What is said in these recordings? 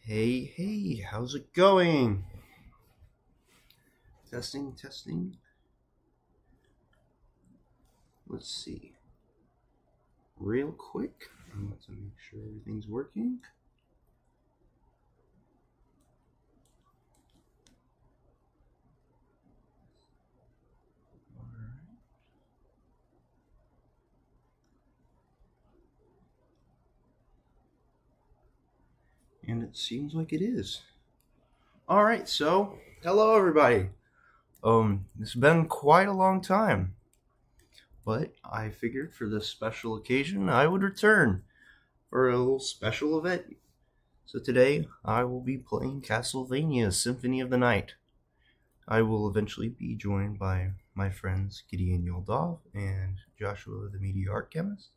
Hey, how's it going? Testing. Let's see. Real quick, I want to make sure everything's working. Alright. And it seems like it is. Alright, so, hello everybody. It's been quite a long time. But I figured for this special occasion I would return for a little special event. So today I will be playing Castlevania Symphony of the Night. I will eventually be joined by my friends Gideon Yoldov and Joshua the Media Art Chemist.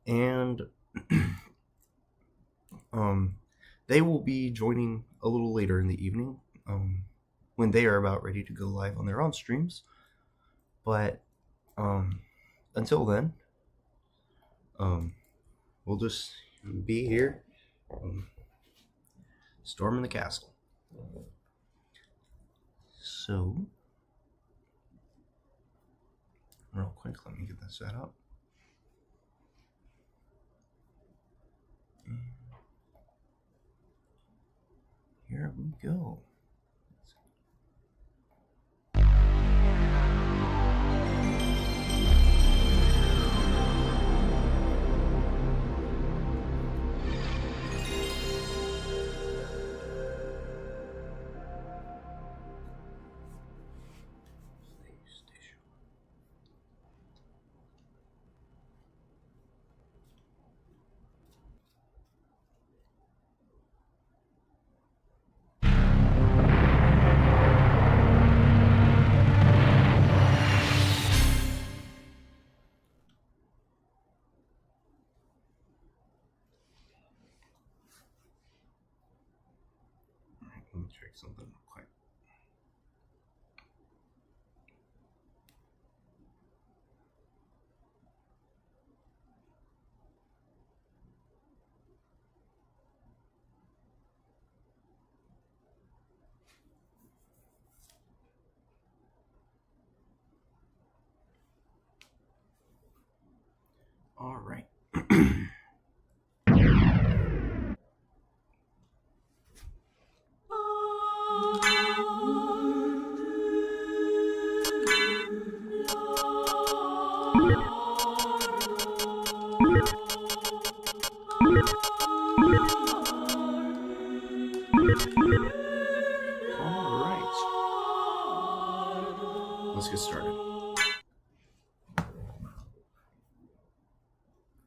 And they will be joining a little later in the evening when they are about ready to go live on their own streams. But until then, we'll just be here storming the castle. So, real quick, let me get this set up. Here we go. Let me check something real quick. All right. Let's get started.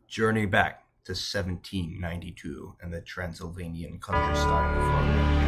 Journey back to 1792 and the Transylvanian countryside of Romania.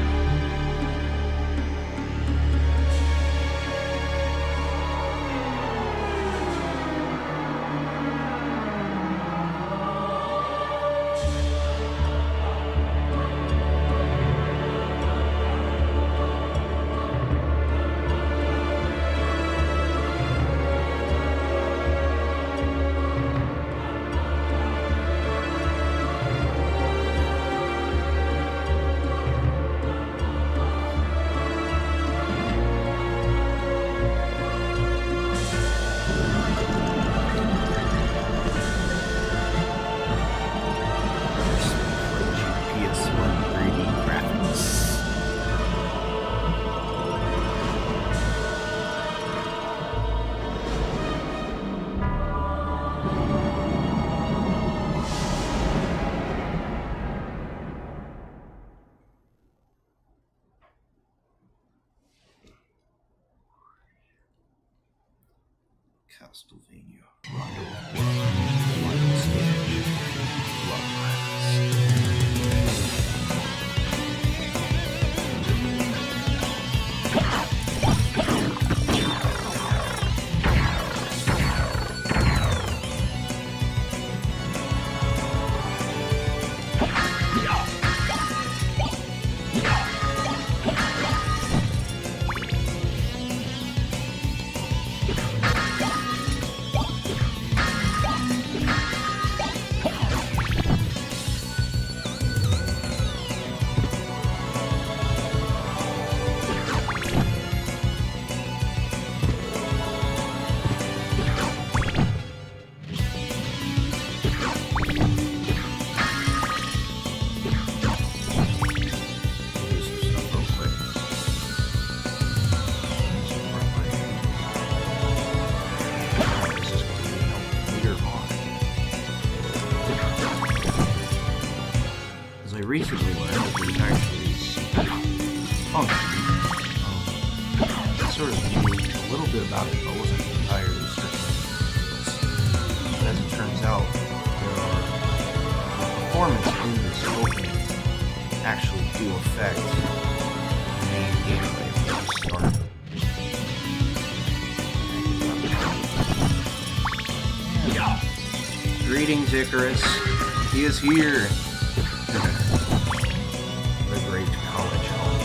Castlevania. Rondo of Blood. Final stage. Bloodlines. actually functioned. I sort of knew a little bit about it, but wasn't entirely certain. But as it turns out, there are performance in this opening actually do affect the main gameplay from the start. Greetings, Icarus. He is here. The great college home.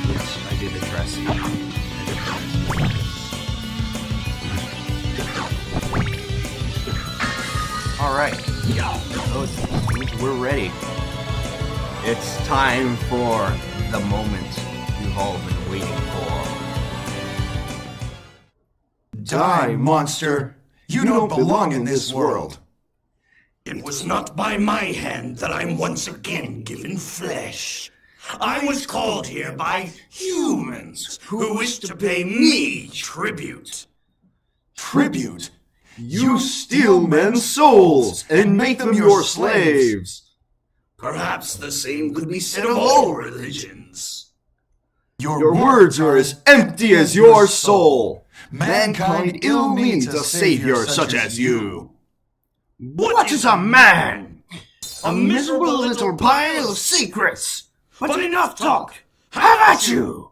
Yes, I did address you. Alright. Oh, we're ready. It's time for the moment you've all been waiting for. Die, monster! You don't belong in this world! It was not by my hand that I'm once again given flesh. I was called here by humans who wish to pay me tribute. Tribute? You steal men's souls and make them your slaves! Perhaps the same could be said of all religions. Your words are as empty as your soul! Mankind ill needs a savior such as you! What is a man? A miserable little pile of secrets! But enough talk! Have at you!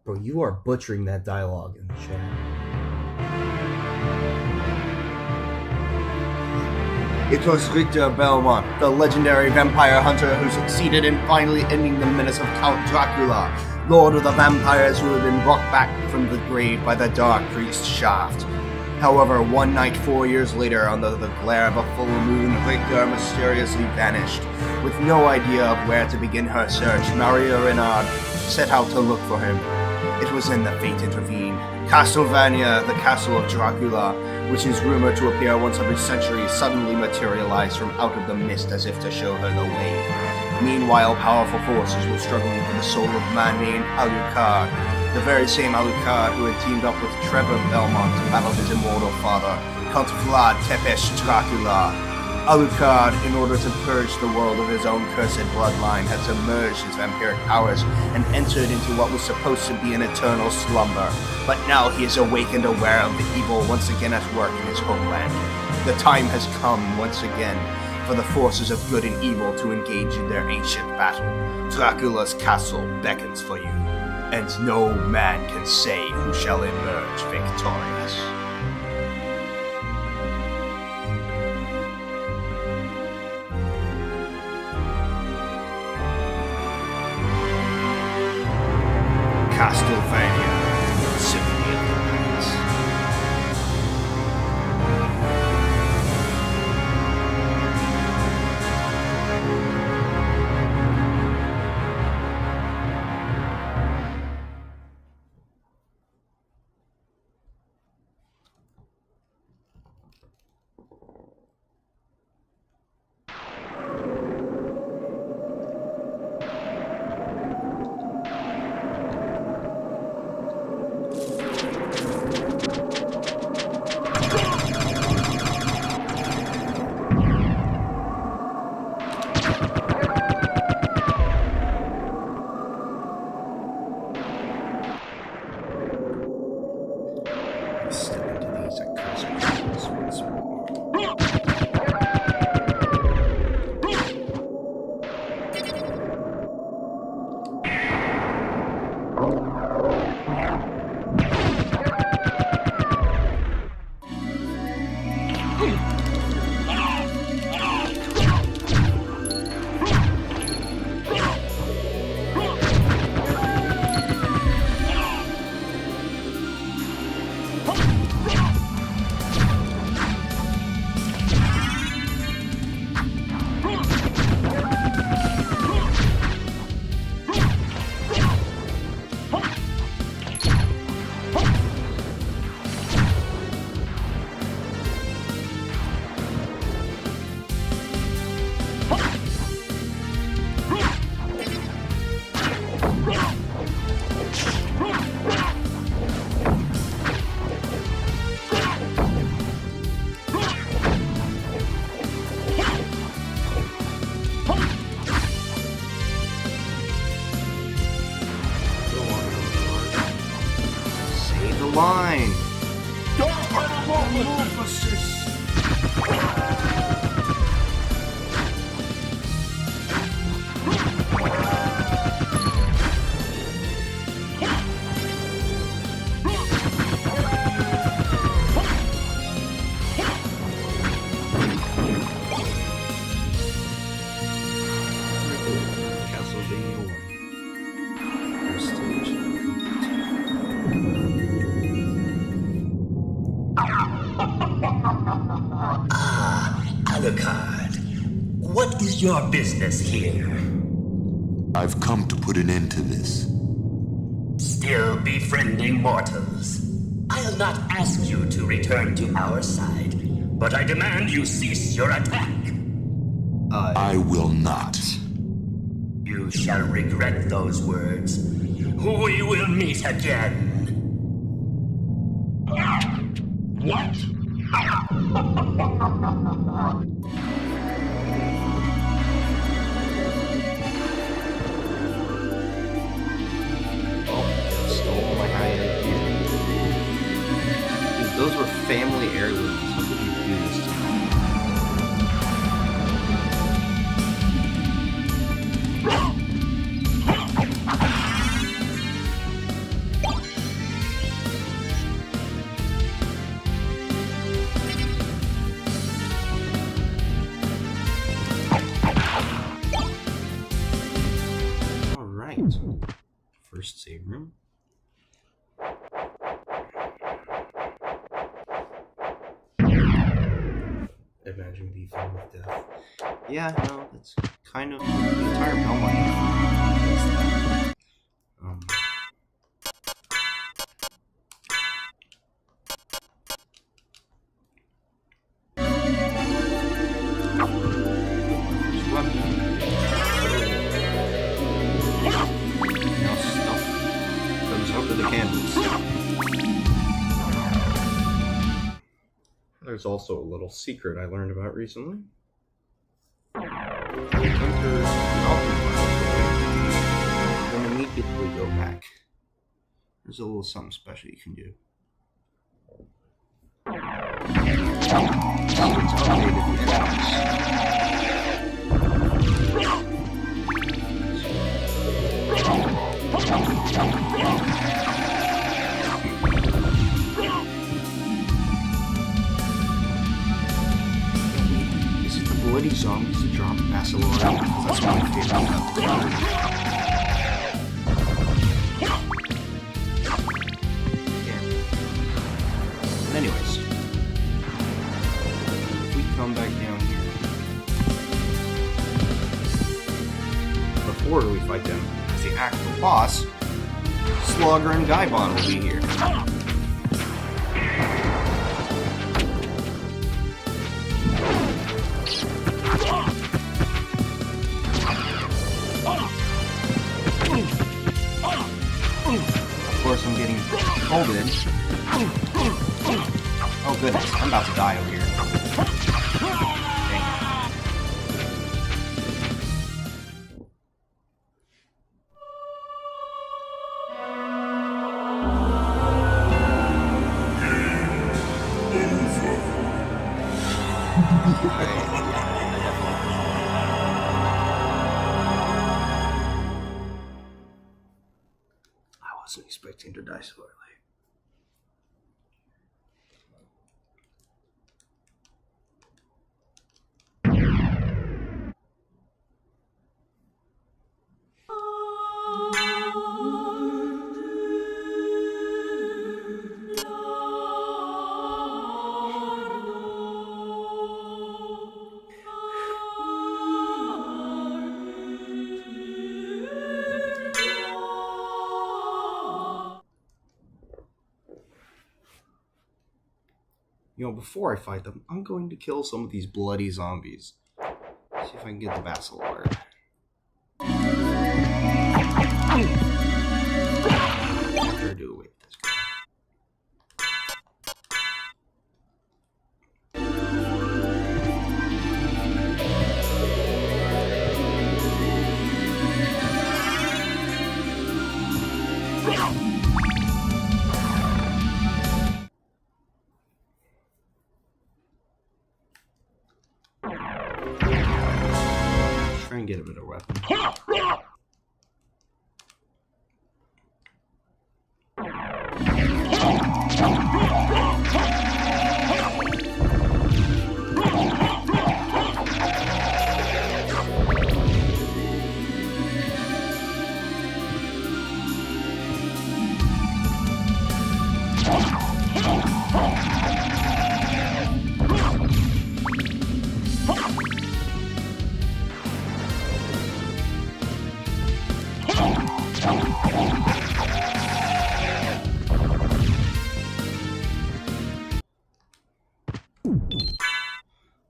Bro, you are butchering that dialogue in the chat. It was Richter Belmont, the legendary vampire hunter who succeeded in finally ending the menace of Count Dracula, lord of the vampires who had been brought back from the grave by the Dark Priest Shaft. However, one night 4 years later, under the glare of a full moon, Richter mysteriously vanished. With no idea of where to begin her search, Maria Renard set out to look for him. It was then that fate intervened. Castlevania, the castle of Dracula, which is rumored to appear once every century, suddenly materialized from out of the mist as if to show her the way. Meanwhile, powerful forces were struggling for the soul of a man named Alucard, the very same Alucard who had teamed up with Trevor Belmont to battle his immortal father, Count Vlad Tepes Dracula. Alucard, in order to purge the world of his own cursed bloodline, had submerged his vampiric powers and entered into what was supposed to be an eternal slumber. But now he is awake and aware of the evil once again at work in his homeland. The time has come once again for the forces of good and evil to engage in their ancient battle. Dracula's castle beckons for you, and no man can say who shall emerge victorious. Castlevania, Symphony of the Night. Line. Castlevania 1. First stage. Alucard, what is your business here? I've come to put an end to this. Still befriending mortals. I'll not ask you to return to our side, but I demand you cease your attack. I will not. You shall regret those words. We will meet again. What? Stole my high gear. Dude, those were family heirlooms. How could you do this to me? Alright. First save room. Imagine being filled with death. Yeah, no, that's kind of the entire Belmont. Now stuff comes out of the candles. There's also a little secret I learned about recently. Enter then immediately go back. There's a little something special you can do. It's updated the Is it the bloody zombies that drop Basilora? Because that's my favorite of the game. But anyways, if we come back down here, before we fight them as the actual boss, Slogger and Gaibon will be here. Of course, I'm getting folded. Oh goodness, I'm about to die over here. Dang I wasn't expecting to die so early. You know, before I fight them, I'm going to kill some of these bloody zombies. See if I can get the Vassal alert. Better do away with this guy. Try and get a better weapon.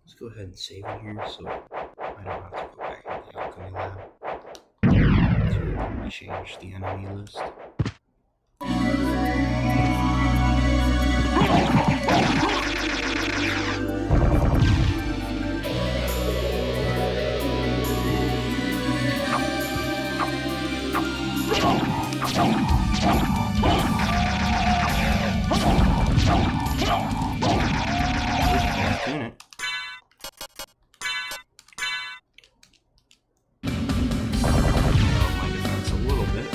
Let's go ahead and save in here so I don't have to go back into the alchemy lab to change the enemy list. In it. My defense a little bit.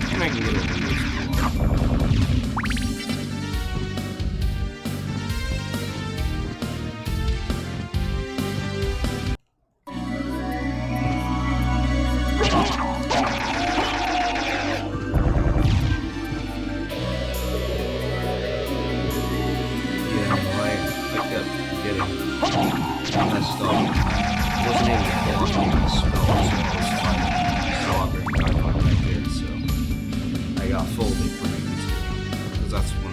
And I can get over this. Messed up. Wasn't able to pull off any of the spells while I was fighting Strawberry Pokemon right there, so I got folded pretty easily. Because that's when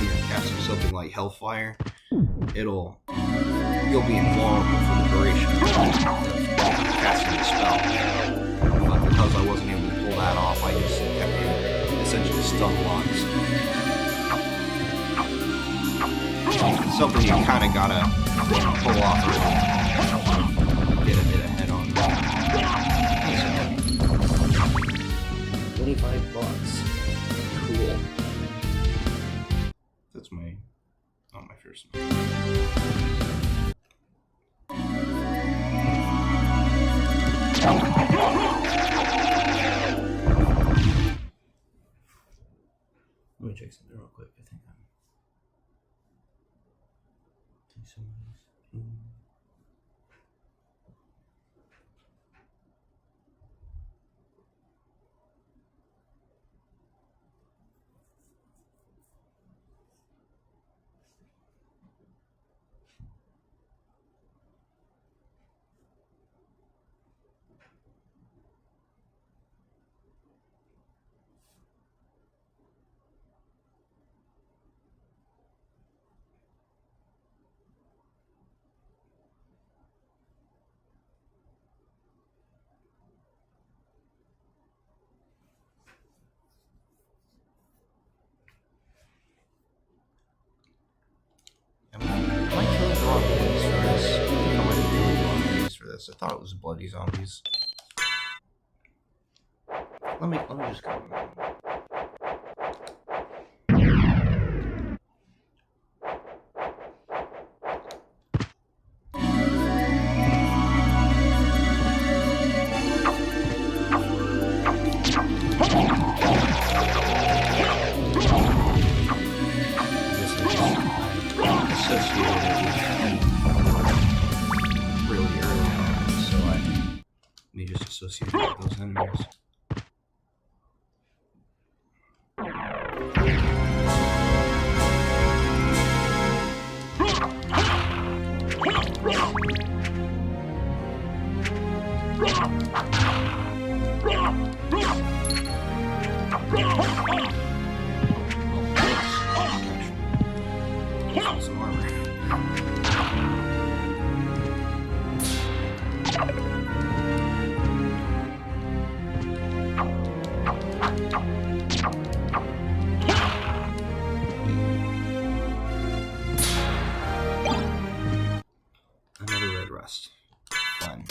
you're casting something like Hellfire, you'll be invulnerable for the duration of casting the spell. But because I wasn't able to pull that off, I just kept getting essentially stun blocks. Something you kind of gotta pull off early. Get a bit ahead on that. 25 bucks. Cool. That's my first one. Let me check something real quick. I think I'm... this. I thought it was bloody zombies. Let me just go. Really early on, so we just associate with those enemies. Some armor. Another red rust. Fun.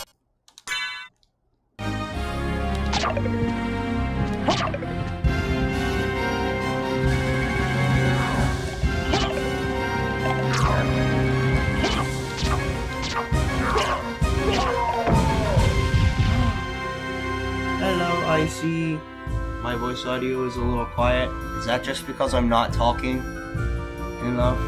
Hello, Icy. My voice audio is a little quiet. Is that just because I'm not talking enough?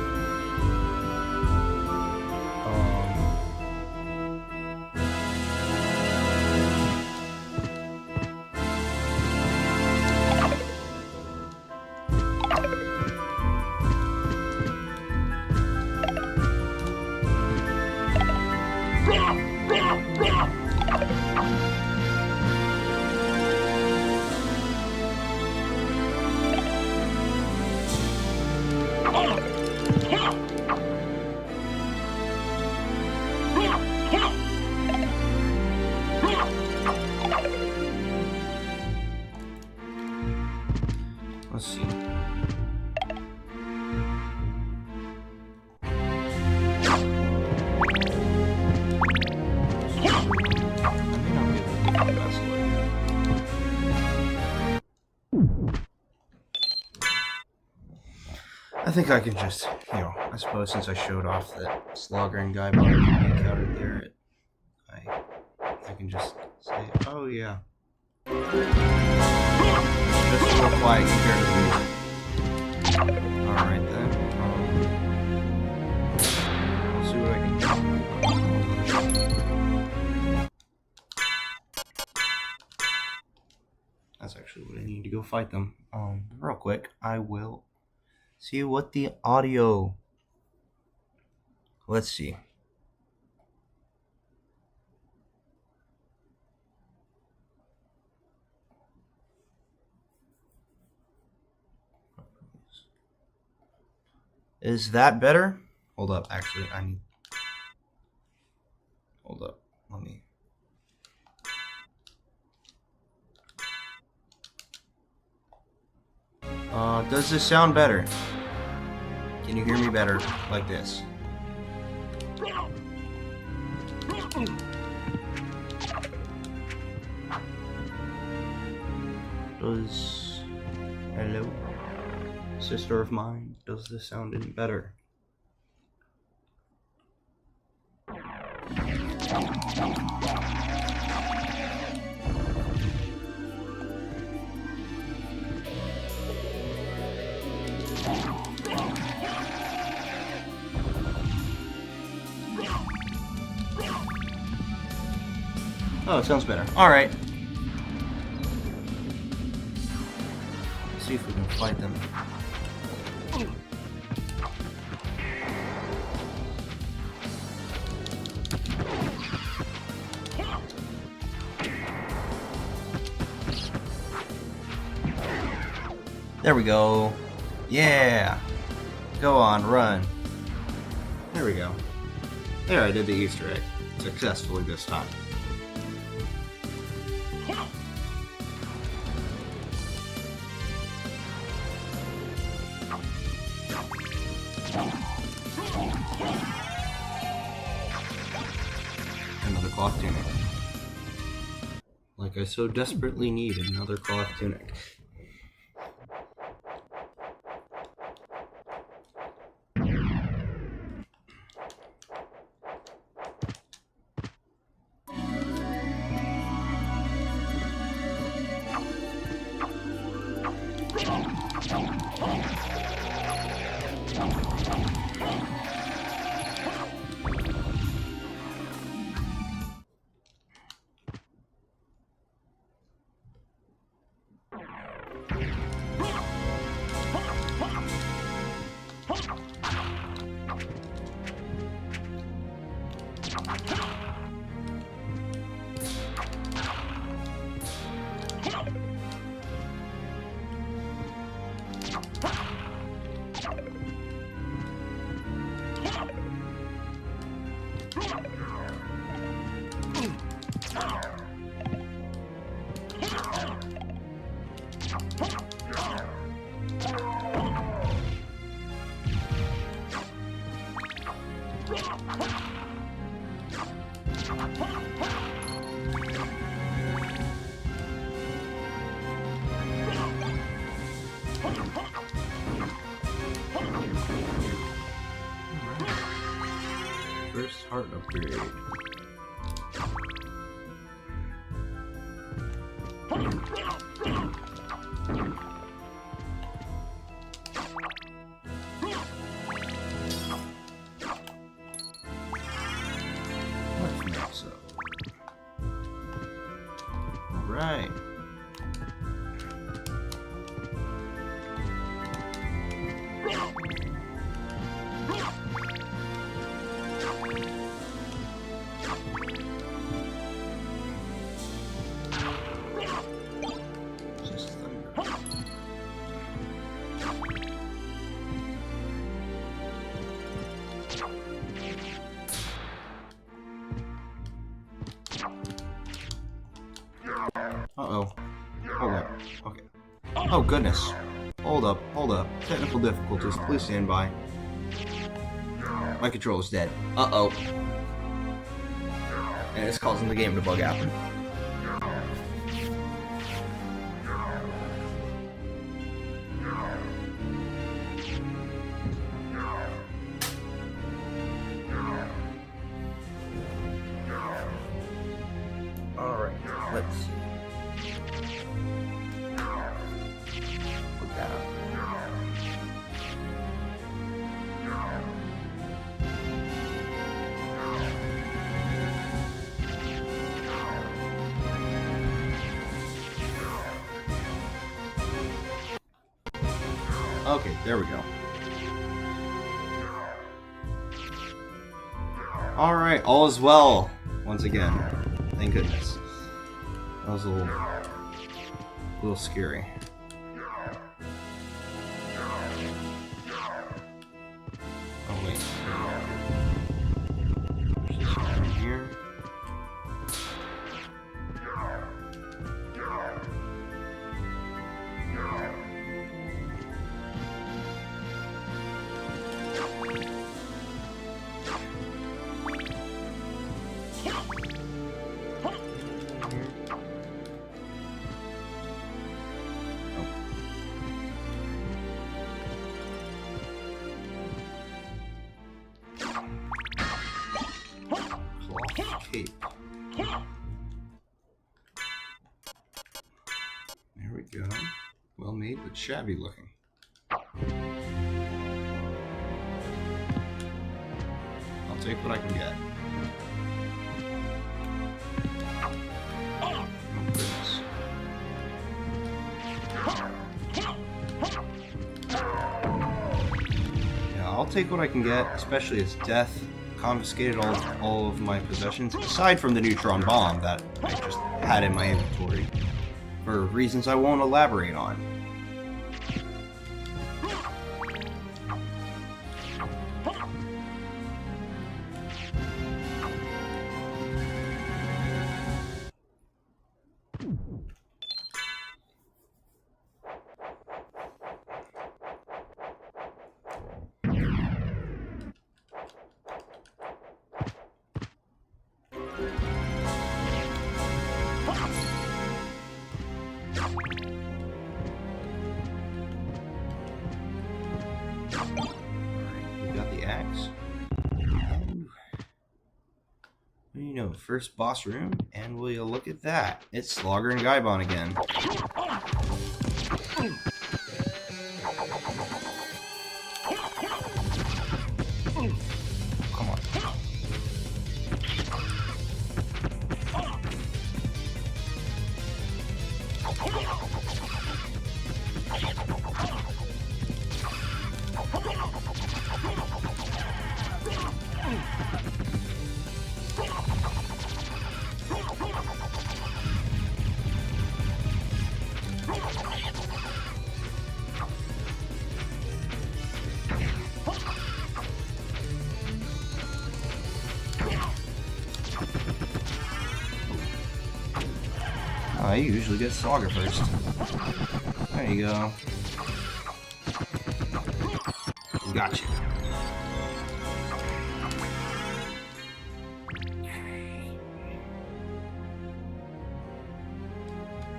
Let's see. I think I can just, I suppose since I showed off that sloggering guy body being encountered there, I can just say, oh yeah. Just a little quiet compared to me. Alright then. I'll see what I can do. That's actually what I need to go fight them. Real quick, I will see what the audio. Let's see. Is that better? Hold up, actually, hold up, let me. Does this sound better? Can you hear me better like this? Hello? Sister of mine, does this sound any better? Oh, it sounds better. Alright. See if we can fight them. There we go. Yeah. Go on, run. There we go. There, I did the Easter egg. Successfully this time. And the another cloth tunic. Like I so desperately need another cloth tunic. First heart upgrade. Alright. Just thunder. Uh-oh. Hold up. Okay. Oh, goodness. Hold up. Hold up. Technical difficulties. Please stand by. My controller's dead. Uh-oh. And it's causing the game to bug out. Alright, let's see. Put that up. Okay, there we go. Alright, all is well. Once again. Thank goodness. That was a little scary. Oh wait. There's this one right here. Cloth cape. There we go. Well made, but shabby looking. I'll take what I can get. Oh, goodness. Yeah, I'll take what I can get, especially as death confiscated all of my possessions, aside from the neutron bomb that I just had in my inventory, for reasons I won't elaborate on. You know, first boss room, and will you look at that? It's Slogger and Gaibon again. Come on. I usually get Slogger first. There you go. Gotcha.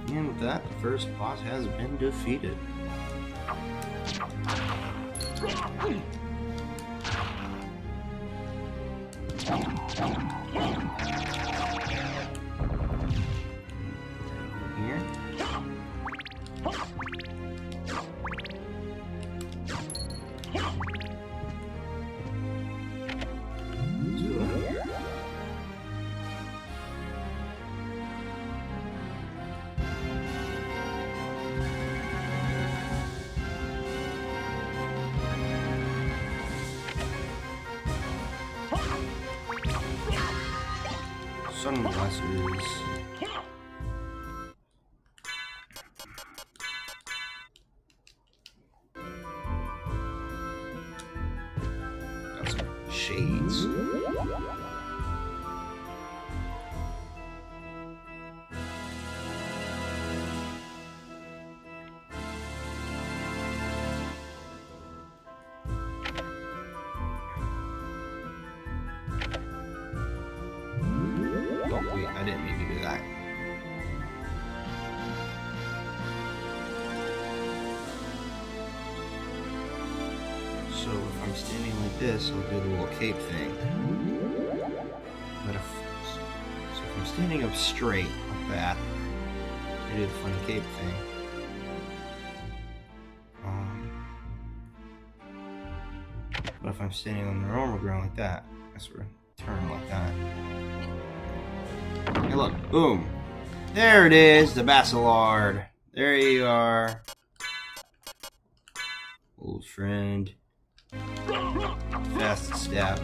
And with that, the first boss has been defeated. Here. Sunglasses. Got some shades. Oh, wait, I didn't mean to do that. So if I'm standing like this, I'll do the little cape thing. But so if I'm standing up straight like that, I do the funny cape thing. But if I'm standing on the normal ground like that, I sort of turn like that. Hey, look, boom. There it is, the Basilard. There you are. Old friend. Fast step.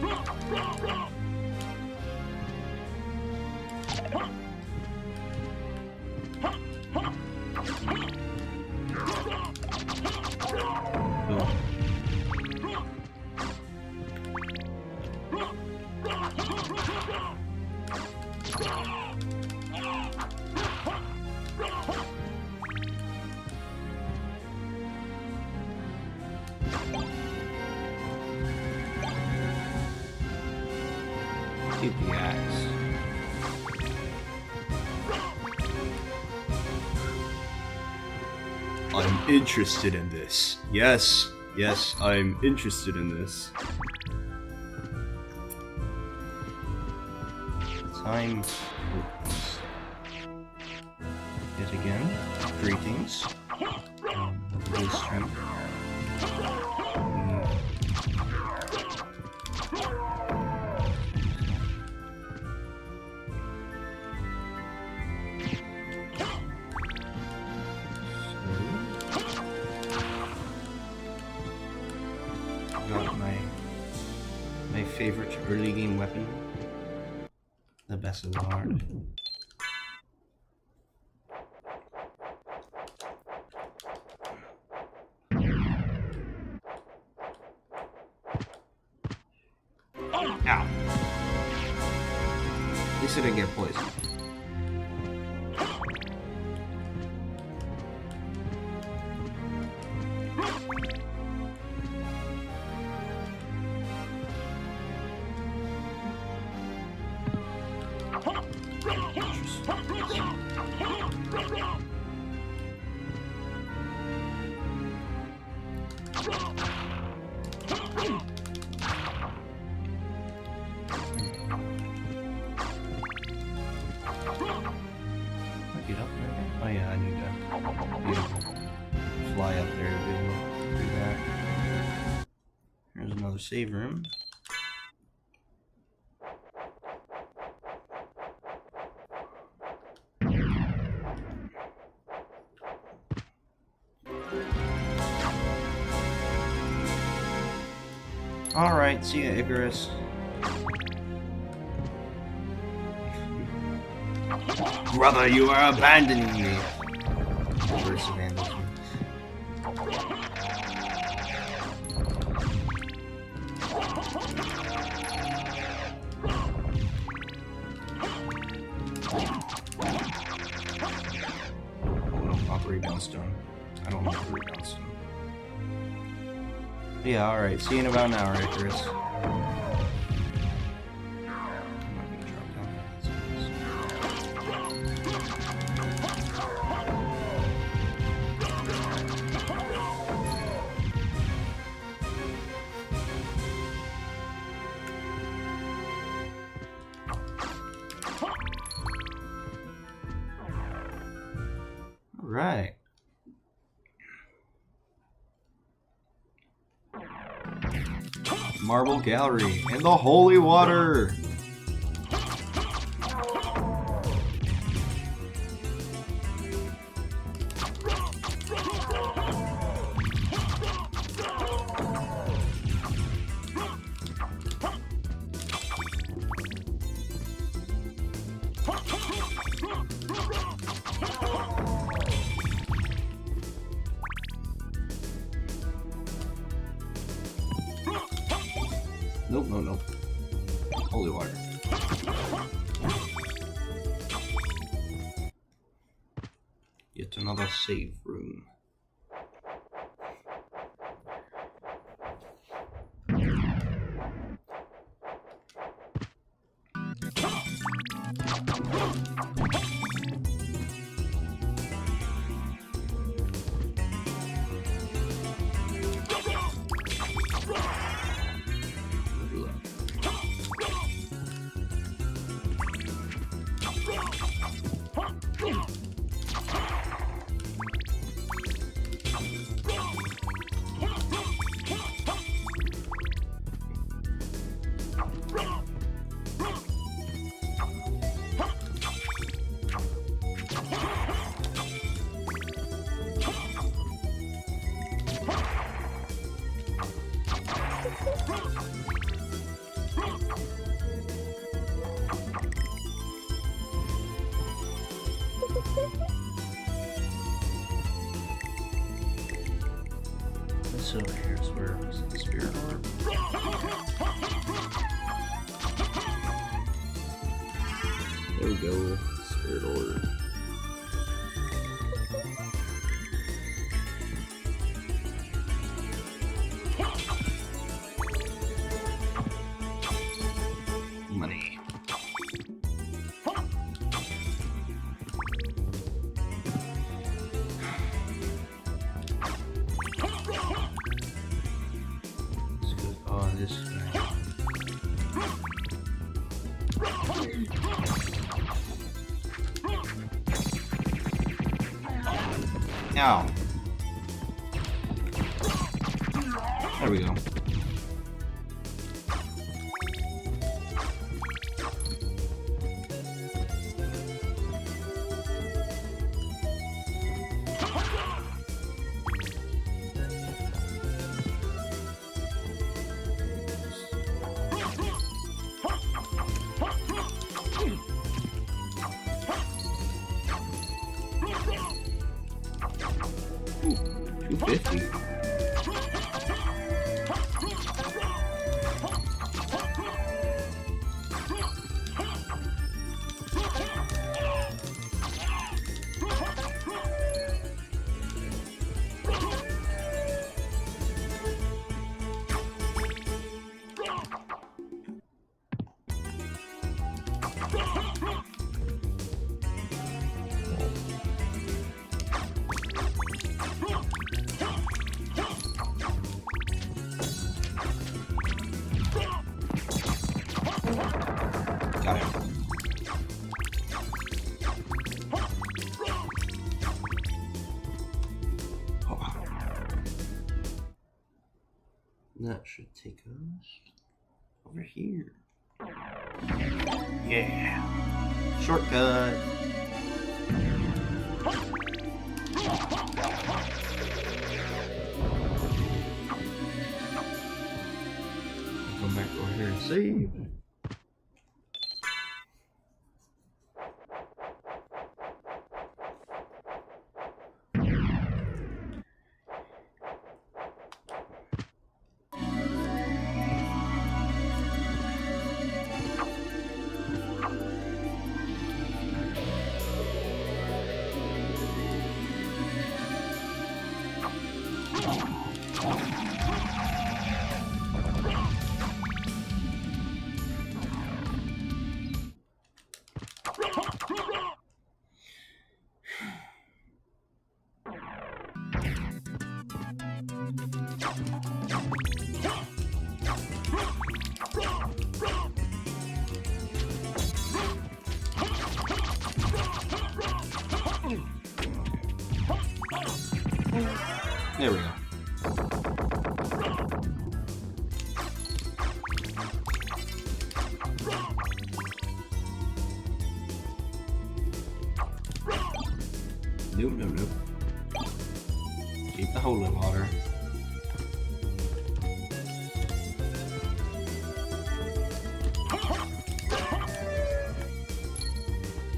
Boom. Keep the axe. I'm interested in this. Yes, yes, I'm interested in this. Time. Yet again. Greetings. This time. Got my favorite early game weapon, the Basilard. Ow! At least I didn't get poisoned. yeah, I need to be able to fly up there to be able to do that. Here's another save room. Alright, see ya, Icarus. Brother, you are abandoning me. Reverse vandalism. Rebound stone. I don't have a rebound stone. Yeah, alright. See you in about an hour, Icarus. I'm not gonna drop down. Alright. Marble Gallery and the holy water. Nope, no, nope. Holy water. Yet another save room. So here's where was the spirit orb. There we go, spirit orb. Money. This guy. Ow. There we go. Ooh, 250. Got it. That should take us over here. Yeah. Shortcut. Come back over here and save. There we go. Nope. Keep the holy water.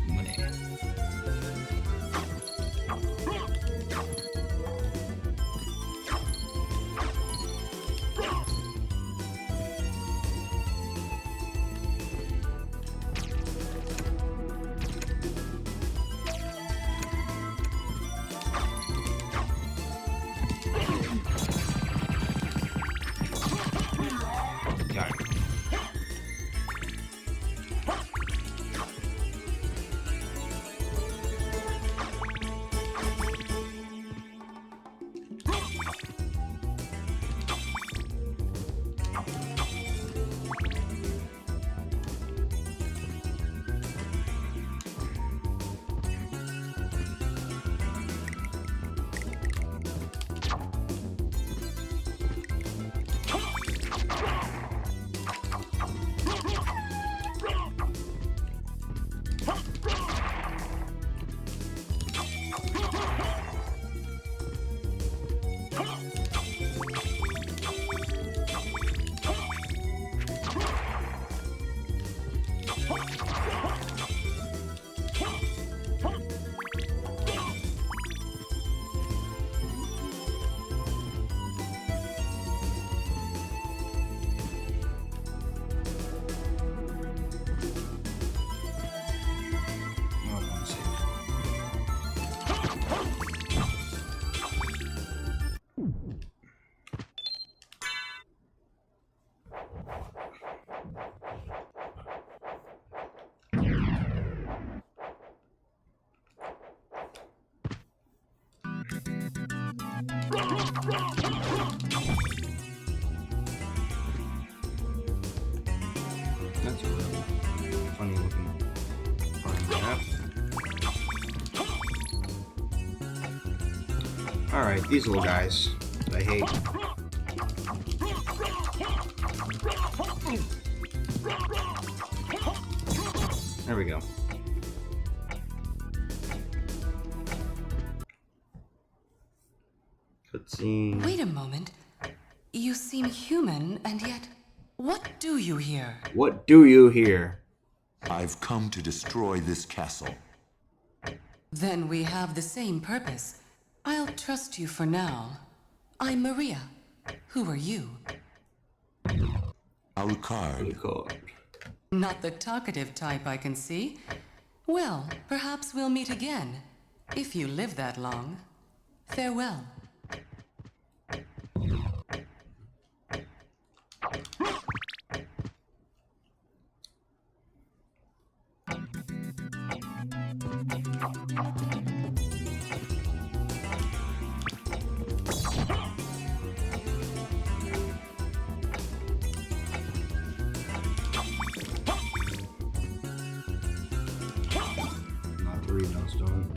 Money. Got it. That's a really funny looking map. Alright, these little guys that I hate. There we go. Cutscene. Wait a moment. You seem human, and yet, what do you here? What do you here? I've come to destroy this castle. Then we have the same purpose. I'll trust you for now. I'm Maria. Who are you? Alucard. Not the talkative type, I can see. Well, perhaps we'll meet again. If you live that long. Farewell. Not the Reno stone.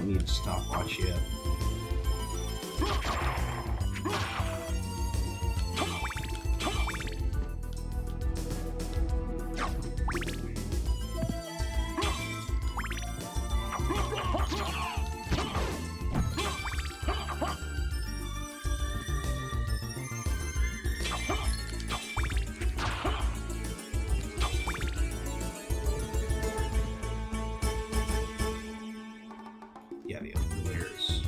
don't need a stopwatch yet. Yeah, the layers.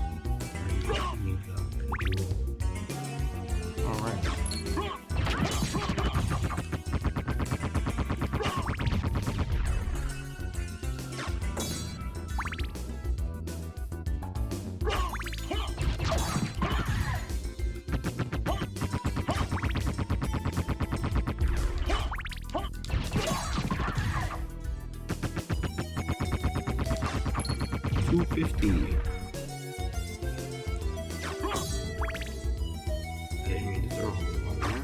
Need the jewel. Alright. $250. I didn't mean to throw one there.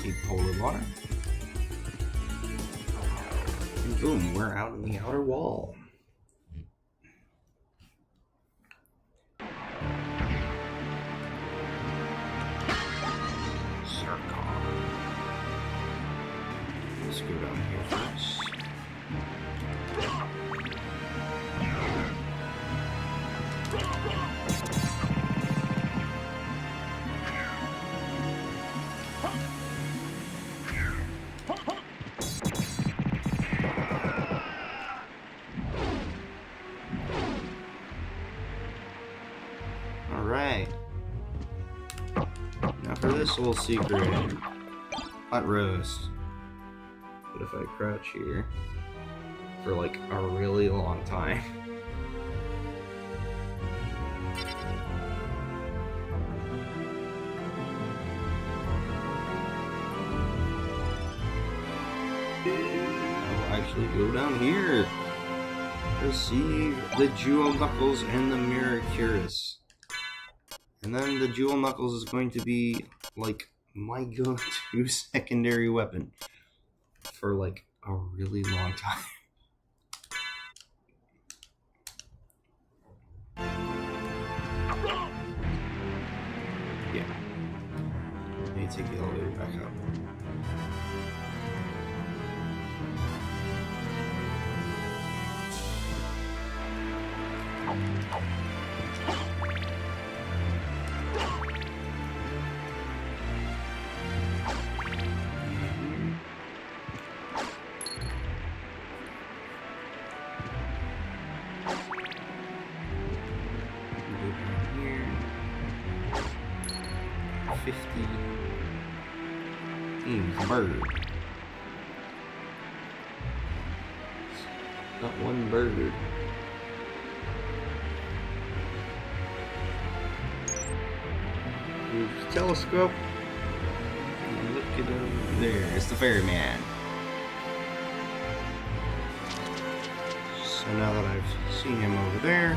Keep polar water. And boom, we're out in the outer wall. Circle. Let's go down here first. Alright. Now for this little secret. Hot roast. But if I crouch here for like a really long time. I'll actually go down here. Receive the Jewel Knuckles and the Mirror Cuirass. And then the Jewel Knuckles is going to be like my go-to secondary weapon for like a really long time. Yeah. I need to take the elevator back up. Here. 50. It's a bird. Not one bird. Use the telescope. And look at over there. It's the ferryman. So now that I've seen him over there, the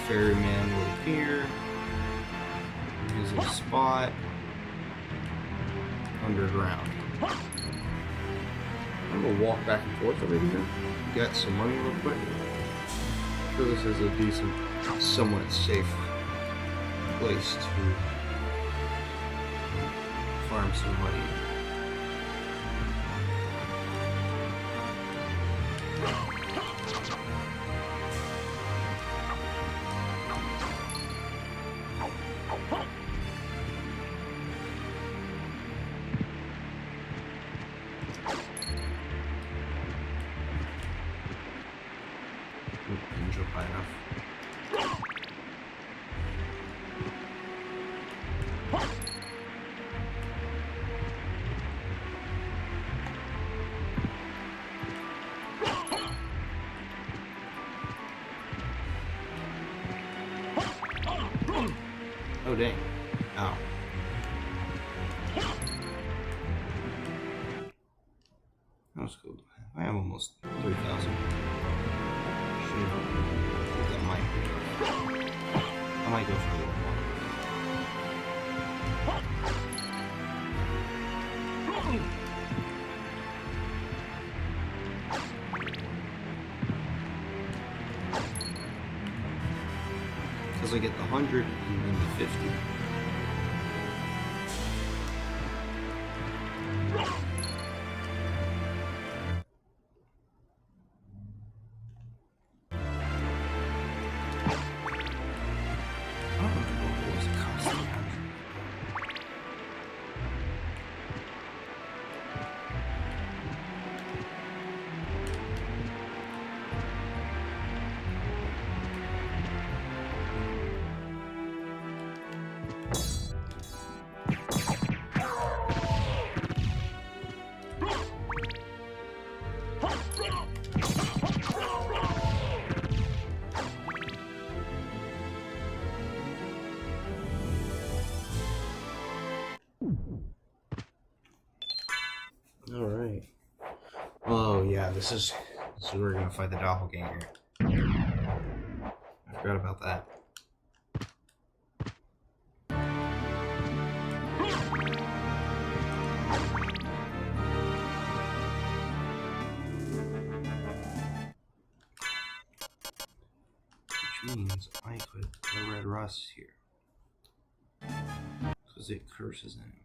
ferryman will appear. Here's a spot underground. I'm gonna walk back and forth over here, get some money real quick. I'm sure this is a decent, somewhat safe place to farm some money. Didn't jump high enough. Oh, dang. Ow. That was cool. I have almost 3,000. That might be enough. I might go for a little more. Because I get the 100 and then the 50. Alright. Oh yeah, this is where we're gonna fight the doppelganger. I forgot about that. Which means I put the red rust here. Because it curses enemies.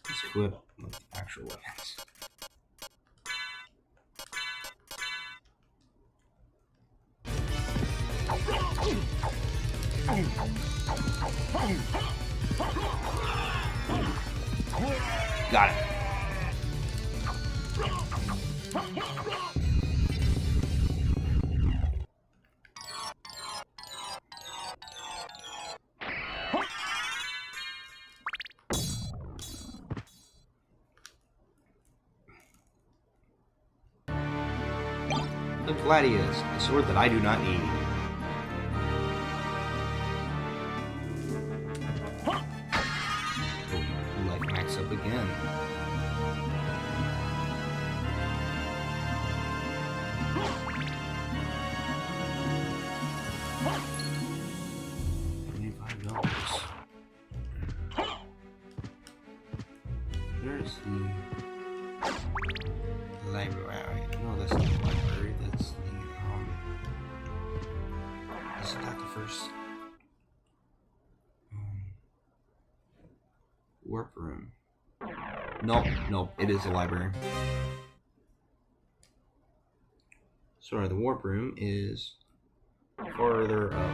Let's equip with actual weapons. Got it. The Gladius, a sword that I do not need. Oh, life max up again. $25. There's the library. No, that's not the library. That's the isn't that the first warp room? Nope, it is a library. Sorry, the warp room is farther up.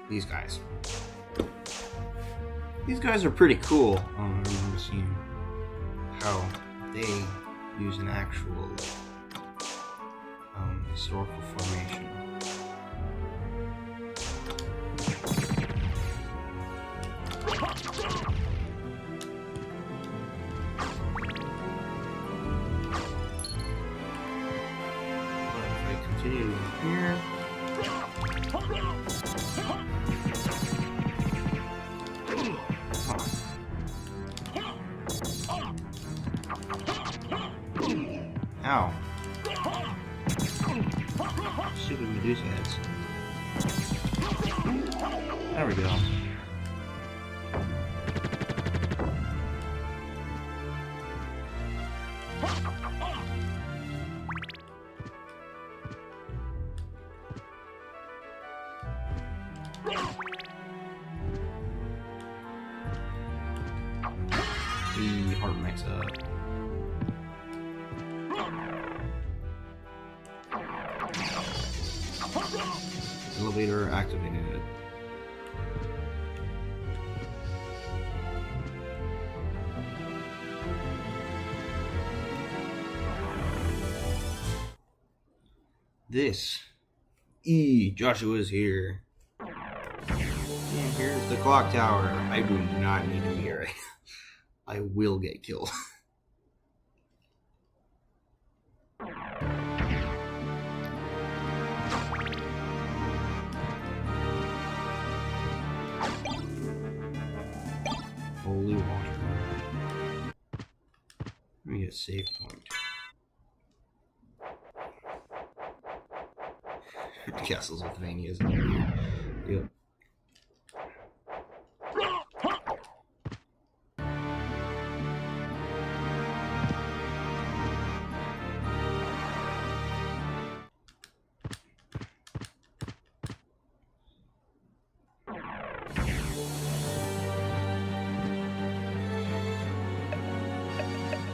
These guys. These guys are pretty cool. I remember seeing how they use an actual historical formation. But if I continue here. Ow. Stupid Medusa heads. There we go. The heart mix up. Elevator activated. This. Joshua's here. And here's the clock tower. I do not need to be here. I will get killed. Holy water. Let me get a save point. Castlevania is in here. Yep.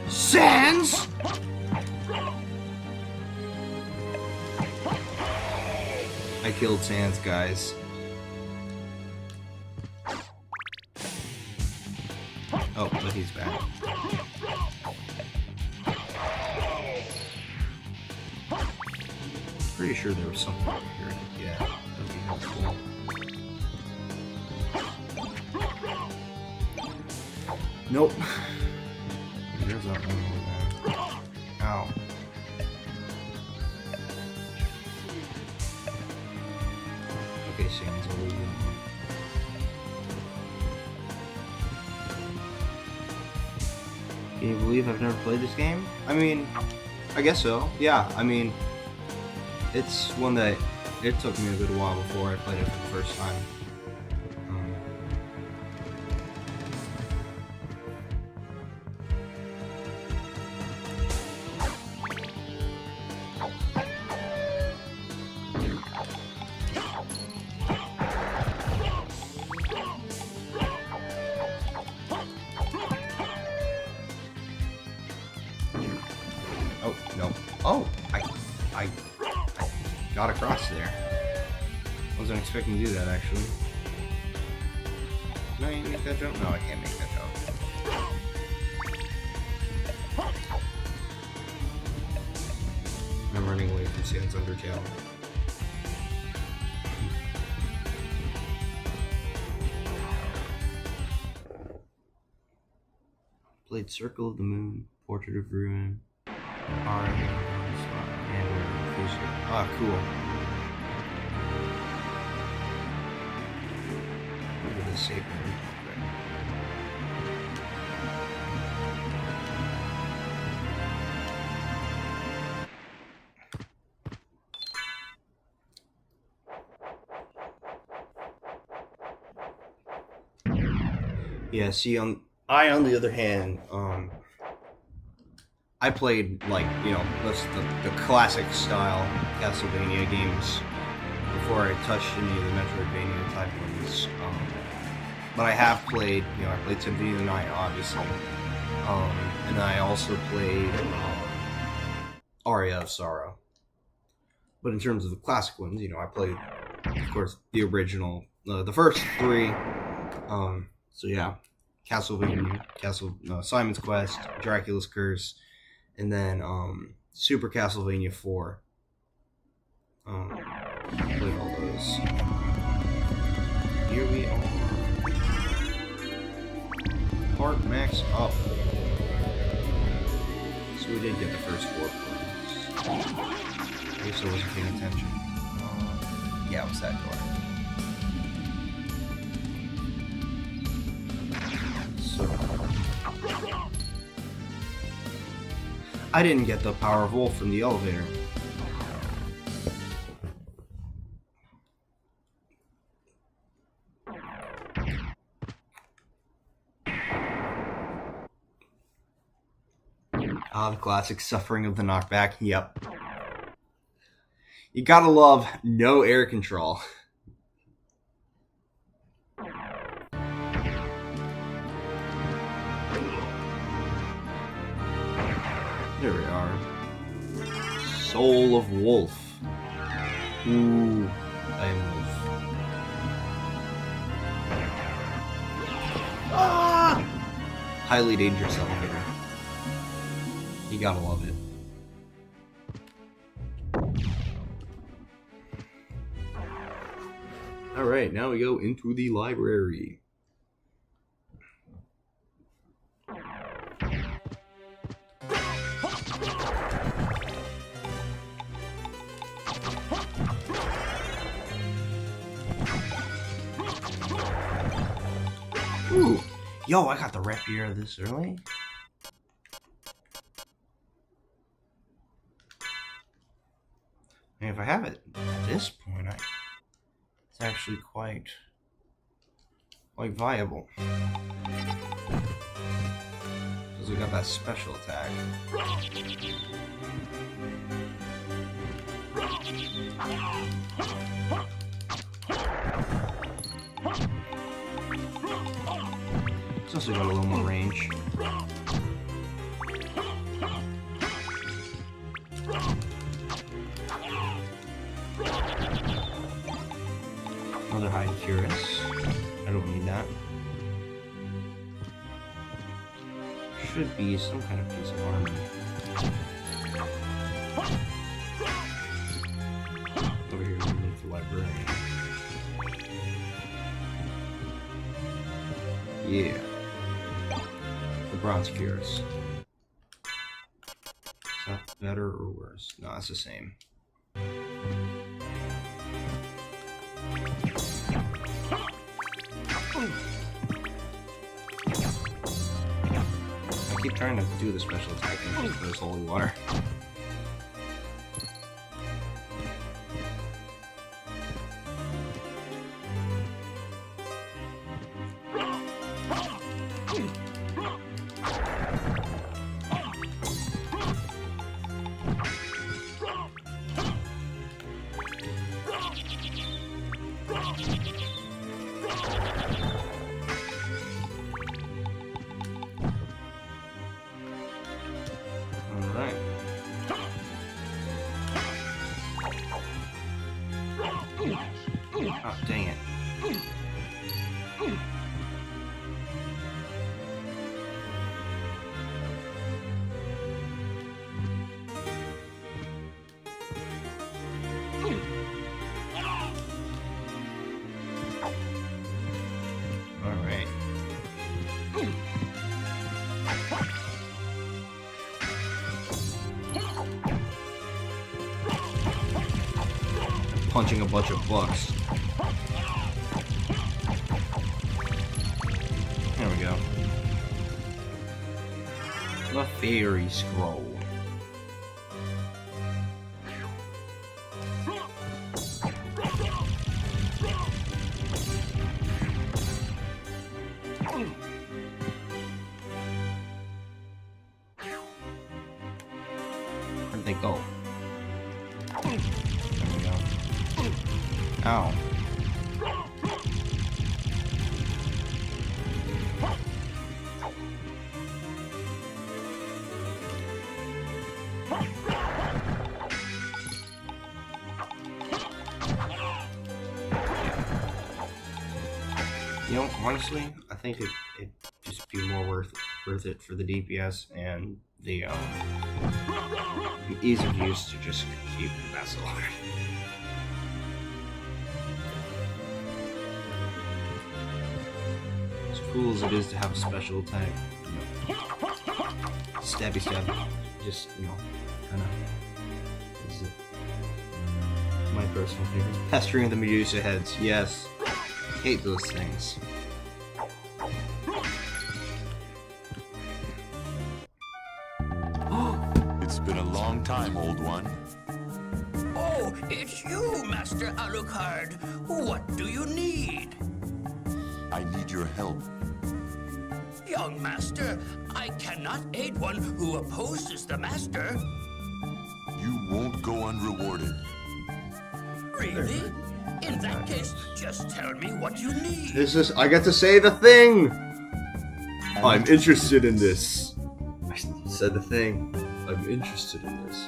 Sans? I killed Sans, guys. Oh, but he's back. Pretty sure there was something over here. Yeah, that would be helpful. Nope. There's that one over there. Ow. Okay, Sans, what are you doing? Can you believe I've never played this game? I mean, I guess so. Yeah, I mean, it's one that it took me a good while before I played it for the first time. Oh, no. Oh, I got across there. Wasn't expecting to do that, actually. Can I make that jump? No, I can't make that jump. I'm running away from Sans Undertale. Played Circle of the Moon, Portrait of Ruin, Ah, cool. Look at this save mode. Yeah, see, on the other hand, I played, like, you know, the classic style Castlevania games before I touched any of the Metroidvania type ones. But I have played, you know, I played Symphony of the Night, obviously. And then I also played Aria of Sorrow. But in terms of the classic ones, you know, I played, of course, the original, the first three. So yeah, Castlevania, Simon's Quest, Dracula's Curse, and then Super Castlevania 4. Played all those. Here we are. Heart max up. So we did get the first 4 points. I guess I wasn't paying attention. Yeah, it was that door. So I didn't get the power of wolf from the elevator. Ah, the classic suffering of the knockback. Yep. You gotta love no air control. There we are. Soul of Wolf. Ooh, I am Wolf. Ah! Highly dangerous elevator. You gotta love it. Alright, now we go into the library. Ooh. Yo, I got the rapier this early. And if I have it at this point, it's actually quite viable. Because we got that special attack. It's also got a little more range. Another high cuirass. I don't need that. Should be some kind of piece of armor. Over here underneath the librarian. Yeah. The bronze cuirass. Is that better or worse? No, it's the same. I keep trying to do the special attack and just those holy water. Alright. Oh, dang it. Alright. Punching a bunch of bucks. There we go. The Fairy Scroll. Where'd they go? There we go. Ow. You know, honestly, I think it'd just be more worth it for the DPS and the ease of use to just keep the vessel. As cool as it is to have a special attack, you know, stabby stab, just, you know, kind of is my personal favorite. Pestering the Medusa heads, yes. Hate those things. old one. Oh, it's you, Master Alucard. What do you need? I need your help. Young Master, I cannot aid one who opposes the Master. You won't go unrewarded. Really? In that case, just tell me what you need. This is. I get to say the thing! I'm interested in this. I said the thing. I'm interested in this.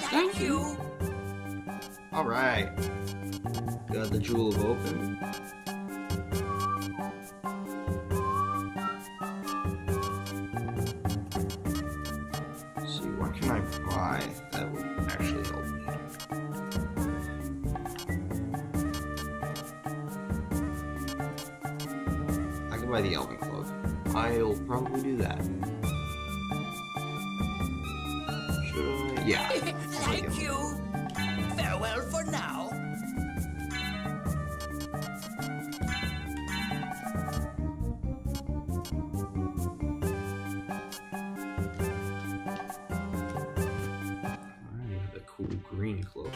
Thank you. Alright. Got the Jewel of Open. Let's see, what can I buy that would actually help me? I can buy the Elven Cloak. I'll probably do that. Should I? Yeah. Thank you. Farewell for now. Alright, the cool green cloak.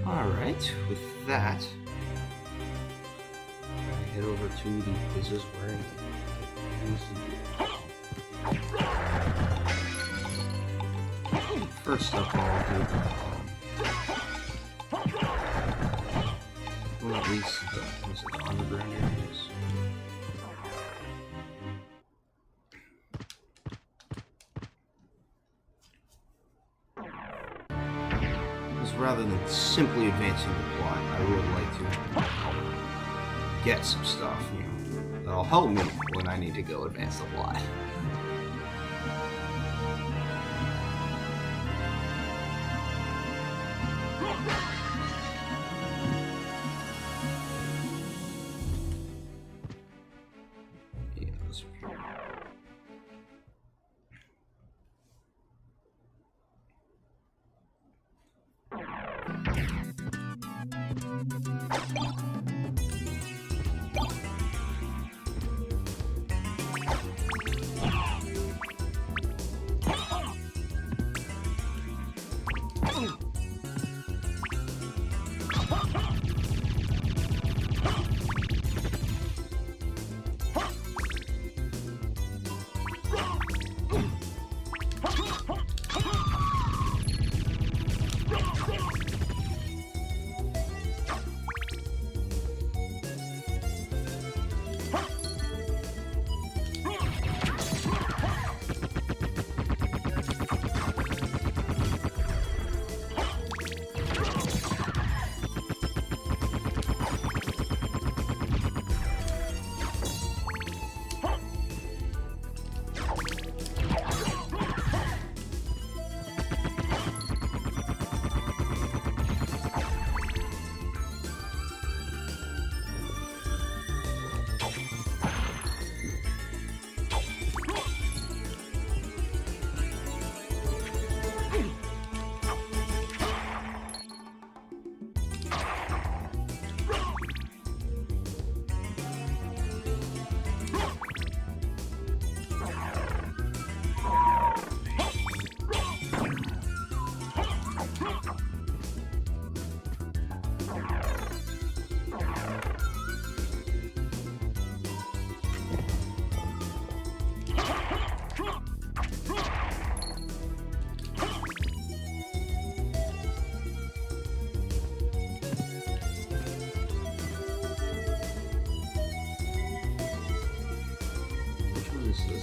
Alright, with that, I head over to the places where I first up, I'll do well, at least the underground areas. Rather than simply advancing the plot, I would like to get some stuff, that'll help me when I need to go advance the plot. Yeah, that's okay.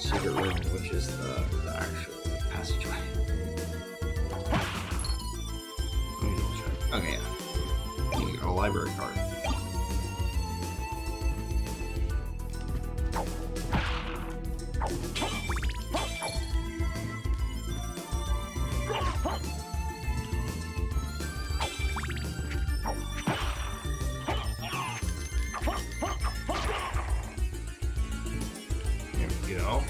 secret room, which is the actual passageway. Let me double check. Okay, yeah. You got a library card. There we go.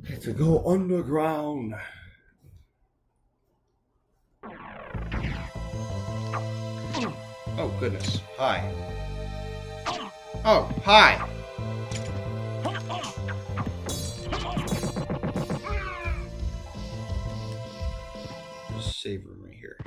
Have to go underground. Oh goodness. Hi. Oh, hi. There's a save room right here.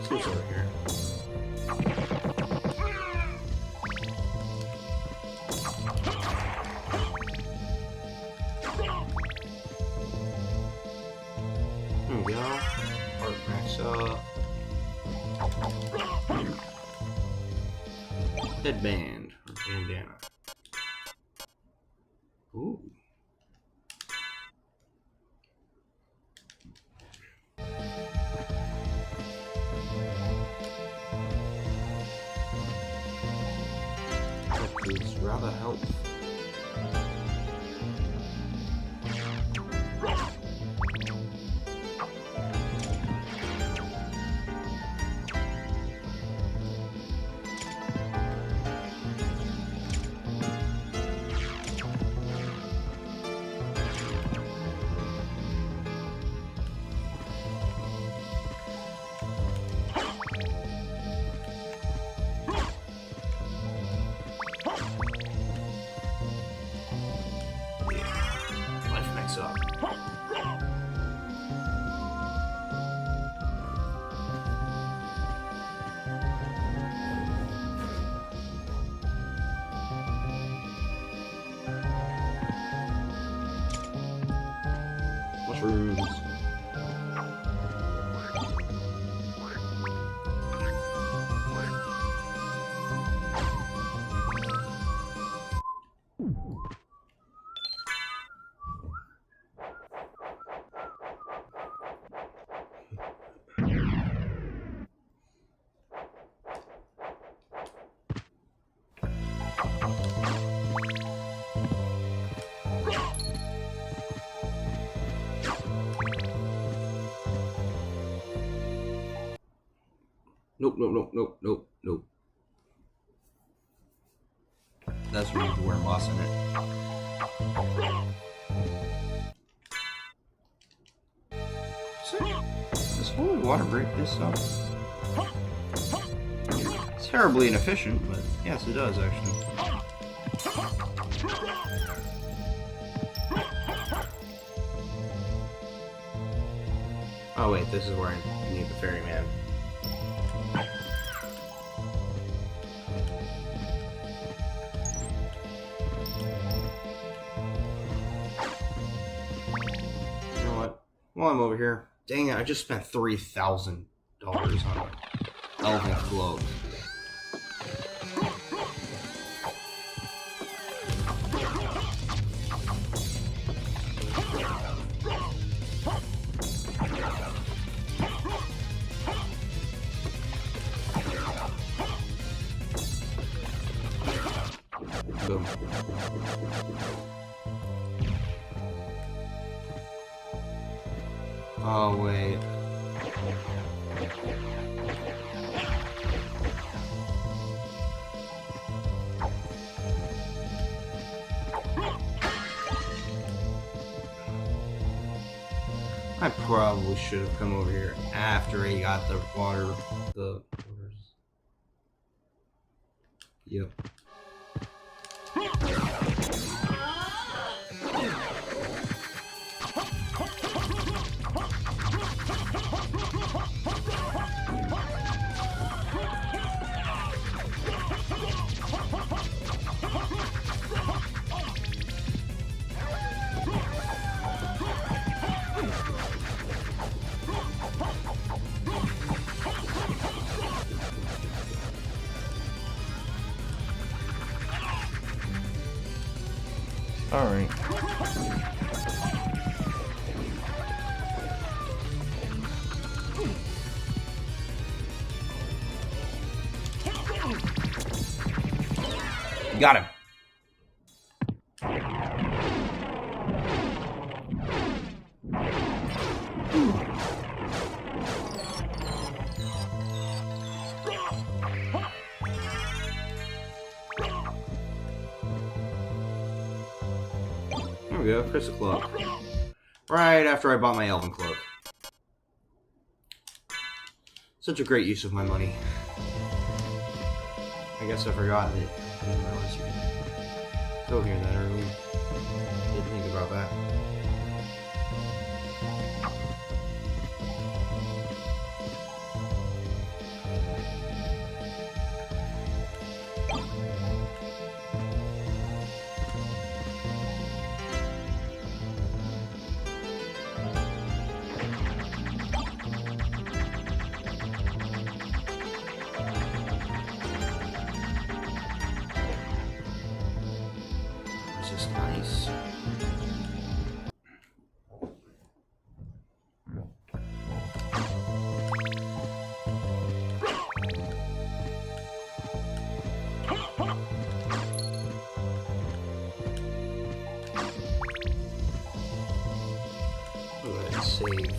What's over here? There we go. Heart max up. Headband or bandana. Ooh. That is rather helpful. Life max up. Mushrooms. Nope, nope, nope, nope, nope, nope. That's where you have to wear moss in it. Does holy water break this stuff? It's terribly inefficient, but yes, it does actually. Oh wait, this is where I need the ferryman. You know what? While I'm over here, dang it, I just spent $3,000 on an elven globe. Boom. Oh, wait. I probably should have come over here after he got the water. Yep. Alright. Got him. There we go, Crystal Cloak. Right after I bought my Elven Cloak. Such a great use of my money. I guess I forgot that I didn't realize you could go here that early. Didn't think about that. This is nice. Go ahead and save.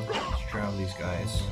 Let's drown these guys.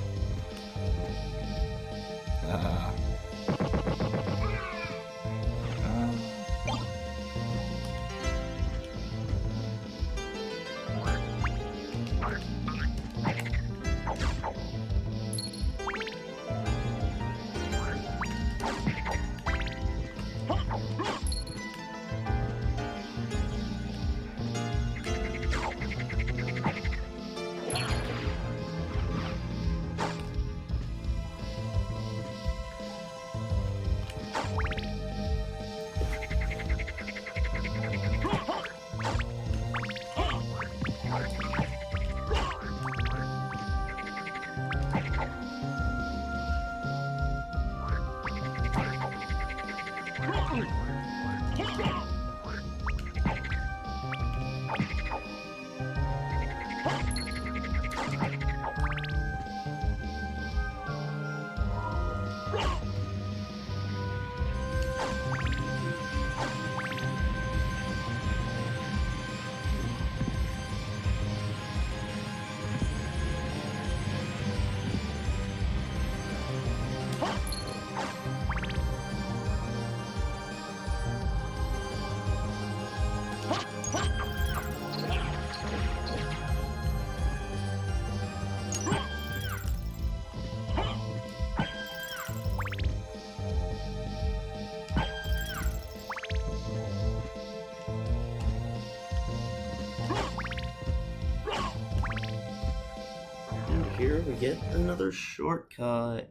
Here we get another shortcut.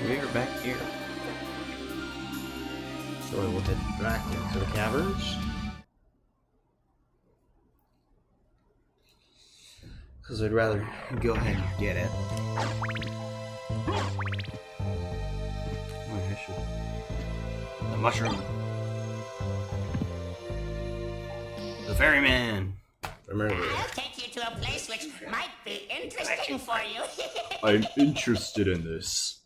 We're back here. So I will head back into the caverns. Because I'd rather go ahead and get it. Oh, I should. The mushroom. The ferryman. Remember. I'll take you to a place which might be interesting for you. I'm interested in this.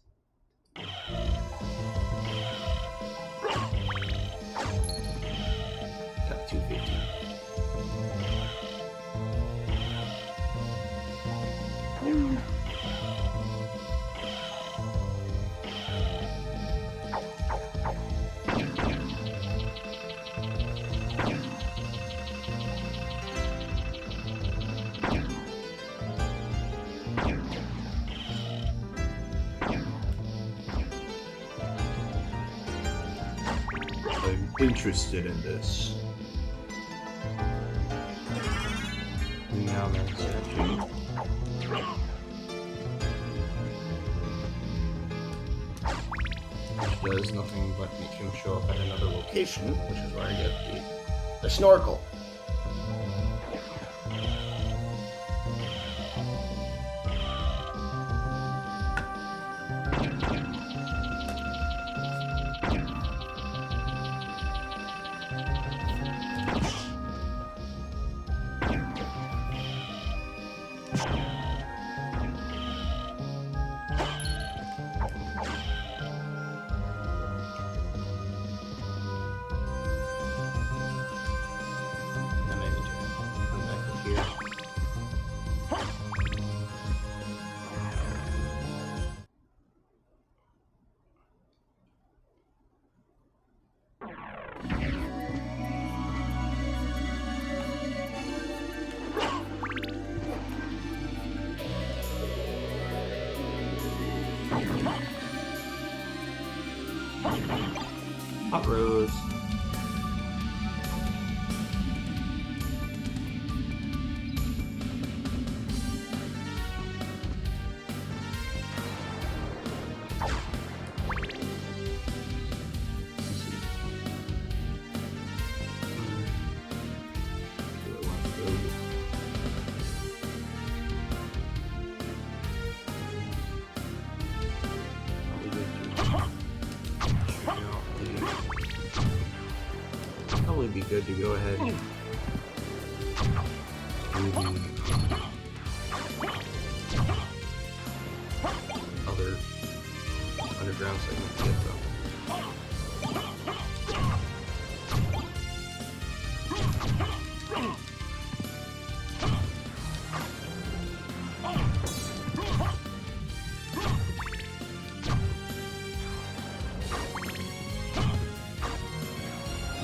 Got 250. interested in this. Now that's actually... Which does nothing but make him show up at another location, which is where I get the snorkel. Hot Rose. Probably be good to go ahead and do the other underground segment to get them.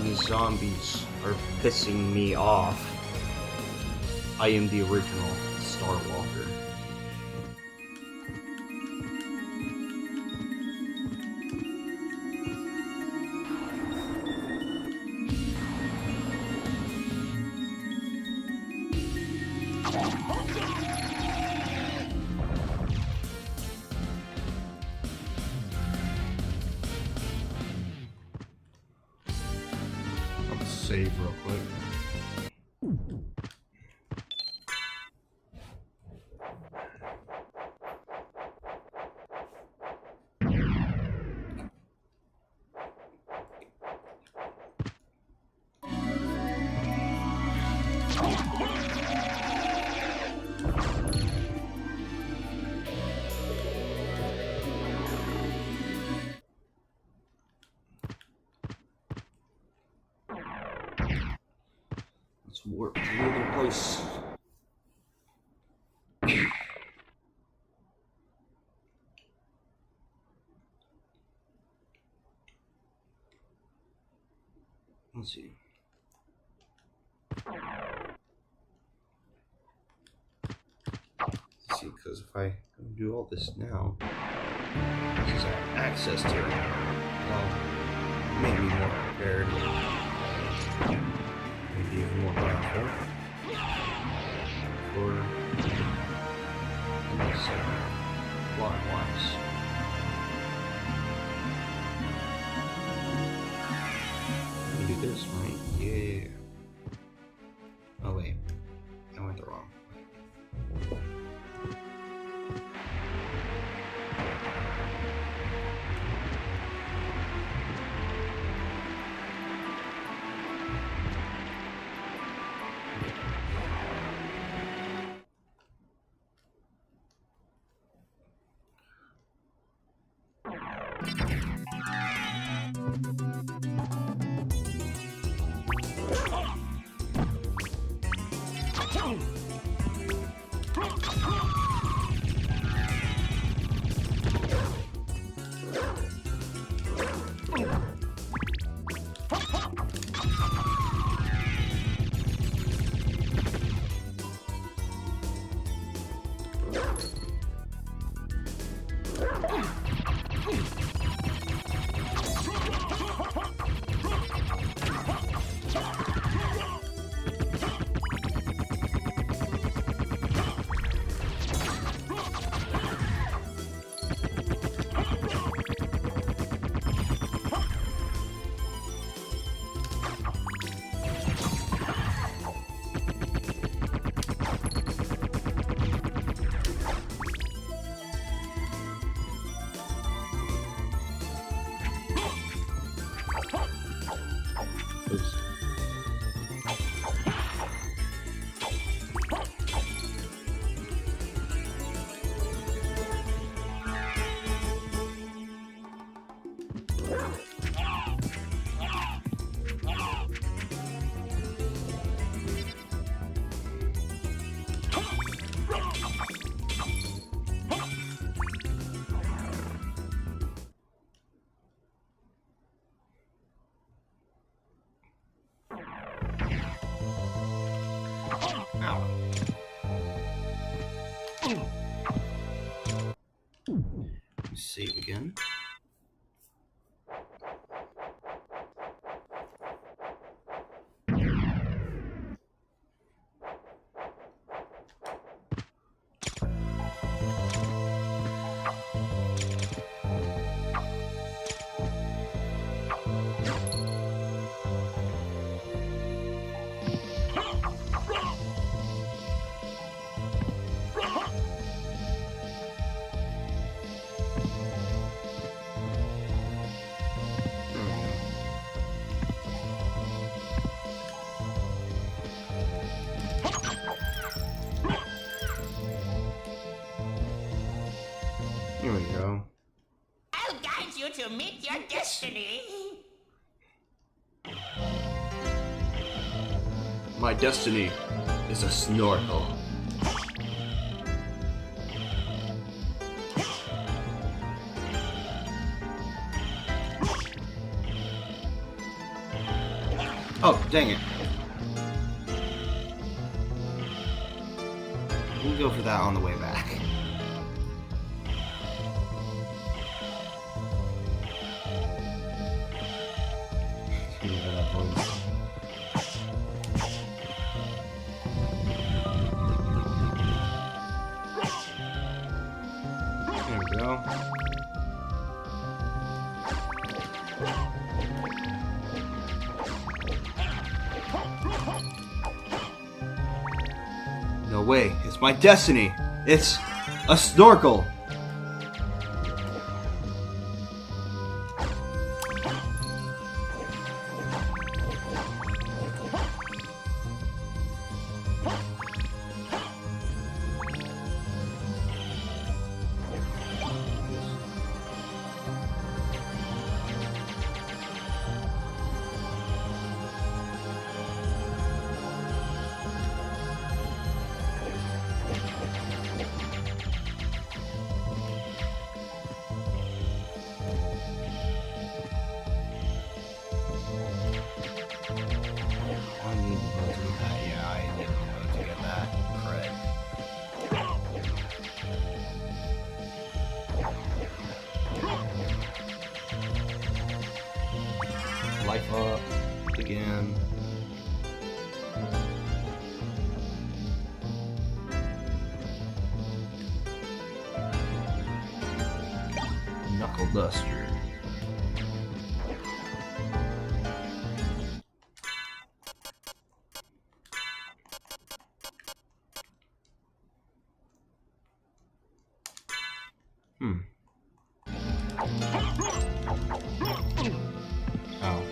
These zombies are pissing me off. I am the original Starwalker. Save real quick. Let's warp to the other place. Let's see. Let's see, because if I do all this now, since I have access to it, well, make me more prepared. Maybe even more powerful for the next plot-wise. Let me do this, right? Yeah. Oh wait, I went the wrong way. Save again. Here we go. I'll guide you to meet your destiny. My destiny is a snorkel. Oh, dang it. We'll go for that on the way back. There we go. No way, it's my destiny. It's a snorkel. Life up again. Knuckle duster. Oh.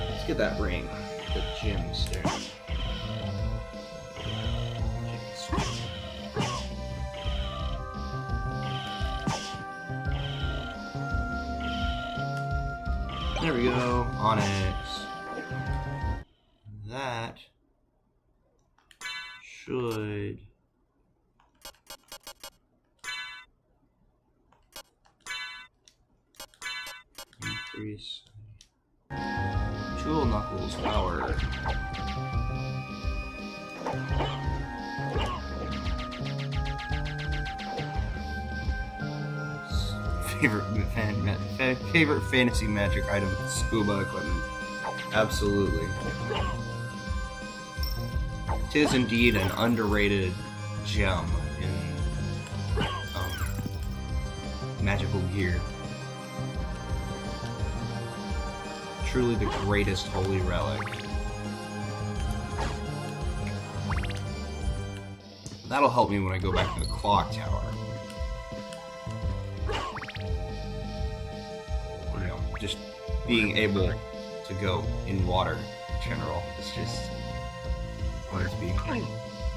Let's get that ring. The gems there. There we go. Onyx. That should increase Jewel Knuckles power. Favorite fantasy magic item, scuba equipment. Absolutely. Tis indeed an underrated gem in magical gear. Truly the greatest holy relic. That'll help me when I go back to the clock tower. just being able to go in water in general. It's just what it's being.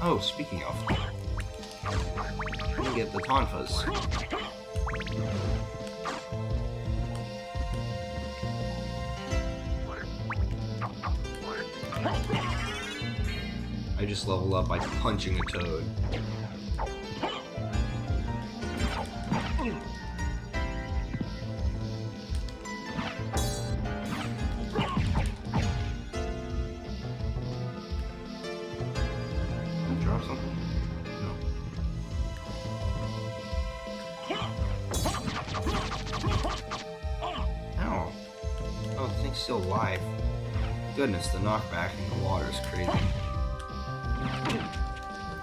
Oh, speaking of, let me get the tonfas. I just leveled up by punching a toad. Drop something? No. Ow. Oh, the thing's still alive. Goodness, the knockback in the water is crazy.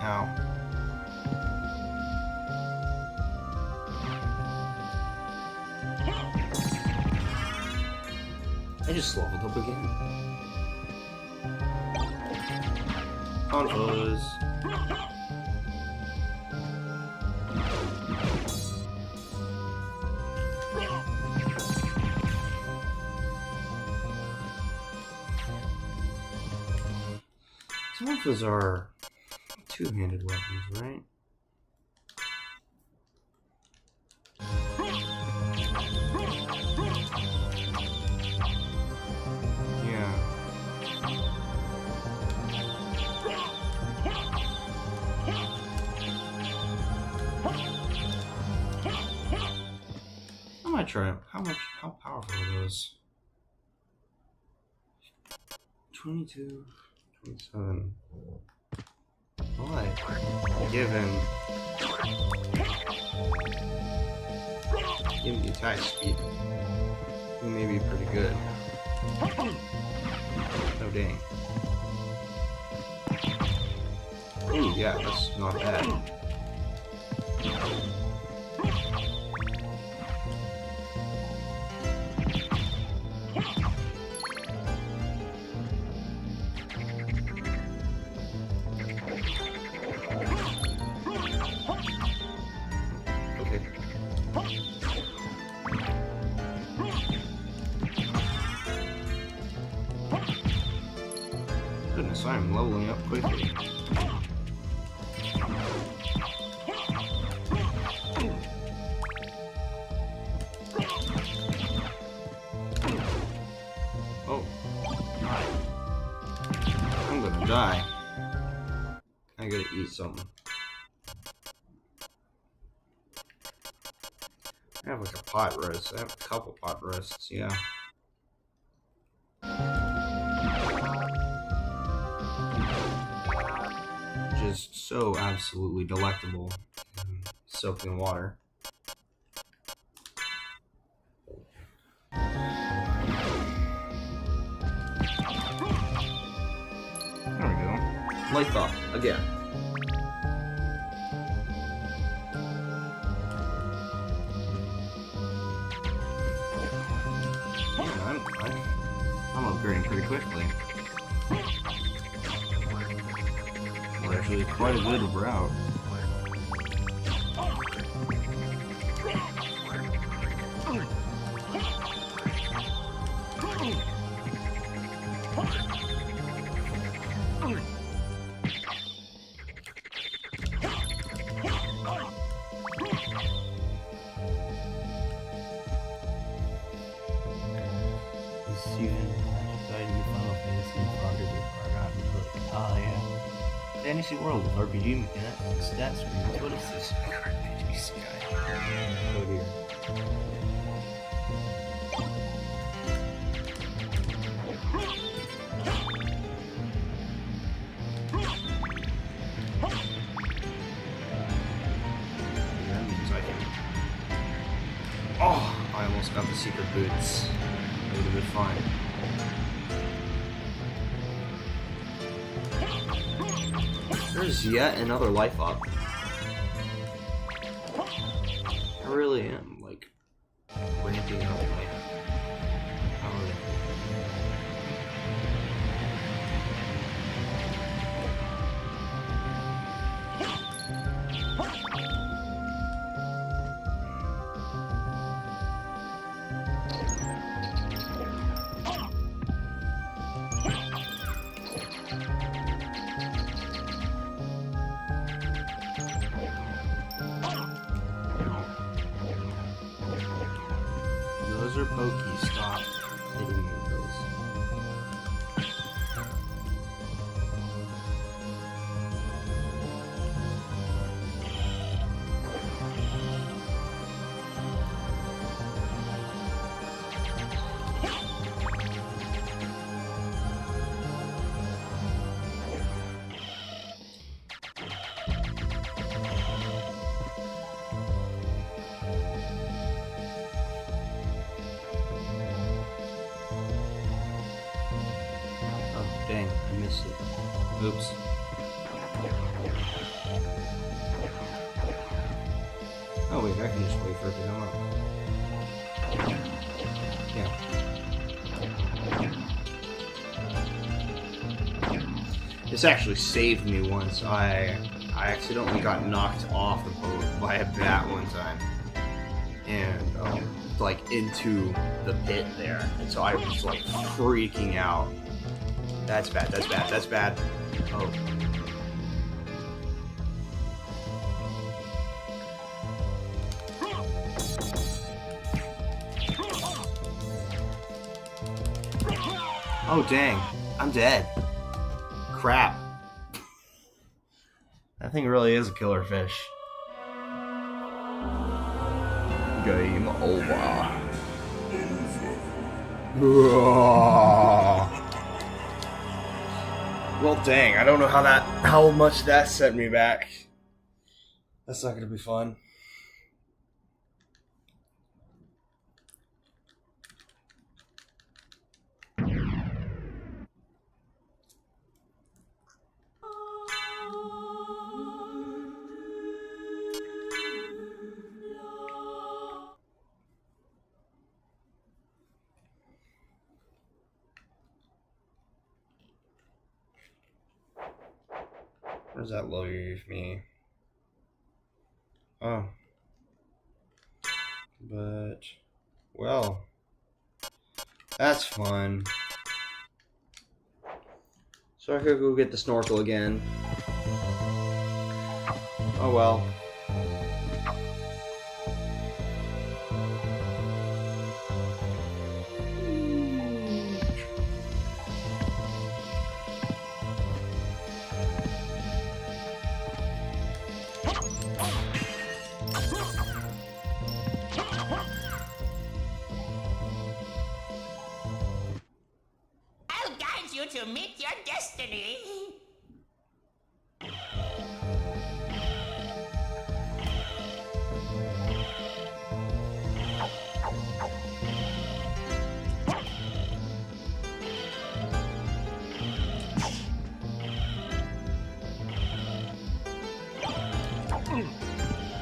Ow. I just leveled up again. Convos. Tonfas are two-handed weapons, right? Yeah. I might try them. How powerful are those? 22, 27. What? Given the attack speed, we may be pretty good. Oh dang. Ooh, yeah, that's not bad. Goodness, I'm leveling up quickly. Oh. I'm gonna die. I gotta eat something. I have like a pot roast. I have a couple pot roasts, yeah. Just so absolutely delectable. Soaked in water. There we go. Life up again. Yeah, I'm upgrading pretty quickly. We're actually quite a good route. Fantasy world with RPG mechanics and stat screens. What is this? RPG guy. Oh dear. That means I can. Oh, I almost got the secret boots. That would have been fine. There's yet another life up. I really am, like, ramping up my power. Bowser Pokey, stop hitting me with those. Dang, I missed it. Oops. Oh wait, I can just wait for it to come up. Yeah. This actually saved me once. I accidentally got knocked off the boat by a bat one time. And, like, into the pit there. And so I was, like, freaking out. That's bad, that's bad, that's bad. Oh. Oh, dang. I'm dead. Crap. That thing really is a killer fish. Game over. Well, dang, I don't know how much that set me back. That's not gonna be fun. Where does that leave me? Oh. But, well, that's fun. So I could go get the snorkel again. Oh well. I'll guide you to meet your destiny.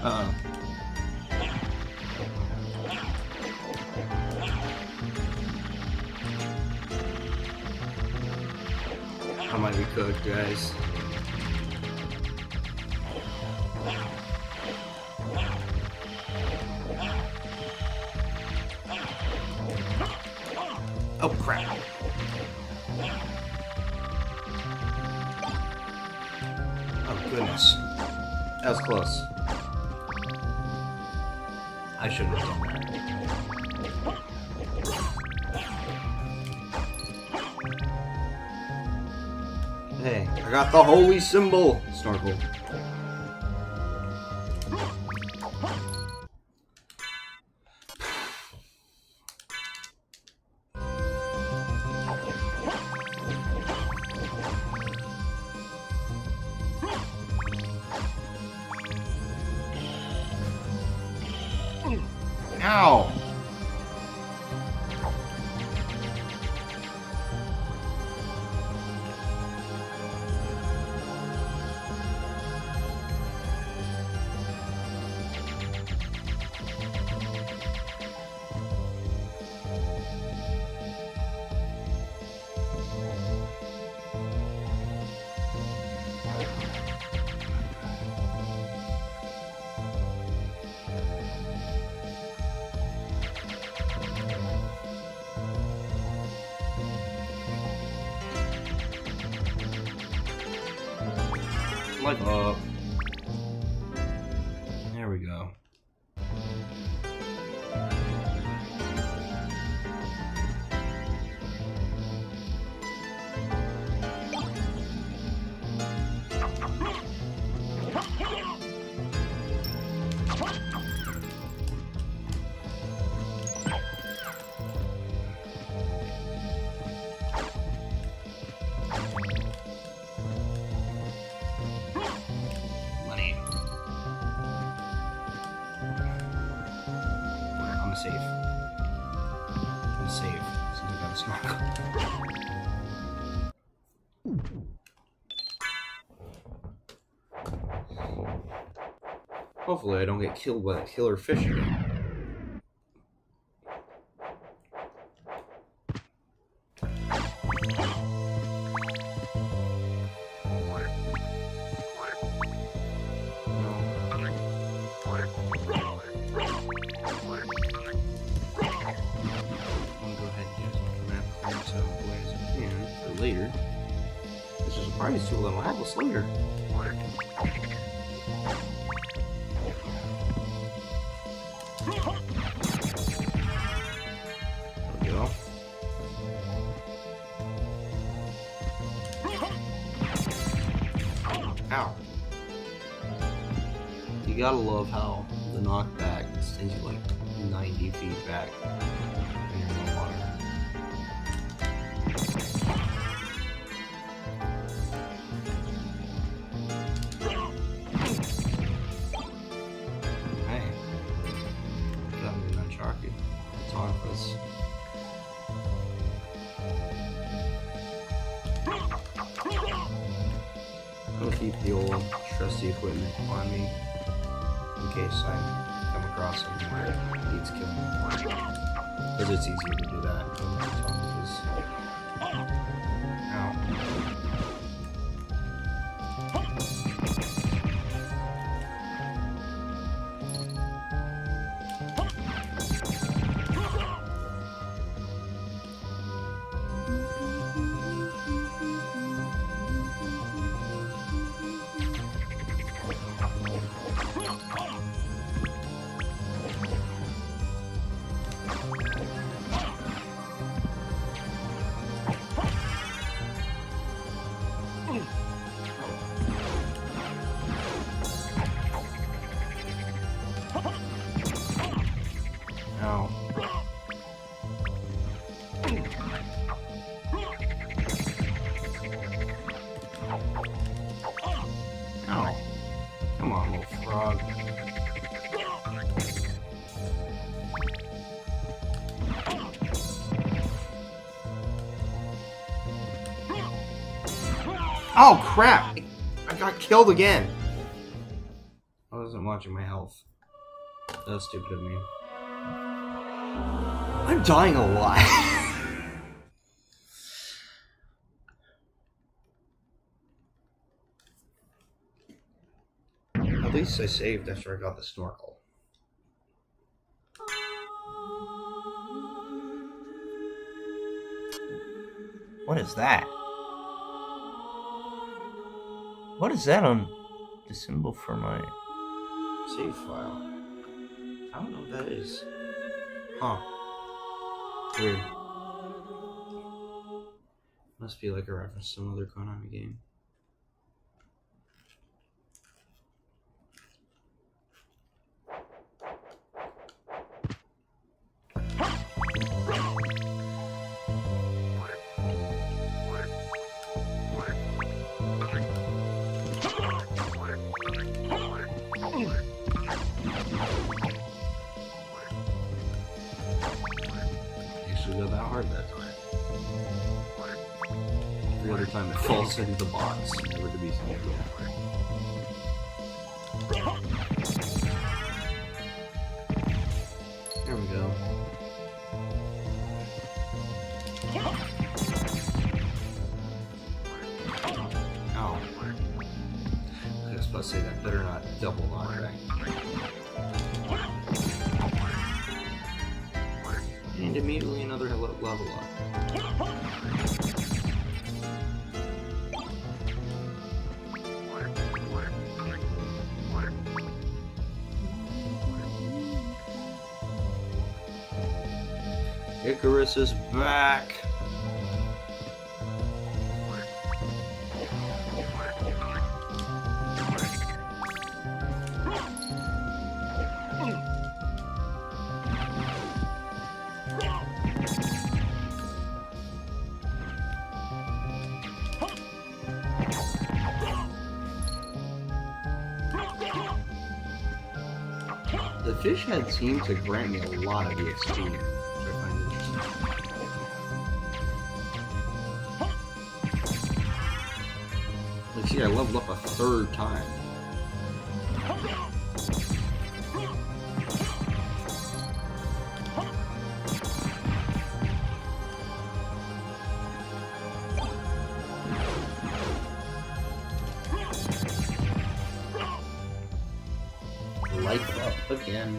Uh-oh. I might be cooked, guys. Oh, crap. Oh, goodness. That was close. I shouldn't have done that. Hey, I got the holy symbol! Snorkel. Ow! Light up. There we go. gonna save since I got a snorkel. Hopefully I don't get killed by that killer fish again. Later. This is a surprise to level help us later. There we go. Ow. You gotta love how the knockback sends you like 90 feet back when you're in the water. I'm gonna keep the old trusty equipment on me in case I come across something where it needs killing. Because it's easier to do that. Ow. Ow. Come on, little frog. Oh crap! I got killed again! I wasn't watching my health. That was stupid of me. I'm dying a lot. At least I saved after I got the snorkel. What is that? What is that on the symbol for my save file? I don't know what that is. Huh. Weird. Must be like a reference to another Konami game. Actually got that hard that time. Every other time it falls into the box, never to be seen again. There we go. Ow. I was supposed to say that better not double knockback. And immediately another level up. Icarus is back! The fish head seems to grant me a lot of EXP, which I find interesting. See, I leveled up a third time. Life up again.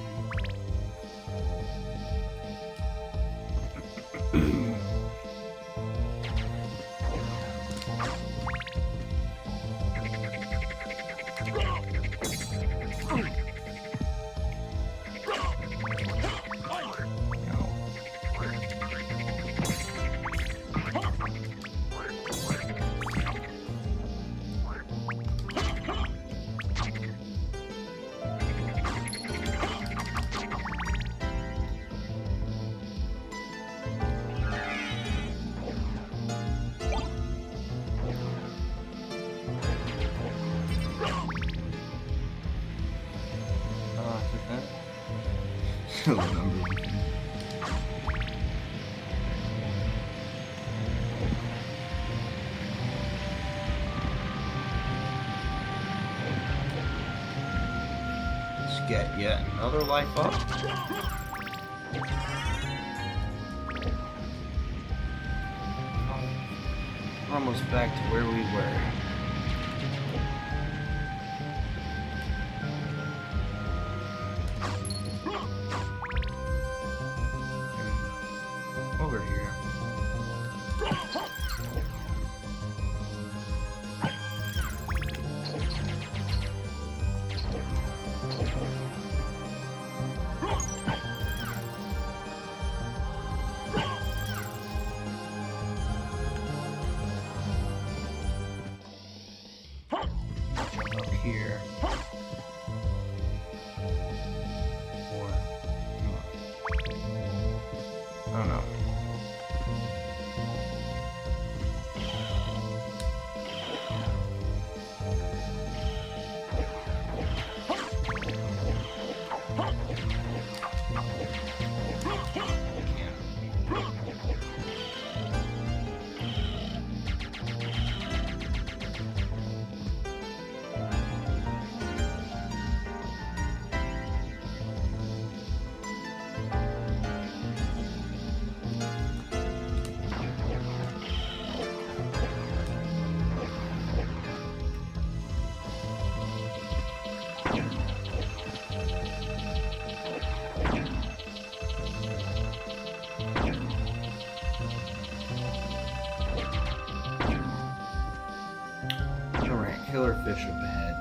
Let's get yet another life up. We're almost back to where we were. Over here. Jump up here. Or I don't know. Killer fish up ahead.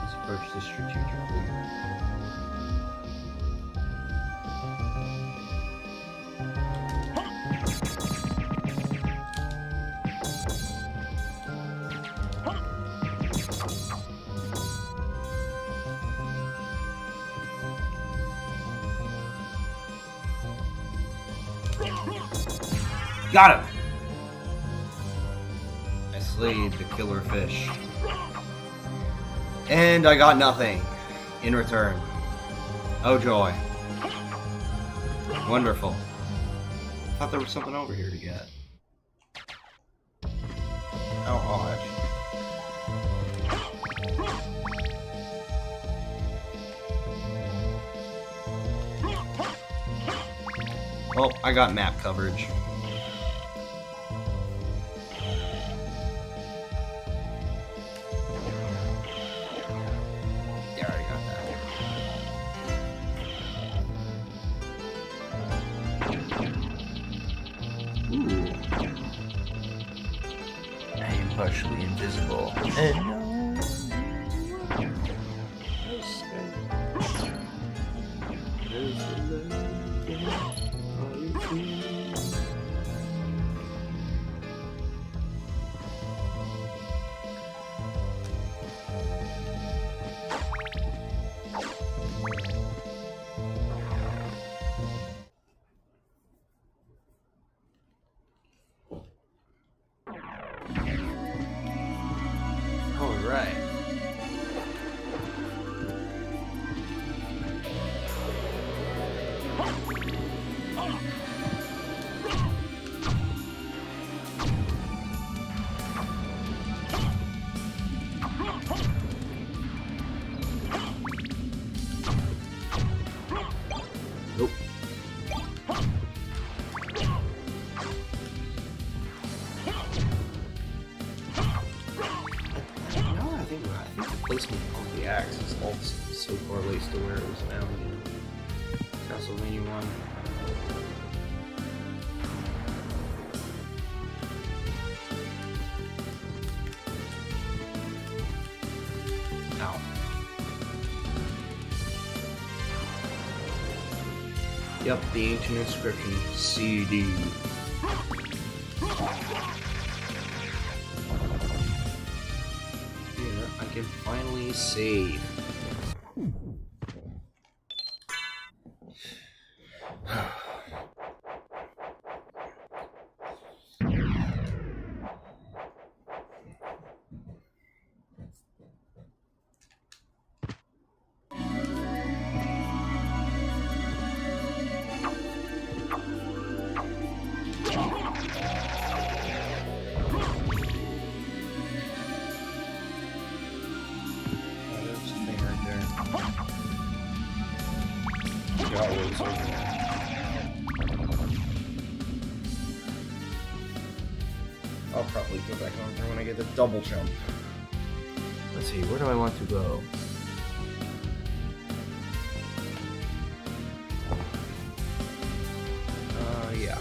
Let's approach this strategically. Got him! Slayed the killer fish. And I got nothing in return. Oh joy. Wonderful. Thought there was something over here to get. How odd. Well, I got map coverage. Partially invisible. Right. Nope. Now I think the placement of the axe is also so correlates to where it was found in Castlevania 1. Ow. Yep, the ancient inscription, CD. Here, I can finally save. I'll probably go back on there when I get the double jump. Let's see, where do I want to go? Yeah.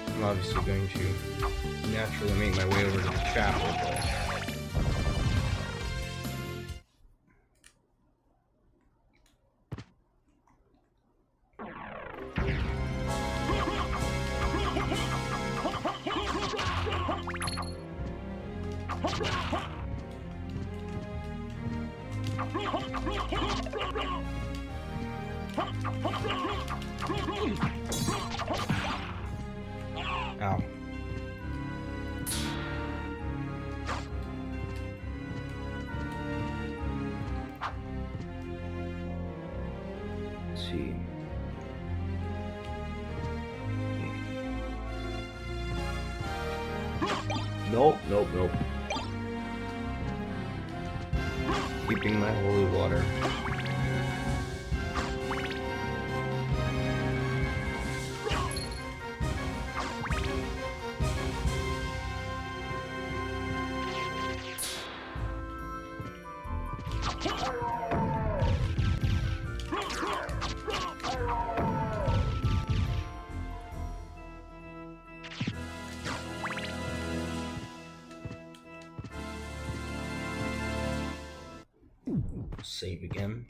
I'm obviously going to naturally make my way over to the chapel, but... Ow. Let's see. Nope. Keeping my holy water. Save again.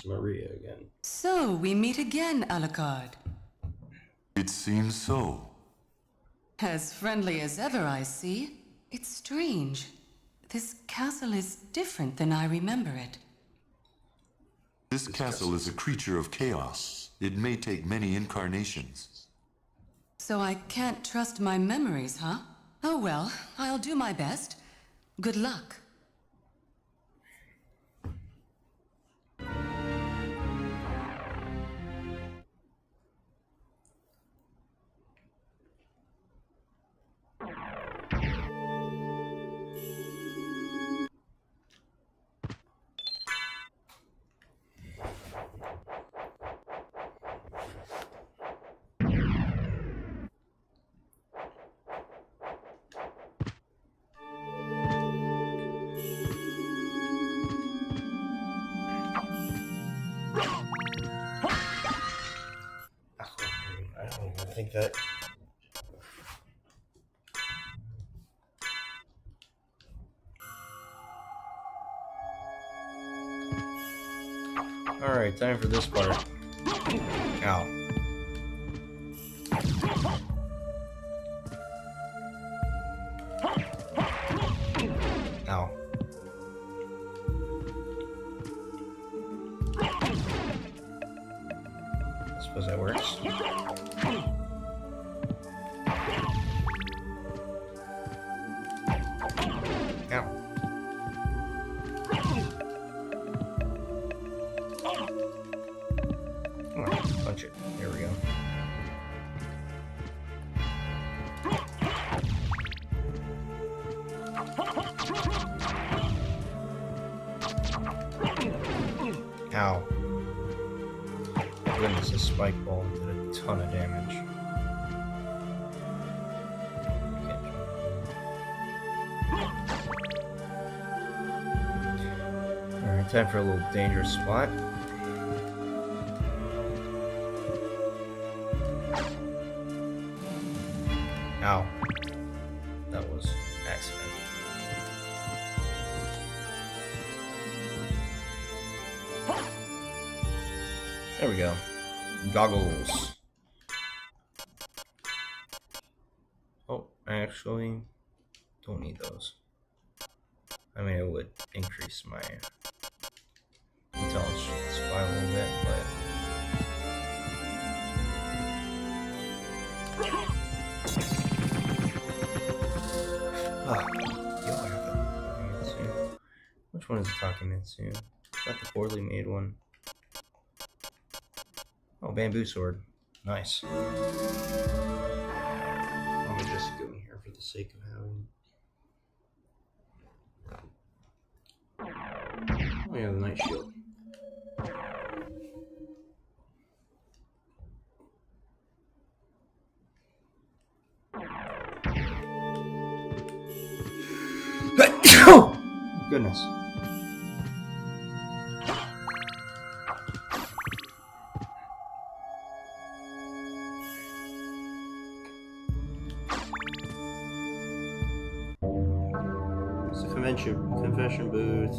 Maria again. So, we meet again, Alucard. It seems so. As friendly as ever, I see. It's strange. This castle is different than I remember it. This castle is a creature of chaos. It may take many incarnations. So I can't trust my memories, huh? Oh well, I'll do my best. Good luck. I think that... Alright, time for this part. Ow. Ow. I suppose that works. Ow. Come on, punch it. There we go. Ow. Goodness, this spike ball did a ton of damage. Alright, time for a little dangerous spot. Ow. That was an accident. There we go. Goggles. Oh, I actually don't need those. I mean, it would increase my intelligence by a little bit, but... Yo, I got the Takemitsu. Which one is the Takemitsu? Is that the poorly made one? Oh, bamboo sword. Nice. I'm just going here for the sake of having... Oh yeah, the night shield. Goodness. It's a confession booth.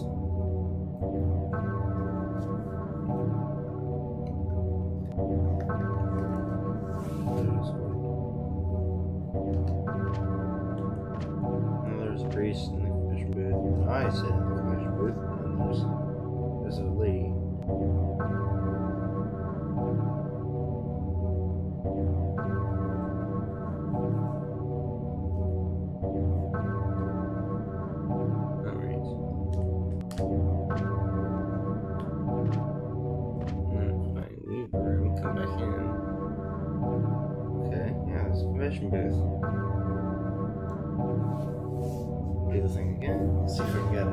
There's a priest in the confession booth. I sit in the confession booth, and then there's a lady. Booth. Do the thing again. Let's see if I can get it.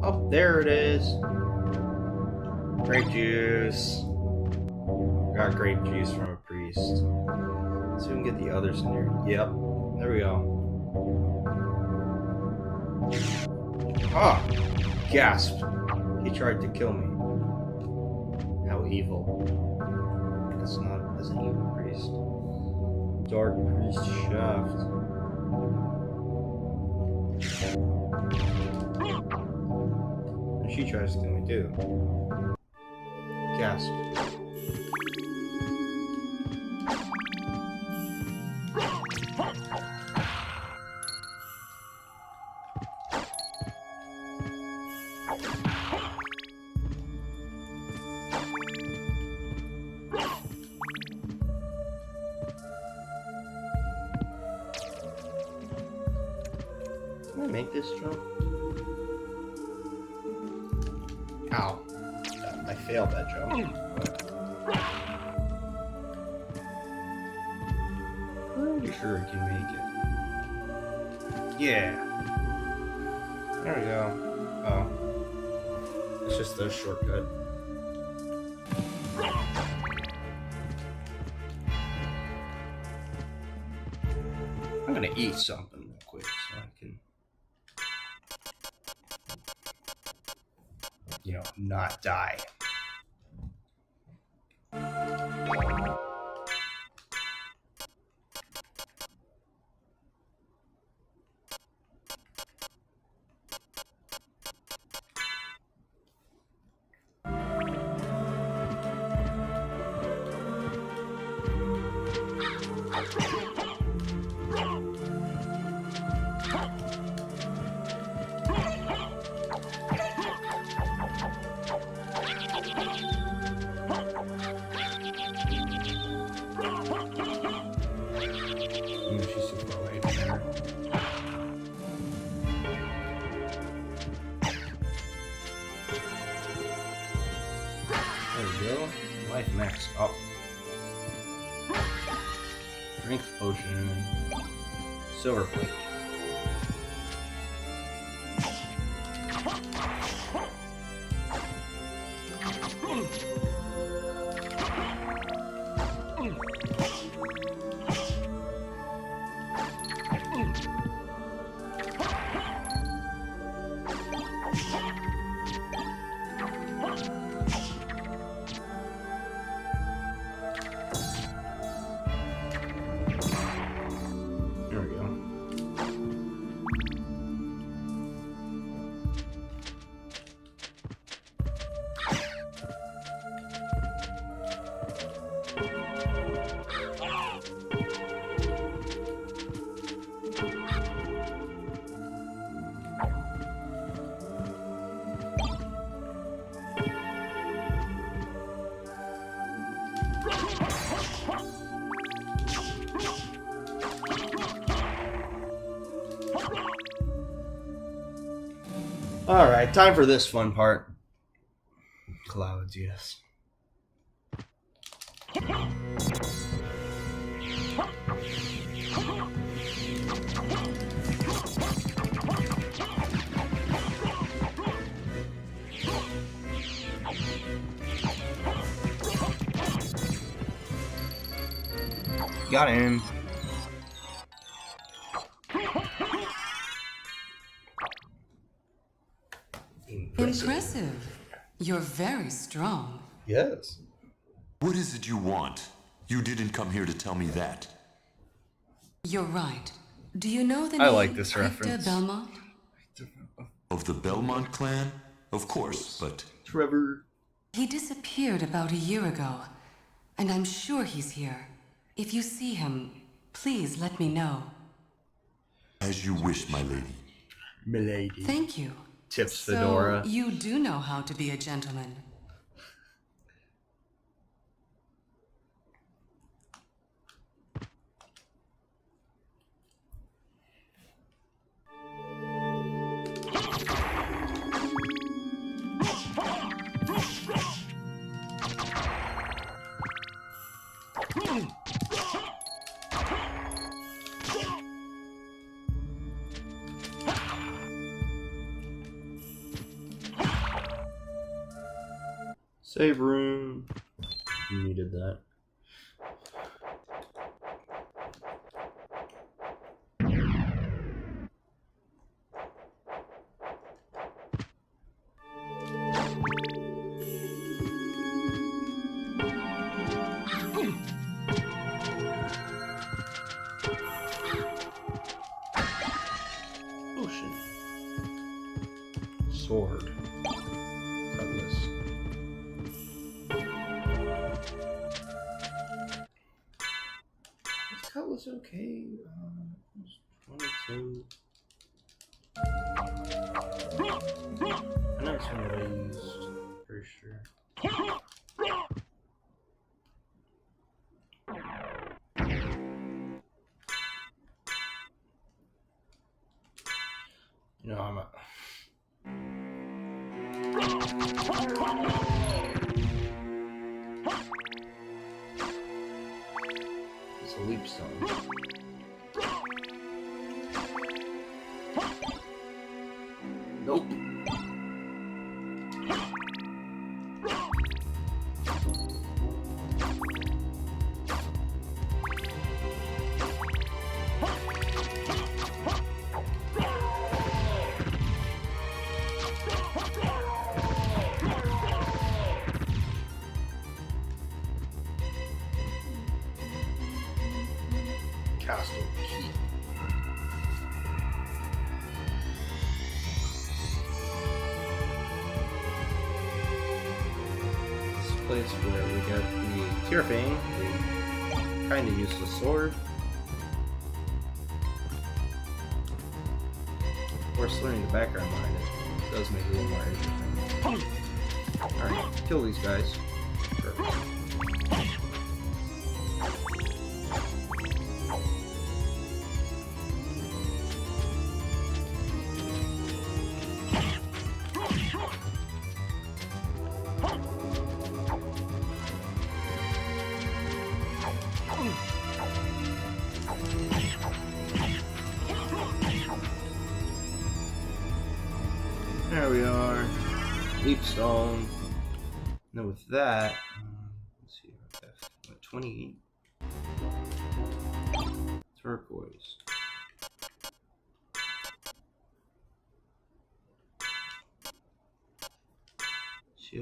Oh, there it is. Grape juice. Got grape juice from a priest. Let's see if we can get the others in here. Yep. There we go. Ah! Gasp. He tried to kill me. How evil. That's an evil priest. Dark priest shaft. She tries to kill me too. Gasp. Can I make this jump? Ow. I failed that jump. But I'm pretty sure I can make it. Yeah. There we go. Oh. It's just a shortcut. I'm gonna eat something real quick so I can, you know, not die. She's super late there. There we go. Life max up. Drink potion. Silver plate. There we go. Alright, time for this fun part. Clouds, yes. Got him. Impressive. You're very strong. Yes. What is it you want? You didn't come here to tell me that. You're right. Do you know the I name like this Hector reference. Belmont? Of the Belmont clan? Of course, but Trevor. He disappeared about a year ago, and I'm sure he's here. If you see him, please let me know. as you wish, my lady. Milady. Thank you. Tips So Fedora. you do know how to be a gentleman. Save room. Needed that. Potion. Sword. Cutlass. Is cutlass okay? 22. I know it's one that I used. Pretty sure. You know, I'm a... It's a leap stone. Nope. Castle Key. This place where we get the Tearfang, the kind of useless sword. Of course, learning the background behind it does make it a little more interesting. Alright, kill these guys. Perfect. There we are. Leap stone. Now with that, let's see, what, 28? Turquoise. See,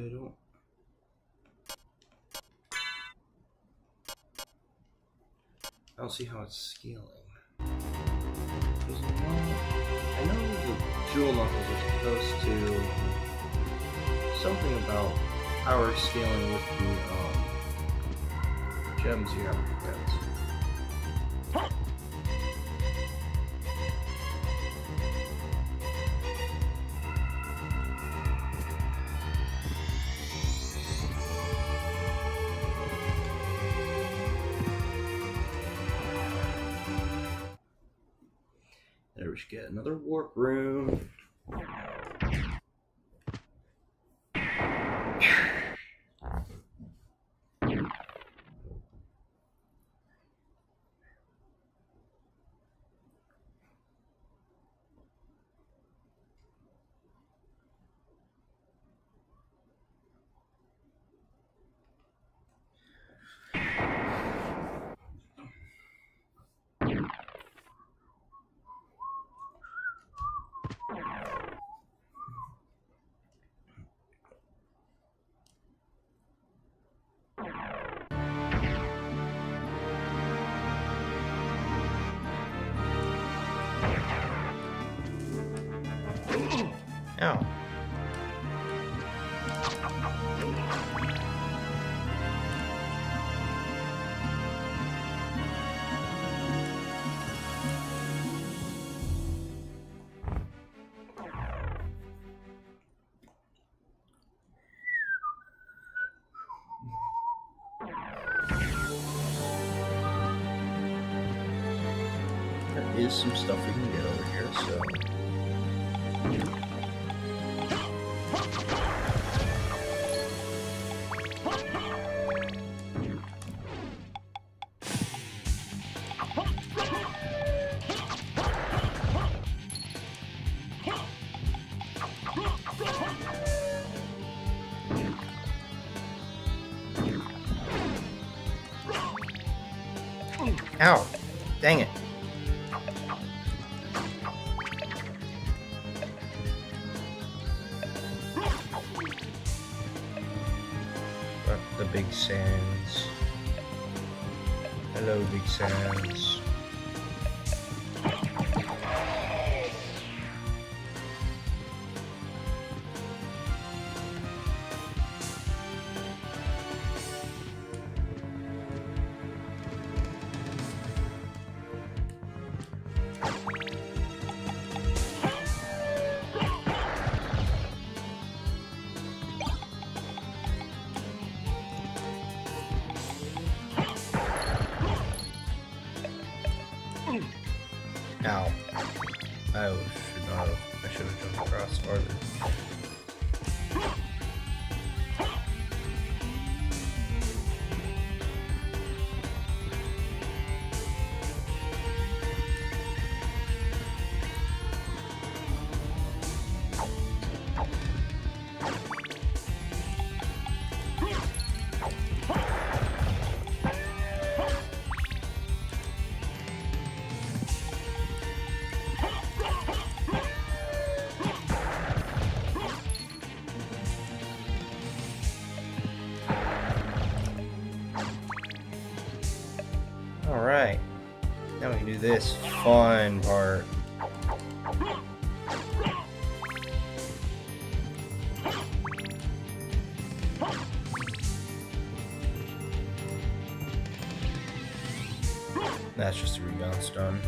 I don't see how it's scaling. I know the jewel knuckles are supposed to something about power scaling with the gems you have with the gems. There we should get another warp room. Ow. There is some stuff we can get over here, so. Ow! Dang it. The big sands. Hello, big sands. Ow. I should have jumped across farther. do this fun part. That's just a rebound stun.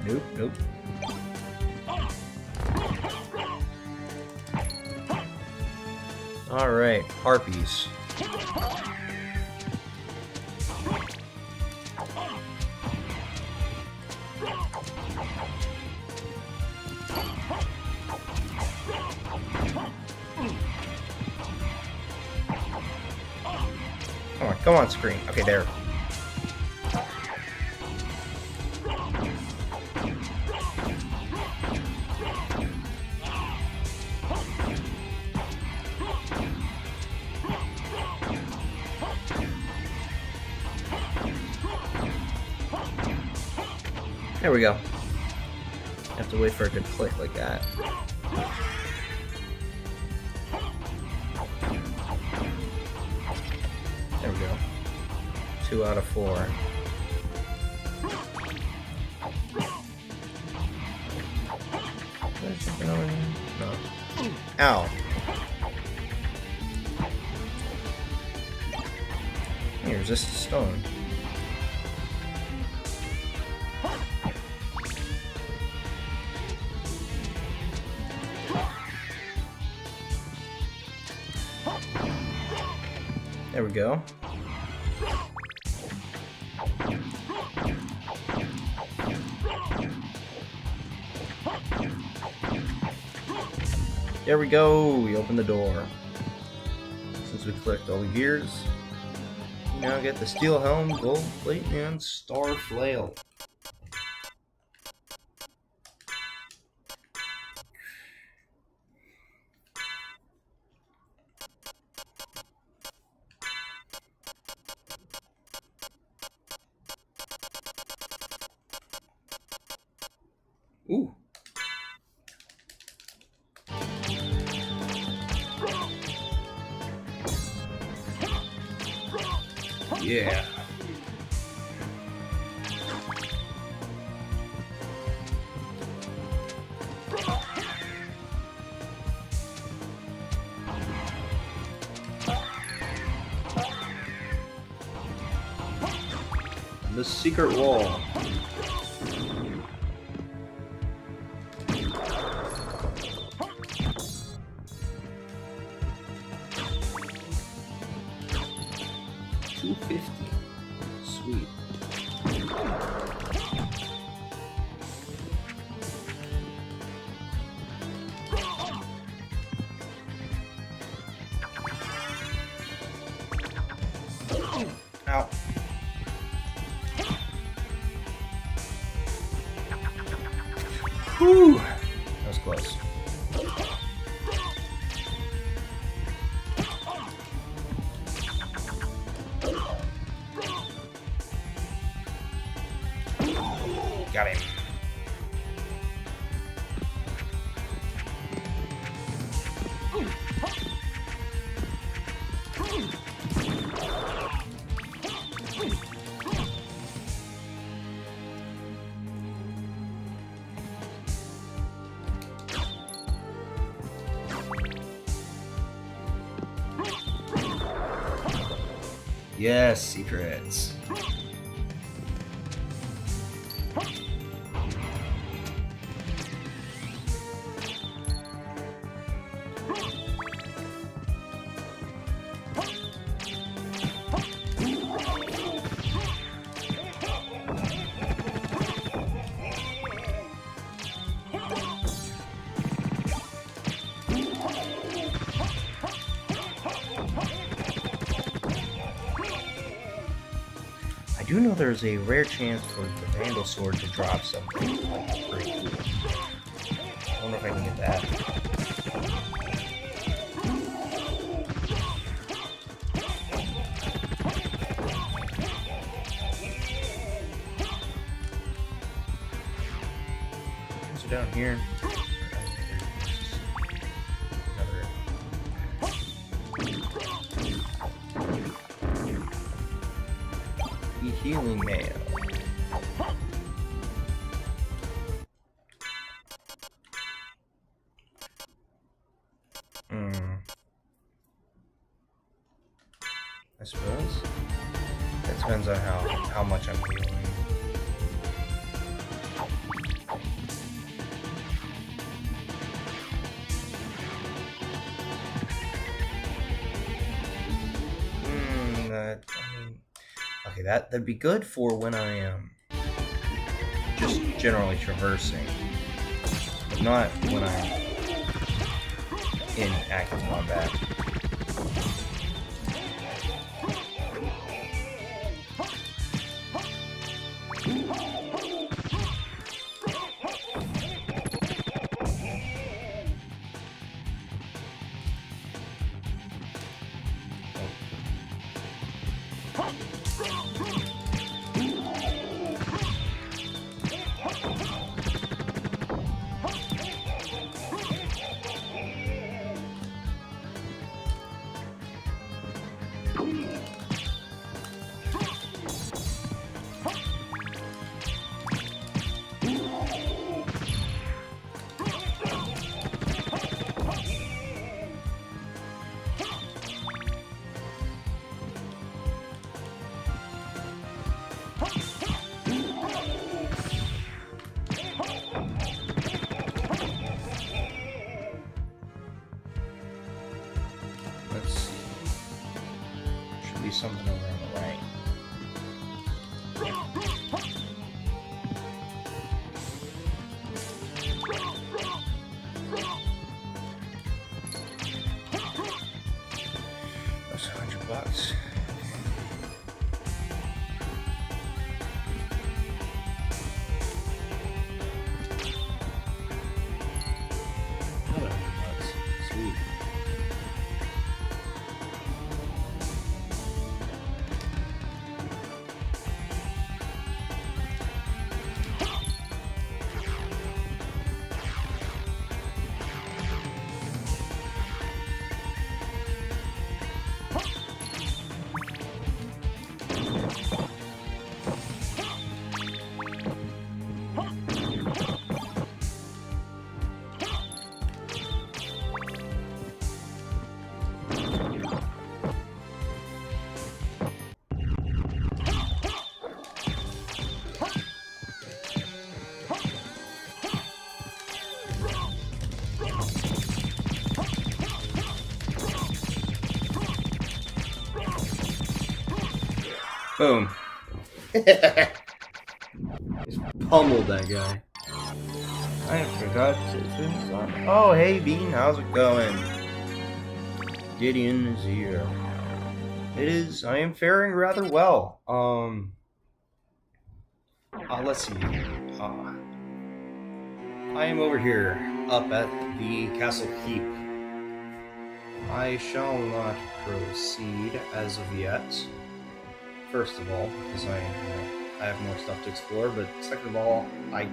Nope, nope. Alright, harpies. Come on, screen. Okay, there. There we go. Have to wait for it to click like that. There we go. 2 out of 4. No. Ow. Hey, resist the stone. There we go. There we go. We opened the door. Since we clicked all the gears, we now get the steel helm, gold plate, and star flail. Ooh. Yeah. The secret wall. $250. Sweet. Ow. Whew. That was close. Got him. Yes, secrets. I do know there's a rare chance for the Vandal Sword to drop something pretty cool. I wonder if I can get that. So down here. healing mayo. I suppose. That depends on how much I'm healing. Okay, that'd be good for when I am just generally traversing, but not when I'm in active combat. Let's see. Should be something over on the right. That's $100. Another $100. Sweet. Boom. Just pummeled that guy. I forgot to finish on. Oh, hey Bean, how's it going? Gideon is here. It is. I am faring rather well. Let's see. I am over here, up at the castle keep. I shall not proceed as of yet. First of all, because I have more stuff to explore, but second of all, I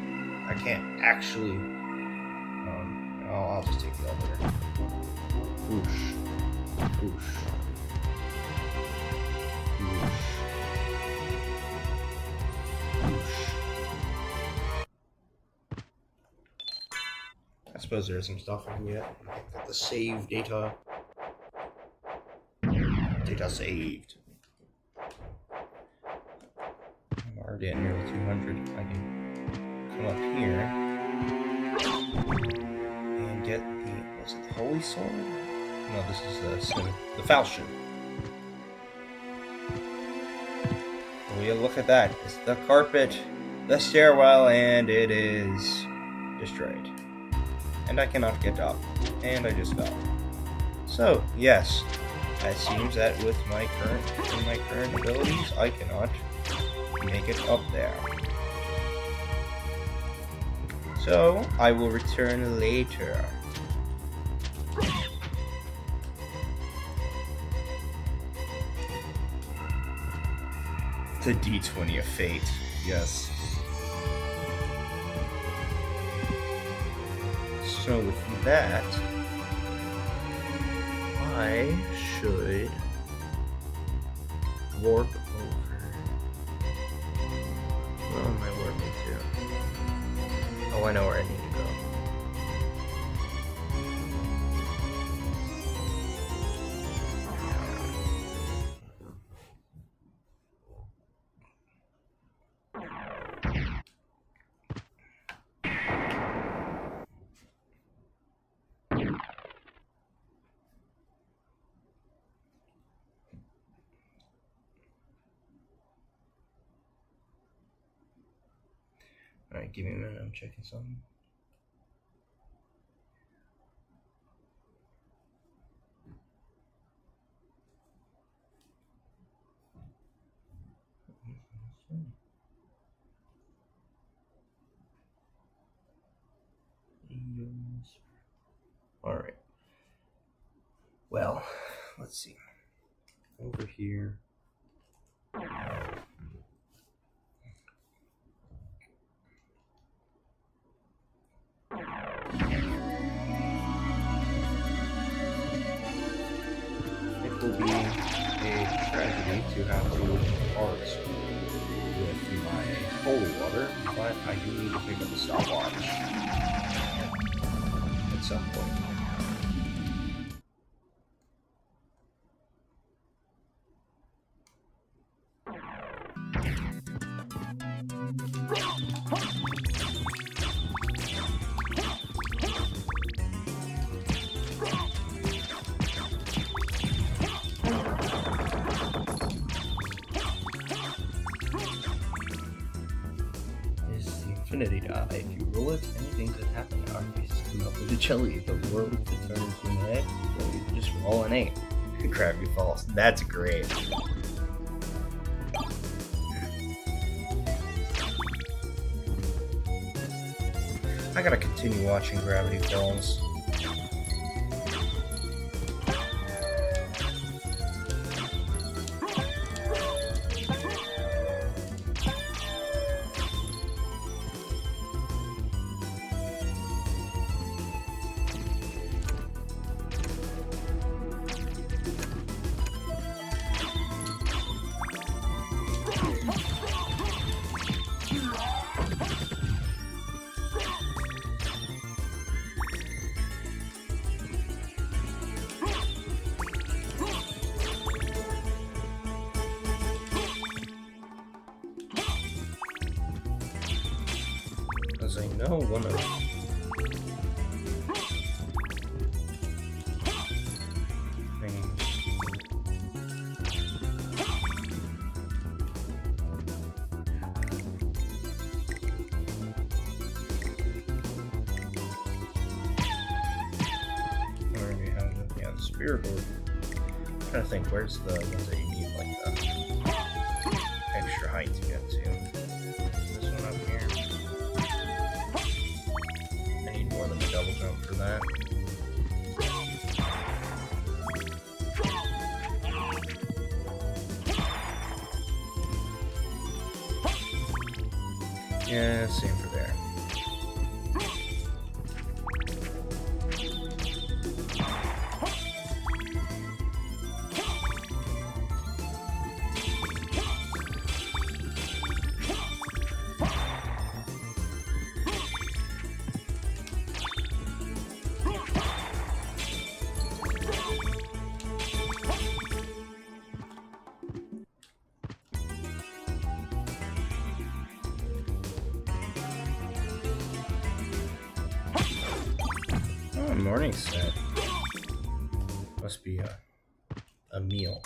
can't actually. I'll just take the elevator. Whoosh, whoosh, whoosh, whoosh. I suppose there's some stuff I can get. Got the save data. Data saved. I'm already at nearly 200. I can come up here and get the, was it the Holy Sword? No, this is the falchion. Will you look at that? It's the carpet, the stairwell, and it is destroyed. And I cannot get up. And I just fell. So, yes, it seems that with my current abilities, I cannot make it up there. So, I will return later. The D20 of fate, yes. So with that, I should warp over Oh, I know where I need to go. Alright, give me a minute, I'm checking something. Alright. Well, let's see. Over here. It will be a tragedy to have to part with my holy water, but I do need to pick up a stopwatch at some point. Infinity die. If you roll it, anything could happen. Our faces come up with a jelly. The world could turn into an egg, or you could just roll an 8. Gravity Falls. That's great. I gotta continue watching Gravity Falls. As I know, one of the spirit board. I'm trying to think, where's the ones that you need like the extra height to get to? This one up here. I need more than a double jump for that. Yeah, same for there. Morning set. Must be a meal.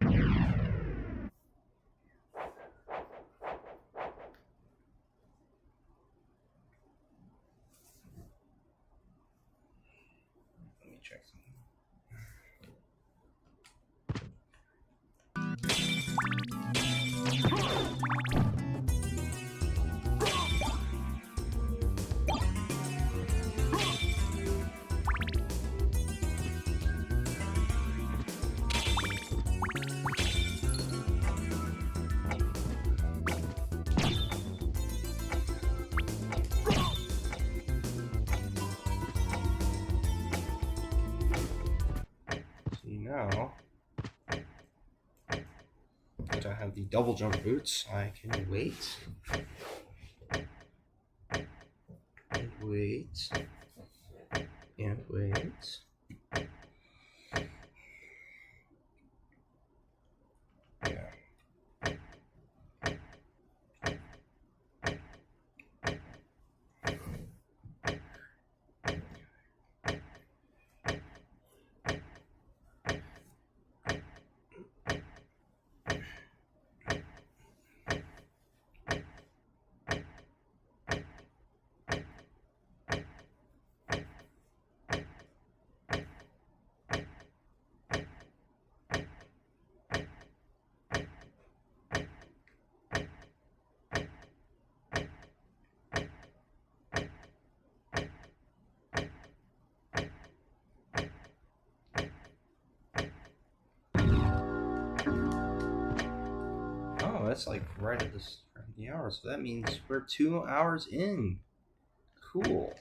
Let me check something. But I have the double jump boots. I can wait. And wait. And wait. Yeah. Oh, that's like right at the hour, so that means we're 2 hours in. Cool.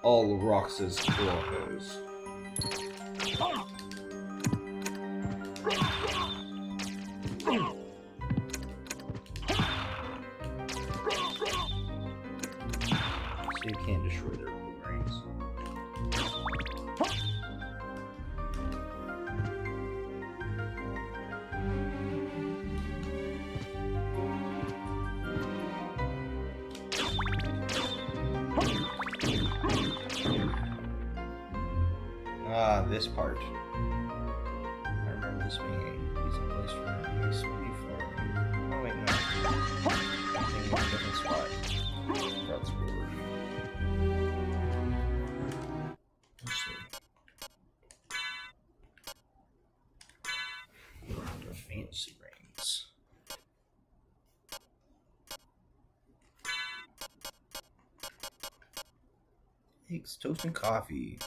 All Rox's clothes. So you can't destroy their boomerangs. Ah, this part. I remember this being a decent place for a nice sweetie farm. Oh wait, no. I'm thinking of a different spot. That's weird. Let's see. The fancy rings. Eggs, toast, and coffee.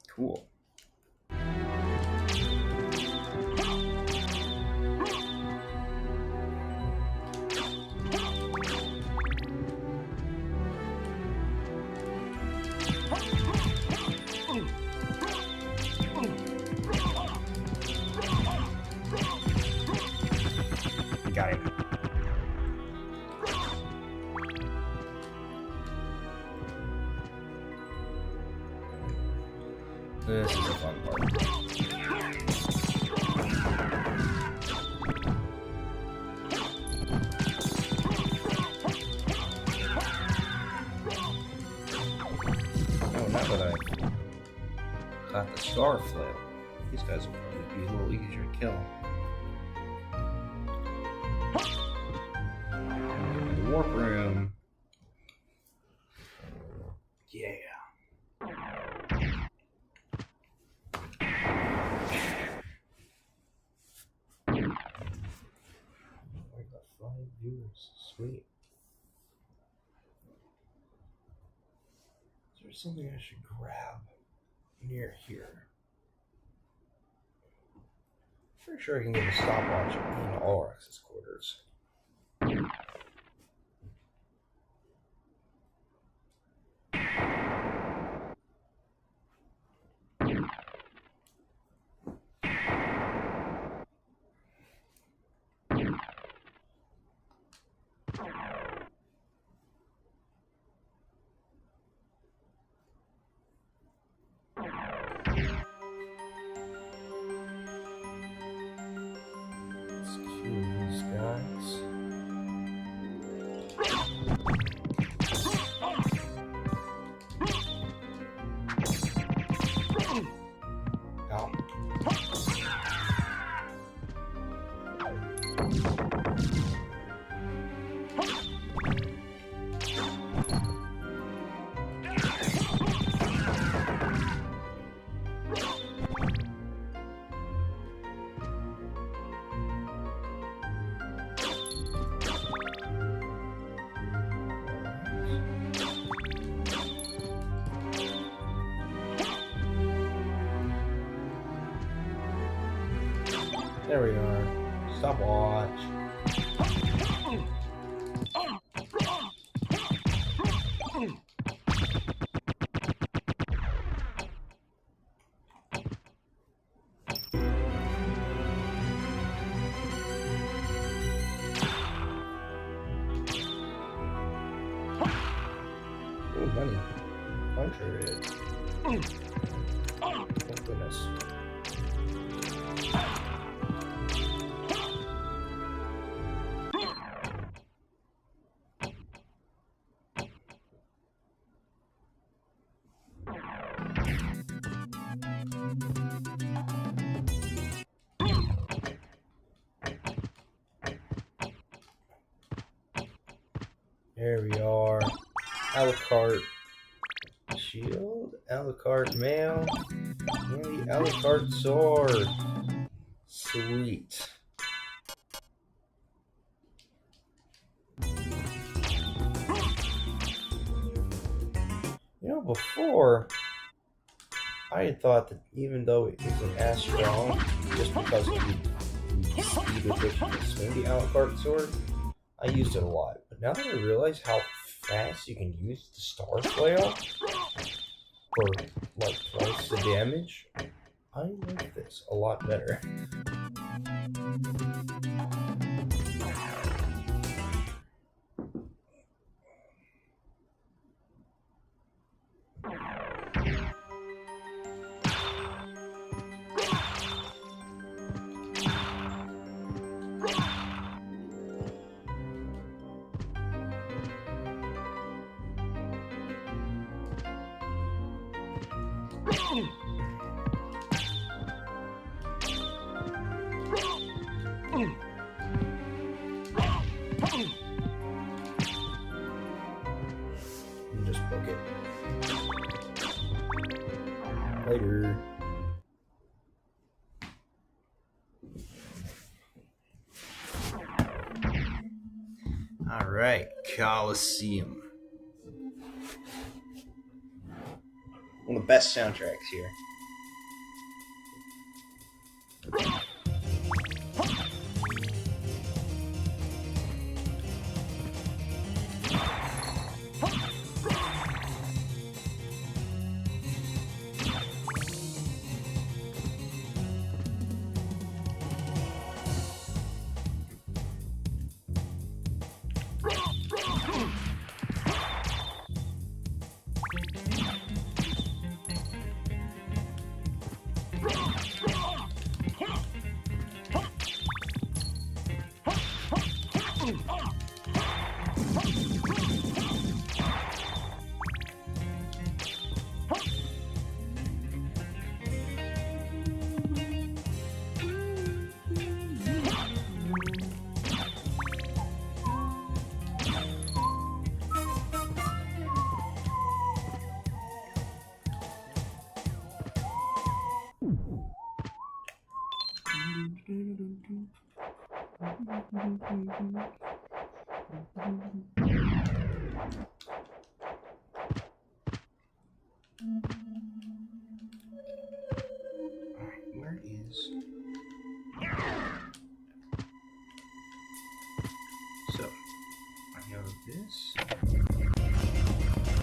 Cool. Got him. This is a fun part. Oh, now that I got the star flip, these guys will probably be a little easier to kill. The warp room. Yeah. I got 5 viewers. Sweet. Is there something I should grab near here? Pretty sure I can get a stopwatch in Ulrix's quarters. Excuse guys. Ow. There we are. Stopwatch. Ooh, money. Contrary. Oh, goodness. There we are. A la carte shield, a la carte mail, and the a la carte sword. Sweet. You know, before, I had thought that even though it isn't as strong, just because of the speed with which you can swing the a la carte sword, I used it a lot. But now that I realize how fast you can use the star flail for like twice the damage, I like this a lot better. And just book it. Later. Alright, Coliseum. One of the best soundtracks here. Where is... So, I have this.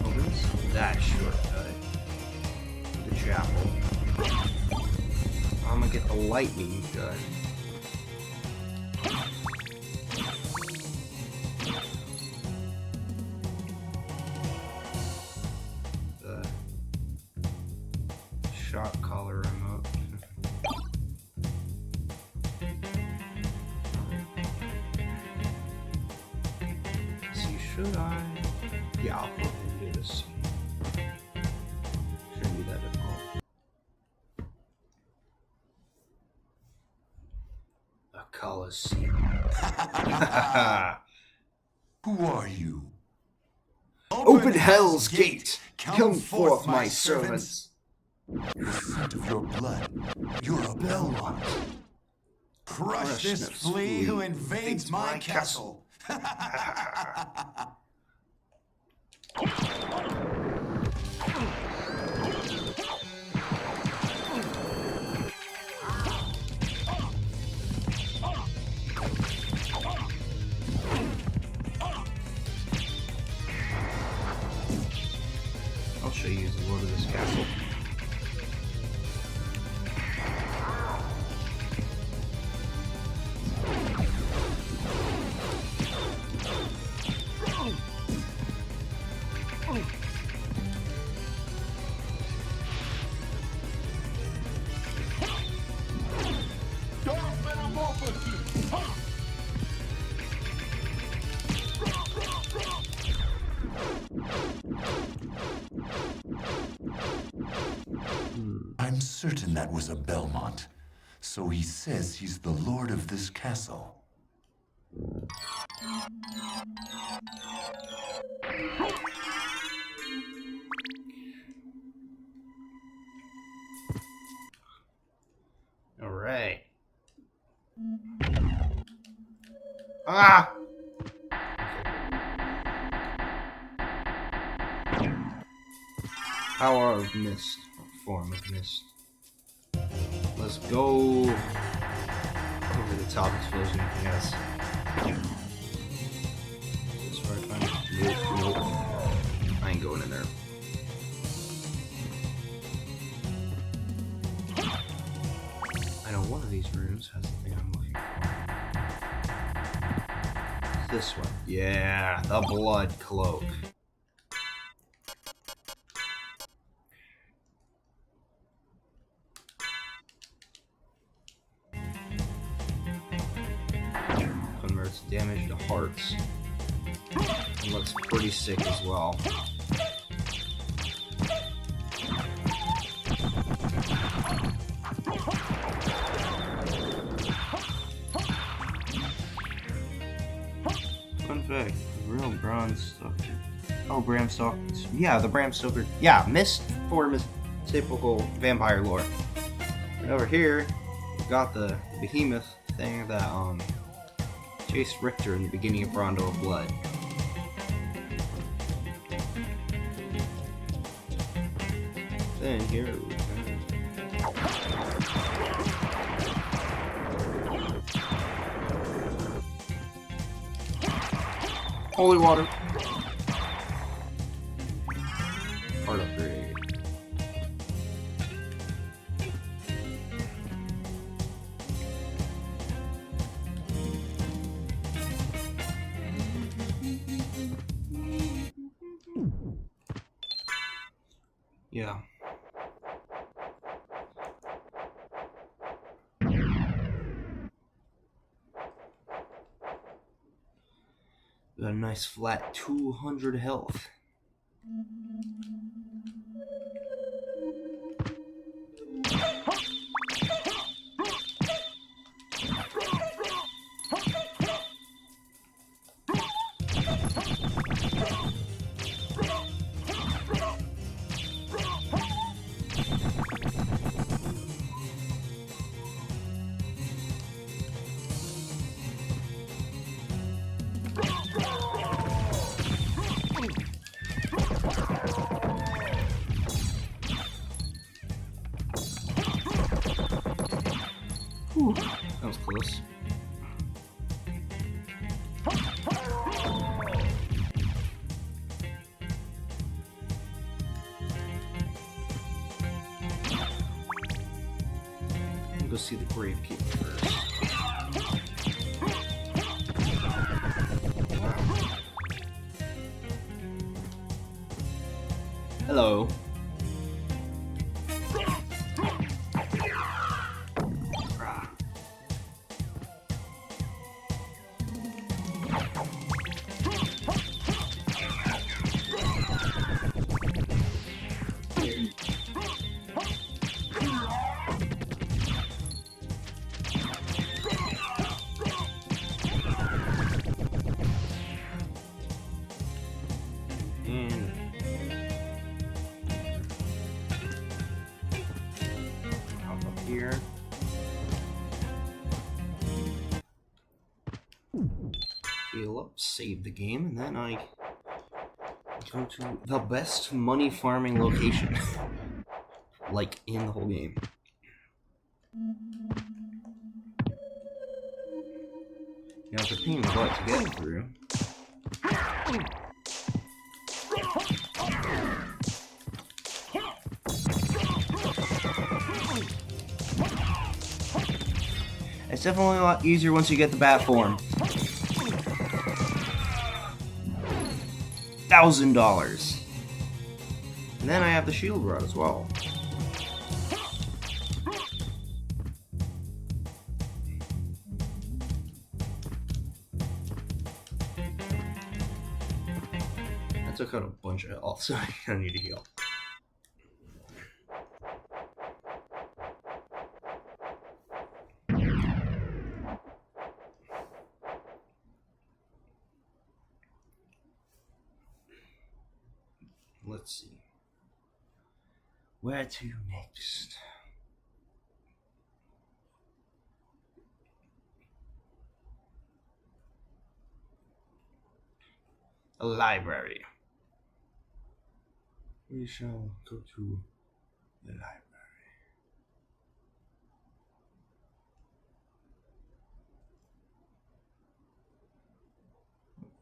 Opens that shortcut to the chapel. I'm gonna get the lightning gun. The shot collar remote. See, should I? Yeah, I'll probably do this. Shouldn't be that difficult. A Coliseum. Who are you? Open Hell's Gate! Come forth, my servants! The scent of your blood. You're a Belmont. Crush this flea who invades my castle. show you the lord of this castle. I'm certain that was a Belmont. So he says he's the lord of this castle. Alright. Ah! Power of mist, or form of mist. Let's go over the top explosion, yes. This where I find it. Nope. I ain't going in there. I know one of these rooms has the thing I'm looking for. It's this one. Yeah, the blood cloak. Converts damage to hearts. It looks pretty sick as well. Fun fact, real bronze stalker. Oh, Bram Stoker. Yeah, the Bram Stoker. Yeah, mist form is typical vampire lore. And over here, we've got the behemoth thing that chased Richter in the beginning of Rondo of Blood. Then here we go. Holy water. Part upgrade. Yeah. Got a nice flat 200 health. Whew, that was close. Go see the Gravekeeper first. Hello. Here. Heal up, save the game, and then I go to the best money farming location. Like in the whole game. Now it's a pain in the butt to get through. It's definitely a lot easier once you get the bat form. $1,000. And then I have the shield rod as well. I took out a bunch of health, so I need to heal. Let's see. Where to next? A library. We shall go to the library.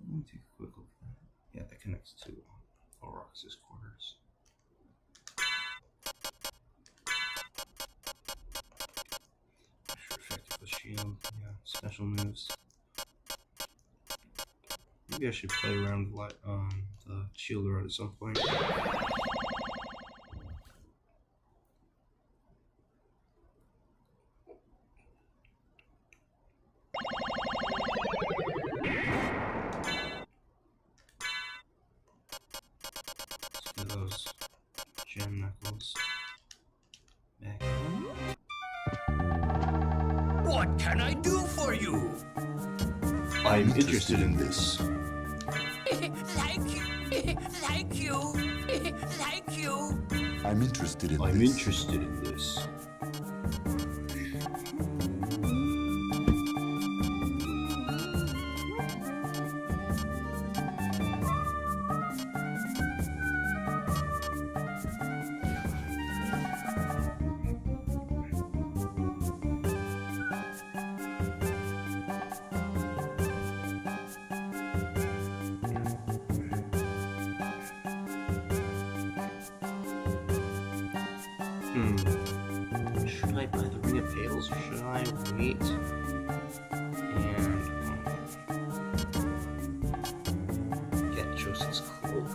Let me take a quick look at that. Yeah, that connects to Orox's quarters. Extra effective with shield. Yeah, special moves. Maybe I should play around with the shield rod at some point. Those gem knuckles back. What can I do for you? I'm interested in this. Thank you. Thank you. Thank you. I'm interested in I'm this. interested in this. Should I buy the Ring of Pails or should I wait and get Joseph's cloak?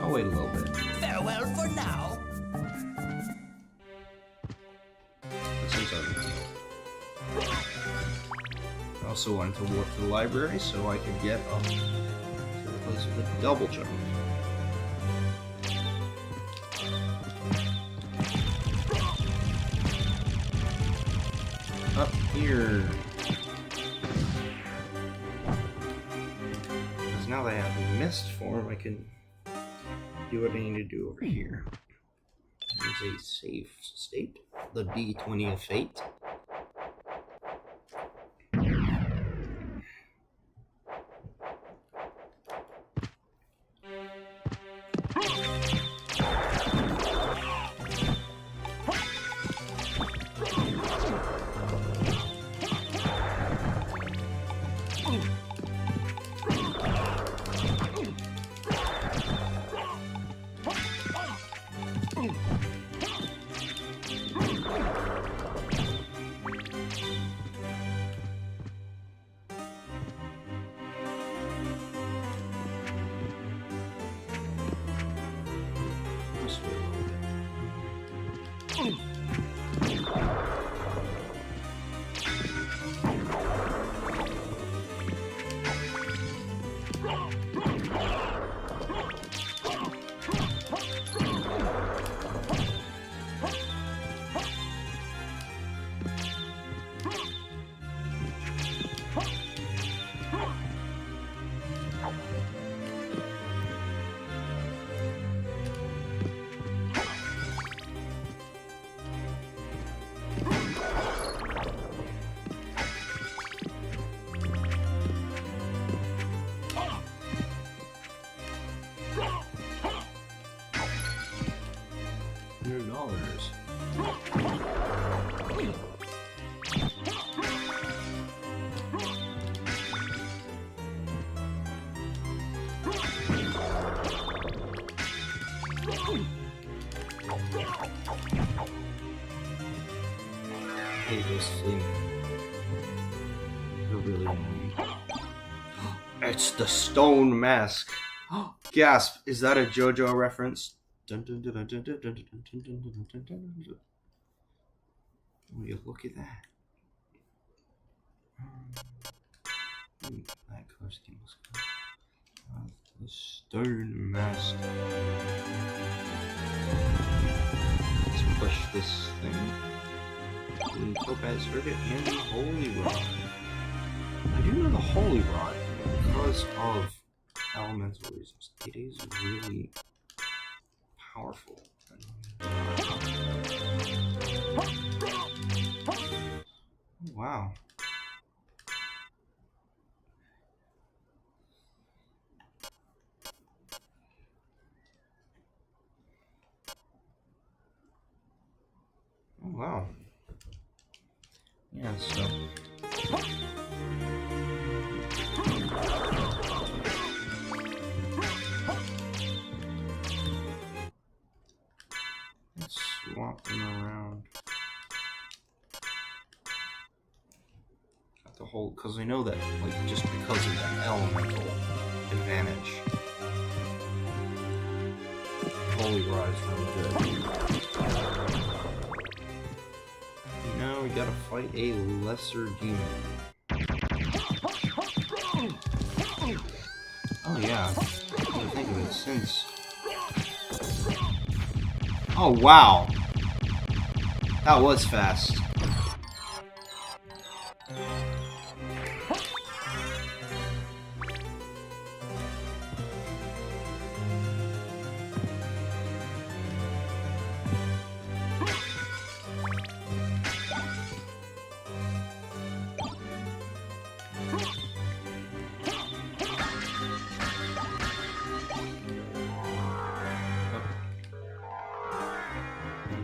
I'll wait a little bit. Farewell for now. That seems unreasonable. I also wanted to warp to the library so I could get up to the place with the double jump. Up here. Because now that I have the mist form, I can do what I need to do over here. There's a safe state, the D20 of Fate. $100. Hey, those fleeing. They're really annoying. It's the stone mask. Gasp! Is that a JoJo reference? Will you look at that? That costume was good. The stone mask. Let's push this thing. The Topaz Frigate and the Holy Rod. I do know the Holy Rod because of elemental reasons. It is really powerful. Wow. Oh, wow. Yeah, so. Let's swap them around. Got the whole, because I know that, like, just because of that elemental advantage, Holy Rod is really good. Now we gotta fight a lesser demon. Oh yeah, I didn't think of it since. Oh wow, that was fast.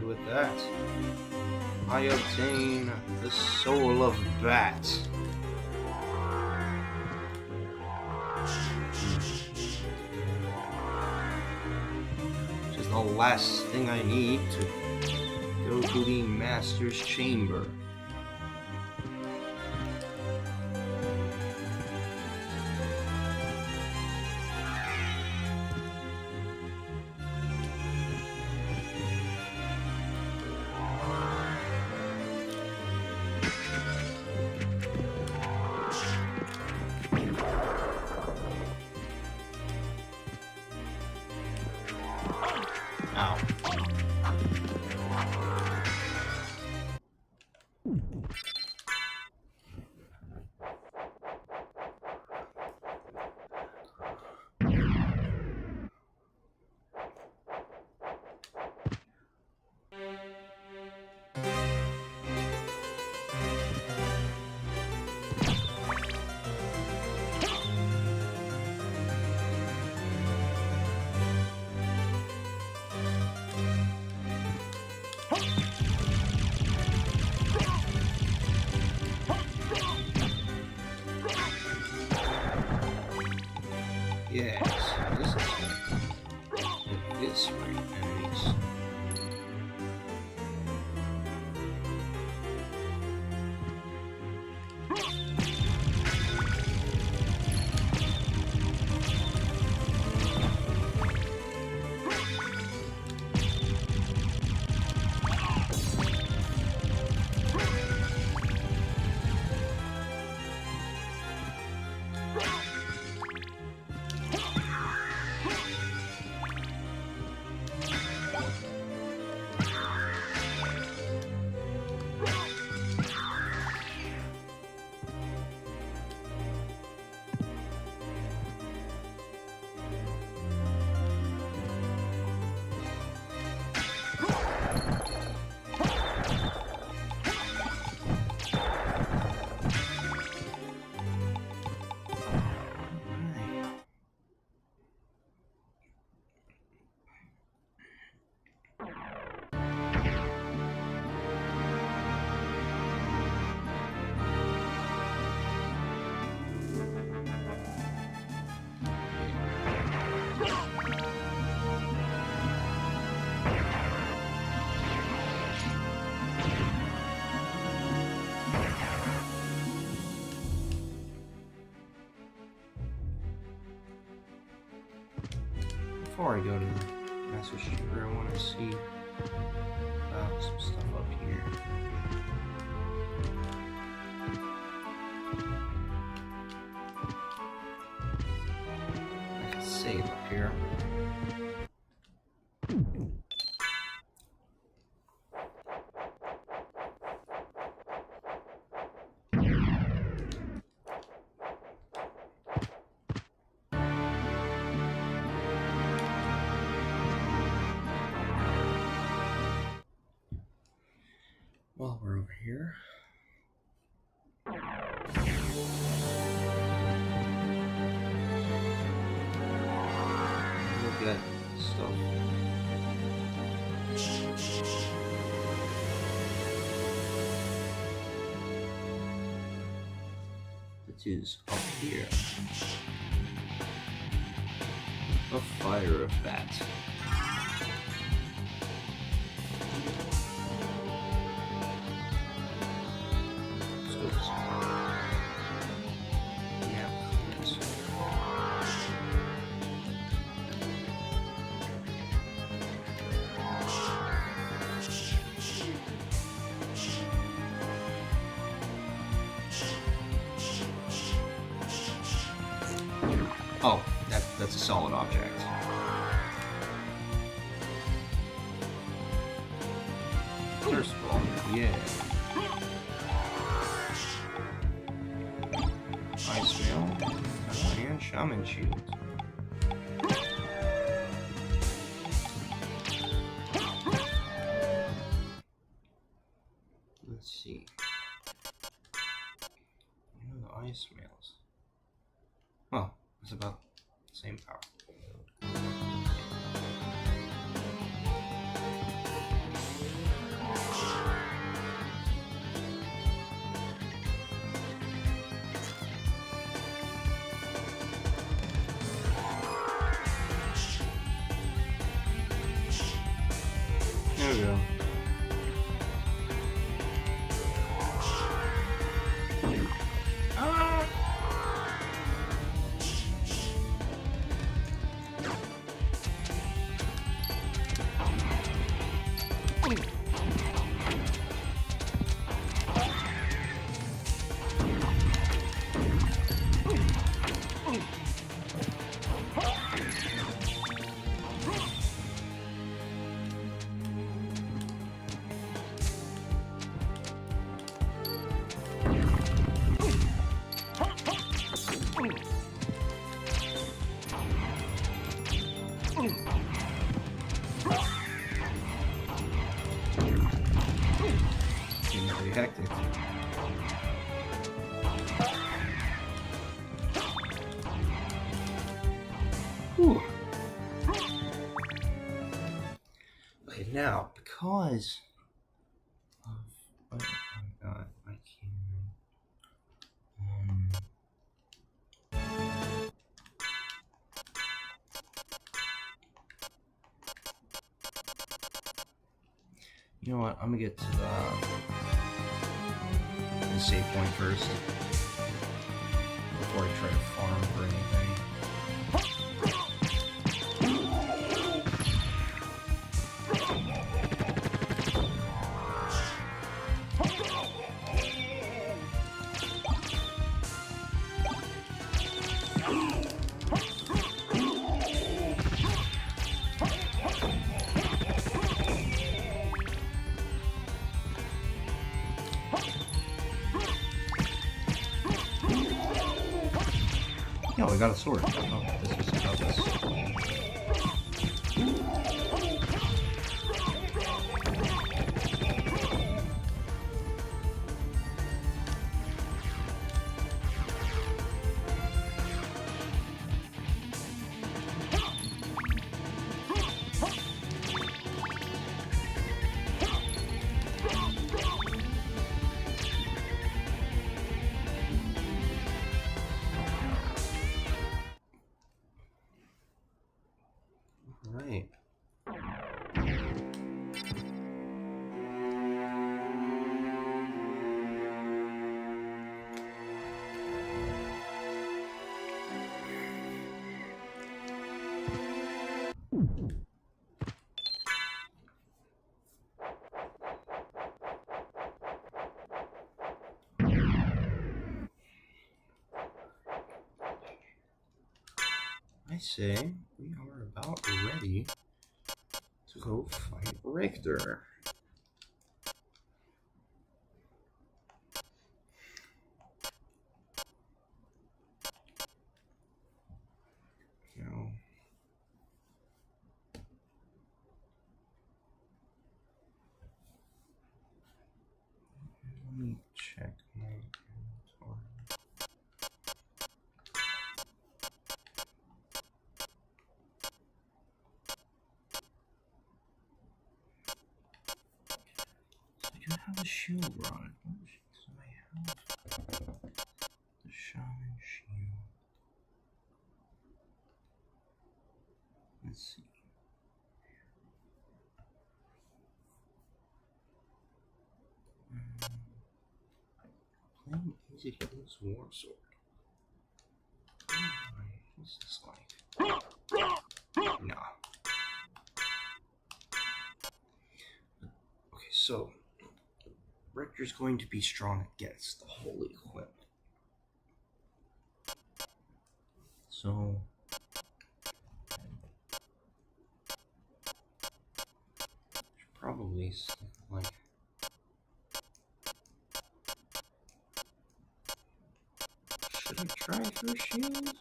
With that, I obtain the soul of Bat. Which is the last thing I need to go to the Master's Chamber. Ow. before I go to the Master Chamber, I want to see about some stuff up here. I can save up here. While we're over here, look at stuff. Which is up here. A fire of bats. Oh, that's a solid object. First ball, yeah. Ice Mail, and Shaman Shield. Let's see. The Ice Mails. Oh, it's about the same power. There we go. Pretty hectic. Whew. Okay, now because of what I got, I can. You know what? I'm gonna get to the save point first before I try to farm for anything. Oh, we got a sword. Oh, this was about this. say we are about ready to go fight Richter. Now, let me check my inventory. I do have a shield rod. So I have the shaman shield. Let's see. Playing Easy Heal's War Sword. What's this like? Nah. Okay, so Richter's going to be strong against the Holy Equip. So should probably like should I try for a shield?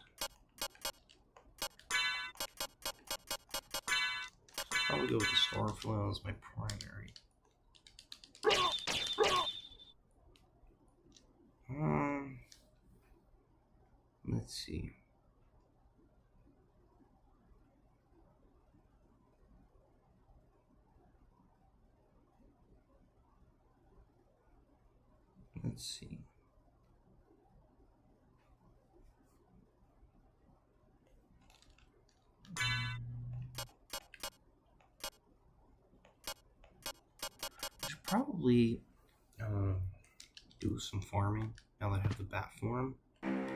Probably go with the Starflow as my primary. Let's see. Let's see. I should probably do some farming now that I have the bat form, and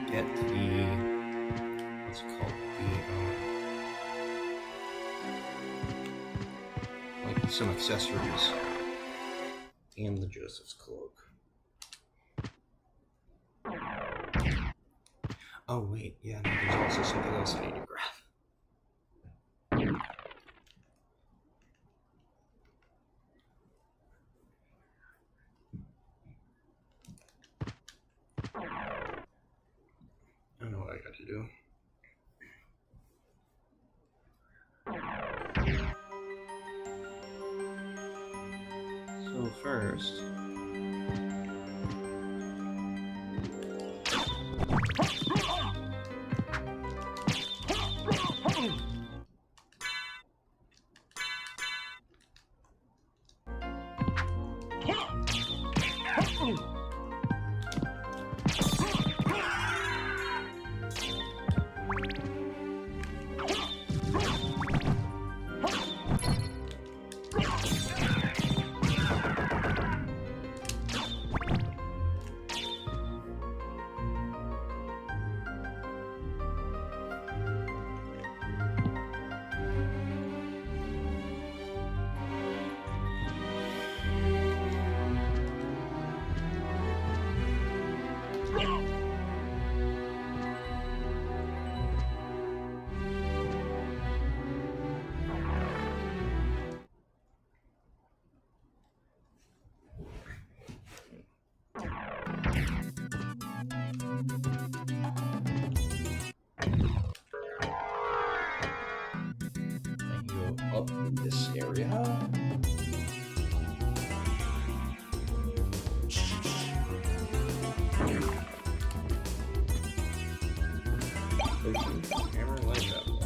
get the what's it called, the like some accessories and the Joseph's cloak. Oh wait, yeah, no, there's also something else I need to grab. I know what I got to do. So first, up in this area. Hammer like that one.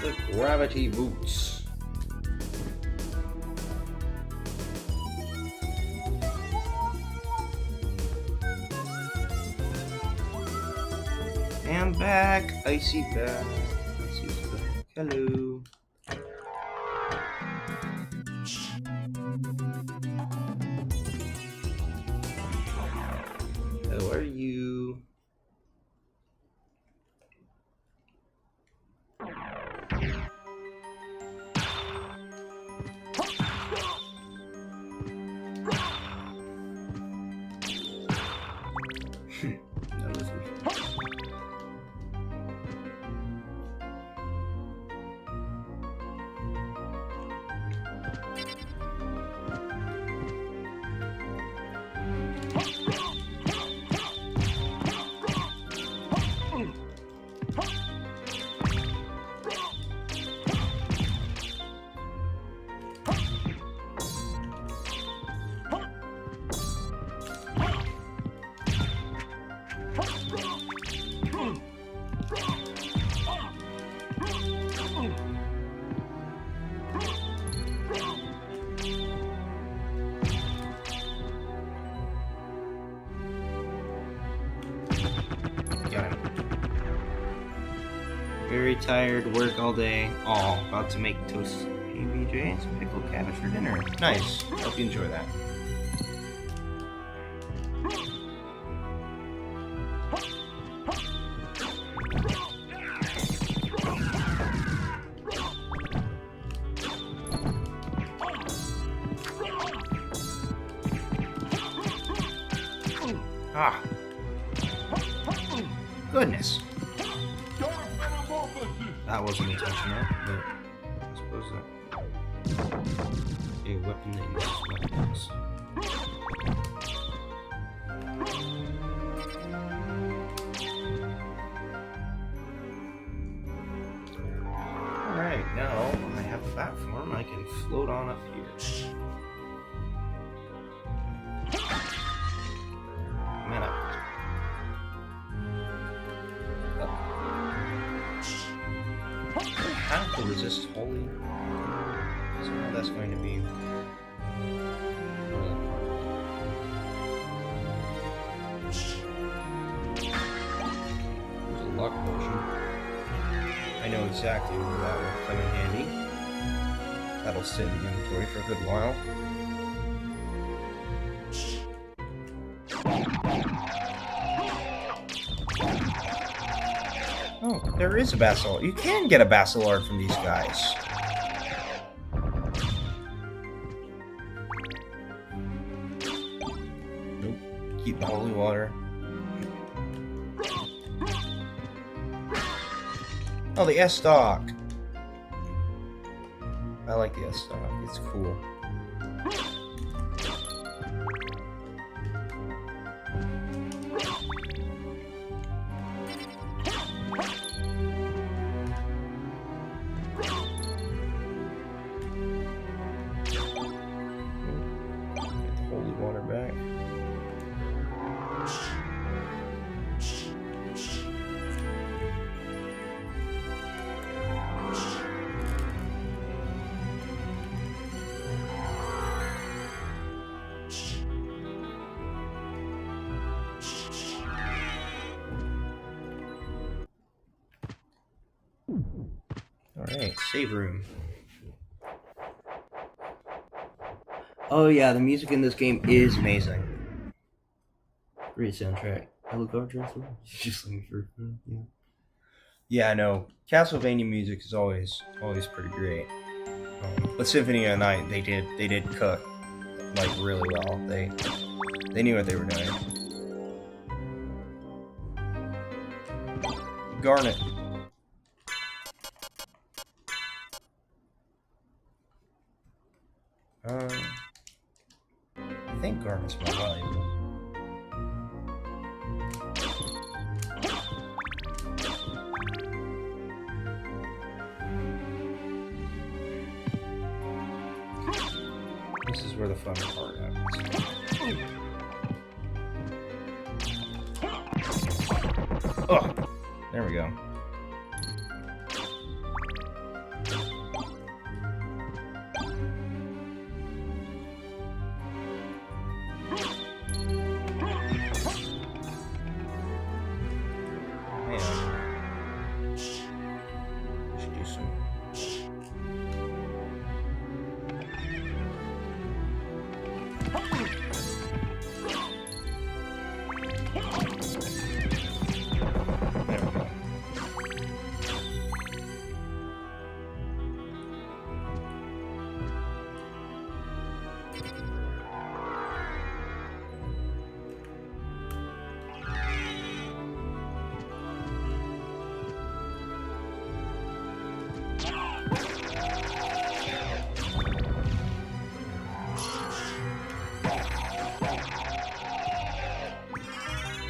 The gravity boots. I'm back. Icy back. Icy's back. Hello. How are you? Very tired, work all day. Oh, about to make toast PBJs, pickled cabbage for dinner. Nice. Hope you enjoy that. Ah. Goodness. That wasn't intentional, but I suppose that a weapon that uses weapons. Alright, now I have a platform I can float on up here. Man up. Have to resist holy. So that's going to be. There's a luck potion. I know exactly where that will come in handy. That'll sit in the inventory for a good while. Oh, there is a Bacillard. You can get a Bacillard from these guys. Nope. Keep the holy water. Oh, the S-Stock. I like the S-Stock. It's cool. Alright, save room. Oh yeah, the music in this game is amazing. Great soundtrack. Hello, Guardians. Just looking for yeah. Yeah, I know. Castlevania music is always pretty great. But Symphony and I, they did cook like really well. They knew what they were doing. Garnet. I think Garnet's more valuable. This is where the fun part happens. Oh, there we go.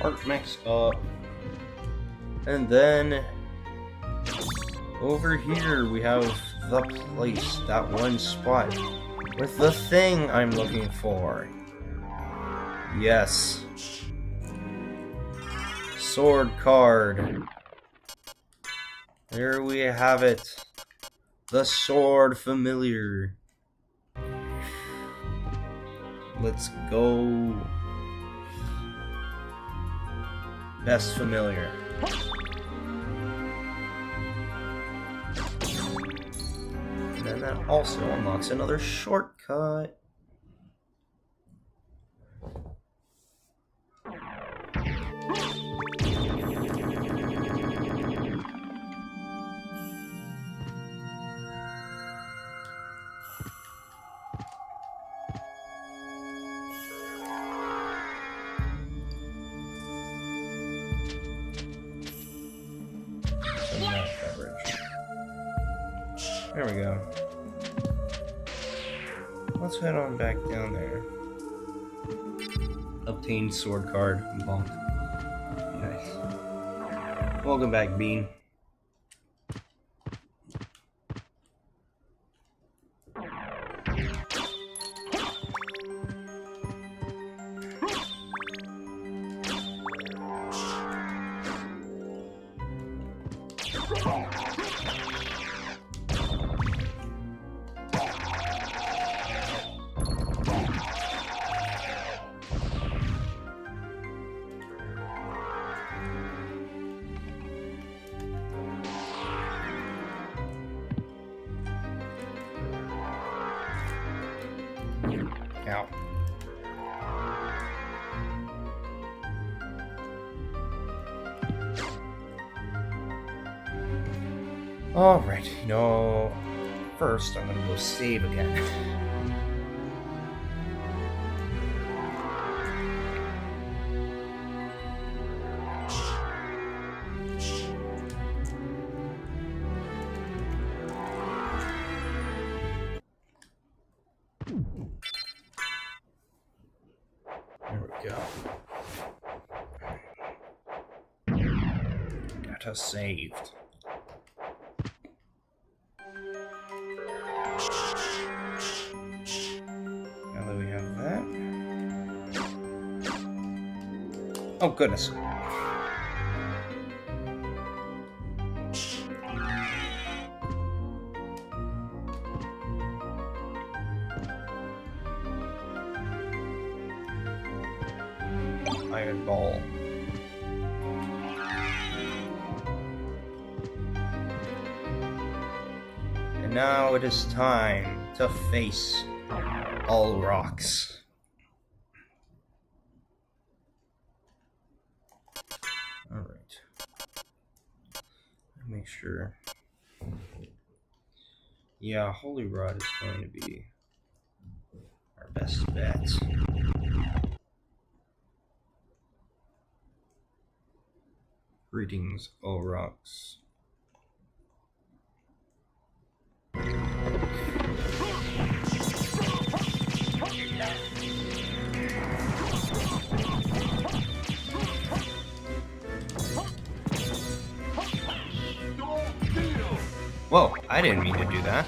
Art mix up. And then over here we have the place, that one spot with the thing I'm looking for. Yes. Sword card. There we have it. The sword familiar. Let's go. Best familiar. that also unlocks another shortcut. There we go. Let's head on back down there. Obtained sword card. Bonk. Nice. Welcome back, Bean. Ow. Alright, first I'm gonna go save again. There we go. Got us saved. Now that we have that. Oh, goodness. Iron ball. And now it is time to face all rocks. Alright. Make sure. Yeah, Holy Rod is going to be our best bet. Greetings, all rocks. Whoa, I didn't mean to do that.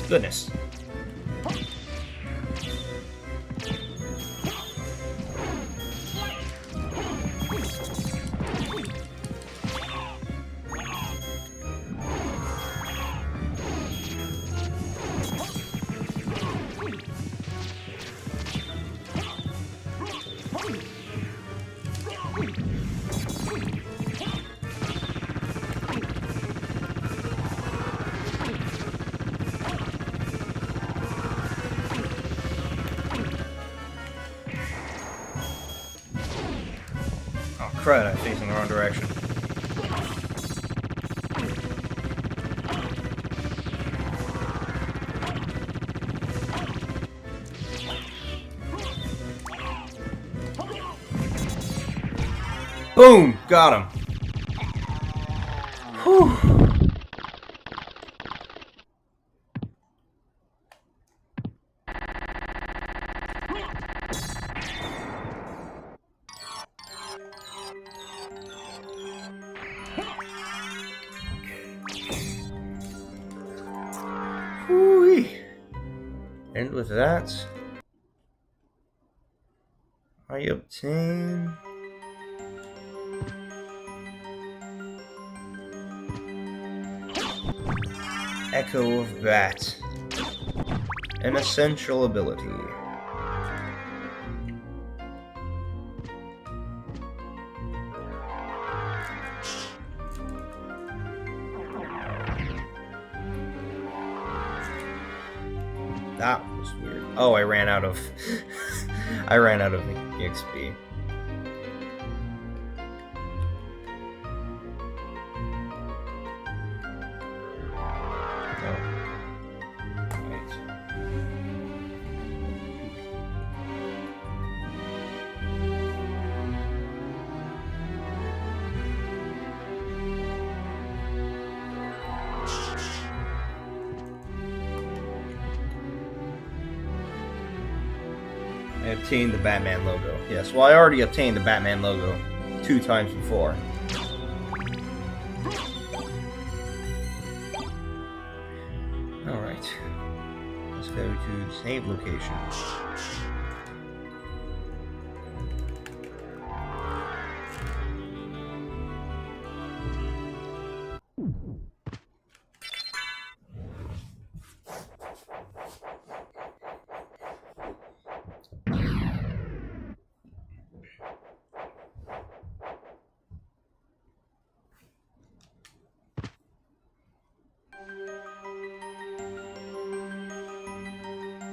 Goodness. crud, I'm facing the wrong direction. Boom! Got him. Whew. Whoo-wee. And with that, I obtain Echo of Bat, an essential ability. That was weird. Oh, I ran out of I ran out of EXP. I obtained the Batman logo. Yes, well, I already obtained the Batman logo 2 times before. Alright. Let's go to the save location.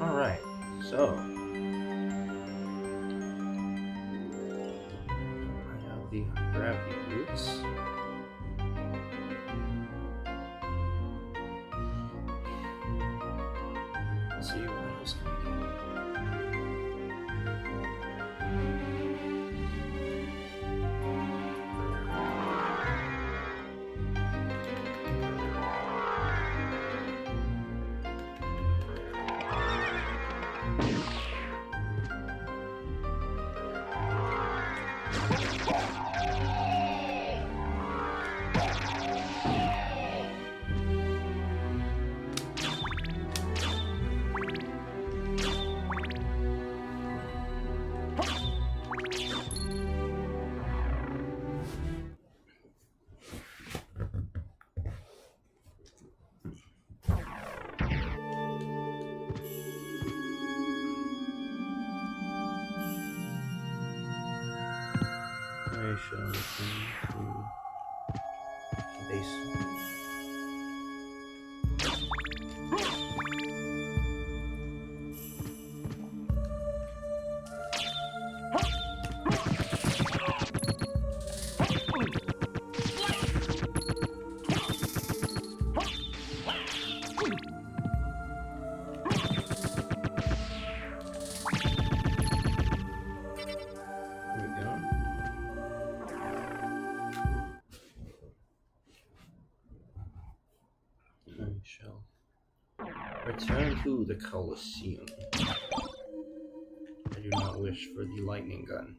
Alright, so I have the gravity boots. Let's see what else can we do. I shall return to base. Return to the Colosseum. I do not wish for the lightning gun.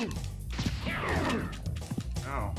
Ow. Yep. Ow.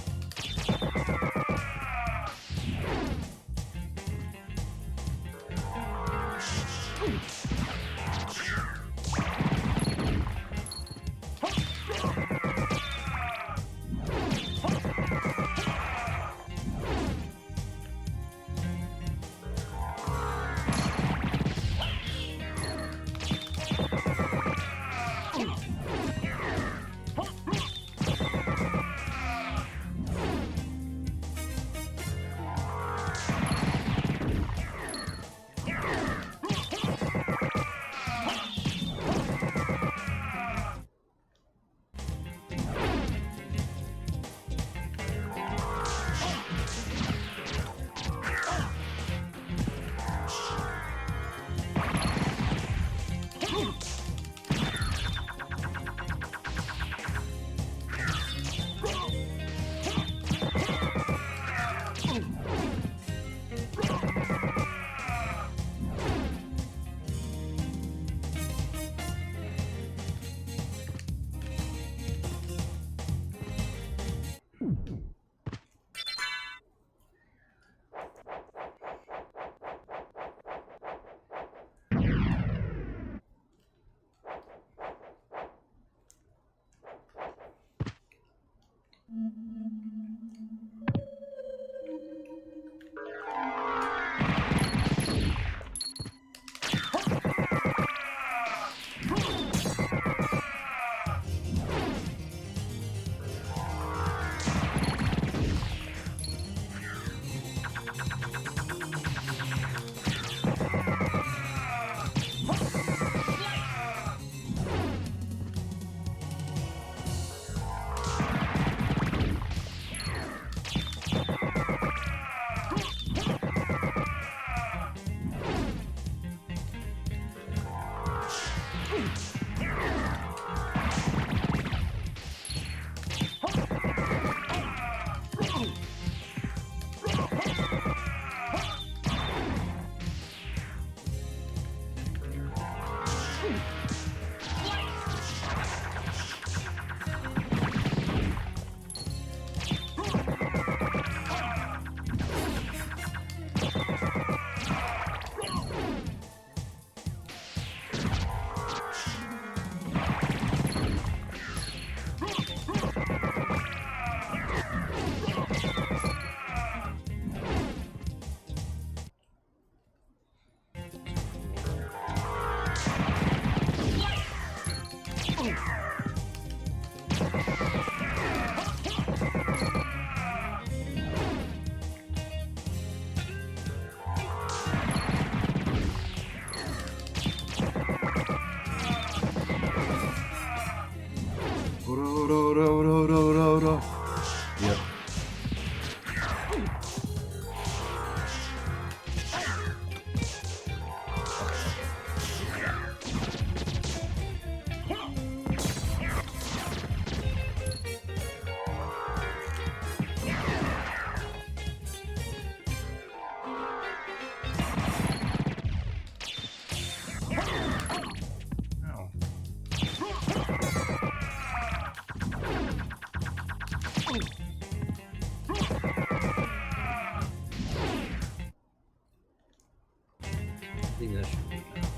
I think that should be enough.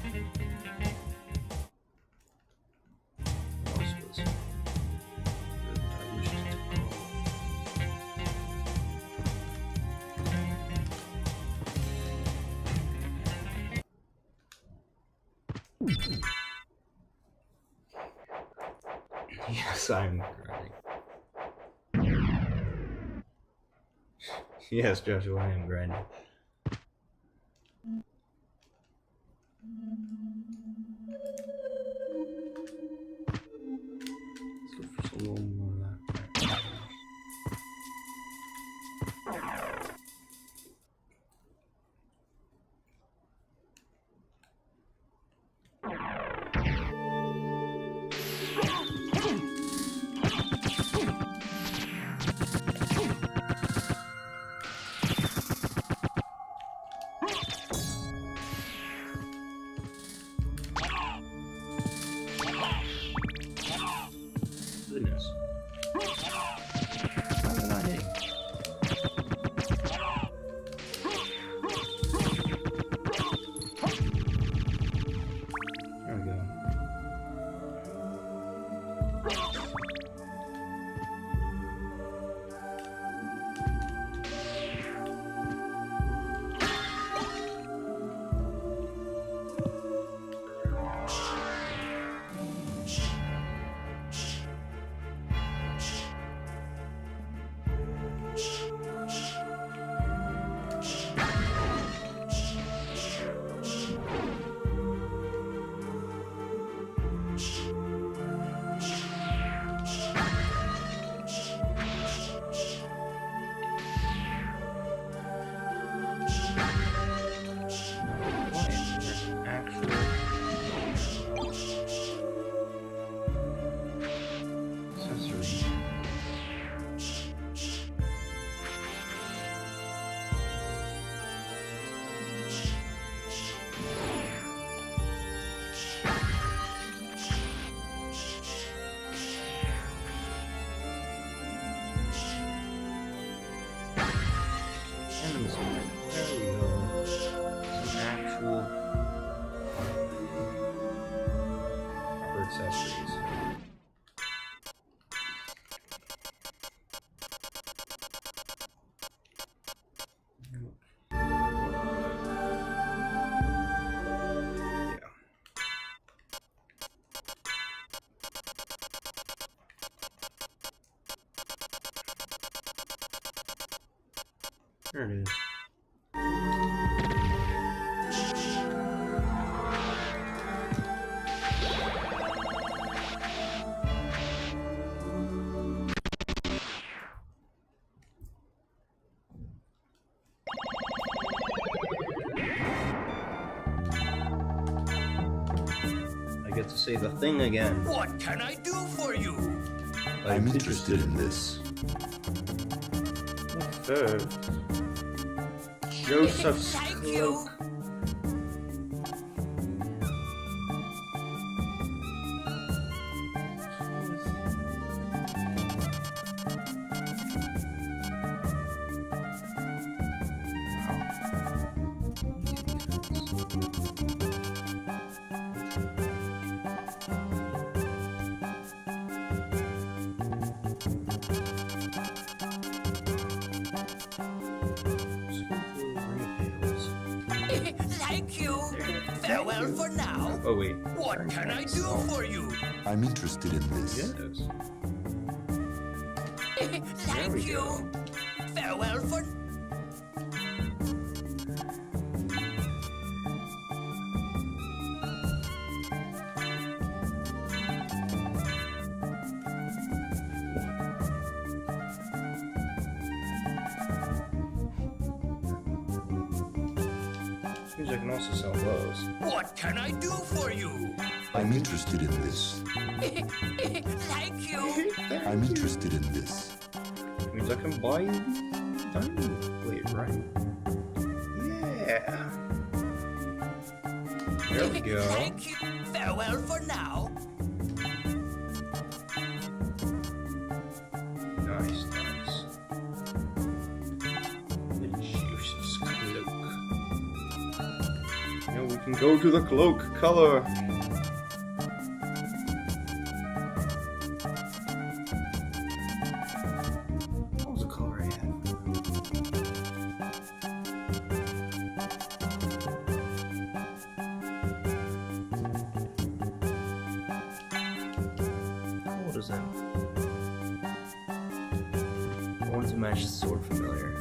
What else was it? I wish it to go. Yes, I'm grinding. Yes, Joshua, I am grinding. Let's look for some little more of that. weapons. There we go. Some actual proper accessories. There it is. I get to say the thing again. What can I do for you? I'm interested in this. First, Joseph's Thank cloak. you. Thank you. Farewell for now. Oh wait. What can I do for you? I'm interested in this. Yes. Thank you. Farewell for. Seems I can also sell those. What can I do for you? I'm interested in this. Thank you. I'm interested in this. Means I can buy the diamond plate, right? Yeah. There we go. Thank you. Farewell for now. Nice, nice. The Joseph's cloak. Now we can go to the cloak color. What was the color I had? What is that? I wanted to match the sword familiar.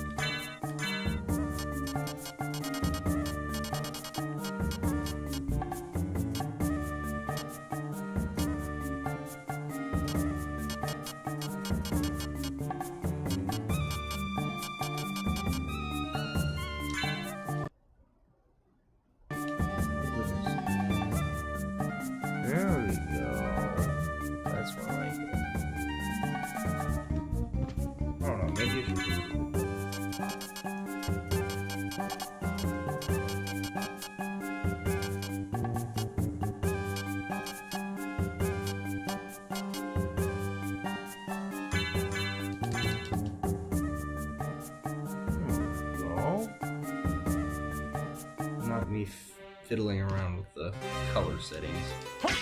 There we go. That's more like it. I don't know, maybe it should go. Not me fiddling around with the color settings for an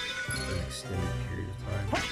extended period of time.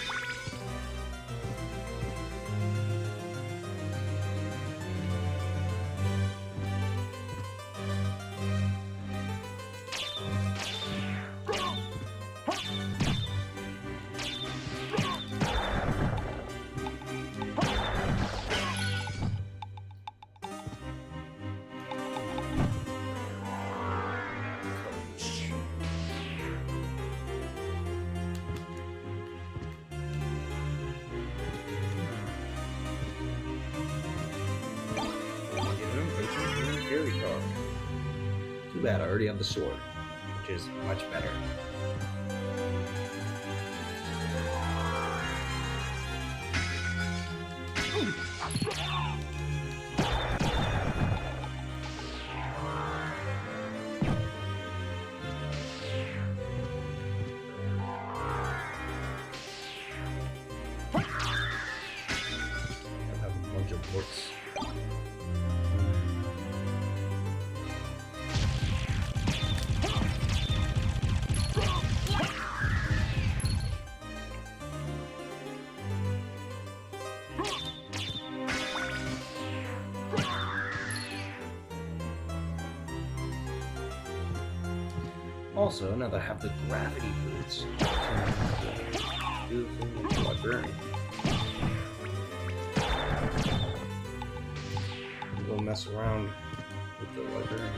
Too bad, I already have the sword, which is much better. I have a bunch of books. also, now that I have the gravity boots, I can do the thing with the librarian. Go mess around with the librarian.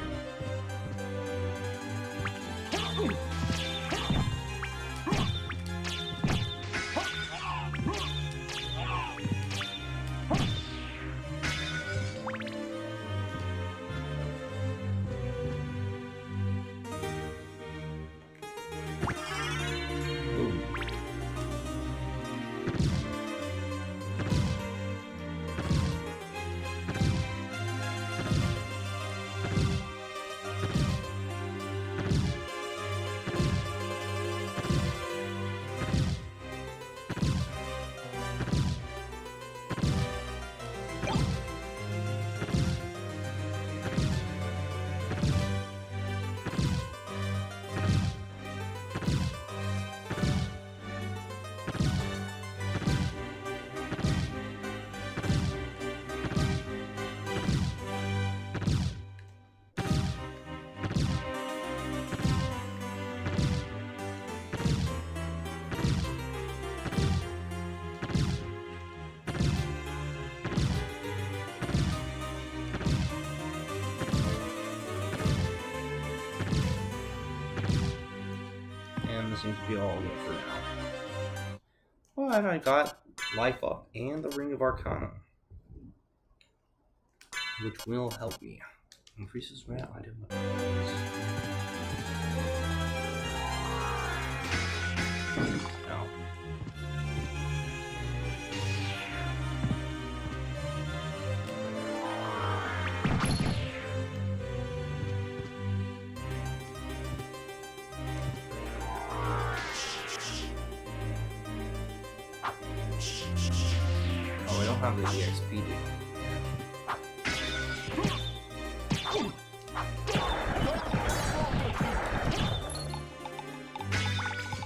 This seems to be all of it for now. But I got Life Up and the Ring of Arcana, which will help me. Increases my item. Now. Oh, I don't have the EXP, dude.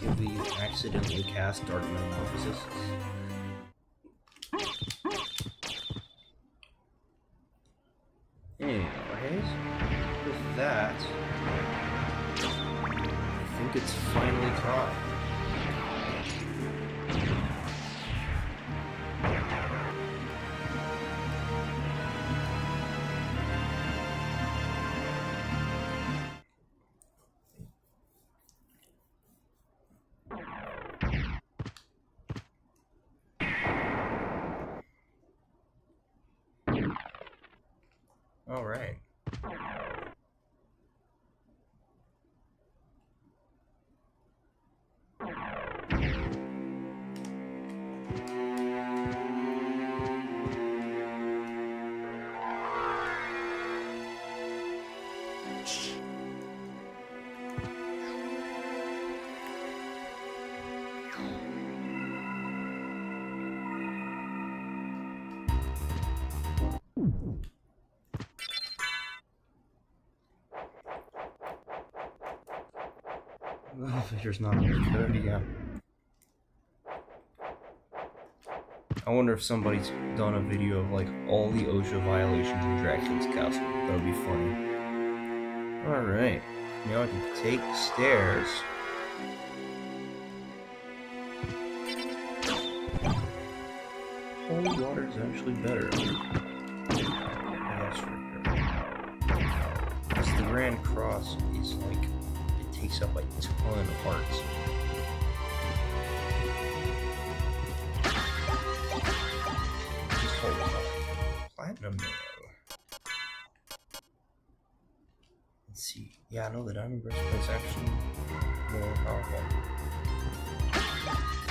Give these accidentally cast Dark Metamorphosis. Anyways, with that, I think it's finally time. All right. Elevator's not really good, yeah. I wonder if somebody's done a video of like all the OSHA violations in Dracula's castle. That would be funny. Alright, now I can take the stairs. Holy water is actually better. That's right there. Because the Grand Cross is like, it takes up a ton of hearts. Just hold on. Platinum Mayo. Let's see. Yeah, I know the Diamond Breastplate is actually more powerful.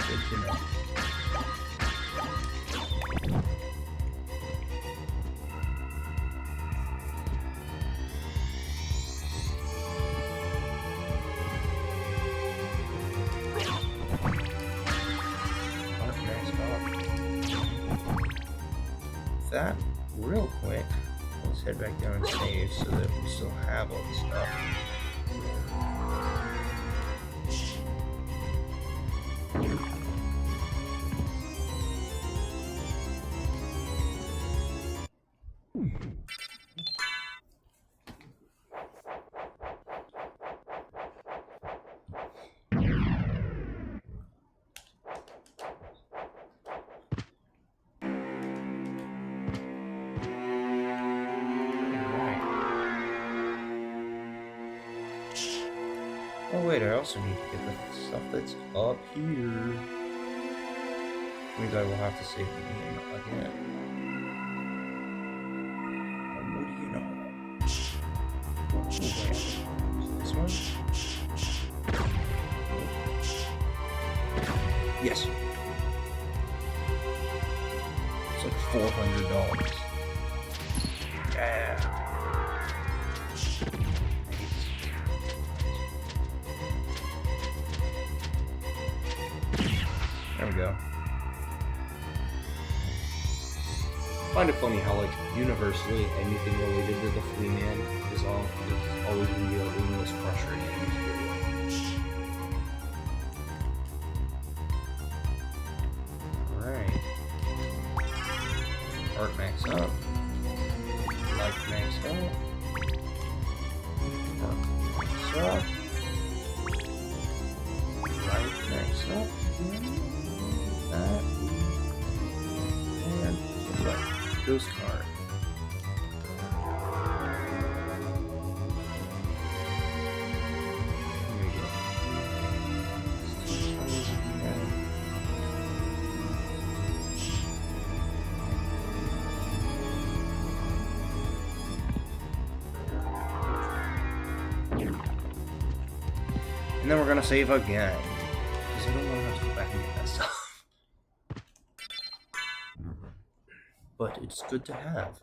Good to know. That real quick, let's head back down and save so that we still have all this stuff. Oh wait, I also need to get the stuff that's up here. Which means I will have to save the game again. What do you know? Oh, wait. This one? Yes. It's like $400. Yeah. There we go. I find it funny how, like, universally, anything related to the Flea Man is always going to be the most frustrating in this video. Alright. Heart max up. Life max up. Heart max up. Life max up. That. And what? Ghost card. There we go. And then we're gonna save again. Because I don't know how to go back and get that stuff. But it's good to have.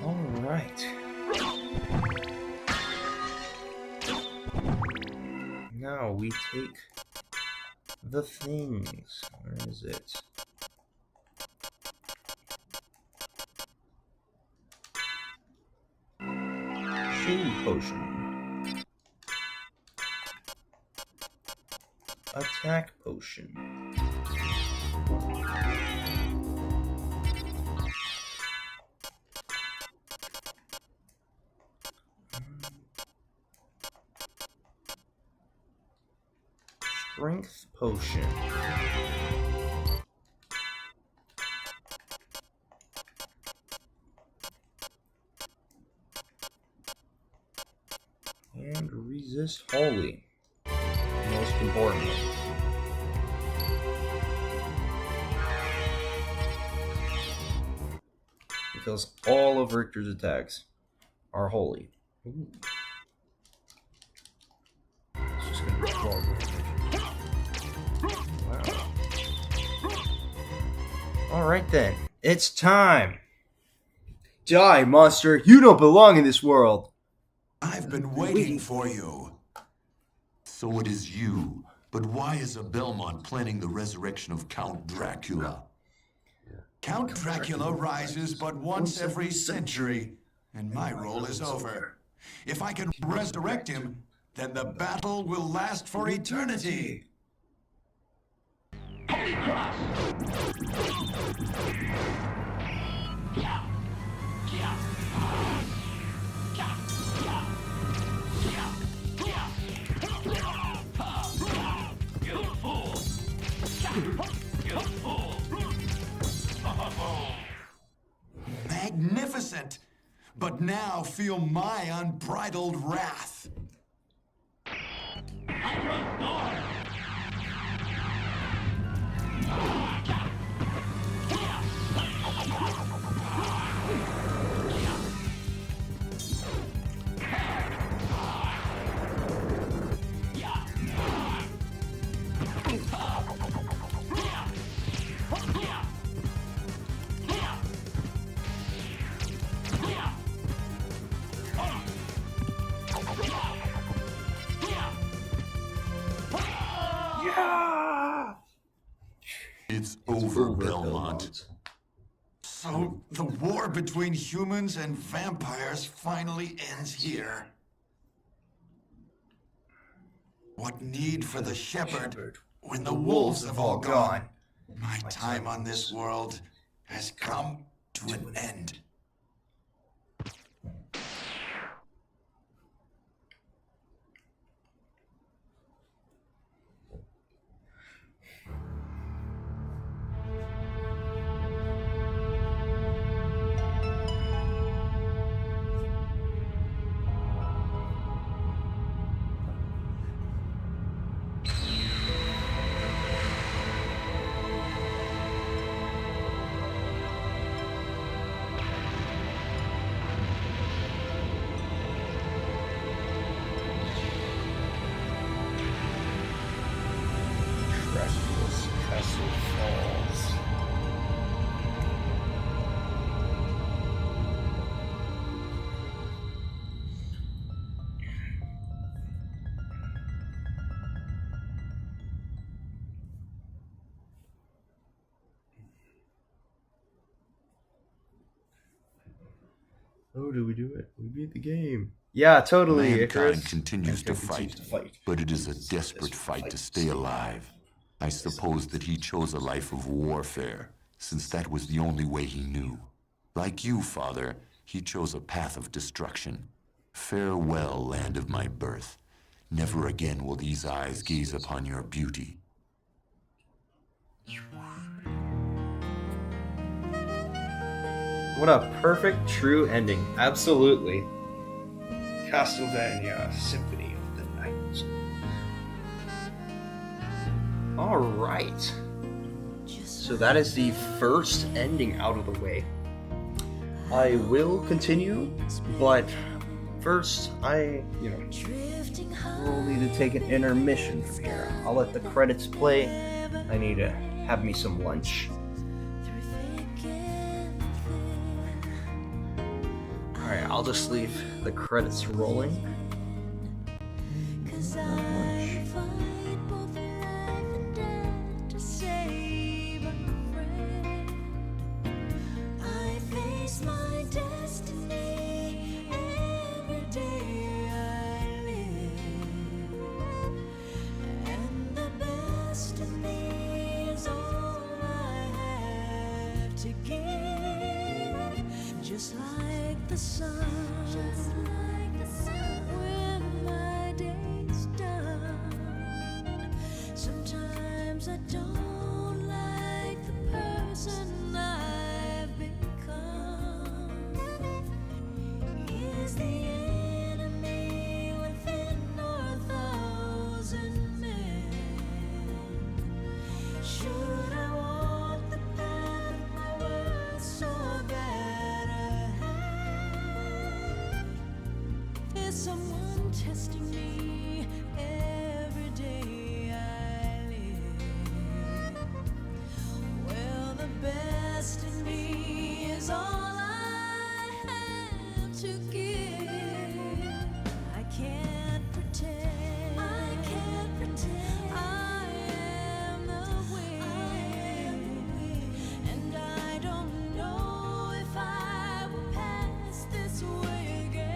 All right. Now we take the things. Where is it? Shield potion. Attack potion. Strength potion. And resist holy. Most importantly. Because all of Richter's attacks are holy. Ooh. It's just gonna be 12 damage. Wow. Alright then. It's time! Die, monster! You don't belong in this world! I've been waiting for you. So it is you. But why is a Belmont planning the resurrection of Count Dracula? Count Dracula rises but once every century, and my role is over. If I can resurrect him, then the battle will last for eternity. Magnificent! But now feel my unbridled wrath. It's over, Belmont. So the war between humans and vampires finally ends here. What need for the shepherd when the wolves have all gone? My time on this world has come to an end. Oh, did we do it? We beat the game. Yeah, totally. Mankind Icarus. continues to Mankind fight, but it is a desperate fight to stay alive. I suppose that he chose a life of warfare, since that was the only way he knew. Like you, Father, he chose a path of destruction. Farewell, land of my birth. Never again will these eyes gaze upon your beauty. What a perfect, true ending. Absolutely. Castlevania Symphony of the Night. Alright. So that is the first ending out of the way. I will continue, but first I, will need to take an intermission from here. I'll let the credits play. I need to have me some lunch. Alright, I'll just leave the credits rolling. Just like the sun, when my day's done. Sometimes I don't like the person I've become. Is the enemy within our thousand men? Should I walk the path my words so bad? Is someone testing me every day I live? Well, the best in me is all I have to give. I can't pretend. I can't pretend. I am the wind, and I don't know if I will pass this way again.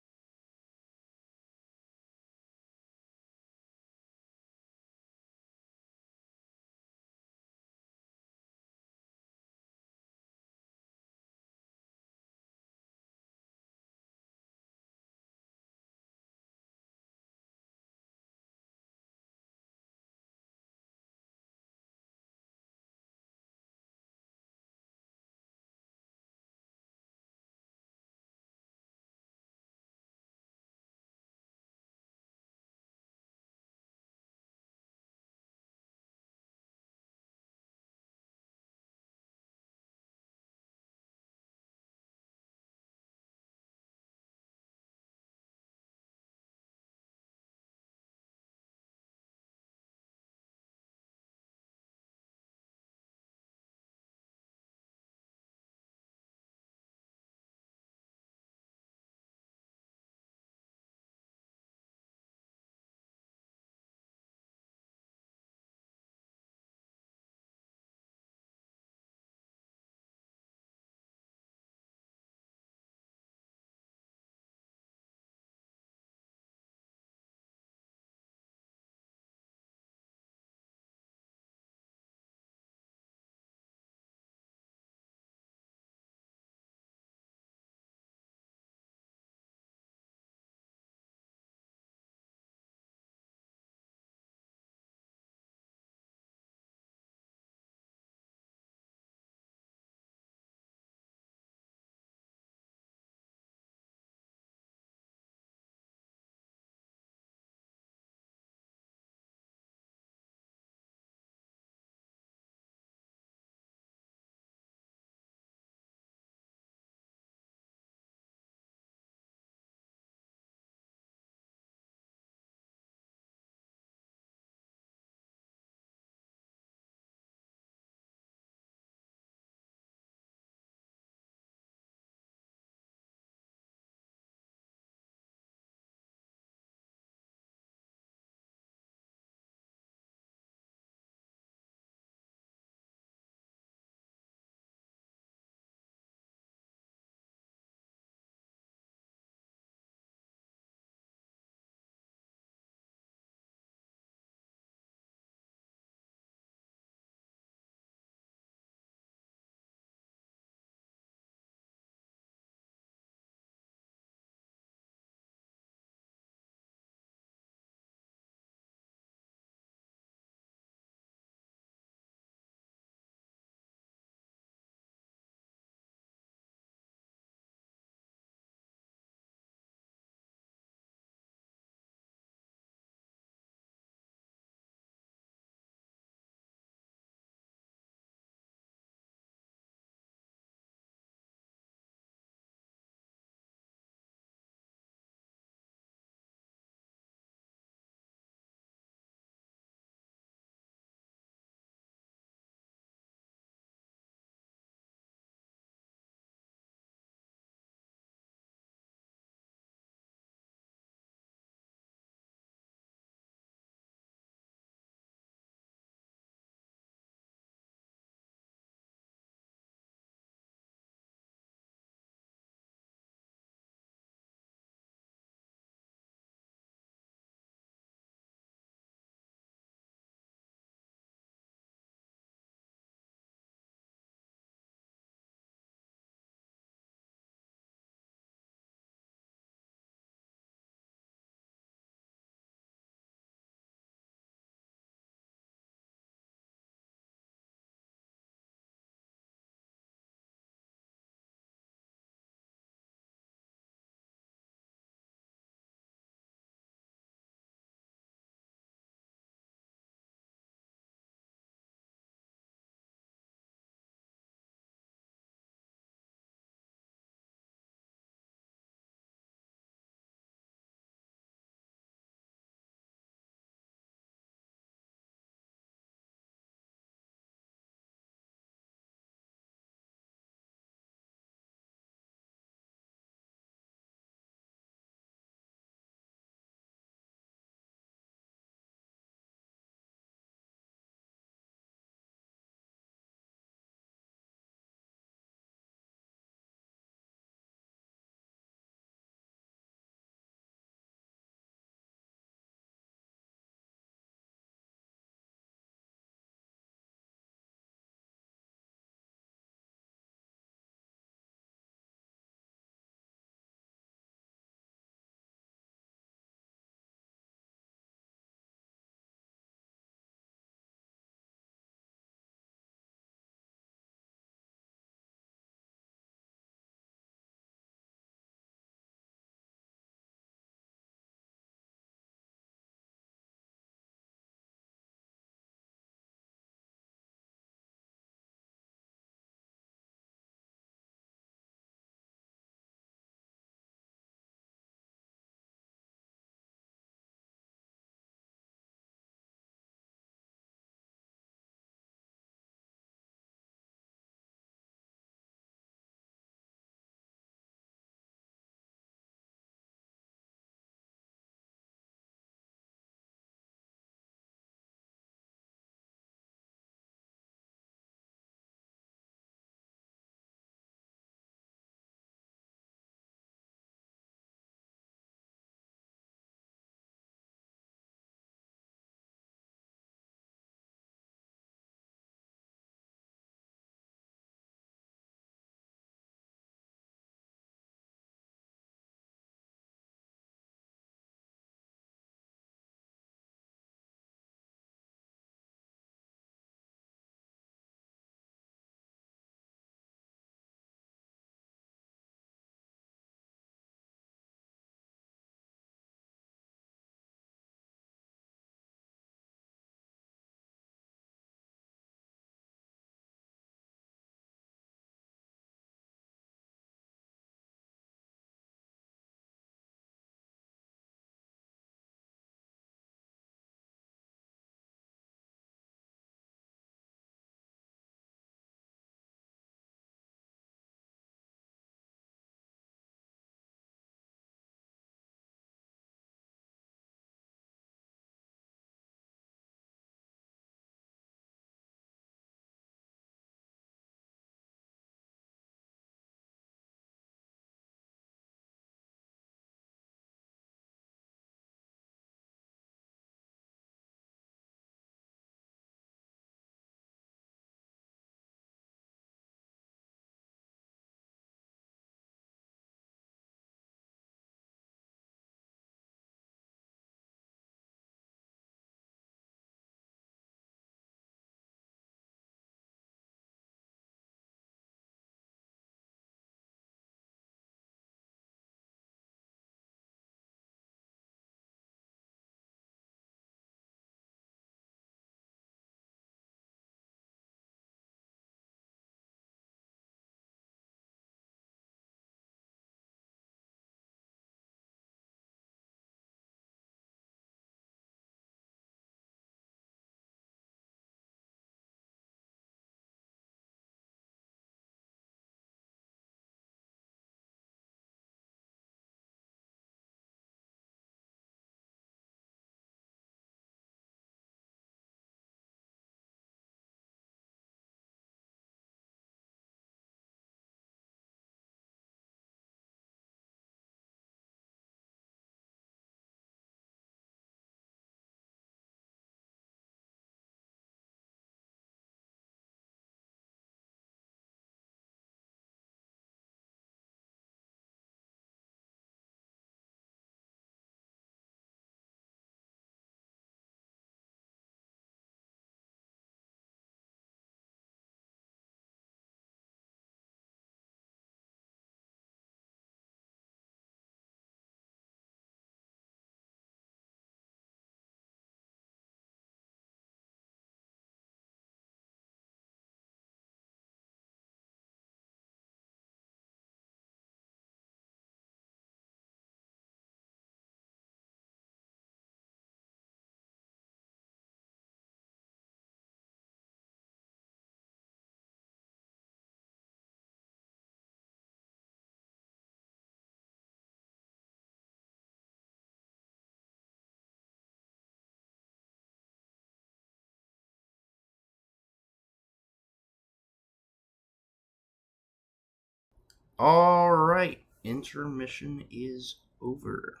Alright, intermission is over.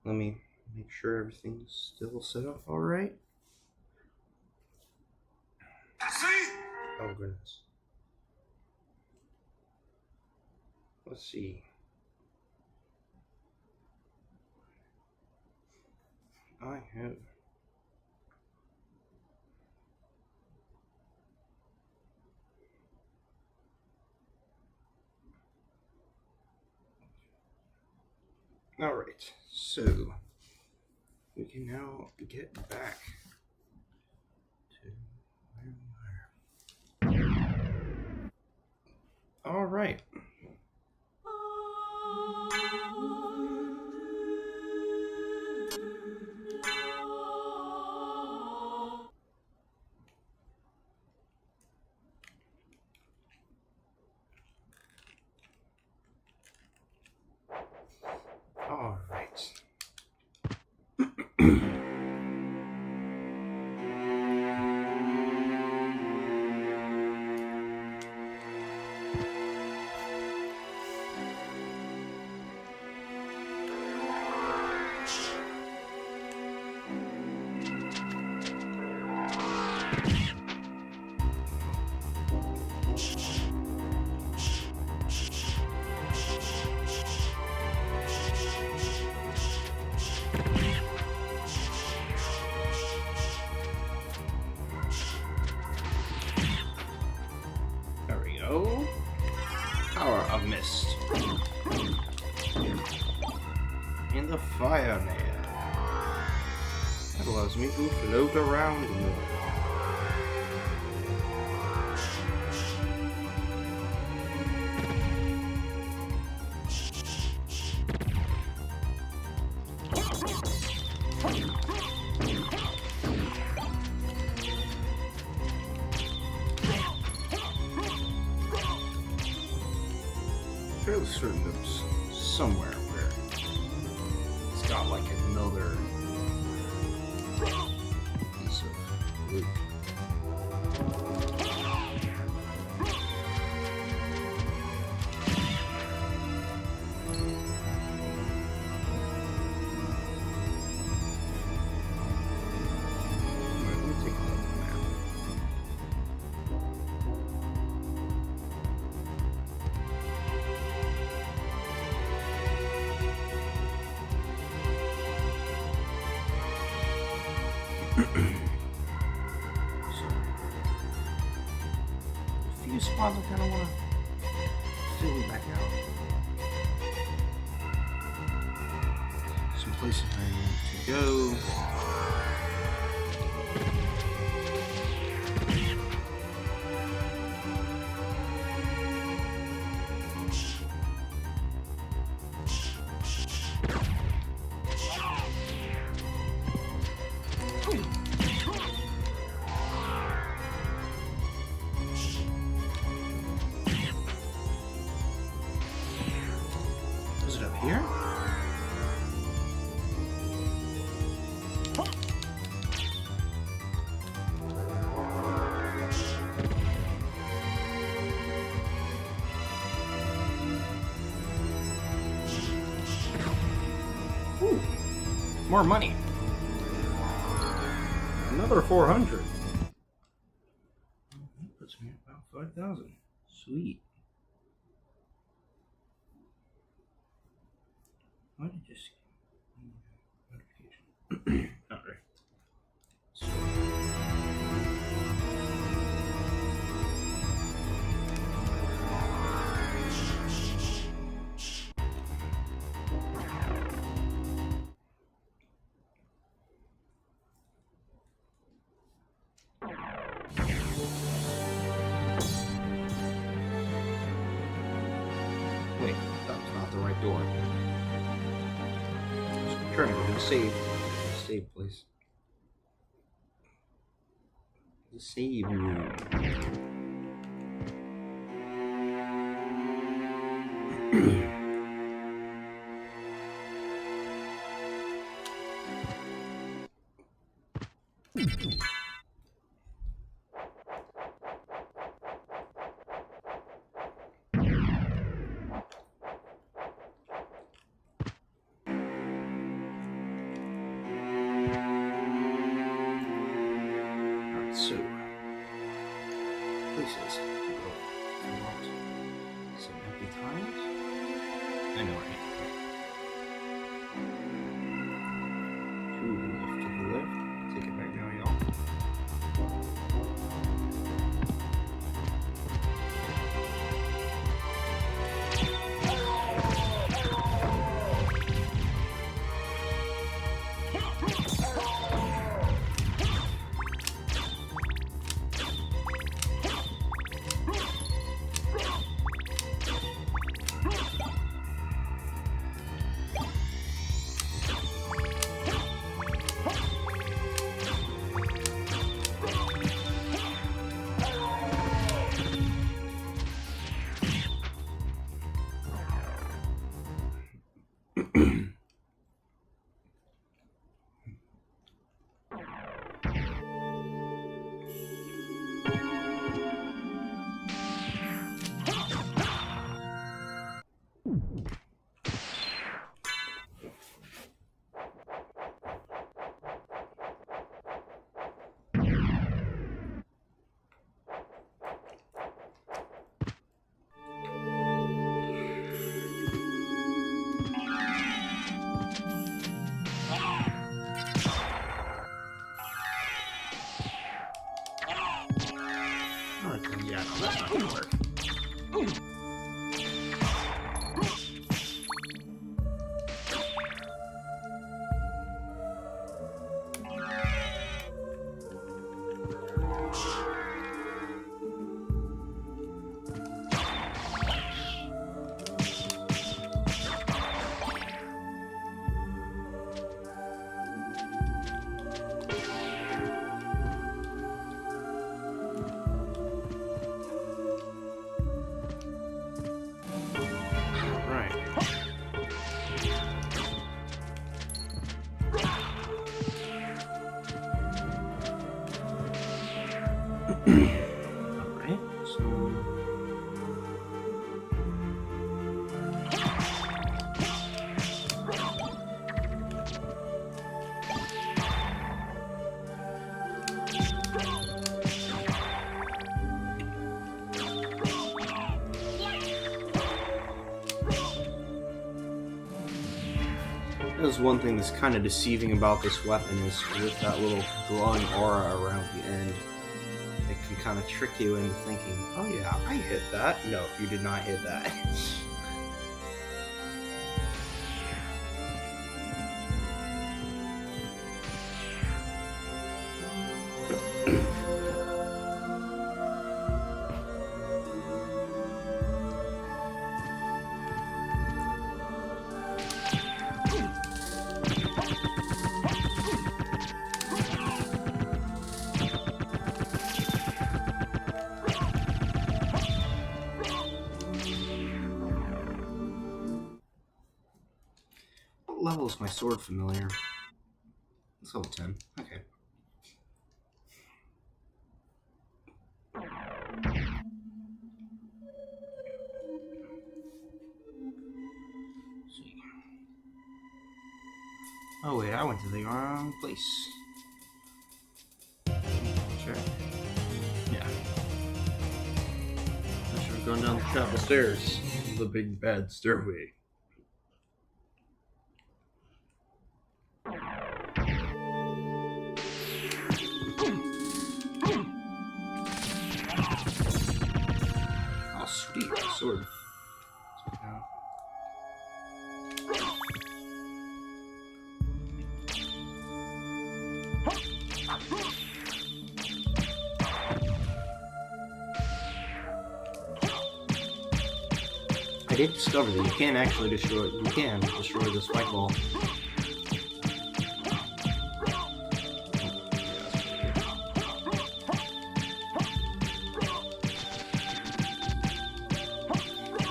Let me make sure everything's still set up alright. Oh, goodness. Let's see. I have... Alright, so we can now get back to where we were. Alright. Alright. There we go. Power of Mist. And the Fire Man. That allows me to float around more. Fairly certain there's somewhere where it's got like another piece of loot. Let me take a look at the map. A few spots I kind of want to fill back out. Some places I want to go. Is it up here? Ooh, more money. Another 400. That puts me at about 5,000. Sweet. Why did you just notification? Alright. So. Wait, that's not the right door. Trying to go to the save place. The save room. So, places to go. I want some empty times. I know, right? To the left. Take it back now, y'all. Alright, then, yeah, no, that's not gonna work. Alright, so... That's one thing that's kind of deceiving about this weapon is with that little glowing aura around the end. It can kind of trick you into thinking, oh yeah, I hit that. No, you did not hit that. What level is my sword familiar? It's level 10. Okay. See. Oh wait, I went to the wrong place. Sure. Yeah. I should have gone down the chapel stairs. The big bad stairway. Oh, sweet sword. I did discover that you can actually destroy. You can destroy the spike ball.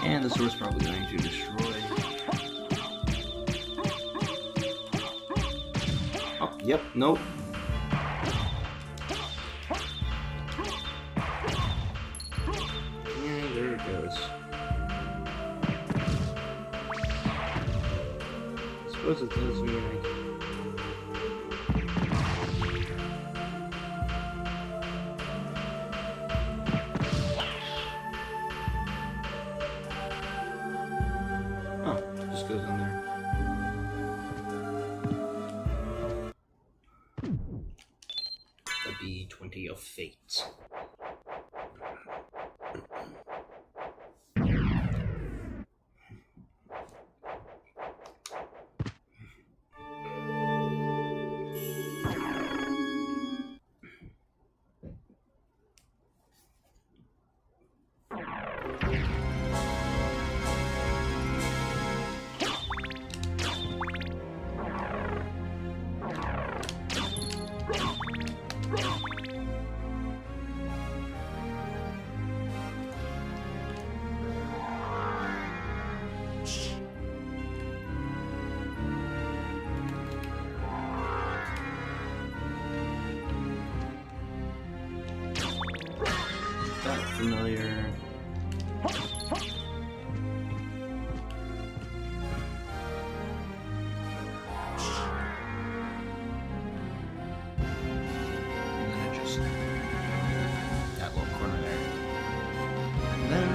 And the sword's probably going to destroy. Oh, yep, nope. And there it goes. I suppose it does mean I D20 of fate. That familiar. And then it just that little corner there. And then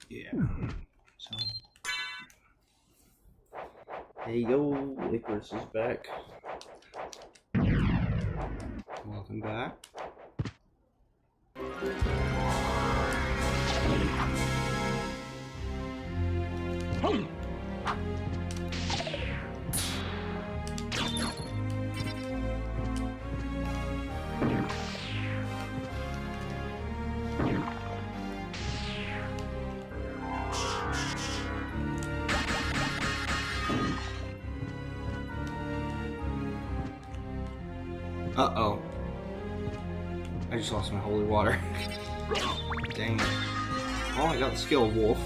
yeah. So hey yo, Icarus is back. Welcome back. Uh-oh. I just lost my holy water. Dang it. Oh, I got the skill of wolf.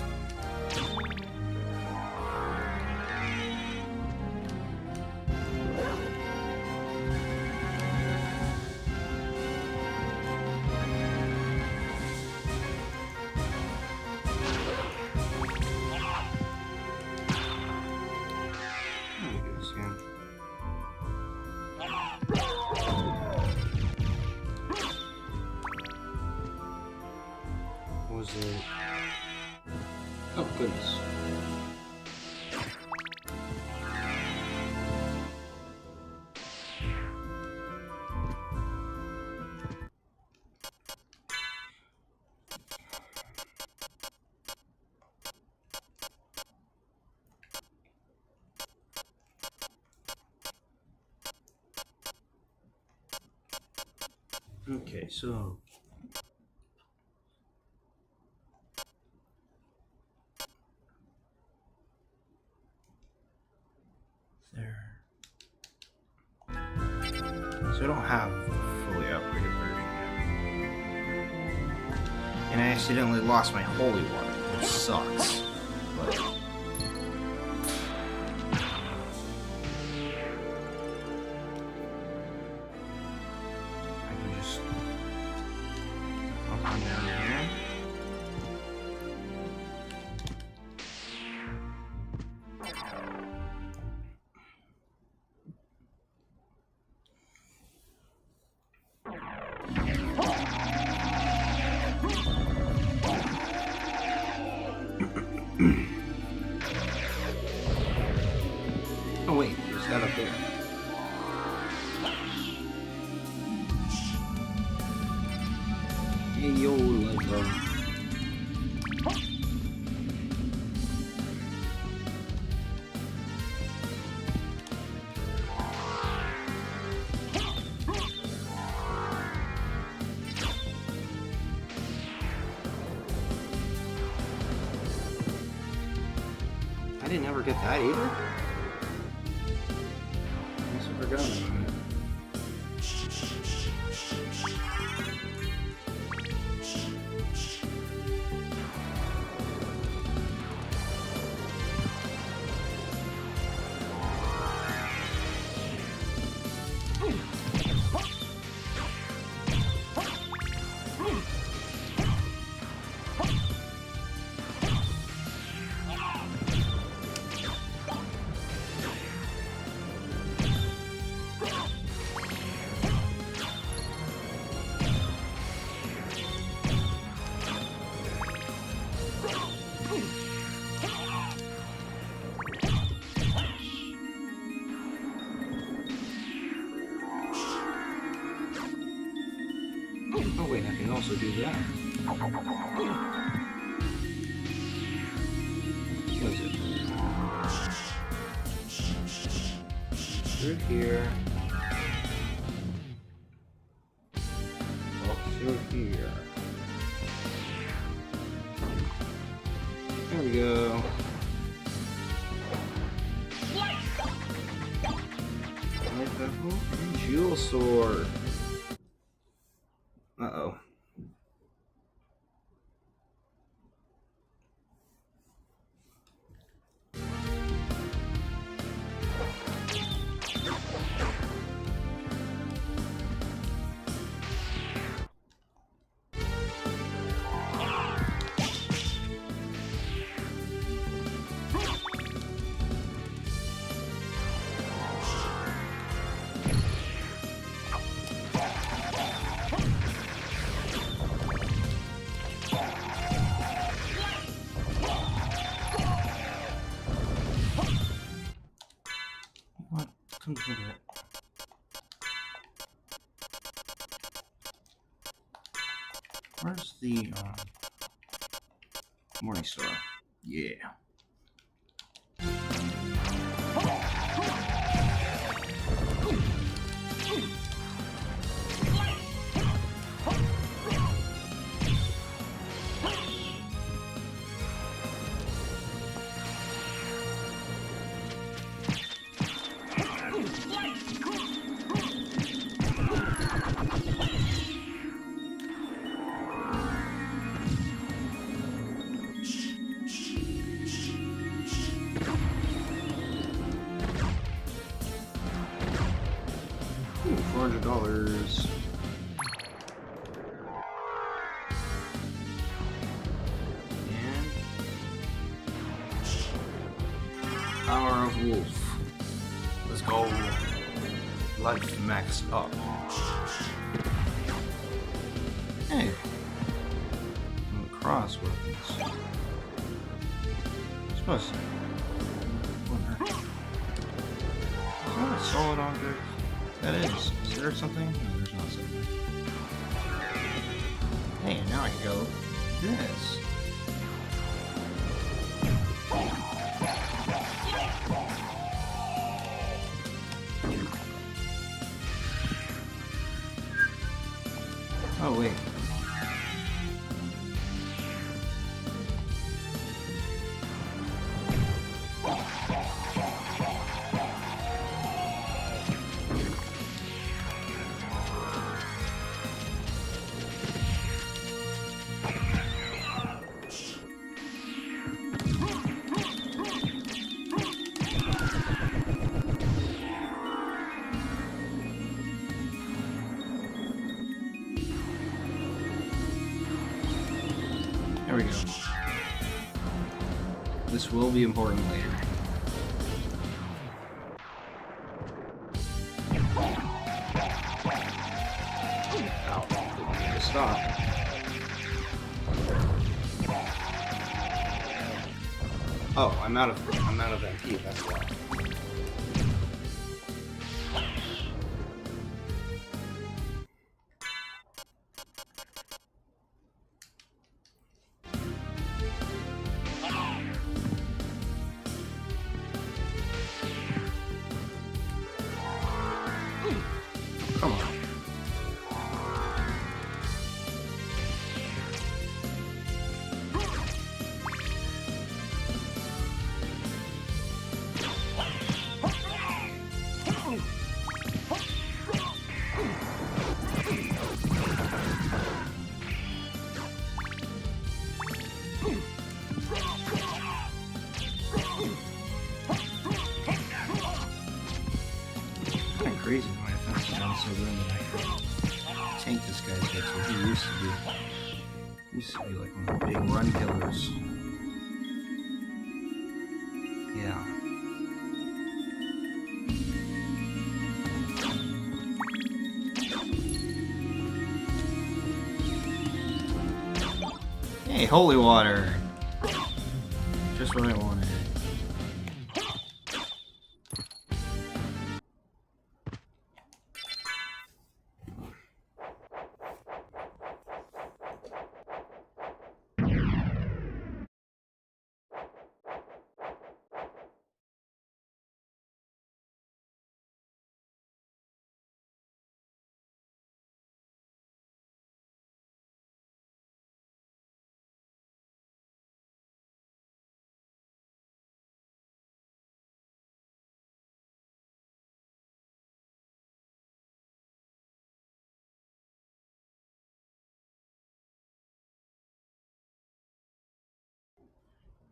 Okay, so there. So I don't have the fully upgraded version yet. And I accidentally lost my holy water, which sucks. But I can just up and down here. Oh wait, there's that up there. Hey yo, Yoldov. I didn't ever get that either. I guess I forgot about it. Oh wait, I can also do that. What is it? Through here. Up through here. There we go. Light bevel and jewel sword. Uh-oh. What? Come to think of it. Where's the Morning Star? Yeah. $400. And Power of Wolf. Let's go. Life max up. Hey. Cross weapons. Supposed to. Is that a solid object? That is. Is there something? No, there's not something. Hey, now I can go this. Oh, wait. There we go. This will be important later. Ow. Didn't mean to stop. Oh, I'm out of MP, that's why. Come on. Kind of crazy how my defense is on so good that I can tank this guy's hits, what he used to be. He used to be like one of the big run killers. Yeah. Hey, holy water! Just what I wanted.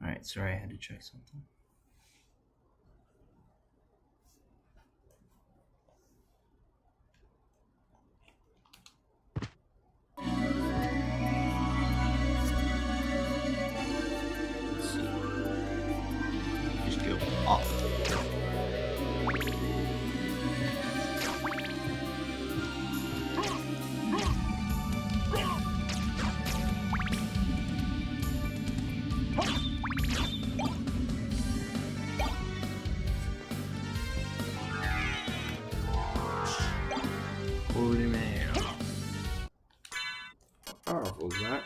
Alright, sorry, I had to check something. Let's see. Just go off. Holy man. How powerful is that?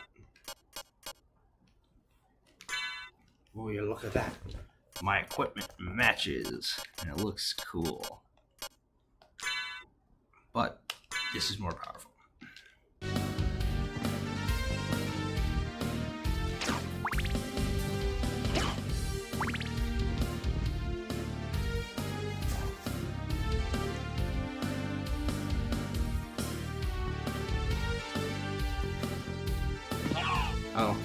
Oh yeah, look at that. My equipment matches, and it looks cool. But this is more powerful. Oh.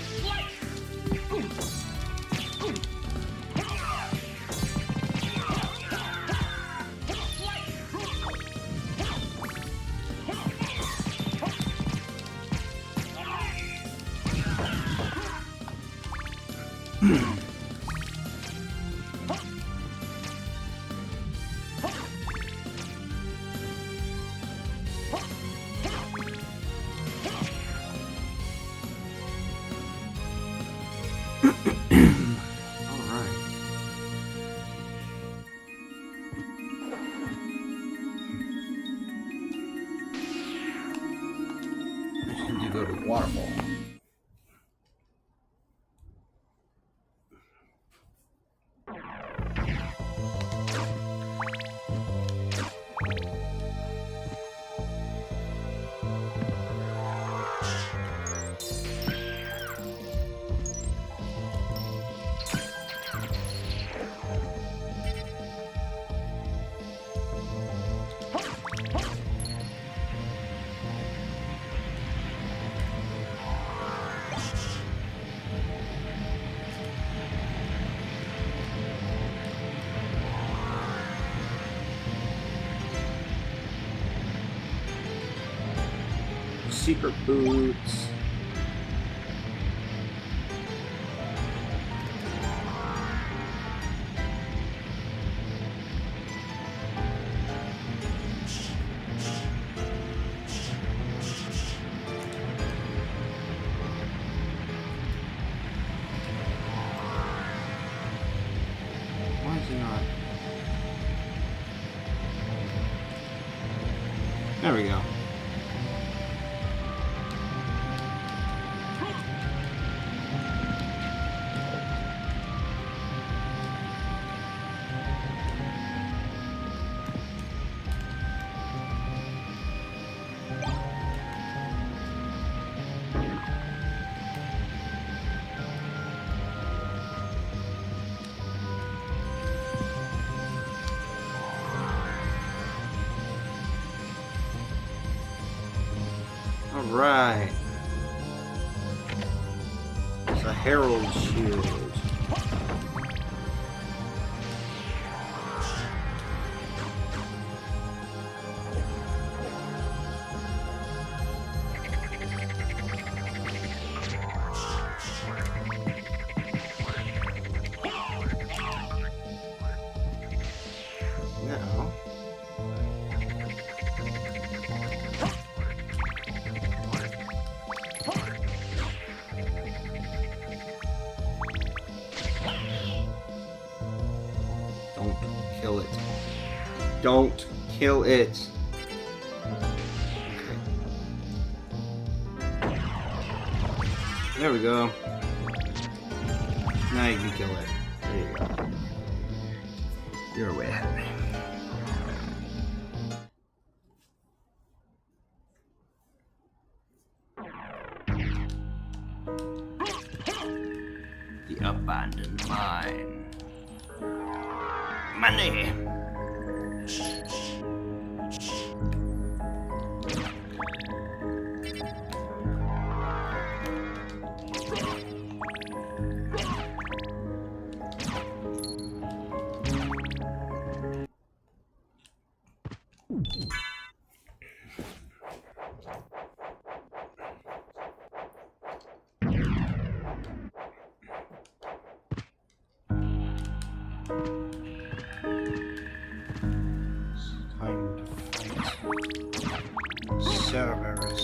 Go to the waterfall. secret boots. Why is it not? There we go. Alright. It's a herald shield. Now, don't kill it. Don't kill it. There we go. Now you can kill it. There you go. You're way ahead of me. The abandoned mine. Money! Time to fight Cerberus.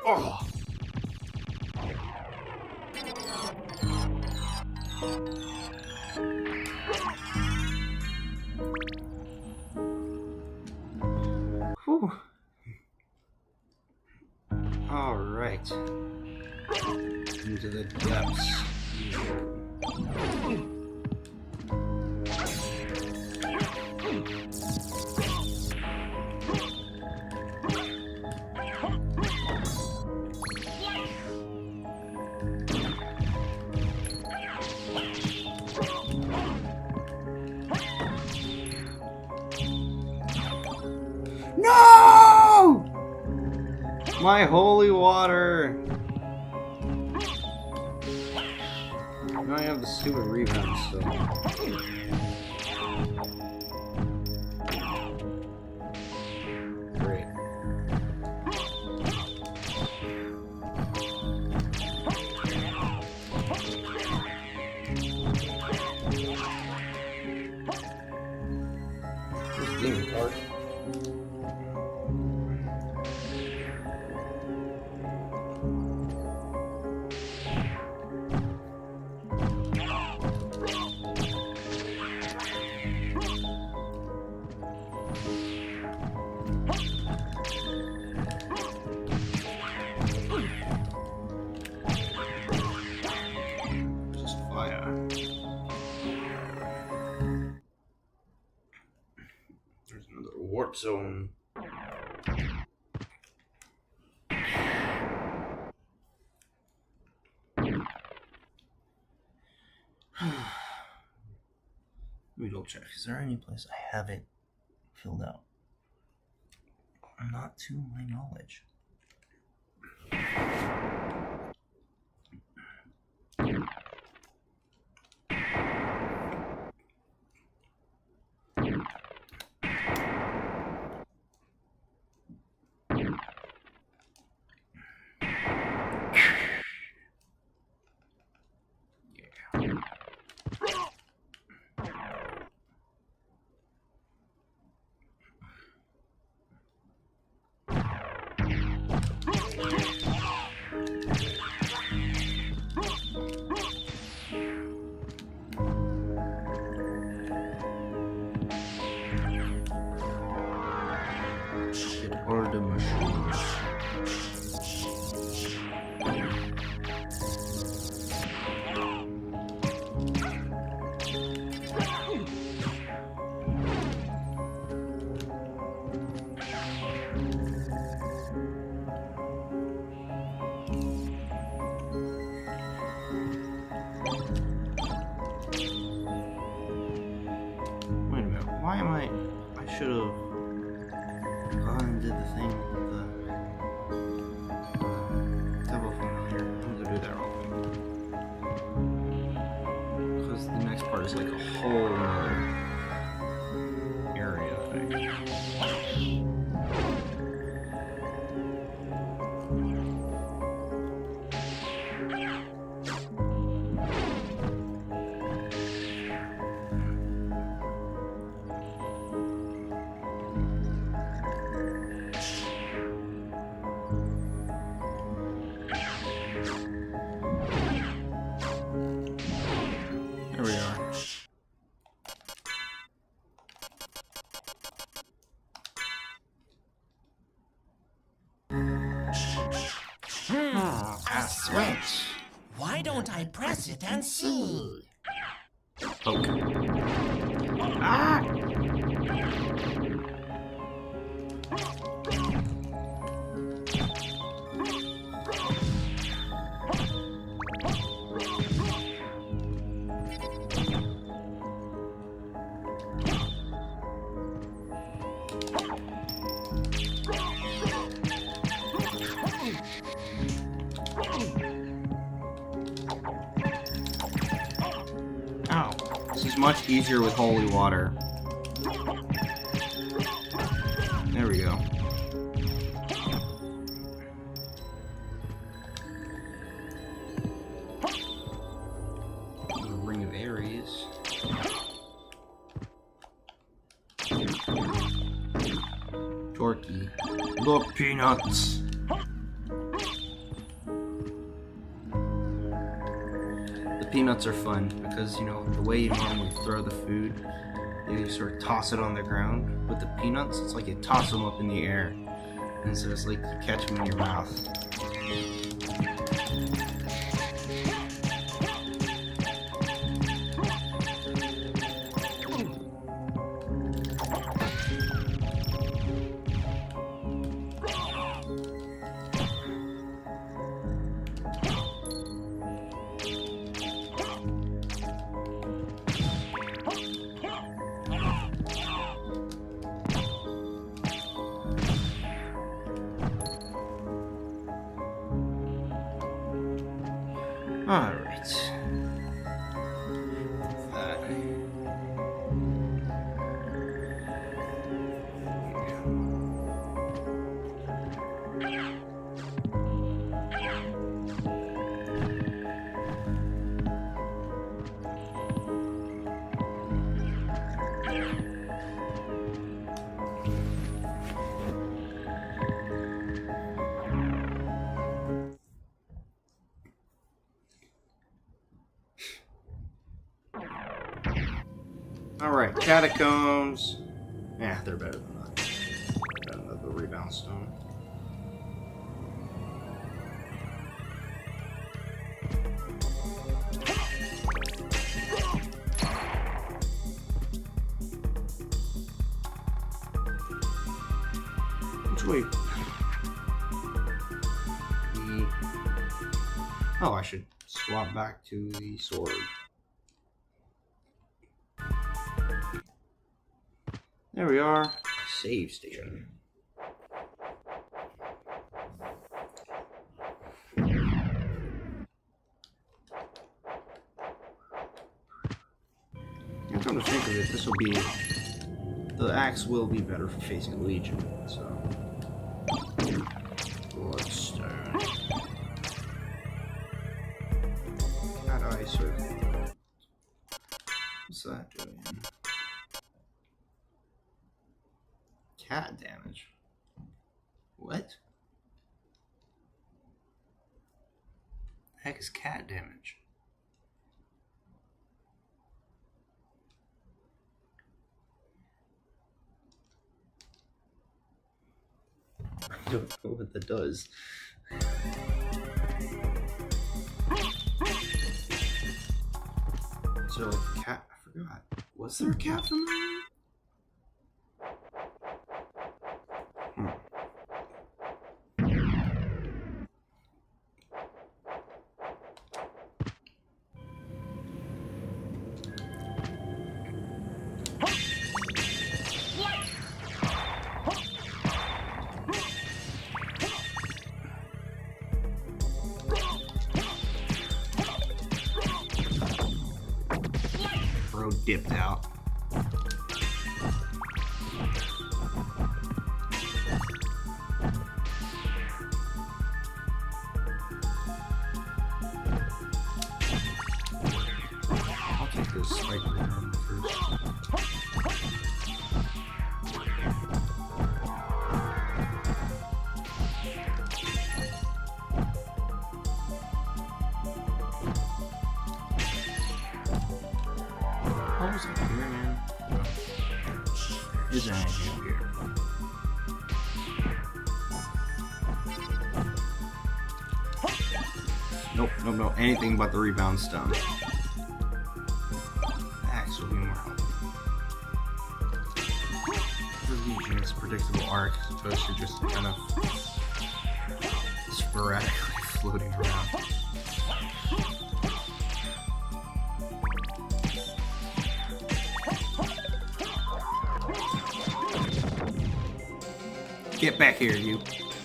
Oh. Whew. All right. Into the depths. No! My holy water! Now I have the stupid rebound still. Great. This demon card. Just fire. There's Another warp zone. Let me double check. Is there any place I haven't filled out? Not to my knowledge. Or the machines. Wait a minute, why am I should have gone and did the thing with the devil familiar. I'm gonna do that real quick. Because the next part is like a whole other area thing. There we are. A switch. Why don't I press it and see? Poke. Ow. This is much easier with holy water. There we go. The Ring of Aries. Torquey. Look, peanuts! The peanuts are fun because, you know, the way you normally throw the food, you just sort of toss it on the ground. With the peanuts, it's like you toss them up in the air. And so it's like you catch them in your mouth. Alright. That. Alright, catacombs. Yeah, they're better than that. Better than the rebound stone. actually... Oh, I should swap back to the sword. There we are. Save station. I'm trying to think of it. This will be... The axe will be better for facing Legion, so... Bloodstone. Cat eye circle. What's that doing? Cat damage. What? The heck is cat damage? I don't know what that does. So, cat, I forgot. Was there a cat from there? Bro dipped out. I'll take this spike gun first. What was up here, man? Is there anything up here? Nope, nope, nope. Anything but the rebound stone. Axe will be more helpful. For Legion's predictable arc as opposed to just kind of sporadically floating around. Get back here, you.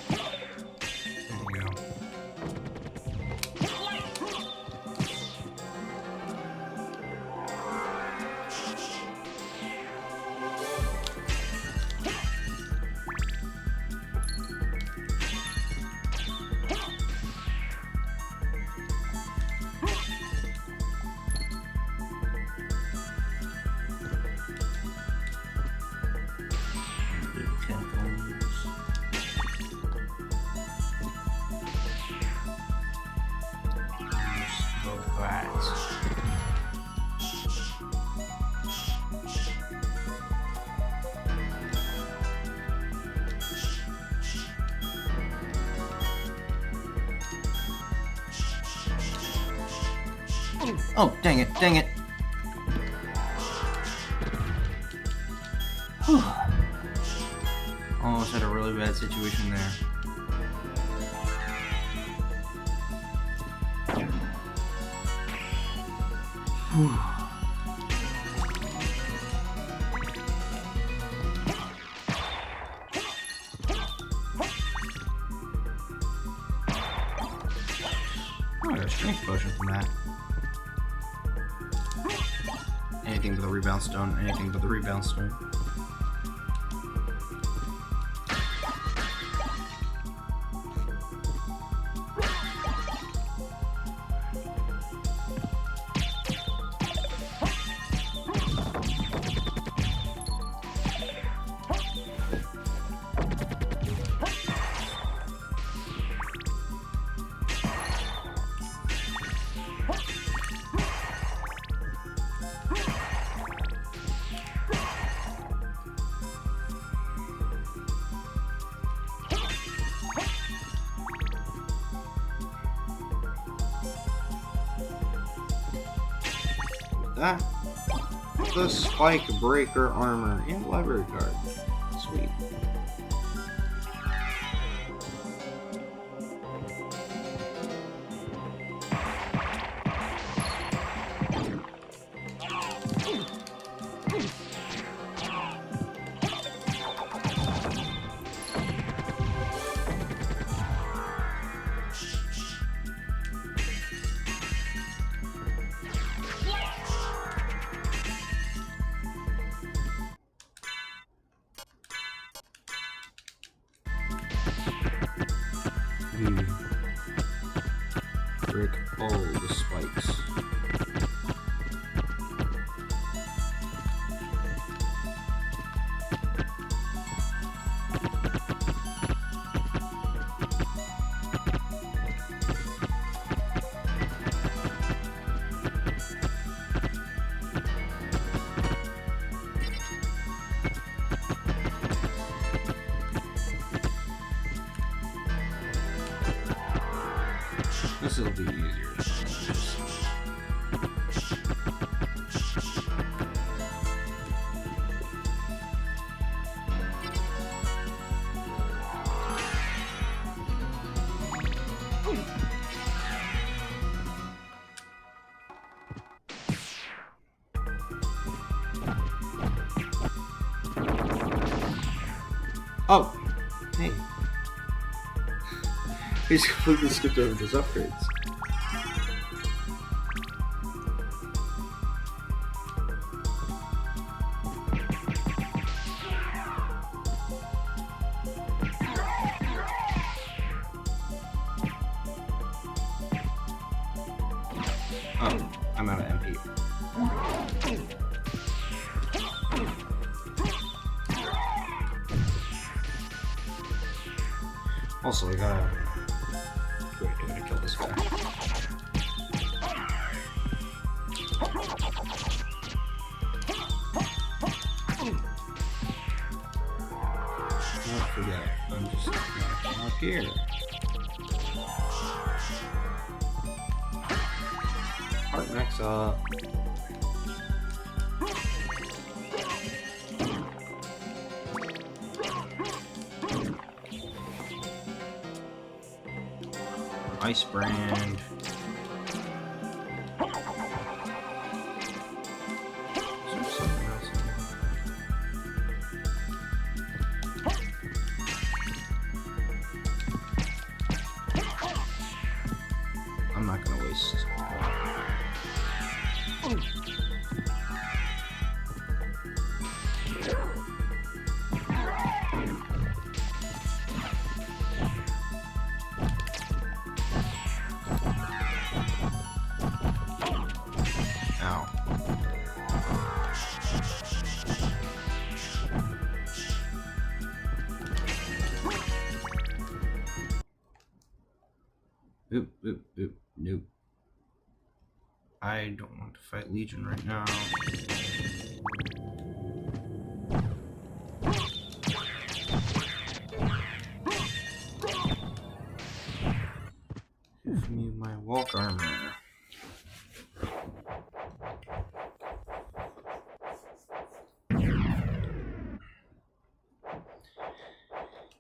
There you go. Oh, dang it, dang it. Whew. Almost had a really bad situation there. Whew. Oh, I got a strength potion from that. Anything but the rebound stone, anything but the rebound stone. That, the spike breaker armor and library card. Sweet. Oh, the spikes. This will be easier. Oh, hey. We just completely skipped over those upgrades. Oh, I'm out of MP. Also, I gotta... Wait, I gotta kill this guy. Don't forget, I'm just gonna up here. Heart max up. Ice brand. Is there something else in here? I'm not gonna waste. Ow. Oop, oop, oop, nope. I don't want to fight Legion right now. Give me my walk armor.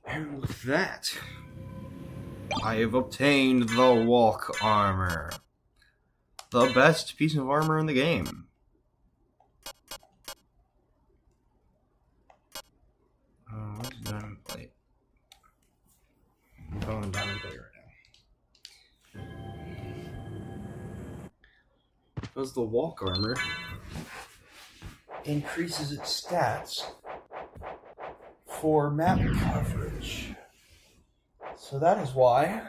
And with that, I have obtained the walk armor. The best piece of armor in the game. Where's the diamond plate? I'm going diamond plate right now. Because the walk armor increases its stats for map coverage. So that is why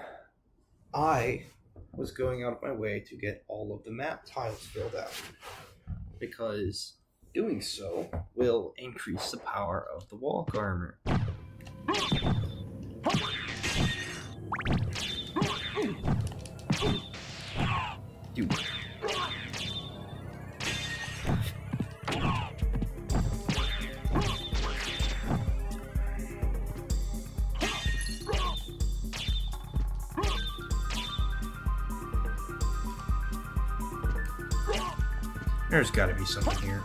I was going out of my way to get all of the map tiles filled out. Because doing so will increase the power of the walk armor. Dude. There's gotta be something here.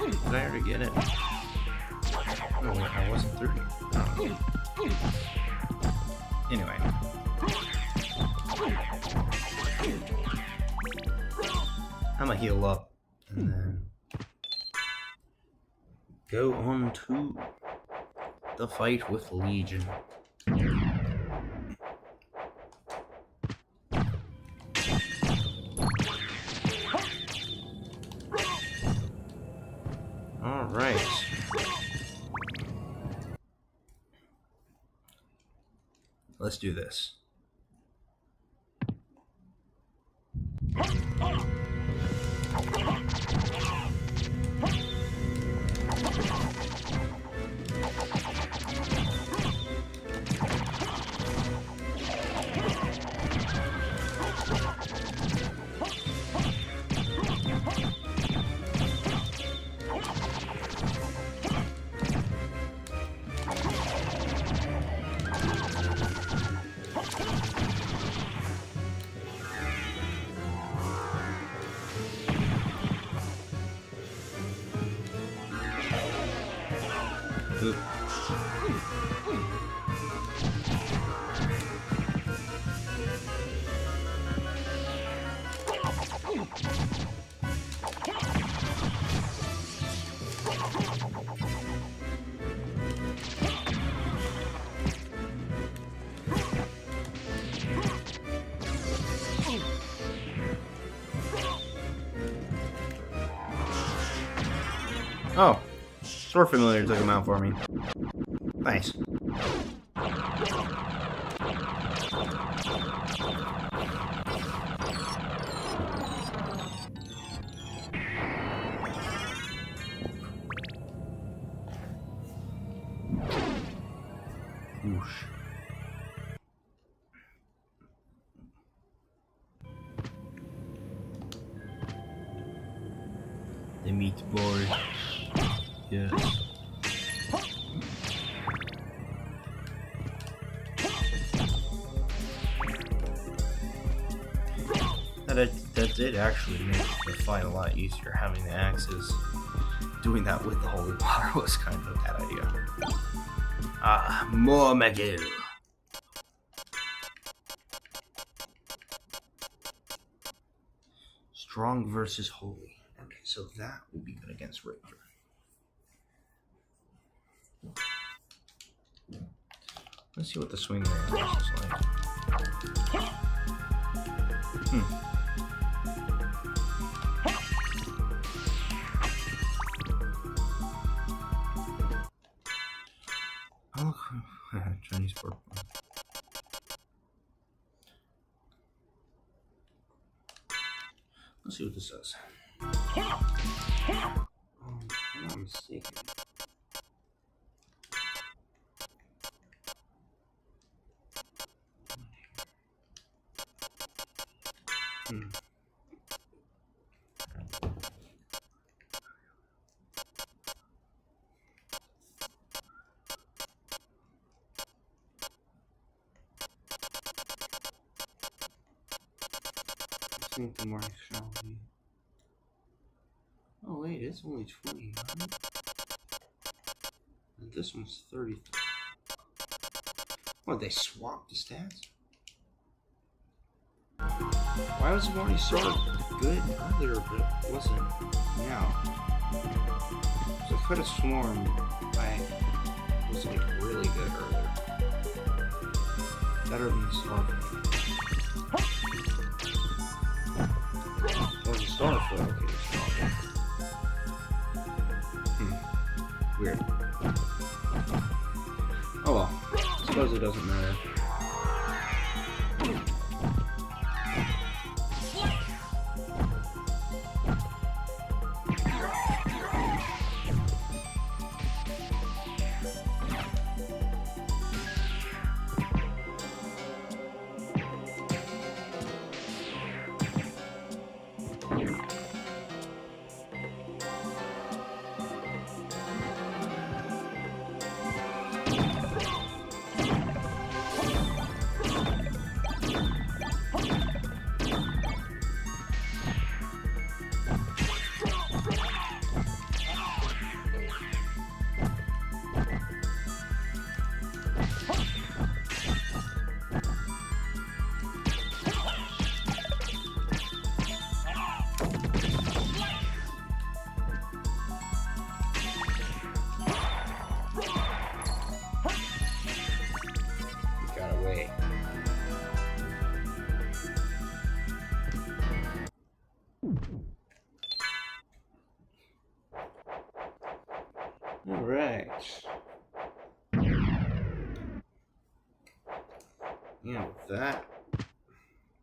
Did I already get it? No, wait, I wasn't through. Oh. Anyway. I'm gonna heal up and then go on to the fight with Legion. let's do this. Oop. Oh, Sword Familiar took him out for me. Nice. Whoosh. The meatball. Yes. That did actually make the fight a lot easier, having the axes. Doing that with the holy water was kind of a bad idea. Ah, more McGill. Strong versus holy. Okay, so that will be good against Richter. Let's see what the swing range is like. Oh, Chinese pork. Let's see what this says. If I'm not mistaken. The more shall be. Oh wait, it's only 20. And this one's 30. What, they swapped the stats? Why was Morning Star good earlier, but it wasn't now? So I could have sworn I was like really good earlier. Better than Starfleet. Oh, the Starfleet, okay. Weird. Oh well, I suppose it doesn't matter. Alright. And with that,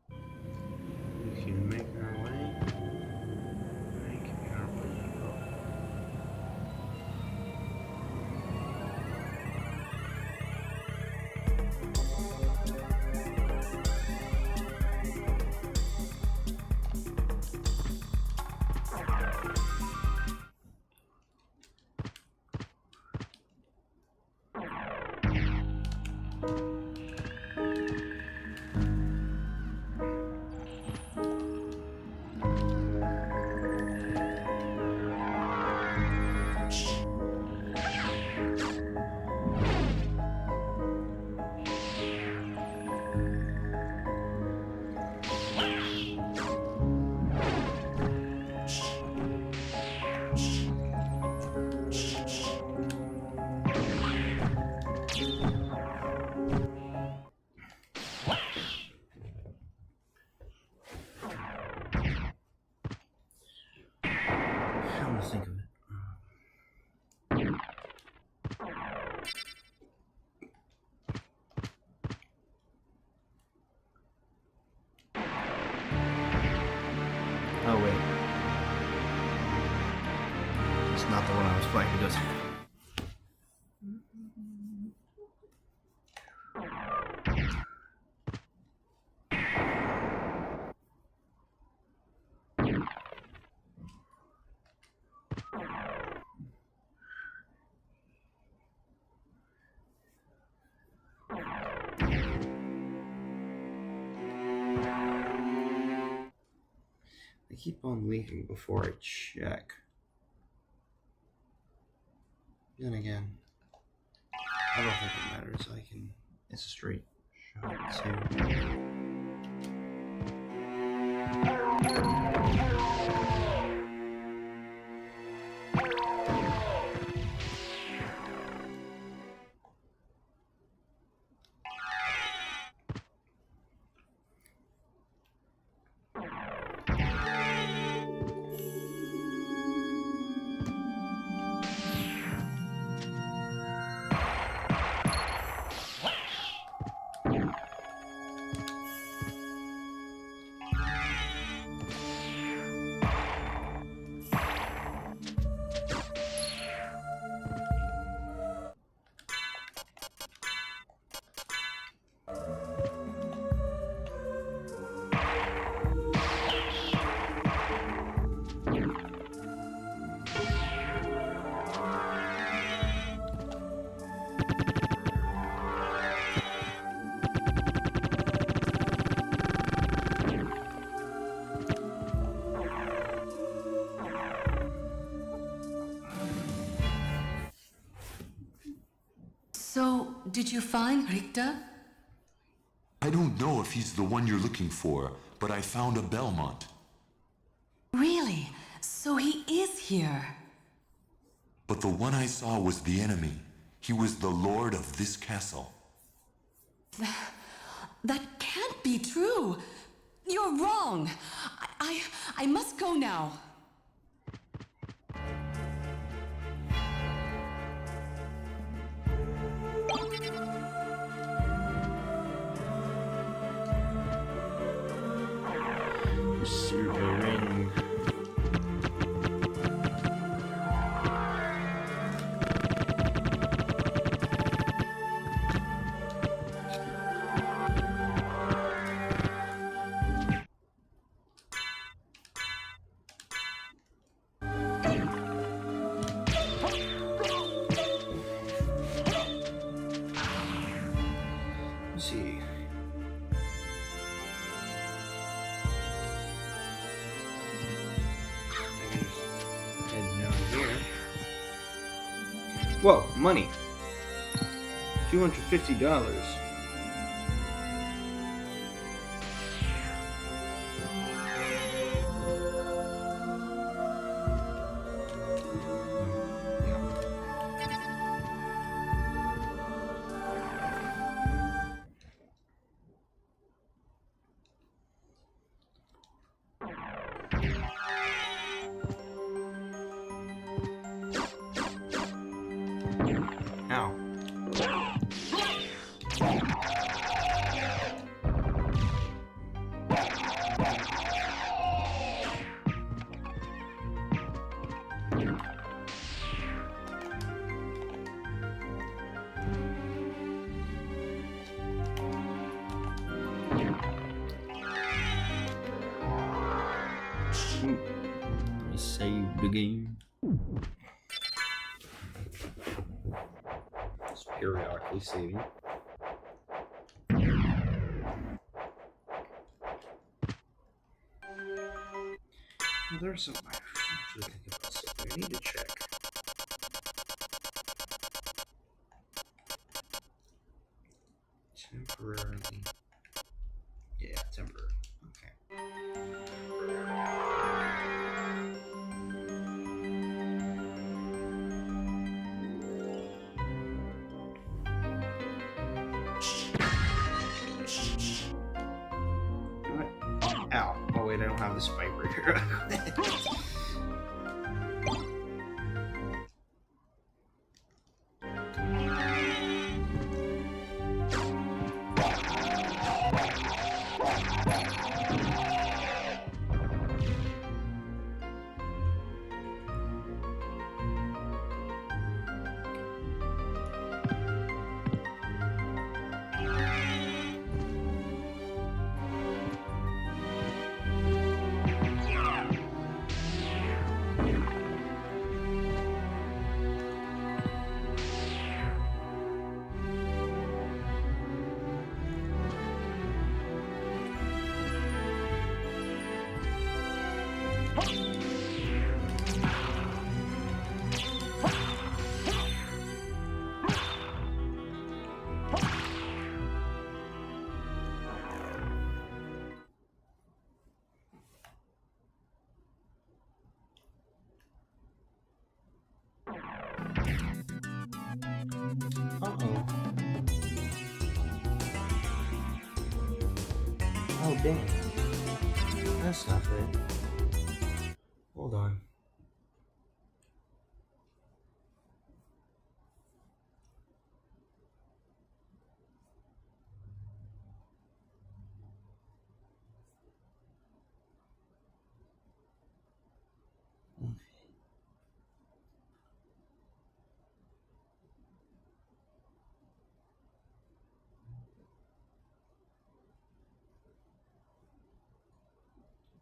we can make our way. Make our way up. Come to think of it. Oh wait. It's not the one I was playing because I keep on leaving before I check. Then again, I don't think it matters. I can. It's a straight shot too. So, did you find Richter? I don't know if he's the one you're looking for, but I found a Belmont. Really? So he is here. But the one I saw was the enemy. He was the lord of this castle. That can't be true. You're wrong. I must go now. Silver ring. Let's see. Head down here. Whoa, money. $250. Ow. the game. It's periodically saving. Well, there's some. I actually think about something I need to check. Temporarily. Yeah, temporary. Okay. What? Ow. Oh, wait, I don't have the spike breaker. Uh-oh. Oh, dang. That's not good. Hold on.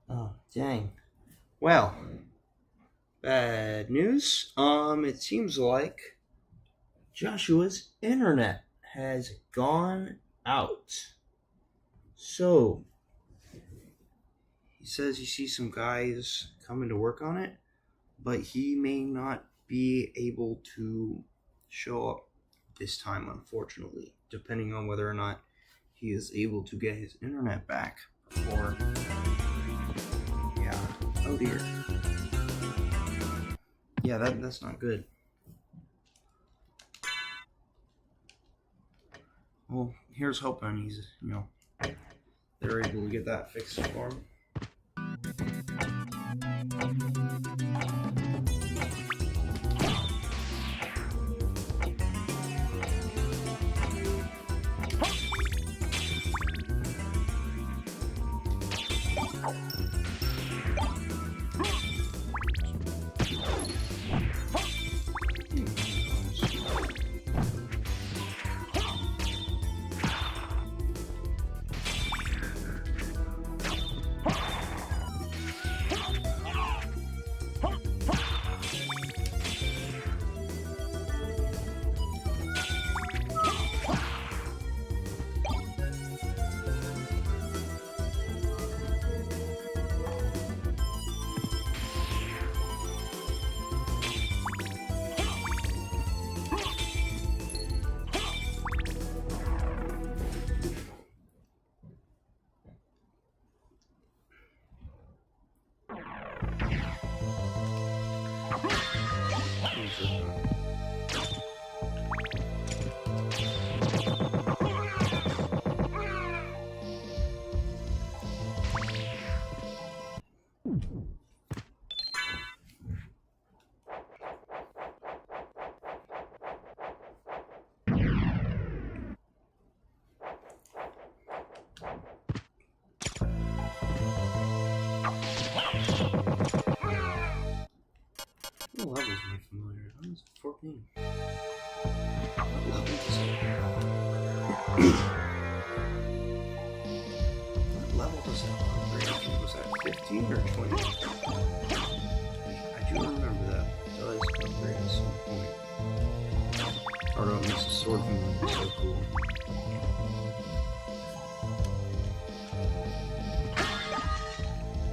Oh, dang. Well, bad news. It seems like Joshua's internet has gone out. So, he says he sees some guys coming to work on it, but he may not be able to show up this time, unfortunately, depending on whether or not he is able to get his internet back before. Yeah. Oh dear. Yeah, that's not good. Well, here's hoping he's, they're able to get that fixed for him. What level is my familiar? Oh, it's 14. What level is it? What level does that upgrade? Was that 15 or 20? I do do remember that. It does upgrade at some point. Or don't miss the sword from them. So cool.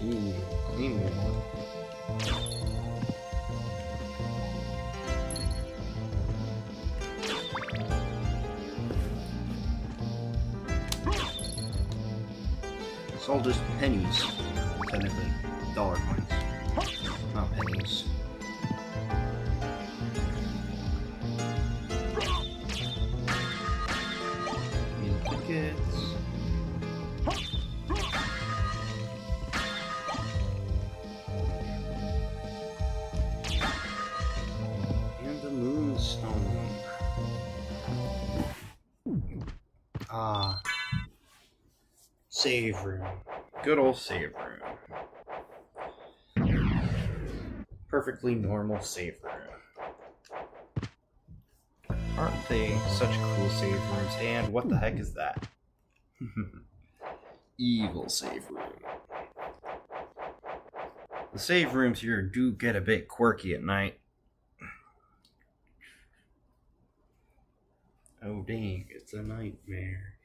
Ooh, clean one. It's all just pennies, technically. Dollar coins. Not pennies. Need tickets. And the moonstone. Ah. Save room. Good old save room. Perfectly normal save room. Aren't they such cool save rooms? And what the heck is that? Evil save room. The save rooms here do get a bit quirky at night. Oh dang, it's a nightmare.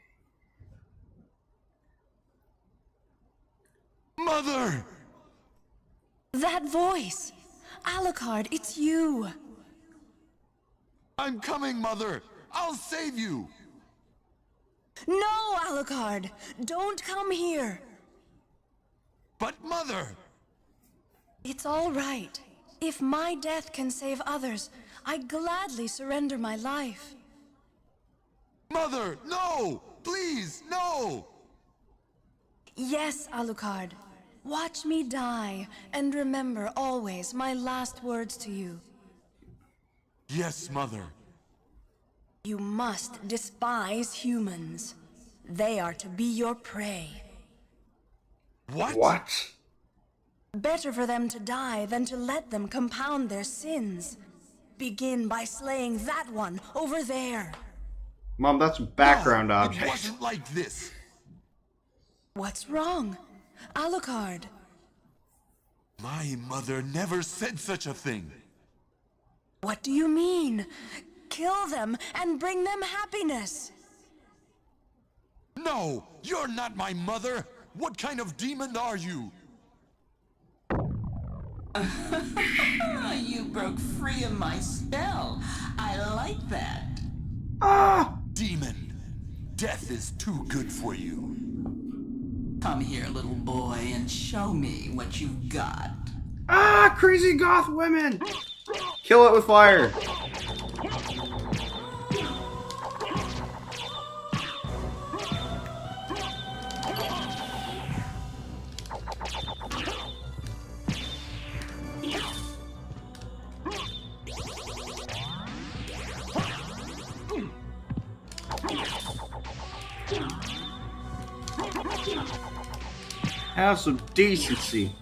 Mother! That voice! Alucard, it's you! I'm coming, Mother! I'll save you! No, Alucard! Don't come here! But Mother! It's all right. If my death can save others, I gladly surrender my life. Mother, no! Please, no! Yes, Alucard. Watch me die, and remember always my last words to you. Yes, Mother. You must despise humans. They are to be your prey. What? What? Better for them to die than to let them compound their sins. Begin by slaying that one over there. Mom, that's background No, object. It wasn't like this. What's wrong? Alucard. My mother never said such a thing. What do you mean? Kill them and bring them happiness. No, you're not my mother. What kind of demon are you? You broke free of my spell. I like that. Demon. Death is too good for you. Come here, little boy, and show me what you've got. Ah, crazy goth women! Kill it with fire. Have some decency.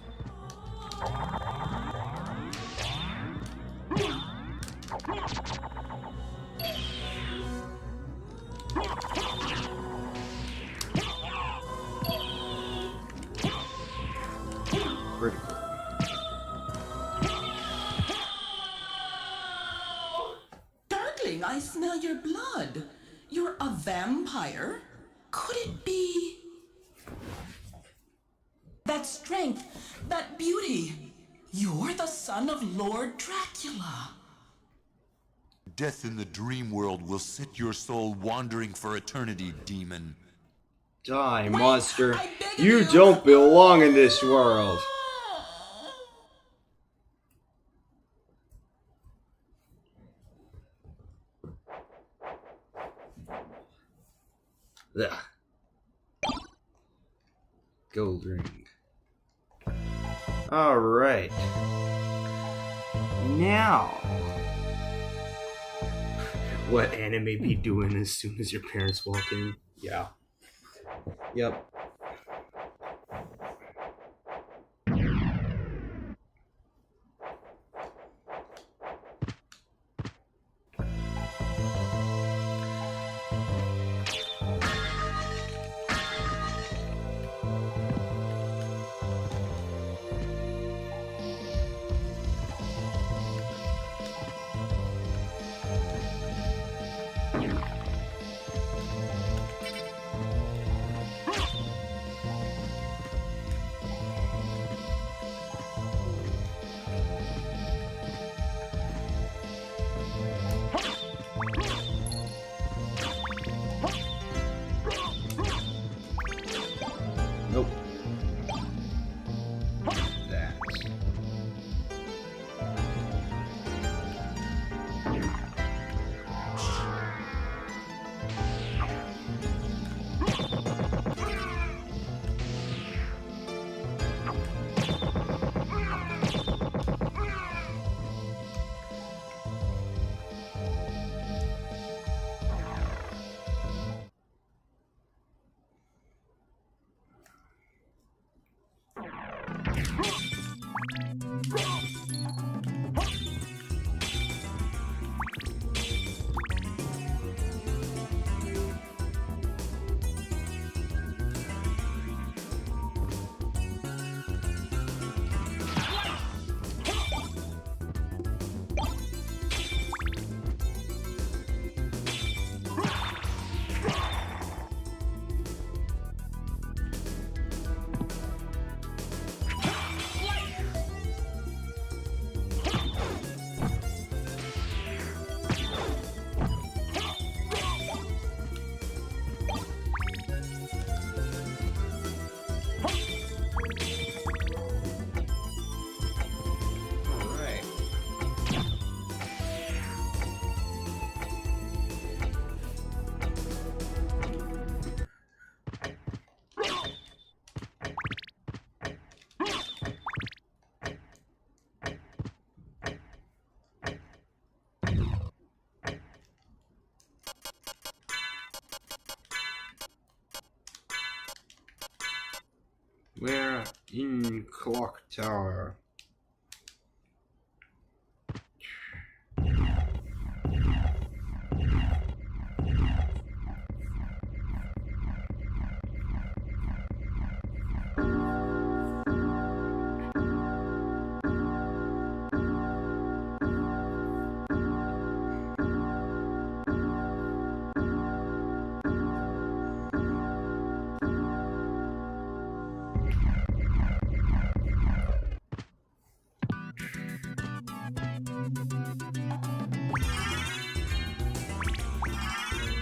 Critical. Darkling, I smell your blood. You're a vampire? Could it be... that strength, that beauty? You're the son of Lord Dracula. Death in the dream world will set your soul wandering for eternity, demon. Die, Wait, monster. I beg You you. don't belong in this world. Ugh. Gold ring. Alright. Now. What anime be doing as soon as your parents walk in? Yeah. Yep. Nope. That. Alright. We're in Clock Tower.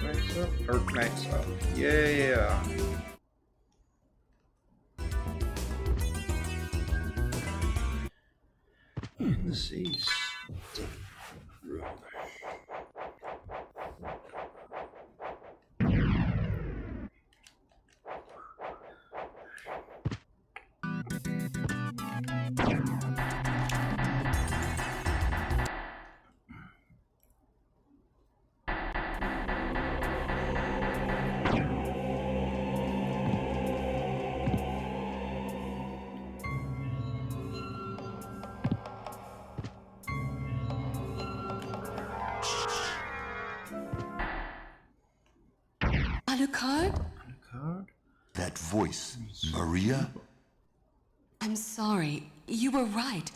Max up, or max up. Yeah. And the saves. Alucard? Card? That voice, Maria? I'm sorry. You were right.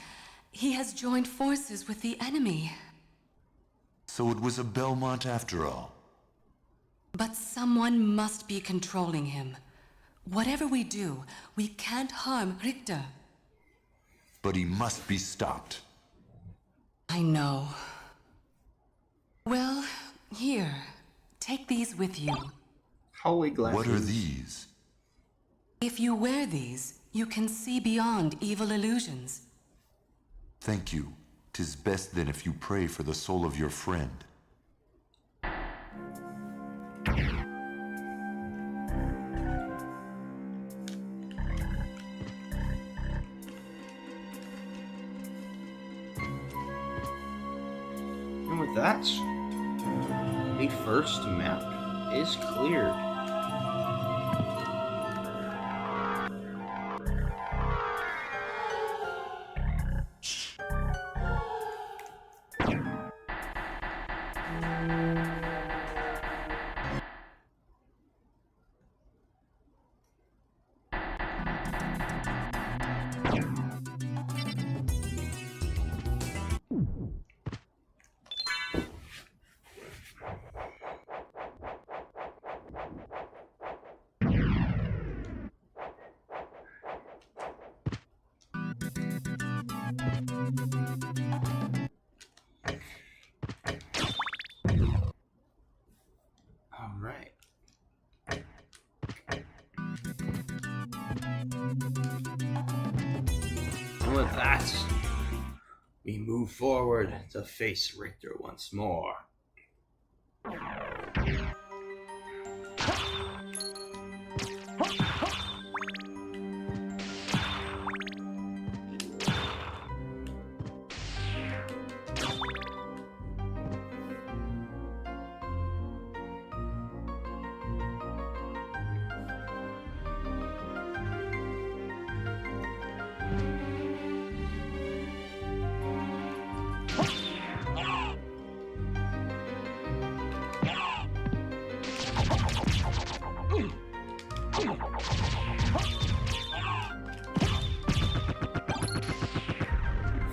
He has joined forces with the enemy. So it was a Belmont after all. But someone must be controlling him. Whatever we do, we can't harm Richter. But he must be stopped. I know. Well, here. Take these with you. Holy glasses. What are these? If you wear these, you can see beyond evil illusions. Thank you. 'Tis best then if you pray for the soul of your friend. And with that, the first map is cleared. All right. And with that, we move forward to face Richter once more.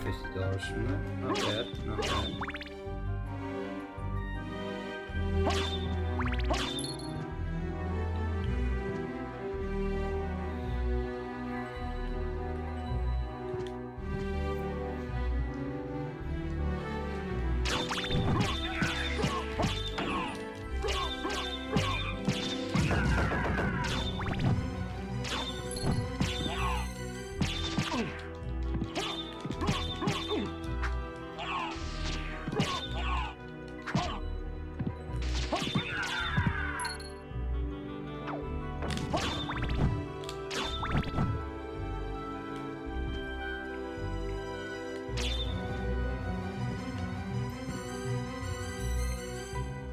$50 from that. Not bad, not bad.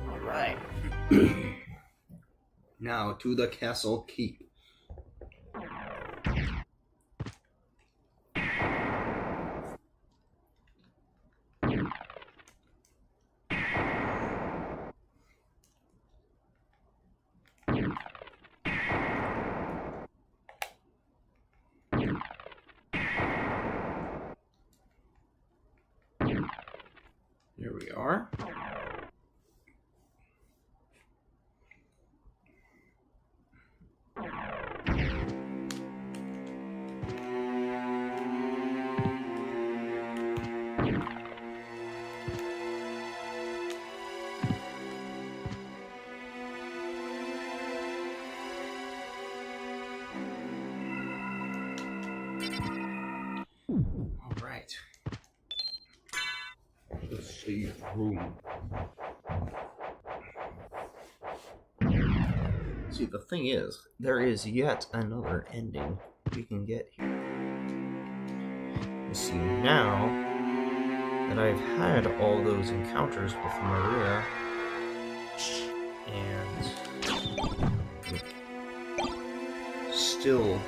Alright. Now to the castle keep. Here we are. All right. The safe room. See, the thing is, there is yet another ending we can get here. You see, now that I've had all those encounters with Maria, and still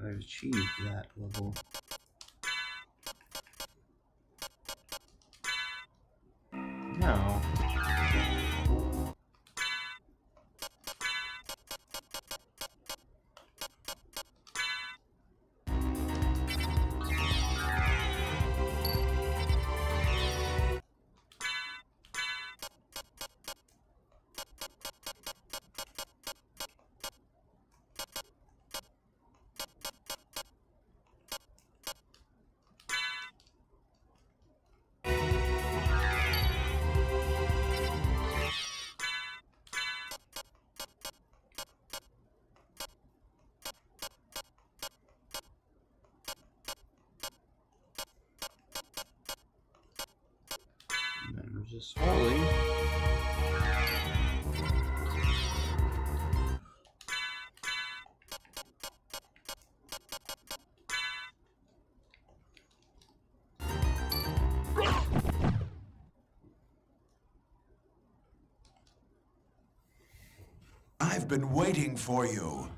I've achieved that level. Now, just slowly. I've been waiting for you.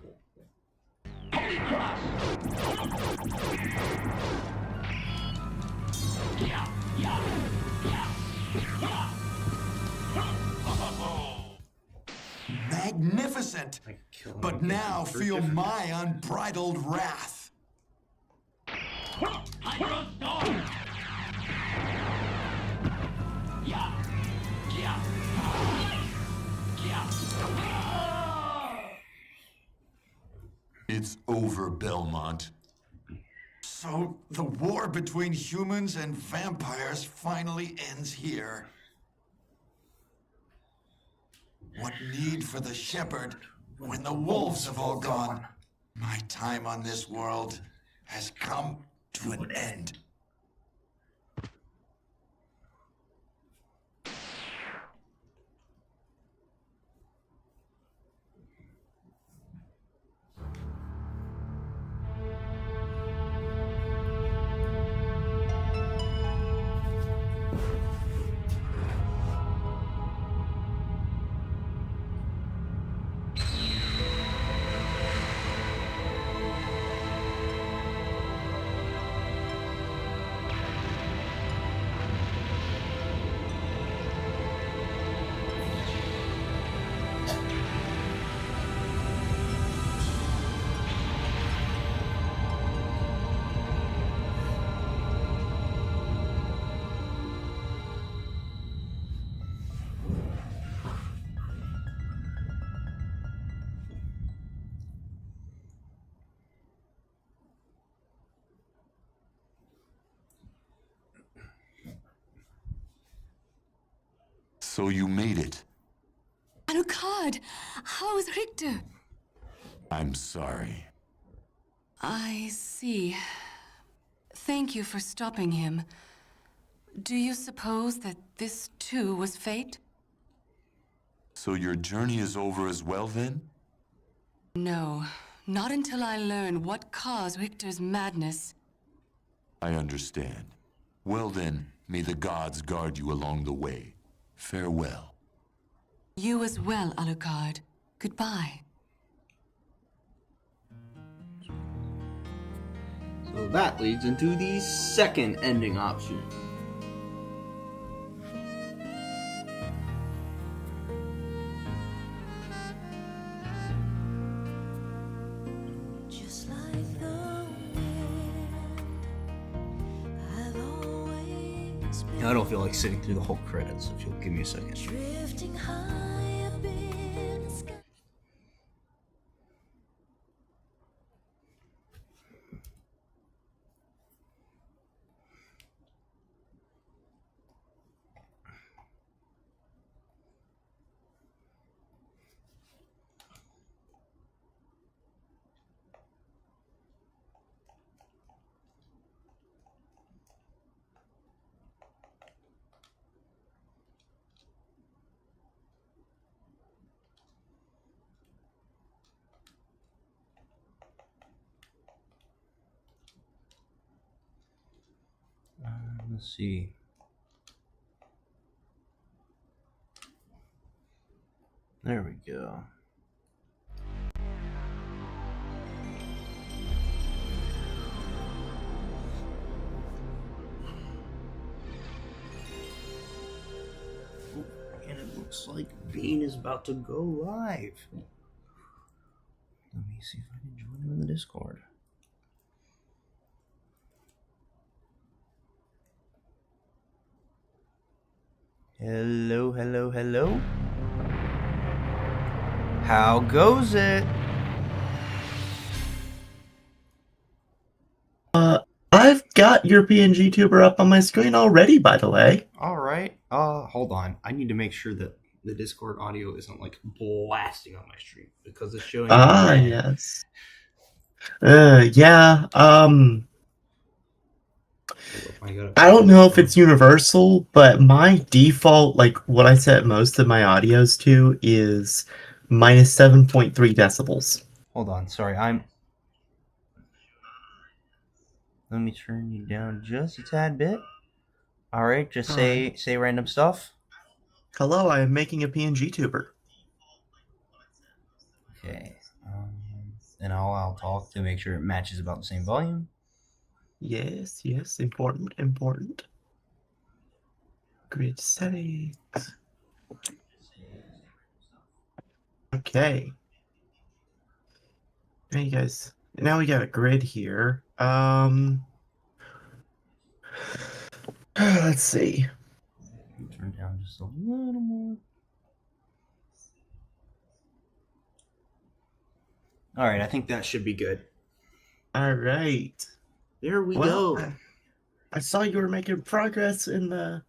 Magnificent! But now feel my unbridled wrath. It's over, Belmont. So the war between humans and vampires finally ends here. What need for the shepherd when the wolves have all gone, my time on this world has come to an end. So you made it. Alucard, how is Richter? I'm sorry. I see. Thank you for stopping him. Do you suppose that this too was fate? So your journey is over as well then? No, not until I learn what caused Richter's madness. I understand. Well then, may the gods guard you along the way. Farewell. You as well, Alucard. Goodbye. So that leads into the second ending option. Just like the wind, I've always been I don't feel like sitting through the whole credits, if you'll give me a second. drifting high up in the sky. Let's see. There we go. Oh, and it looks like Bean is about to go live. Let me see if I can join him in the Discord. Hello, hello, hello. How goes it? I've got your PNG tuber up on my screen already, by the way. All right. Hold on. I need to make sure that the Discord audio isn't like blasting on my stream because it's showing. red. Yes. Yeah. I don't know if it's universal, but my default, like what I set most of my audios to, is minus 7.3 decibels. Hold on. Sorry. Let me turn you down just a tad bit. All right. Just say random stuff. Hello, I am making a PNG tuber. Okay. And I'll talk to make sure it matches about the same volume. Yes, important. Grid settings. Okay. Now you guys, now we got a grid here. Let's see. Turn down just a little more. All right, I think that should be good. All right. There we go. I saw you were making progress in the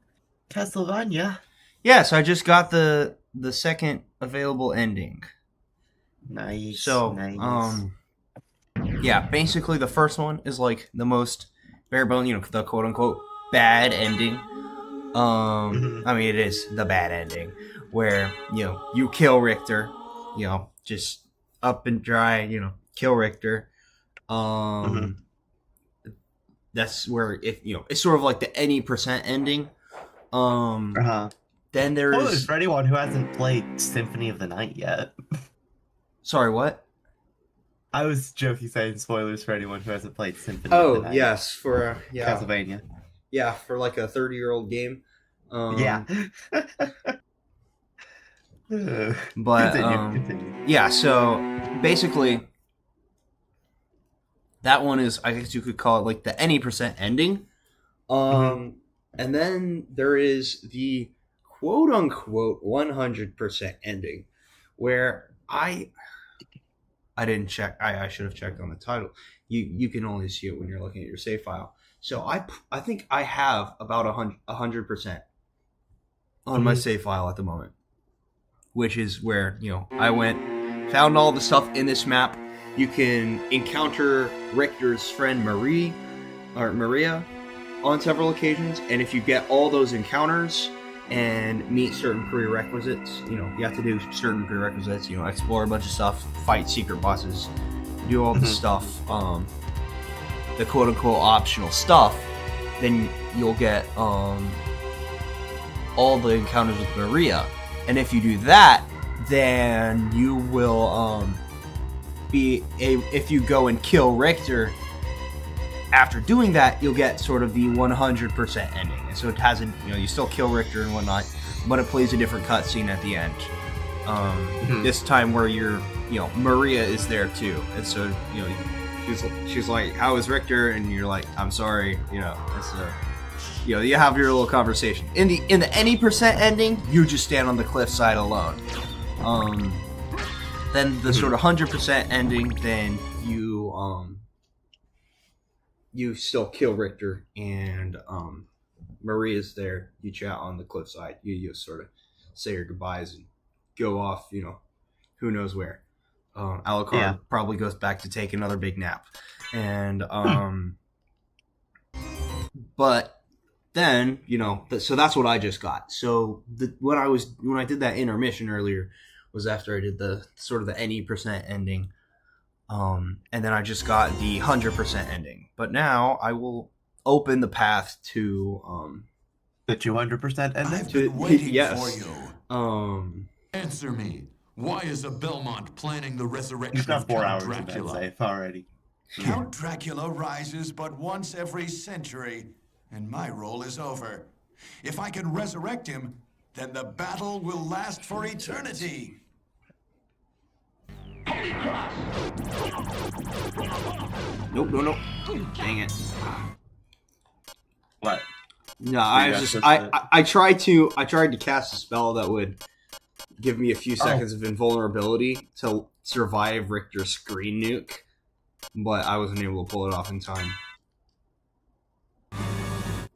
Castlevania. Yeah, so I just got the second available ending. Nice. So, nice. yeah, basically the first one is like the most bare bone, the quote unquote bad ending. I mean, it is the bad ending where, you kill Richter, just up and dry, kill Richter. That's where it's sort of like the any percent ending. Then there's Spoilers for anyone who hasn't played Symphony of the Night yet. Sorry, what? I was joking saying spoilers for anyone who hasn't played Symphony of the Night. Yes, for Castlevania. Yeah, for like a 30-year-old game. Yeah. But continue. Yeah, so basically that one is, I guess you could call it like the any percent ending. And then there is the quote unquote 100% ending where I didn't check. I should have checked on the title. You can only see it when you're looking at your save file. So I think I have about 100% on my save file at the moment, which is where I went, found all the stuff in this map. You can encounter Richter's friend Maria on several occasions, and if you get all those encounters and meet certain prerequisites, you have to do certain prerequisites, explore a bunch of stuff, fight secret bosses, do all the stuff, the quote-unquote optional stuff, then you'll get all the encounters with Maria. And if you do that, then you will if you go and kill Richter, after doing that, you'll get sort of the 100% ending. And so it has you still kill Richter and whatnot, but it plays a different cutscene at the end. This time where Maria is there too. And so, she's like, how is Richter? And you're like, I'm sorry, it's you have your little conversation. In the any percent ending, you just stand on the cliffside alone. Then the sort of 100% ending, then you still kill Richter, and Maria's there. You chat on the cliffside. You sort of say your goodbyes and go off, who knows where. Alucard probably goes back to take another big nap. And, but then, so that's what I just got. So when I did that intermission earlier was after I did the sort of the any percent ending. And then I just got the 100% ending. But now I will open the path to the 200% ending. I've been waiting yes. for you. Answer me. Why is a Belmont planning the resurrection You've got of 4 Count hours Dracula? of that safe already. Count Dracula rises but once every century, and my role is over. If I can resurrect him, then the battle will last for eternity. Nope, no. Dang it. What? No, I tried to cast a spell that would give me a few seconds of invulnerability to survive Richter's screen nuke, but I wasn't able to pull it off in time.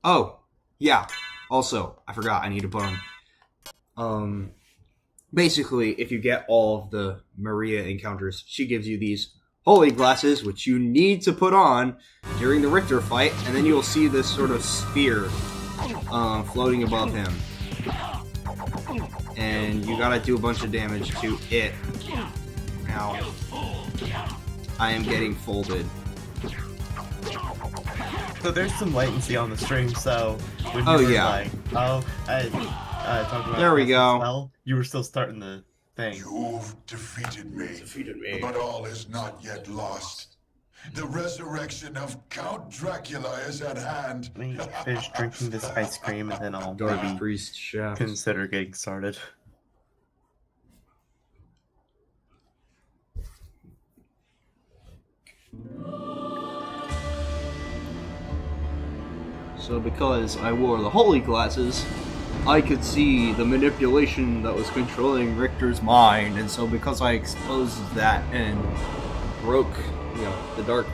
Oh, yeah. Also, I forgot I need to put on basically, if you get all of the Maria encounters, she gives you these holy glasses, which you need to put on during the Richter fight, and then you'll see this sort of sphere floating above him. And you gotta do a bunch of damage to it. Now, I am getting folded. So there's some latency on the stream, so when Oh, you were yeah. like, talking about There we go. spell, you were still starting the thing. You've defeated me. But all is not yet lost. The resurrection of Count Dracula is at hand. Let me finish drinking this ice cream and then I'll Dark maybe Priest Shaft. consider getting started. So because I wore the holy glasses, I could see the manipulation that was controlling Richter's mind, and so because I exposed that and broke, the Dark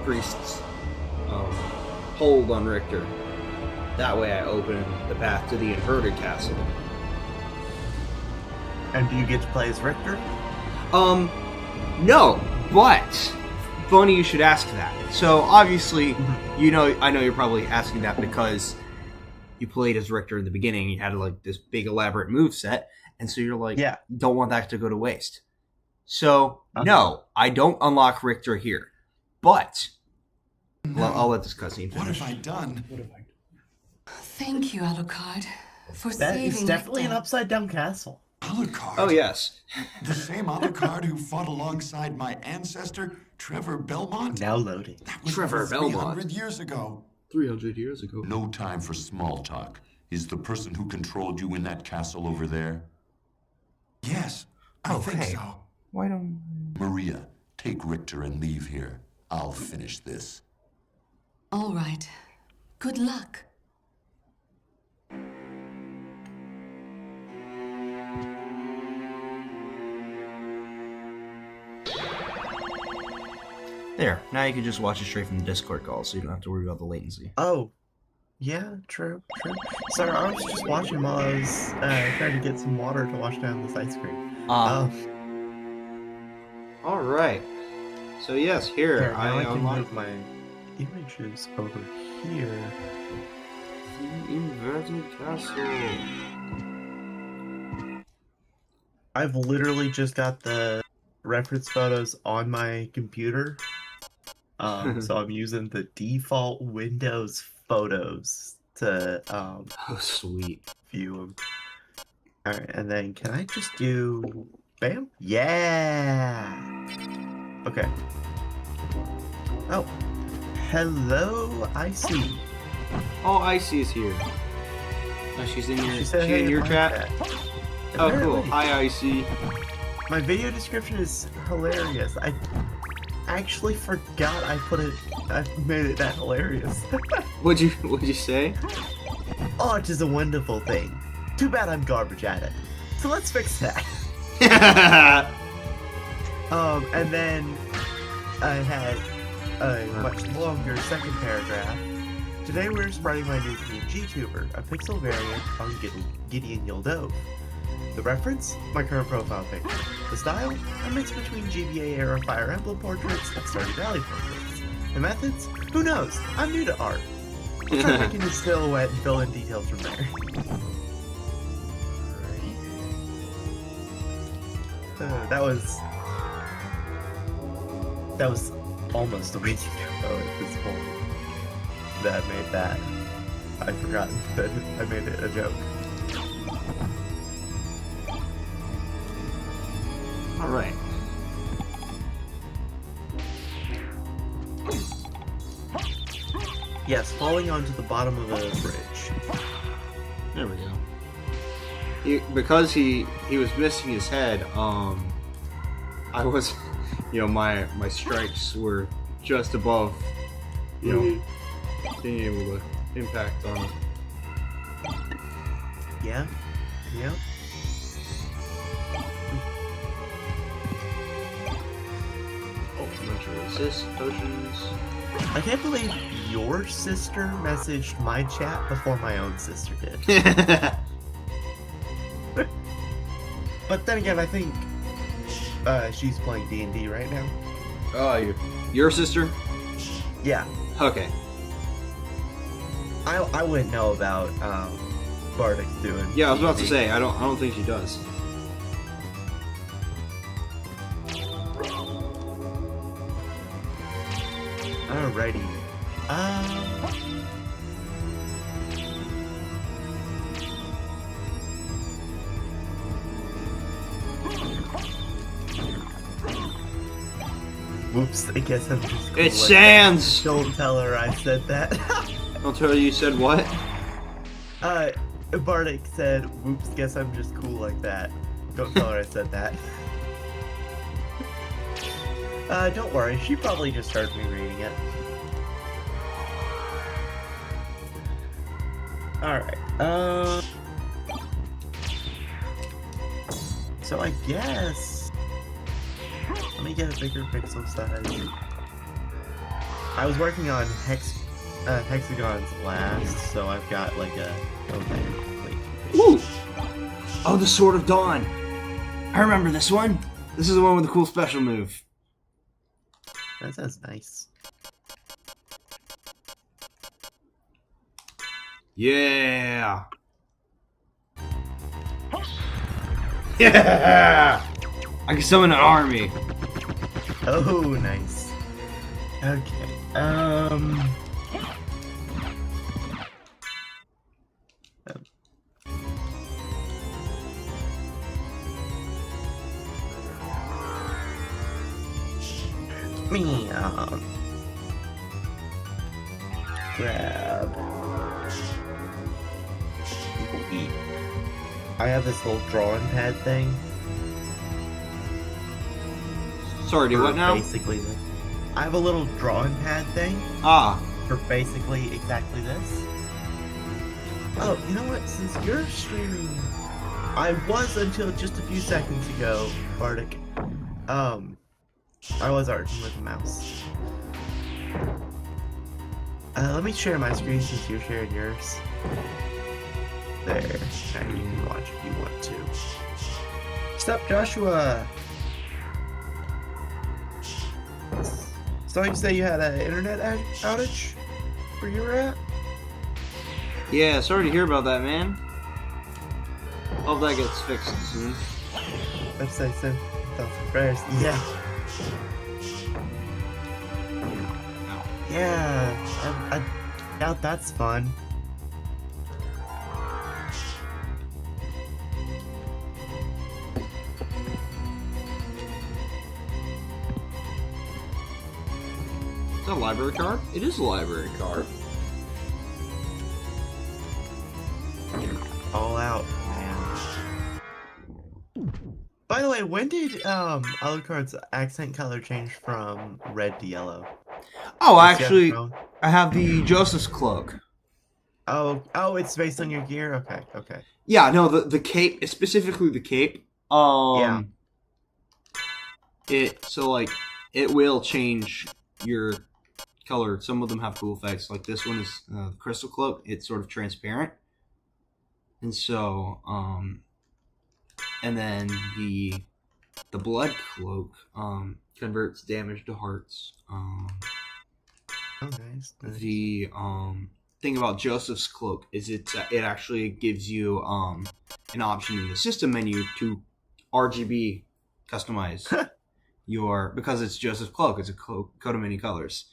Priest's hold on Richter, that way I opened the path to the inverted castle. And do you get to play as Richter? No, but funny you should ask that. So obviously, I know you're probably asking that because you played as Richter in the beginning. You had like this big elaborate move set, and so you're like, Yeah. don't want that to go to waste. So no, I don't unlock Richter here, but I'll let this cutscene finish. What have I done? Thank you, Alucard, for That saving is definitely an Richter. upside-down castle. Alucard. Oh yes. The same Alucard who fought alongside my ancestor, Trevor Belmont? Now loading. That was Trevor over Belmont. 300 years ago. 300 years ago. No time for small talk. Is the person who controlled you in that castle over there? Yes, I think Okay. so. Why don't... Maria, take Richter and leave here. I'll finish this. All right. Good luck. There, now you can just watch it straight from the Discord call, so you don't have to worry about the latency. Oh, yeah, true. Sorry, I was just watching while I was trying to get some water to wash down this ice cream. Alright. So yes, here, There, now I I can unlock move my images over here. the inverted castle. I've literally just got the reference photos on my computer. So I'm using the default Windows photos to Oh, sweet. view them. Alright, and then can I just do... Bam? Yeah! Okay. Oh. Hello, I see. Oh, Icy is here. Oh, she's in your, She said, she "Hey, in your my chat? chat." Oh, cool. Apparently. Hi, Icy. My video description is hilarious. I actually forgot I made it that hilarious. What'd you say? Art is a wonderful thing. Too bad I'm garbage at it. So let's fix that. And then I had a much longer second paragraph. Today we're spreading my new PNG tuber, a pixel variant on Gideon Yoldov. The reference? My current profile picture. The style? A mix between GBA era Fire Emblem portraits and Stardew Valley portraits. The methods? Who knows? I'm new to art. I'll try making a silhouette and fill in details from there. That was almost a week ago at this point that I made that. I forgot that I made it a joke. Alright. Yes, falling onto the bottom of a bridge. There we go. Because he was missing his head, I was, my strikes were just above, being able to impact on it. Yeah? Yeah? Bunch of resist potions. I can't believe your sister messaged my chat before my own sister did. But then again, I think she's playing D&D right now. Oh, your sister? Yeah. Okay. I wouldn't know about Bardic doing. Yeah, I was about to D&D. say I don't think she does. Alrighty. Whoops, I guess I'm just cool It's like Sans! that. Don't tell her I said that. I'll tell you said what? Bardic said, whoops, guess I'm just cool like that. Don't tell her I said that. Don't worry, she probably just heard me reading it. Alright, so I guess... Let me get a bigger pixel size. I was working on hexagons last, so I've got like a... Okay, wait. Ooh! Oh, the Sword of Dawn! I remember this one! This is the one with the cool special move. That sounds nice. Yeah. Yeah. I can summon an army. Oh, nice. Okay. Me, grab. Eat. I have this little drawing pad thing. Sorry, do what now? Basically, I have a little drawing pad thing. Ah. For basically exactly this. Oh, you know what? Since you're streaming, I was until just a few seconds ago, Bardic. I was arting with the mouse. Let me share my screen since you're sharing yours. There. Now you can watch if you want to. What's up, Joshua? So you say you had an internet outage where you were at? Yeah, sorry to hear about that, man. Hope that gets fixed soon. Let's say send thoughts and prayers. Yeah. Yeah, I doubt that's fun. Is that a library card? It is a library card. All out, man. By the way, when did Alucard's accent color change from red to yellow? Oh, actually, I have the Joseph's cloak. Oh, it's based on your gear? Okay, okay. Yeah, no, the cape, specifically the cape. Yeah. It will change your color. Some of them have cool effects. Like this one is the crystal cloak. It's sort of transparent. And so, and then the blood cloak converts damage to hearts. Oh, nice. The thing about Joseph's cloak is it actually gives you an option in the system menu to RGB customize your, because it's Joseph's cloak. It's a coat of many colors,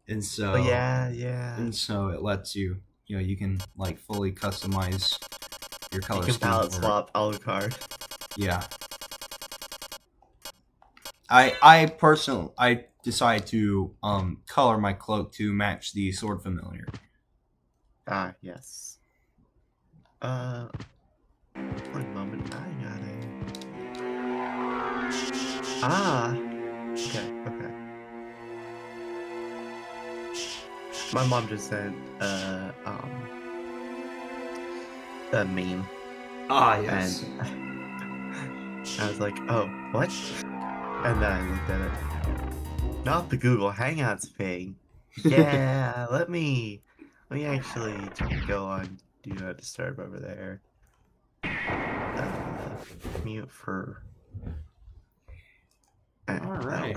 and so yeah, and so it lets you, you can like fully customize your color. You can palette swap Alucard. Yeah. I personally decide to color my cloak to match the sword familiar. Ah, yes. One moment, I got it. Ah, okay. My mom just sent a meme. Ah, yes. And I was like, oh, what? And then I looked at it. Not the Google Hangouts thing. Yeah, let me actually go on Do Not Disturb over there. Mute for. Alright.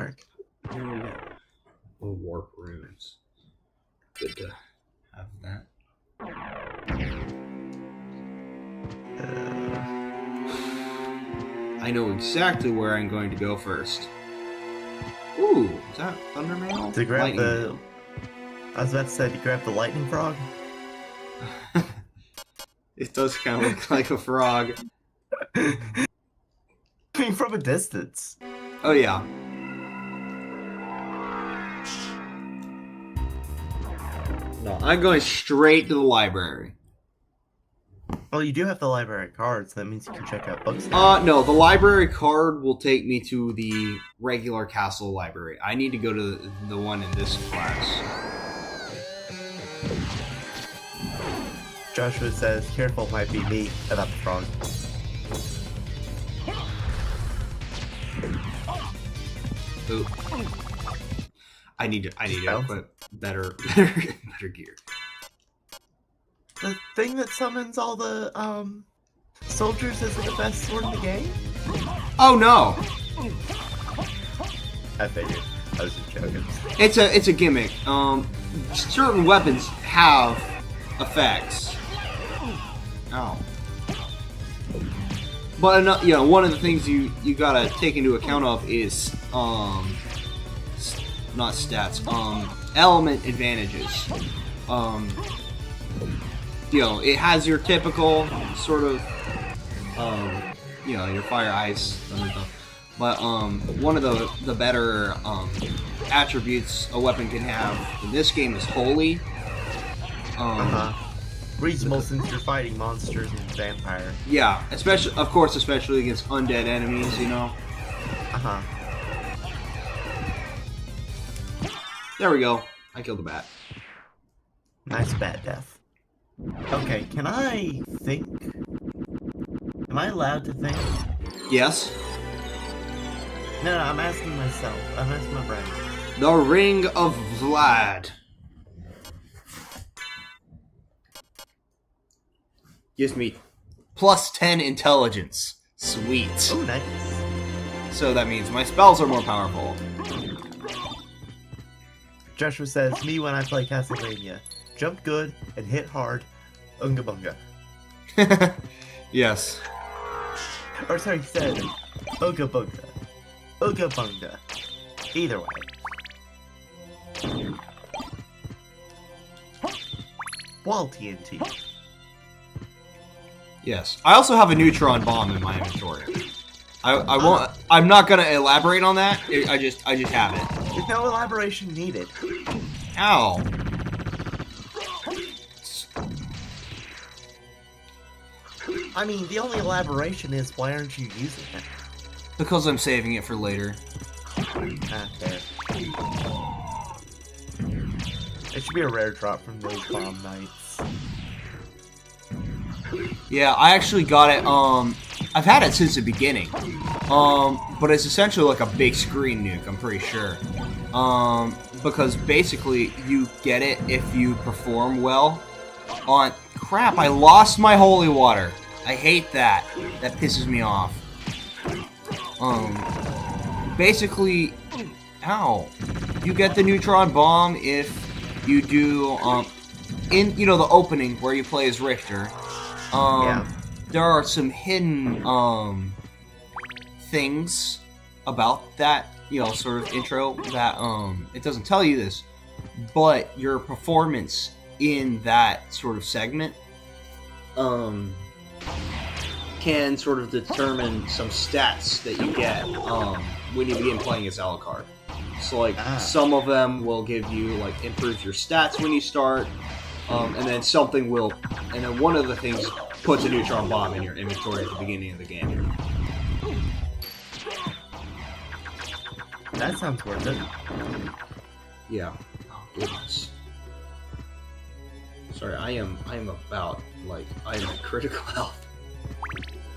Here we go. Oh, warp runes. Good to have that. I know exactly where I'm going to go first. Ooh, is that Thundermail? To grab Lightning the. Mail. I was about to say to grab the lightning frog. It does kind of look like a frog. I mean, from a distance. Oh yeah. No, I'm going straight to the library. Well, you do have the library card, so that means you can check out books. No, the library card will take me to the regular castle library. I need to go to the one in this class. Joshua says, careful, might be me, about the frog. Ooh. I need to equip better gear. The thing that summons all the, soldiers isn't the best sword in the game? Oh no! I figured. I was just joking. It's a gimmick. Certain weapons have effects. Ow. But you know, one of the things you gotta take into account of is not stats, element advantages. You know, it has your typical sort of, you know, your fire, ice, thunder stuff. But one of the better attributes a weapon can have in this game is holy. Reasonable since you're fighting monsters and vampire. Yeah, especially against undead enemies, you know. There we go. I killed the bat. Nice bat death. Okay, can I think? Am I allowed to think? Yes. No, I'm asking myself. I'm asking my brain. The Ring of Vlad. Gives me plus 10 intelligence. Sweet. Oh, nice. So that means my spells are more powerful. Joshua says, me when I play Castlevania. Jump good and hit hard. Unga bunga. Yes. Or sorry, he said, Unga bunga. Unga bunga. Either way. Wall TNT. Yes. I also have a neutron bomb in my inventory. I won't. I'm not gonna elaborate on that. I just have it. There's no elaboration needed. Ow. I mean, the only elaboration is why aren't you using it? Because I'm saving it for later. Ah, fair. It should be a rare drop from those bomb knights. Yeah, I actually got it. I've had it since the beginning. But it's essentially like a big screen nuke, I'm pretty sure. Because basically you get it if you perform well on... Crap, I lost my holy water. I hate that. That pisses me off. Basically... Ow. You get the neutron bomb if you do, in, you know, the opening where you play as Richter. There are some hidden, things about that, you know, sort of intro that, it doesn't tell you this, but your performance in that sort of segment, can sort of determine some stats that you get, when you begin playing as Alucard. So, like, some of them will give you, like, improve your stats when you start, and then something will, and then one of the things puts a neutron bomb in your inventory at the beginning of the game. That sounds worth it. Yeah. Oh, goodness. Sorry, I am about, like, I am at critical health.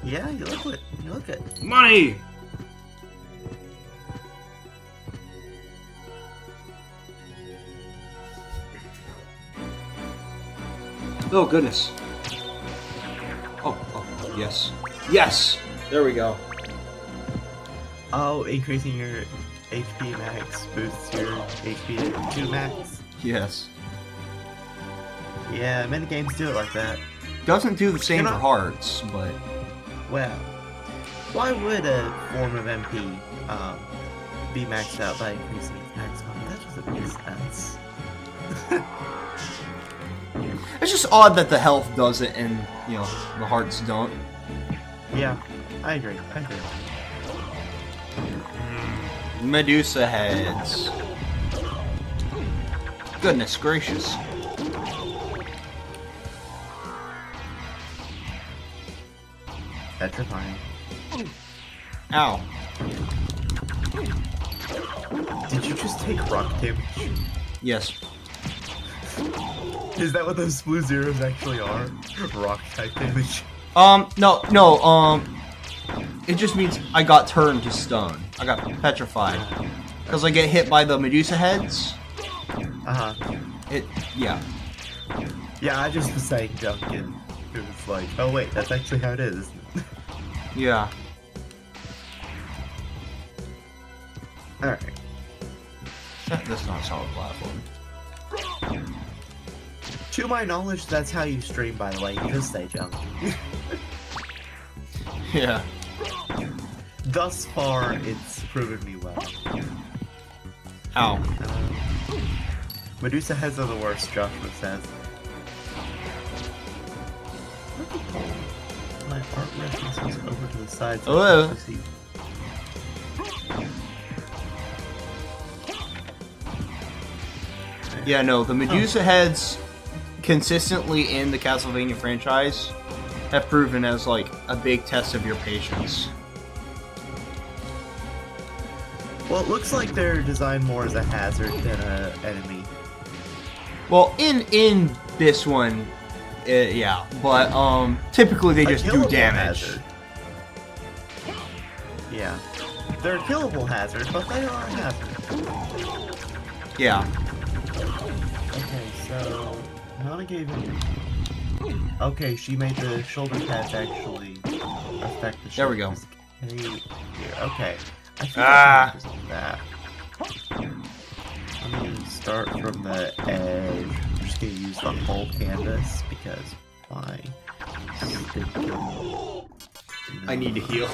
Yeah, you look it. You look it. Money! Oh, goodness. Oh, yes. Yes! There we go. Oh, increasing your HP max boosts your HP to 2 max? Yes. Yeah, many games do it like that. Doesn't do the same for hearts, but... Well, why would a form of MP be maxed out by increasing its maximum? That doesn't make sense. It's just odd that the health does it and, you know, the hearts don't. Yeah, I agree. Medusa heads. Goodness gracious. Petrifying. Ow. Did you just take rock damage? Yes. Is that what those blue zeros actually are? Rock type damage? No, it just means I got turned to stone. I got petrified. Because I get hit by the Medusa heads. Yeah. Yeah, I just was saying Duncan. It was like, oh wait, that's actually how it is, isn't it? Yeah. Alright. That's not a solid platform. To my knowledge, that's how you stream, by the way. You just say jump. Yeah. Thus far, it's proven me well. Ow. Medusa heads are the worst, Joshua says. My art references over to the side. So Hello. I can see. Yeah, no, the Medusa heads consistently in the Castlevania franchise have proven as like a big test of your patience. Well, it looks like they're designed more as a hazard than an enemy. Well, in this one, yeah, but typically they just do killable damage. hazard. Yeah. They're a killable hazard, but they are a hazard. Yeah. Okay, so Nana gave it. Okay, she made the shoulder pads actually affect the There we go. shoulders. Hey, okay. I think Ah. I can use that. Let me start from the edge. I'm just gonna use the whole canvas because why? I need to heal.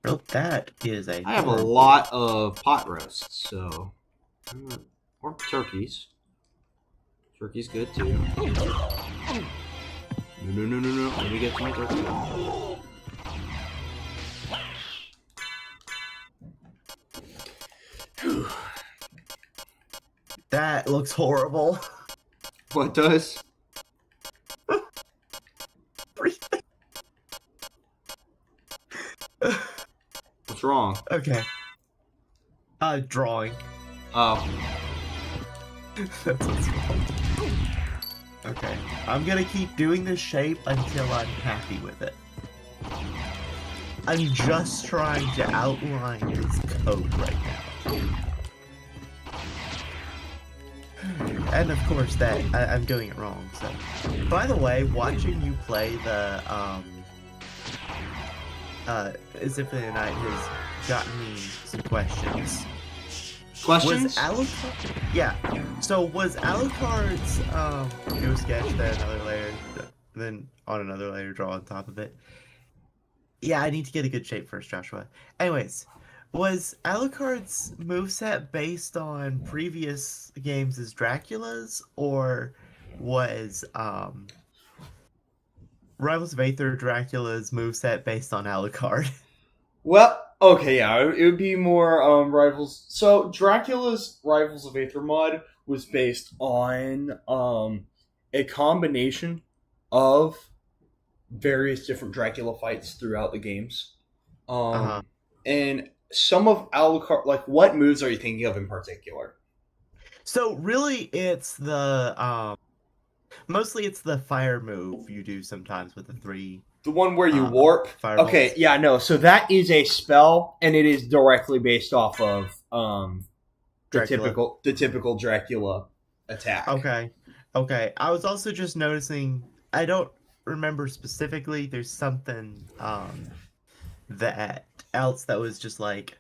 Well, that is a. I have a lot of pot roasts, so or turkeys. Turkey's good too. No. Let me get some turkey. That looks horrible. What does? What's wrong? Okay. Drawing. Oh. That's what's wrong. Okay. I'm gonna keep doing this shape until I'm happy with it. I'm just trying to outline this code right now. And of course that, I'm doing it wrong, so. By the way, watching you play the, Symphony of the Night has gotten me some questions. Questions? Was Alucard... Yeah. So was Alucard's, new sketch, then another layer, then on another layer, draw on top of it? Yeah, I need to get a good shape first, Joshua. Anyways, was Alucard's moveset based on previous games as Dracula's, or was, Rivals of Aether Dracula's moveset based on Alucard? Well, okay, yeah, it would be more Rivals. So Dracula's Rivals of Aether mod was based on a combination of various different Dracula fights throughout the games. And some of Alucard, like, what moves are you thinking of in particular? So really, it's the mostly it's the fire move you do sometimes with the three. The one where you warp? Fireballs. Okay, yeah, no. So that is a spell, and it is directly based off of the typical Dracula attack. Okay. I was also just noticing. I don't remember specifically. There's something that else that was just like,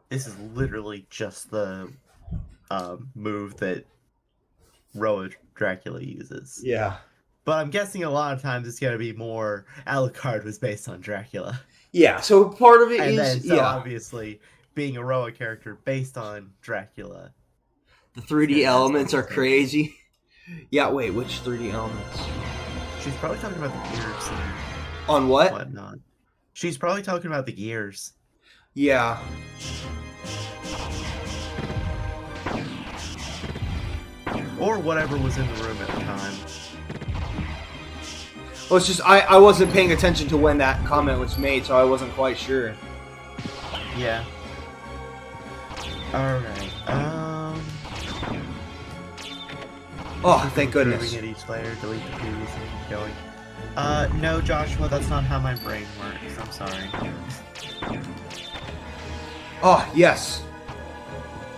this is literally just the move that Roa Dracula uses. Yeah. But I'm guessing a lot of times it's going to be more Alucard was based on Dracula. Yeah, so part of it And is... then, so obviously, being a Roa character based on Dracula. The 3D elements are crazy. Yeah, wait, which 3D elements? She's probably talking about the gears and On what? whatnot. She's probably talking about the gears. Yeah. Or whatever was in the room at the time. Well, it's just, I wasn't paying attention to when that comment was made, so I wasn't quite sure. Yeah. Alright, Oh, thank goodness. Moving at each layer, delete the previous and keep going. No, Joshua, that's not how my brain works. I'm sorry. Oh, yes.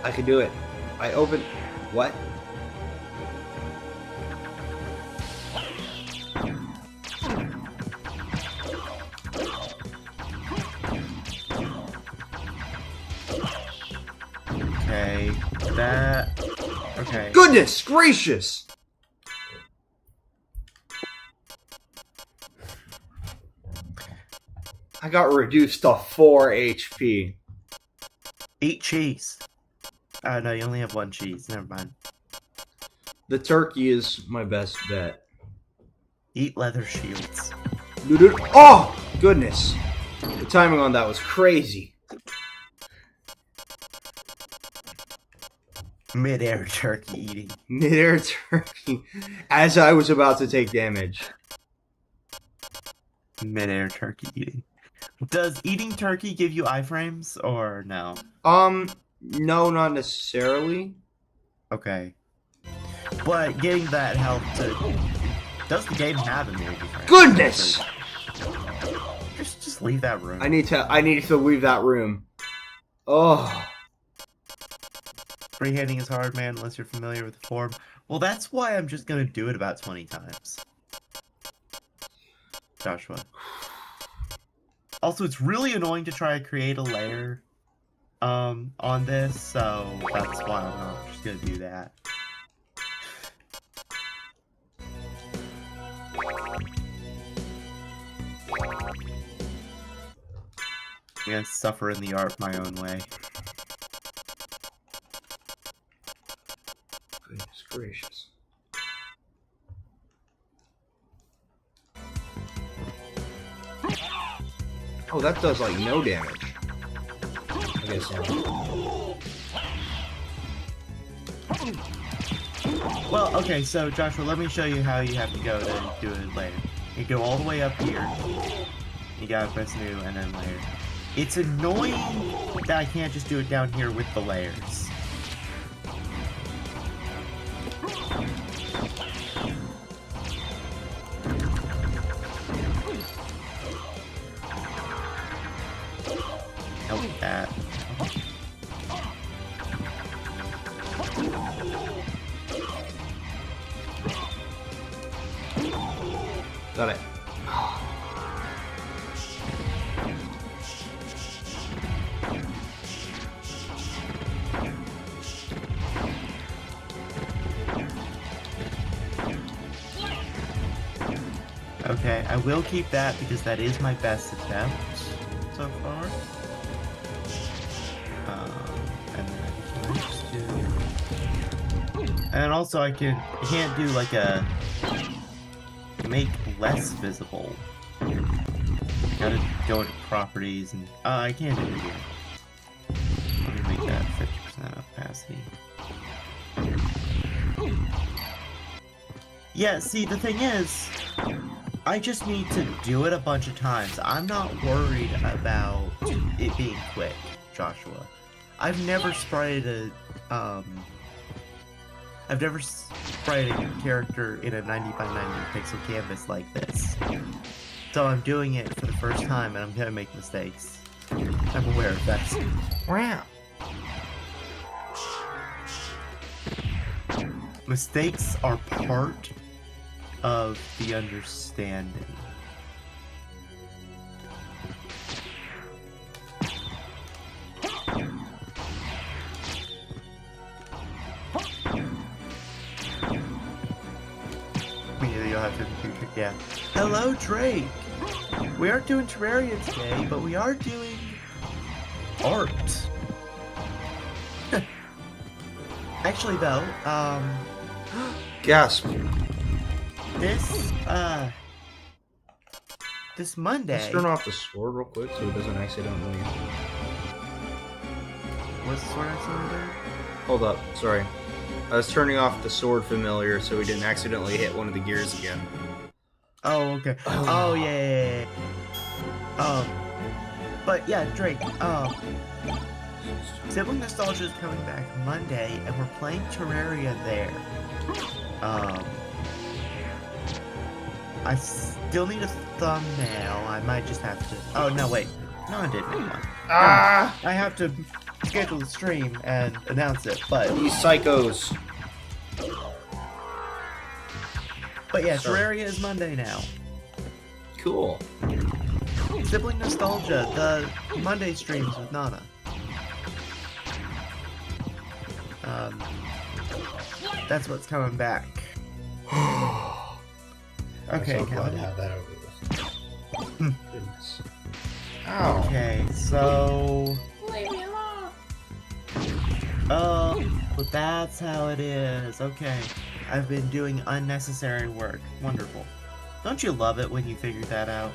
I can do it. I open... What? Okay. Goodness gracious! I got reduced to 4 HP. Eat cheese. Oh, no, you only have one cheese. Never mind. The turkey is my best bet. Eat leather shields. Oh! Goodness. The timing on that was crazy. Mid-air turkey eating. Mid-air turkey. As I was about to take damage. Mid-air turkey eating. Does eating turkey give you iframes or no? No, not necessarily. Okay. But getting that health to... Does the game have immunity frames? Goodness! Just leave that room. I need to leave that room. Oh. Freehanding is hard, man, unless you're familiar with the form. Well, that's why I'm just gonna do it about 20 times. Joshua. Also, it's really annoying to try to create a layer on this, so that's why I'm not just gonna do that. I'm gonna suffer in the art my own way. Goodness gracious. Oh, that does like no damage. I guess not. Well, okay, so Joshua, let me show you how you have to go to do it later. You go all the way up here. You gotta press new and then layer. It's annoying that I can't just do it down here with the layers. Help that. Got it. Okay, I will keep that because that is my best attempt so far. And then I can just do... And also I can't do like a make less visible. Gotta go into properties and I can't do it here. Let me make that 50% opacity. Yeah, see the thing is, I just need to do it a bunch of times. I'm not worried about it being quick, Joshua. I've never sprited a character in a 90 by 90 pixel canvas like this. So I'm doing it for the first time and I'm gonna make mistakes. I'm aware of that. Wow. Mistakes are part of the understanding. You'll have to, yeah. Hello, Drake! We aren't doing Terraria today, but we are doing art. Actually, though, Gasp. This Monday... Let's turn off the sword real quick so it doesn't accidentally... What's the sword accidentally doing? Hold up, sorry. I was turning off the sword familiar so we didn't accidentally hit one of the gears again. Oh, okay. Oh, yeah. But yeah, Drake, Sibling Nostalgia is coming back Monday, and we're playing Terraria there. I still need a thumbnail. I might just have to... Oh, no, wait. No, I didn't. I have to schedule the stream and announce it, but... These psychos. But yeah, Terraria is Monday now. Cool. Sibling Nostalgia, the Monday streams with Nana. That's what's coming back. I'm Okay, so glad to Calvin. have that over with. Goodness. Ow. Okay, so. Leave me alone. Oh, but that's how it is. Okay. I've been doing unnecessary work. Wonderful. Don't you love it when you figure that out?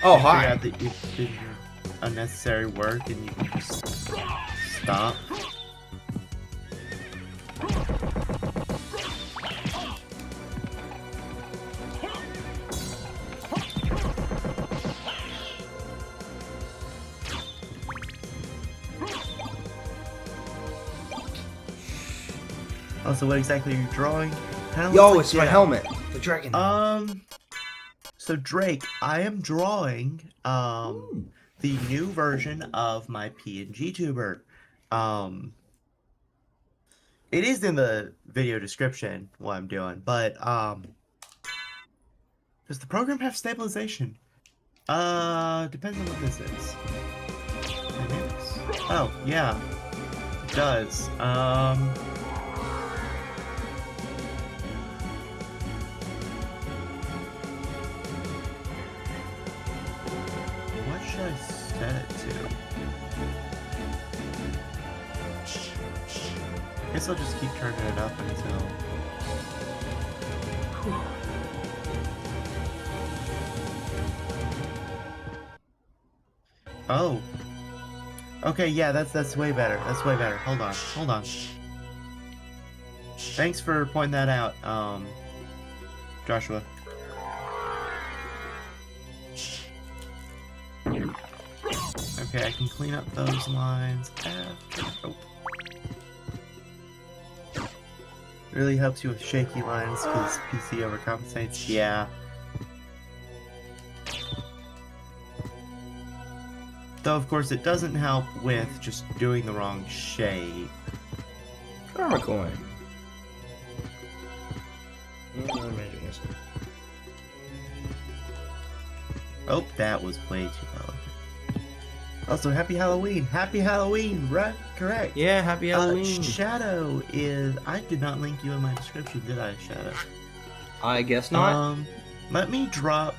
Oh, You figure hi. out that you've been doing unnecessary work and you can just stop. Also, what exactly are you drawing? Kinda Yo, looks it's like my helmet. The dragon. So Drake, I am drawing the new version of my PNG tuber. It is in the video description what I'm doing, but does the program have stabilization? Depends on what this is. Dynamics? Oh, yeah. It does. What should I set it to? Guess I'll just keep turning it up until. Oh. Okay, yeah, that's way better. That's way better. Hold on. Thanks for pointing that out, Joshua. Okay, I can clean up those lines after. Oh. Really helps you with shaky lines because PC overcompensates. Yeah. Though, of course, it doesn't help with just doing the wrong shape. Karma coin. Oh, I'm imagining this. Oh, that was way too low. Also, happy Halloween! Happy Halloween! Right? Correct. Yeah, happy Halloween. Shadow is. I did not link you in my description, did I, Shadow? I guess not. Let me drop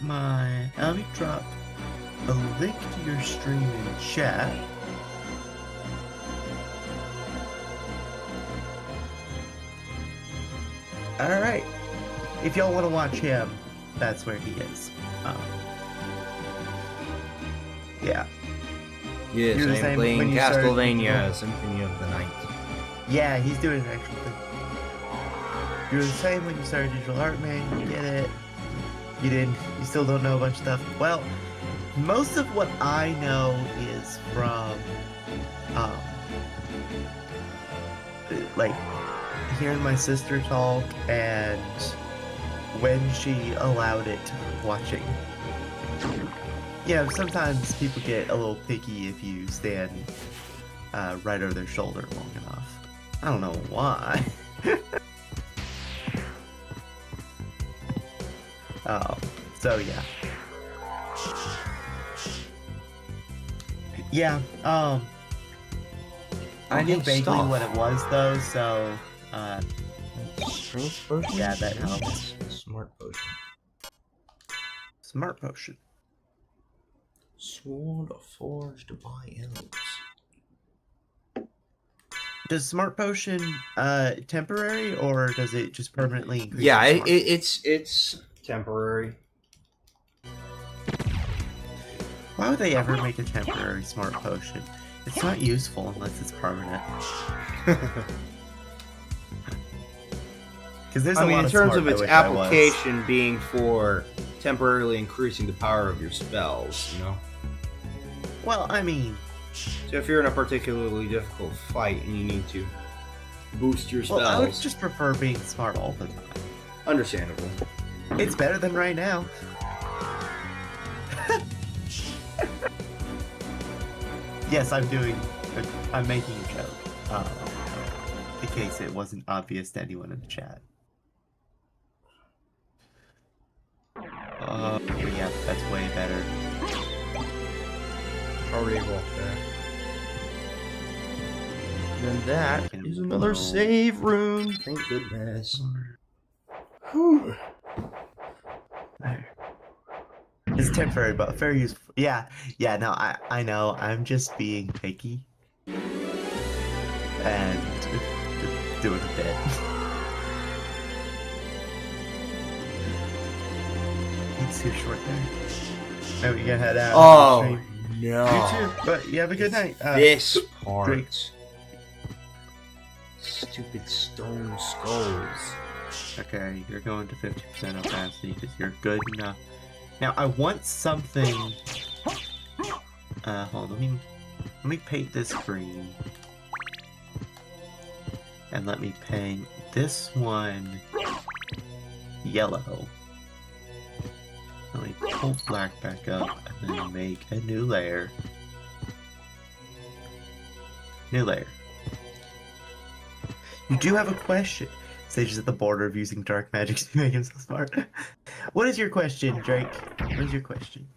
a link to your stream in chat. Alright. If y'all want to watch him, that's where he is. Yeah. Yes, You're the I'm same playing when you started- Castlevania Symphony of the Night. Yeah, he's doing an actual thing. You're the same when you started digital art, man. You get it. You still don't know a bunch of stuff. Well, most of what I know is from, like, hearing my sister talk and when she allowed it, watching. You know, sometimes people get a little picky if you stand right over their shoulder long enough. I don't know why. So yeah. Yeah, I knew vaguely what it was though, so Strength potion? yeah, that helps. Smart potion. Smart potion. Sword forged by elves. Does smart potion temporary or does it just permanently increase? Yeah, your smart? it's temporary. Why would they ever make a temporary smart potion? It's not useful unless it's permanent. Because there's a lot in of terms smart of its I wish I was. application being for temporarily increasing the power of your spells, you know? Well, I mean, So if you're in a particularly difficult fight and you need to boost your spells, well, I would just prefer being smart all the time. understandable. It's better than right now. Yes, I'm making a joke. In case it wasn't obvious to anyone in the chat. Yeah, that's way better. Already walked there. And then that is another save room. Thank goodness. Whew. There. It's temporary, but very useful. Yeah, no, I know. I'm just being picky. And doing a bit. It's too short there. Oh, we gotta head out. Oh, no. You too, but you have a good night. This part. Drake. Stupid stone skulls. Okay, you're going to 50% opacity because you're good enough. Now, I want something... hold on, let me paint this green. And let me paint this one yellow. Let me pull black back up and then make a new layer. New layer. You do have a question. Sage is at the border of using dark magic to make him so smart. What is your question, Drake? What is your question?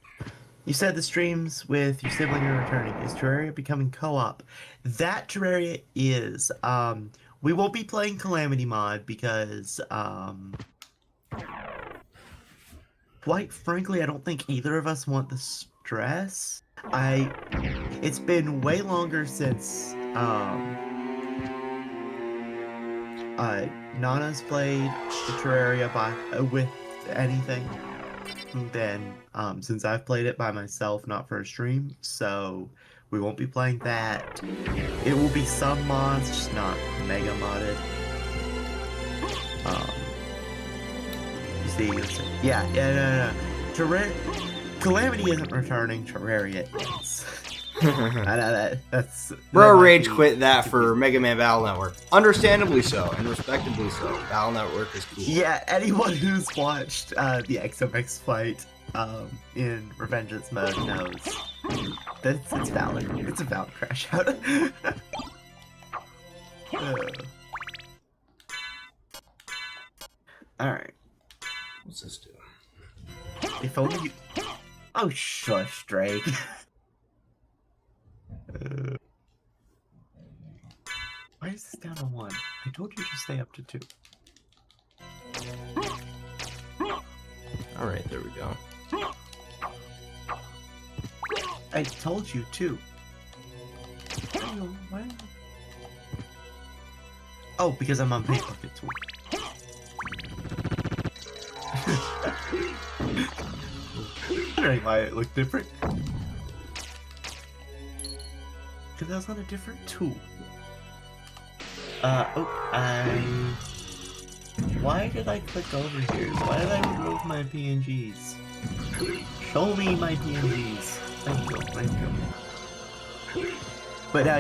You said the streams with your sibling are returning. Is Terraria becoming co-op? That Terraria is. We won't be playing Calamity Mod because, quite frankly, I don't think either of us want the stress. It's been way longer since, Nana's played the Terraria with anything than since I've played it by myself, not for a stream, so we won't be playing that. It will be some mods, just not mega modded. You see, no. Calamity isn't returning, Terraria is. I know that's... Bro rage quit that for Mega Man Battle Network. Understandably so, and respectably so. Battle Network is cool. Yeah, anyone who's watched the XMX fight in Revengeance mode knows it's valid. It's a valid crash out. Alright. What's this do? If only you... Oh, shush, Drake. Why is this down to 1? I told you to stay up to 2. Alright, there we go. I told you to. Oh, because I'm on Paint Bucket Tool. Wondering why it looked different. Because I was on a different tool. Why did I click over here? Why did I remove my PNGs? Show me my PNGs. Thank you. But now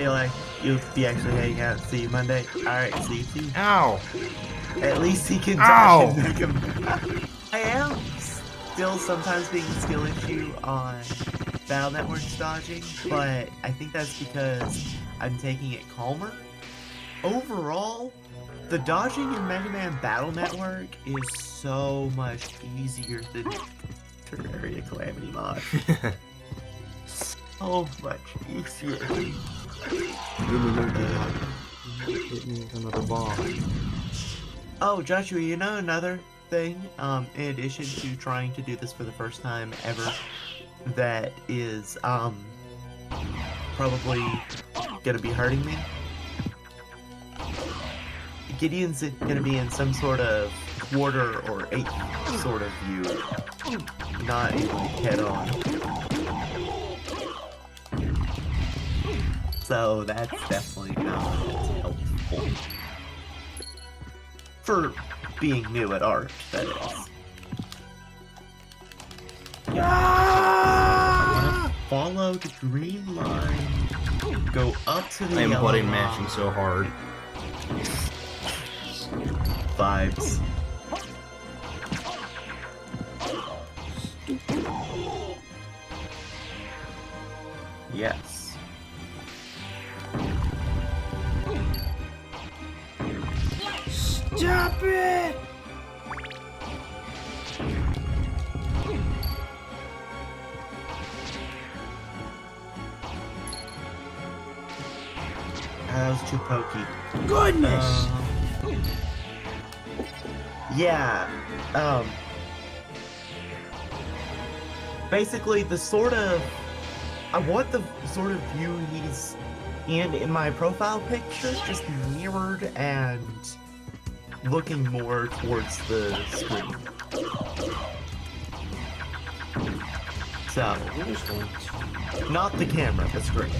you'll be actually hanging out. See you Monday. Alright, see you too. Ow! At least he can dodge and make him. I am still sometimes being a skill issue on Battle Network's dodging, but I think that's because I'm taking it calmer. Overall, the dodging in Mega Man Battle Network is so much easier than Terraria Calamity Mod. So much easier. Hit me with another bomb. Oh, Joshua, you know another thing, in addition to trying to do this for the first time ever, that is, probably gonna be hurting me? Gideon's gonna be in some sort of quarter or eighth sort of view, not head on. So that's definitely not helpful. For being new at art, that is. I wanna follow the green line, go up to the I am yellow button line. mashing so hard. Vibes. Yes. Stop it! that was too pokey. Goodness! Yeah. Basically, the sort of... I want the sort of view he's in my profile picture, just mirrored and looking more towards the screen. So, not the camera, the screen.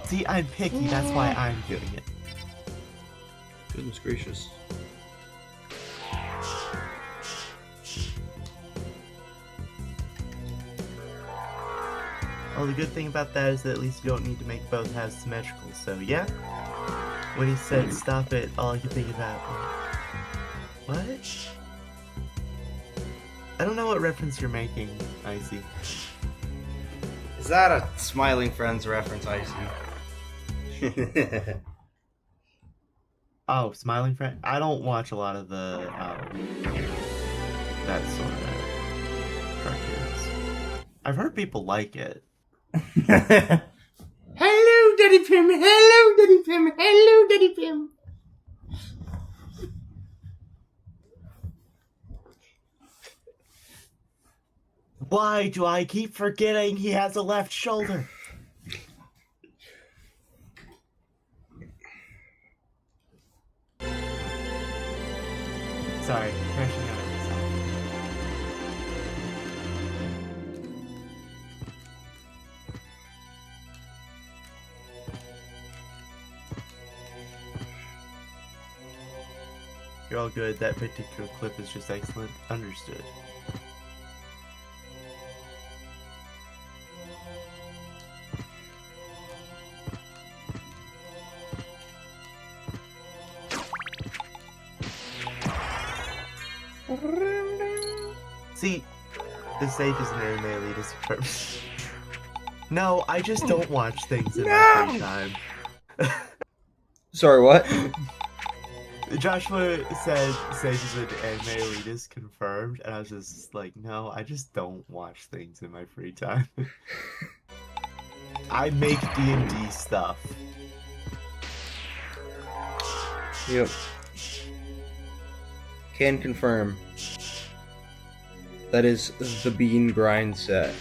See, I'm picky, that's why I'm doing it. Goodness gracious. Well, the good thing about that is that at least you don't need to make both halves symmetrical, so yeah. When he said stop it, all I could think about was, what? I don't know what reference you're making, Icy. Is that a Smiling Friends reference, Icy? Oh, Smiling Friend? I don't watch a lot of the, that sort of cartoons. I've heard people like it. Hello, Daddy Pim! Hello, Daddy Pim! Hello, Daddy Pim! Why do I keep forgetting he has a left shoulder? Sorry, crashing out of myself. You're all good. That particular clip is just excellent. Understood. See, the stage is an anime elitist purpose. No, I just don't watch things in my free time. Sorry, what? Joshua said Sage is an anime elitist confirmed, and I was just like, no, I just don't watch things in my free time. I make D&D stuff. Yep. Can confirm. That is the bean grind set.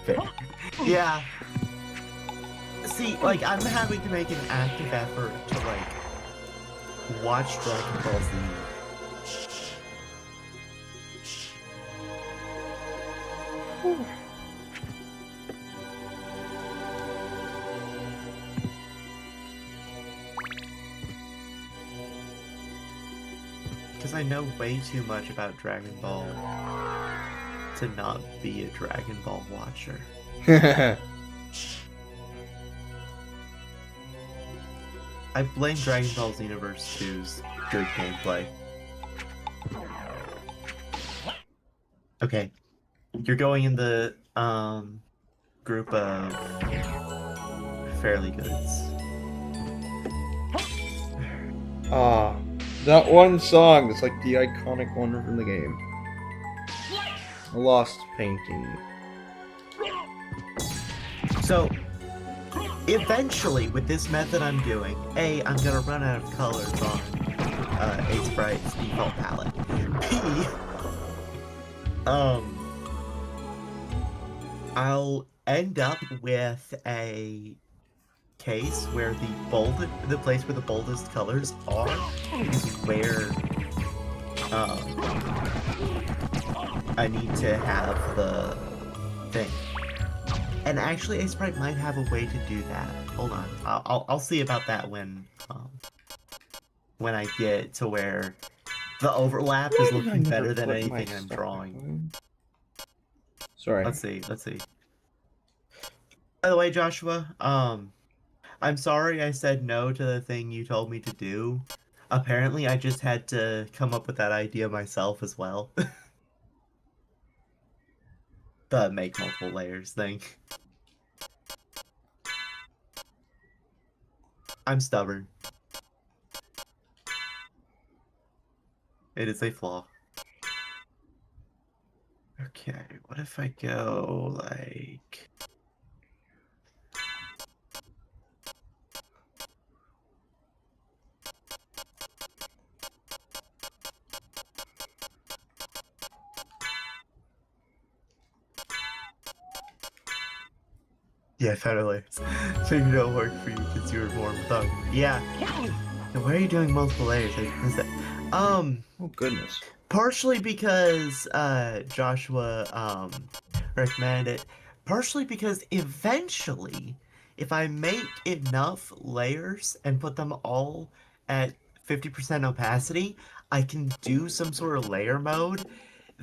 Fair. Yeah. See, like, I'm having to make an active effort to, like, watch Dragon Ball Z. Because I know way too much about Dragon Ball to not be a Dragon Ball watcher. I blame Dragon Ball Xenoverse 2's good gameplay. Okay. You're going in the, group of fairly goods. Ah, that one song that's like the iconic one from the game. A lost painting. So, eventually, with this method I'm doing, A, I'm gonna run out of colors on Ace Bright's default palette. B, I'll end up with a case where the place where the boldest colors are is where I need to have the thing. And actually, Ace Bright might have a way to do that. Hold on, I'll see about that when I get to where the overlap is looking better than anything I'm drawing. Sorry. Let's see. By the way, Joshua, I'm sorry I said no to the thing you told me to do. Apparently, I just had to come up with that idea myself as well. The make multiple layers thing. I'm stubborn. It is a flaw. Okay, what if I go like... Yeah, totally. Figured it'll work for you because you were more of a thug. Yeah. And why are you doing multiple layers? I missed that. Oh goodness. Partially because Joshua recommended it. Partially because eventually, if I make enough layers and put them all at 50% opacity, I can do some sort of layer mode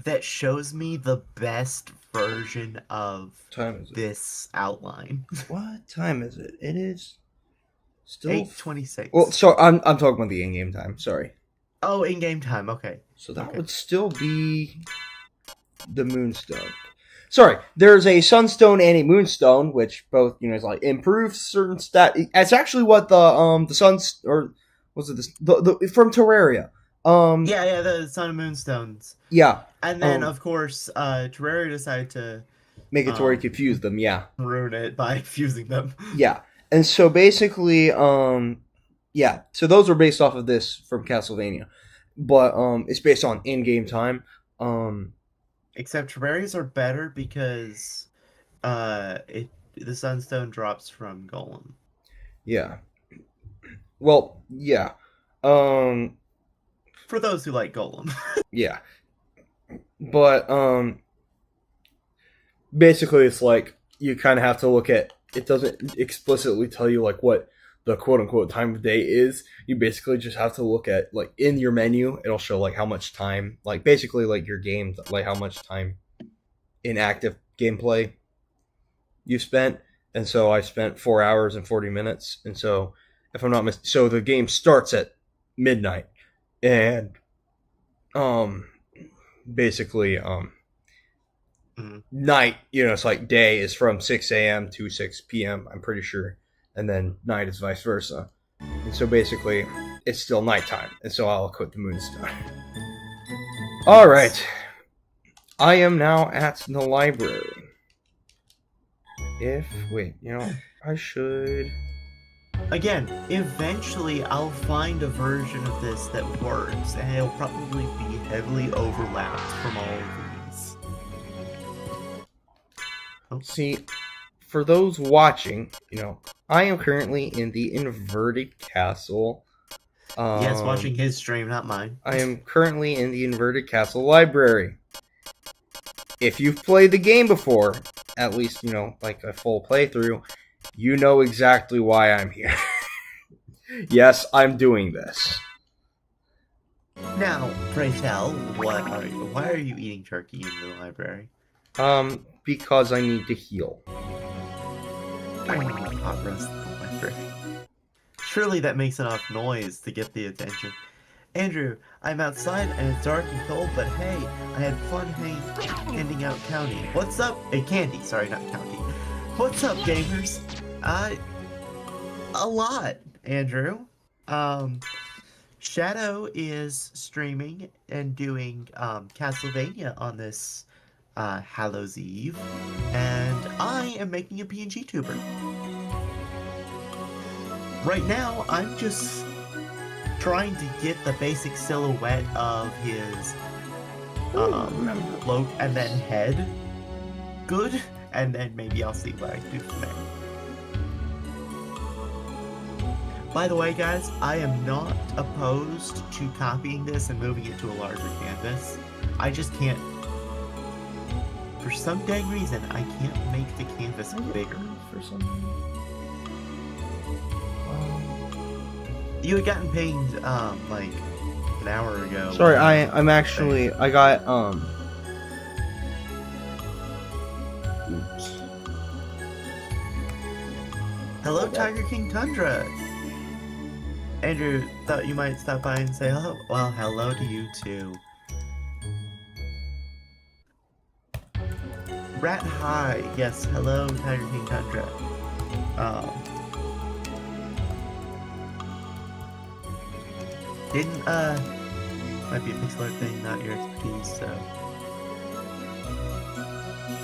that shows me the best version of Time is it? this outline. What time is it? It is still 8:26. Well, so I'm talking about the in-game time. Sorry. Oh, in-game time. Okay. So that Okay. would still be the Moonstone. Sorry, there's a Sunstone and a Moonstone, which both is like improves certain stat. It's actually what the Suns or was it the from Terraria. Yeah, the Sun and Moonstones. Yeah. And then, of course, Terraria decided to Make it to where you could fuse them. Yeah. ruin it by fusing them. Yeah. And so basically, yeah. So those are based off of this from Castlevania, but it's based on in-game time. Except Terrarias are better because the Sunstone drops from Golem. Yeah. Well, yeah. For those who like Golem. Yeah. But basically it's like you kind of have to look at it. Doesn't explicitly tell you like what the quote-unquote time of day is. You basically just have to look at like in your menu, it'll show like how much time, like basically like your game, like how much time in active gameplay you spent. And so I spent 4 hours and 40 minutes. And so if I'm not so the game starts at midnight, and basically night, it's like day is from 6 a.m. to 6 p.m. I'm pretty sure, and then night is vice versa. And so basically it's still nighttime, and so I'll quit the Moonstone. All right, I am now at the library. I should. Again, eventually I'll find a version of this that works, and it'll probably be heavily overlapped from all of these. Oh. See, for those watching, I am currently in the inverted castle. Yes, watching his stream, not mine. I am currently in the inverted castle library. If you've played the game before, at least, like a full playthrough, you know exactly why I'm here. Yes, I'm doing this. Now, pray tell, why are you eating turkey in the library? Because I need to heal. Hot roast in the library. Surely that makes enough noise to get the attention. Andrew, I'm outside and it's dark and cold, but hey, I had fun handing out candy. What's up? Candy, sorry, not county. What's up, gamers? A lot, Andrew. Shadow is streaming and doing Castlevania on this Hallows Eve, and I am making a PNG tuber. Right now, I'm just trying to get the basic silhouette of his cloak and then head good, and then maybe I'll see what I do from there. By the way, guys, I am not opposed to copying this and moving it to a larger canvas. I just can't, for some dang reason, I can't make the canvas bigger. For some reason. You had gotten pinged, like, an hour ago. Sorry, I'm actually, I got, oops. Hello, Tiger King Tundra! Andrew, thought you might stop by and say hello. Well, hello to you, too. Rat High, yes, hello, Tiger King Tundra. Might be a pixel art thing, not your expertise, so.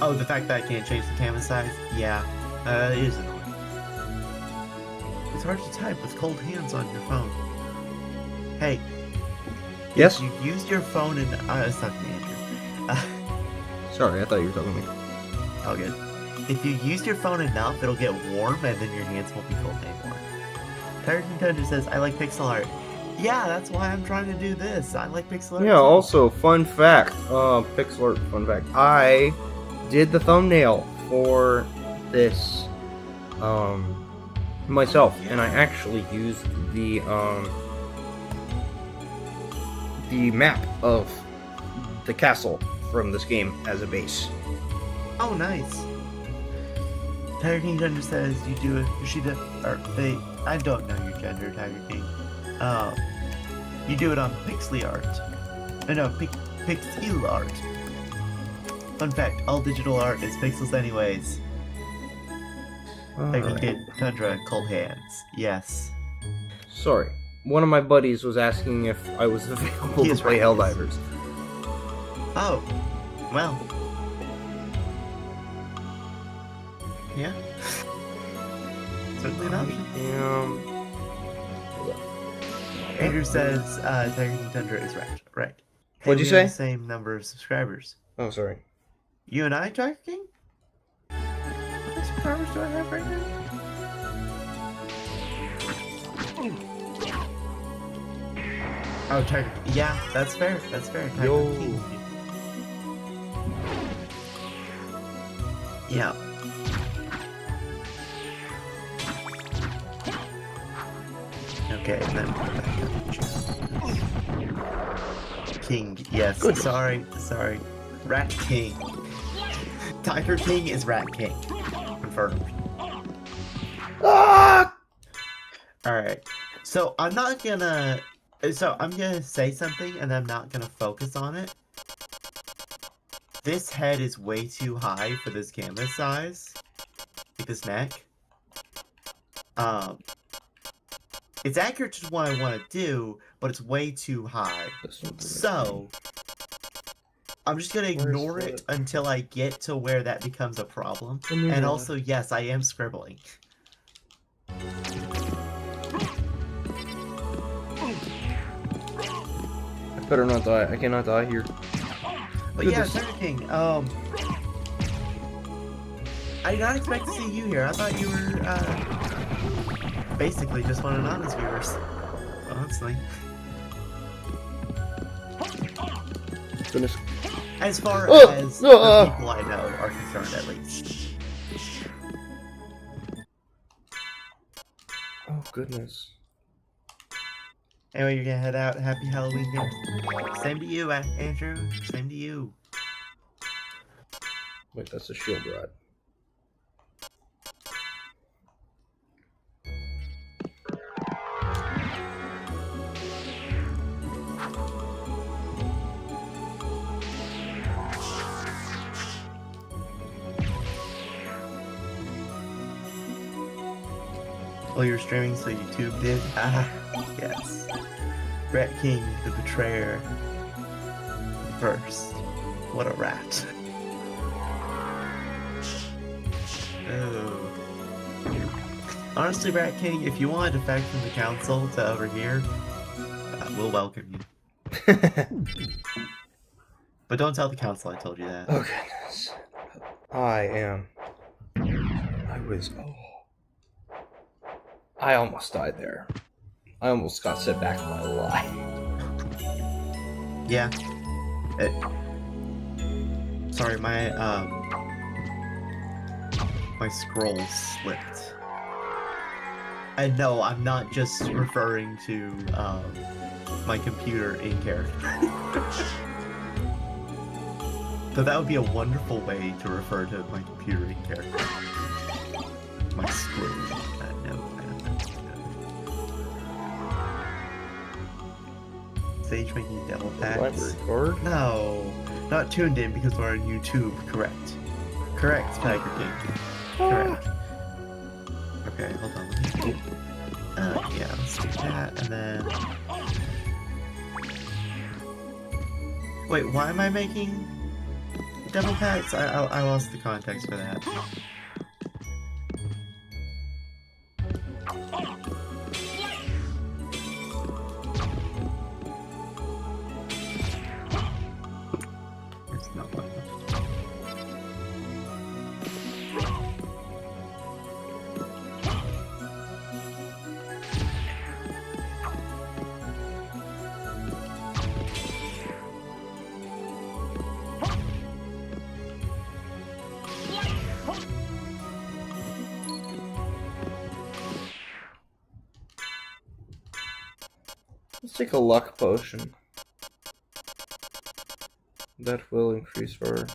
Oh, the fact that I can't change the canvas size? Yeah, it is annoying. It's hard to type with cold hands on your phone. Hey. Yes? You used your phone and... I was talking to Andrew. Sorry, I thought you were talking to me. All good. if you use your phone enough, it'll get warm and then your hands won't be cold anymore. Tiger King Tundra says, I like pixel art. Yeah, that's why I'm trying to do this. I like pixel art. Yeah, too. also, fun fact, pixel art fun fact. I did the thumbnail for this, myself, and I actually used the map of the castle from this game as a base. Oh, nice. Tiger King Tundra says, you do it, Yoshida, or they, I don't know your gender, Tiger King. You do it on pixely art. No, pixel art. Fun fact, all digital art is pixels anyways. Tiger King Tundra, cold hands. Yes. Sorry, one of my buddies was asking if I was available to play Helldivers. Oh, well. Yeah. Certainly an option. Andrew says Tiger King Tundra is right. Right. What'd you we have say? the same number of subscribers. Oh, sorry. You and I, Tiger King? How many subscribers do I have right now? Oh, Tiger. Yeah, that's fair. That's fair. Tiger Yo. King. Yeah. Okay, and then King. Yes. Good. Sorry. Rat King. Tiger King is Rat King. Confirmed. Ah! Alright. So I'm gonna say something and I'm not gonna focus on it. This head is way too high for this canvas size. Like this neck. It's accurate to what I want to do, but it's way too high. So I'm just gonna ignore it until I get to where that becomes a problem. And also, yes, I am scribbling. I better not die. I cannot die here. But yeah, Tiger King, I did not expect to see you here. I thought you were, basically just one of Nana's viewers. Honestly. Goodness. As far as the people I know are concerned, at least. Oh, goodness. Anyway, you're gonna head out. Happy Halloween, guys. Same to you, Andrew. Same to you. Wait, that's a shield rod. Oh, you were streaming, so YouTube did? Ah, yes. Rat King, the betrayer. First. What a rat. Oh. Honestly, Rat King, if you want to defect from the council to over here, we'll welcome you. But don't tell the council I told you that. Oh, goodness. I almost died there. I almost got set back by a lie. Yeah. Sorry, my scroll slipped. And no, I'm not just referring to my computer in character. So that would be a wonderful way to refer to my computer in character. My scroll. No, I don't know. Sage making devil packs. Library card? No, not tuned in because we're on YouTube. Correct. Correct, Tiger King. Correct. Okay, hold on. Yeah, let's do that, and then... Wait, why am I making devil packs? I lost the context for that. It's not one. Let's take a luck potion. That will increase our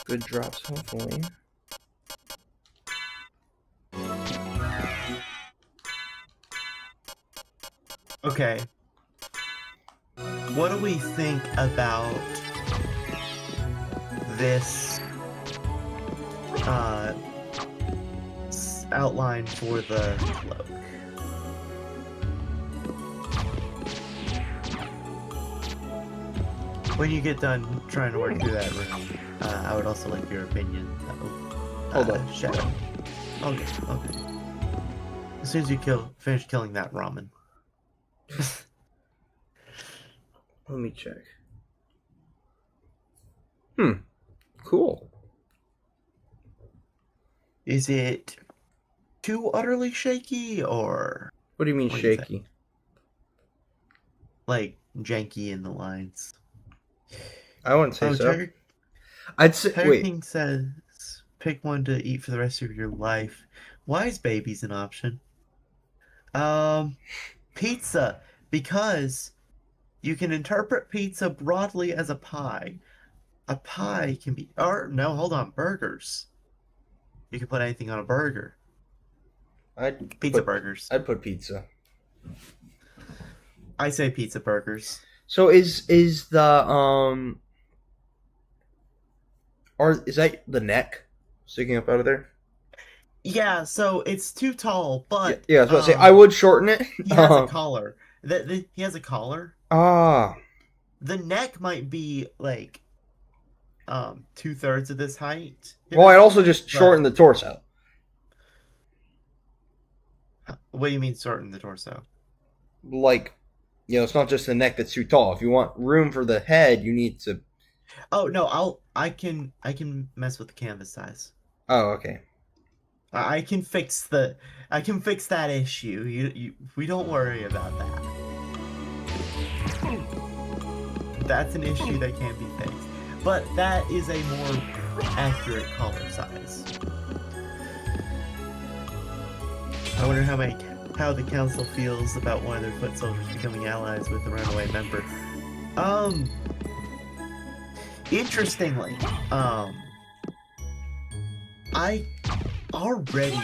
good drops, hopefully. Okay. What do we think about this outline for the cloak? When you get done trying to work through that room, I would also like your opinion. Hold on. Shadow. Okay. As soon as you finish killing that ramen. Let me check. Cool. Is it too utterly shaky, or What do you mean What do you shaky? like janky in the lines? I wouldn't say so. Tiger, I'd say Tiger wait. King says pick one to eat for the rest of your life. Why is baby's an option? Pizza, because you can interpret pizza broadly as a pie. A pie can be, or no, hold on, burgers. You can put anything on a burger. Pizza burgers. I'd put pizza. I say pizza burgers. So is the or is that the neck sticking up out of there? Yeah, so it's too tall, but Yeah, I was about to say I would shorten it. he has a collar. He has a collar. Ah, The neck might be like 2/3 of this height. well, I'd also just shorten the torso. What do you mean shorten the torso? Like, it's not just the neck that's too tall. If you want room for the head, you need to. Oh no, I can mess with the canvas size. Oh, okay. I can fix that issue. We don't worry about that. That's an issue that can be fixed. But that is a more accurate collar size. I wonder how the council feels about one of their foot soldiers becoming allies with the runaway member. Interestingly, I already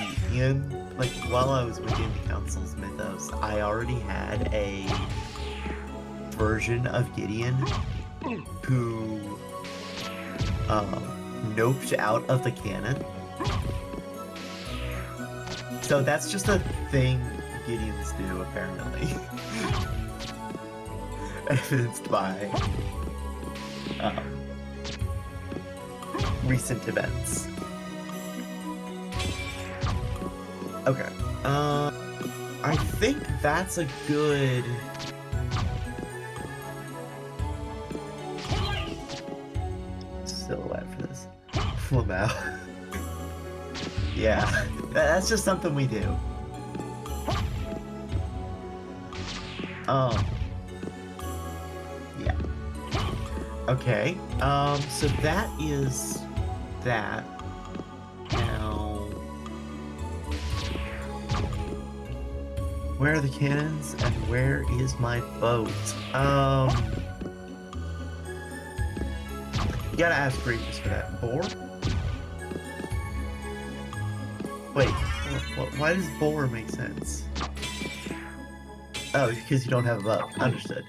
while I was within the council's mythos, I already had a version of Gideon who noped out of the canon. So that's just a thing Gideons do, apparently. Evidenced by recent events. Okay. I think that's a good silhouette for this. Well, now. Yeah, that's just something we do. Yeah. Okay. So that is that. Now, where are the cannons and where is my boat? You gotta ask Regis for that. Boar? Wait, why does boar make sense? Oh, because you don't have a bow. Understood.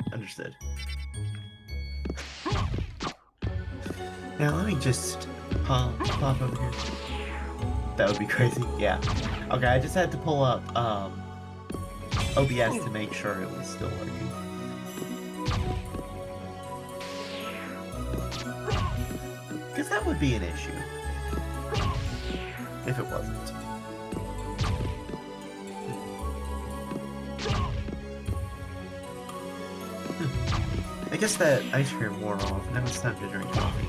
Now let me just pop over here. That would be crazy. Yeah. Okay, I just had to pull up OBS to make sure it was still working. Because that would be an issue if it wasn't. I guess that ice cream wore off. Now it's time to drink coffee.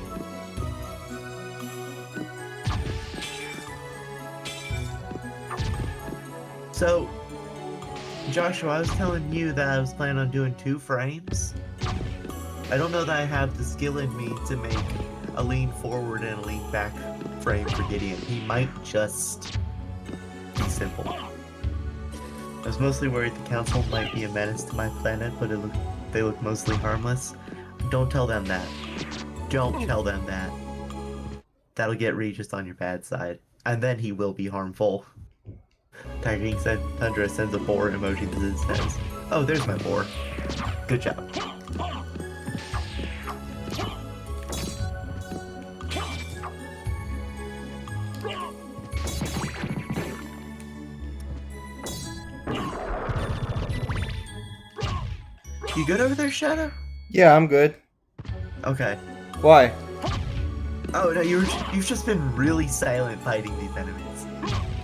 So, Joshua, I was telling you that I was planning on doing 2 frames. I don't know that I have the skill in me to make a lean forward and a lean back frame for Gideon. He might just be simple. was mostly worried the council might be a menace to my planet, but they look mostly harmless. Don't tell them that. Don't tell them that. That'll get Regis on your bad side, and then he will be harmful. Tiger King said Tundra sends a boar emoji that says, "Oh, there's my boar. Good job." You good over there, Shadow? Yeah, I'm good. Okay. Why? Oh no, you've just been really silent fighting these enemies.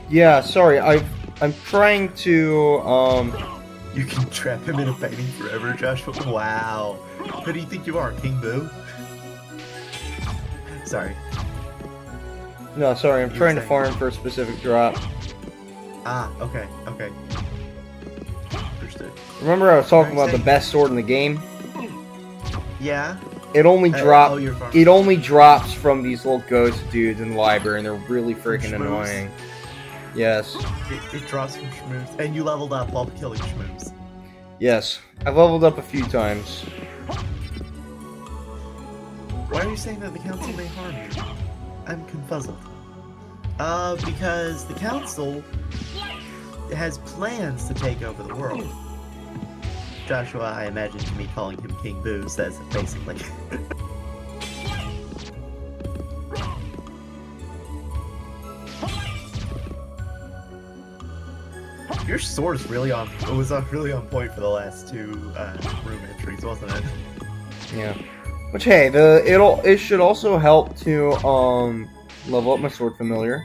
Yeah, sorry. I'm trying to You can trap him in a painting forever, Joshua. Wow. Who do you think you are, King Boo? Sorry. No, sorry. I'm You trying to saying- farm for a specific drop. Ah, okay. Understood. Remember I was talking What are about you the best sword in the game? Yeah. It only oh, you're farming. It only drops from these little ghost dudes in the library, and they're really freaking Schmooze? annoying. Yes. It drops from Schmooze, and you leveled up while killing Schmooze. Yes. I've leveled up a few times. Why are you saying that the council may harm you? I'm confuzzled. Because the council has plans to take over the world. Joshua, I imagine to me calling him King Boo says it basically. Your sword is really was really on point for the last two room entries, wasn't it? Yeah. Which hey, it should also help to level up my sword familiar,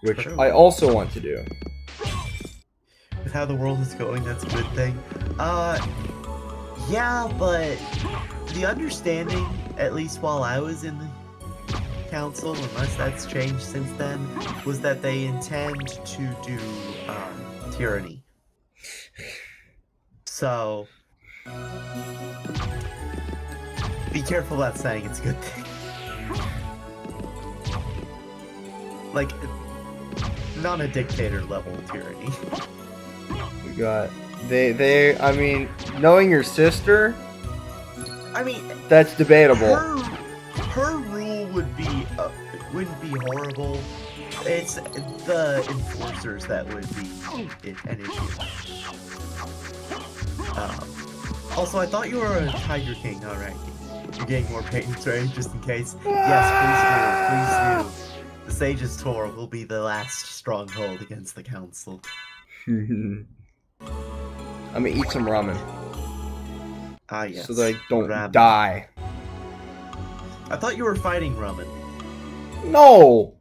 which True. I also want to do. With how the world is going, that's a good thing. Yeah, but the understanding, at least while I was in the council, unless that's changed since then, was that they intend to do tyranny. So be careful about saying it's a good thing. Like, not a dictator level tyranny. We got I mean, knowing your sister, I mean, that's debatable. her rule wouldn't be horrible. It's the enforcers that would be an issue. Also, I thought you were a Tiger King. All right, you're getting more paintings, right? Just in case. Yes, please do. The Sage's Tour will be the last stronghold against the council. I'm gonna eat some ramen. Ah, yes. So that I don't Ramen. die. I thought you were fighting ramen. No!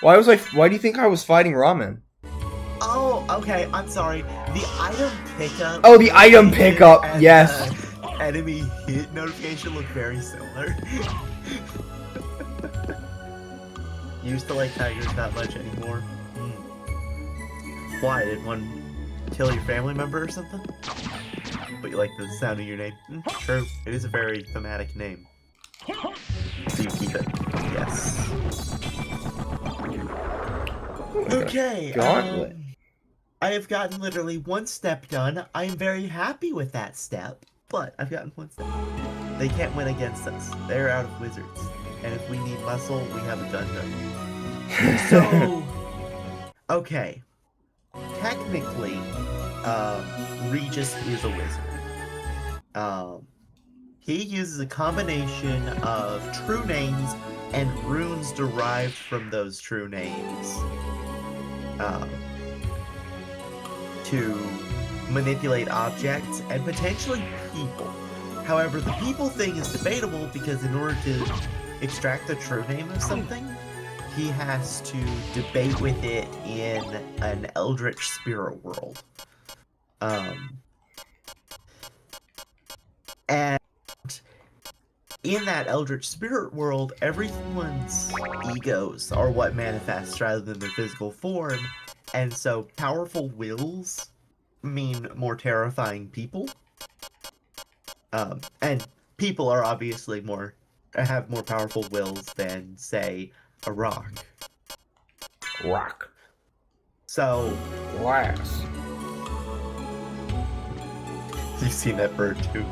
Why do you think I was fighting ramen? Oh, okay, I'm sorry. The item pickup... Oh, the item pickup, and yes. the enemy hit notification look very similar. You used to like tigers that much anymore? Why? Did one kill your family member or something? But you like the sound of your name? True. It is a very thematic name. So you keep it. Yes. Okay. Gauntlet. I have gotten literally one step done. I am very happy with that step, but I've gotten one step. They can't win against us. They're out of wizards. And if we need muscle, we have a dungeon. So, okay. Technically, Regis is a wizard. He uses a combination of true names and runes derived from those true names to manipulate objects and potentially people. However, the people thing is debatable because in order to extract the true name of something, he has to debate with it in an eldritch spirit world. And in that eldritch spirit world, everyone's egos are what manifests rather than their physical form, and so powerful wills mean more terrifying people. And people are obviously have more powerful wills than, say, a rock. Rock. So, glass. You've seen that bird too.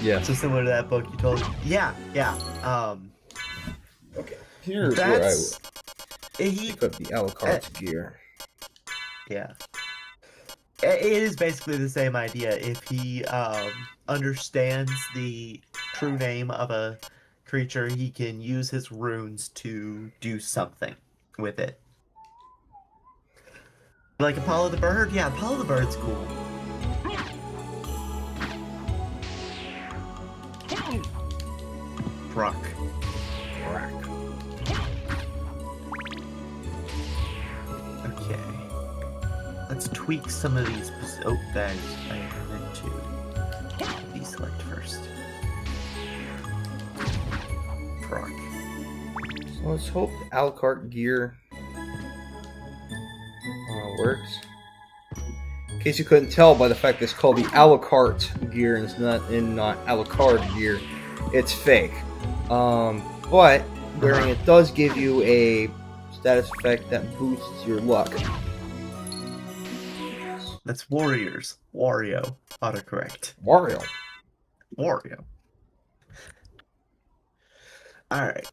Yeah. So similar to that book you told. Yeah. Okay. Here's where I That's he. pick up the a la carte gear. Yeah. It is basically the same idea. If he understands the true name of a creature, he can use his runes to do something with it. Like Apollo the Bird? Yeah, Apollo the Bird's cool. Brock. Okay. Let's tweak some of these. Oh, that I meant to deselect first. Brock. So let's hope the a la carte gear works. In case you couldn't tell by the fact that it's called the a la carte gear and it's not a la carte gear, it's fake. But wearing it does give you a status effect that boosts your luck. That's Warriors. Wario. Autocorrect. Wario. Wario. Alright,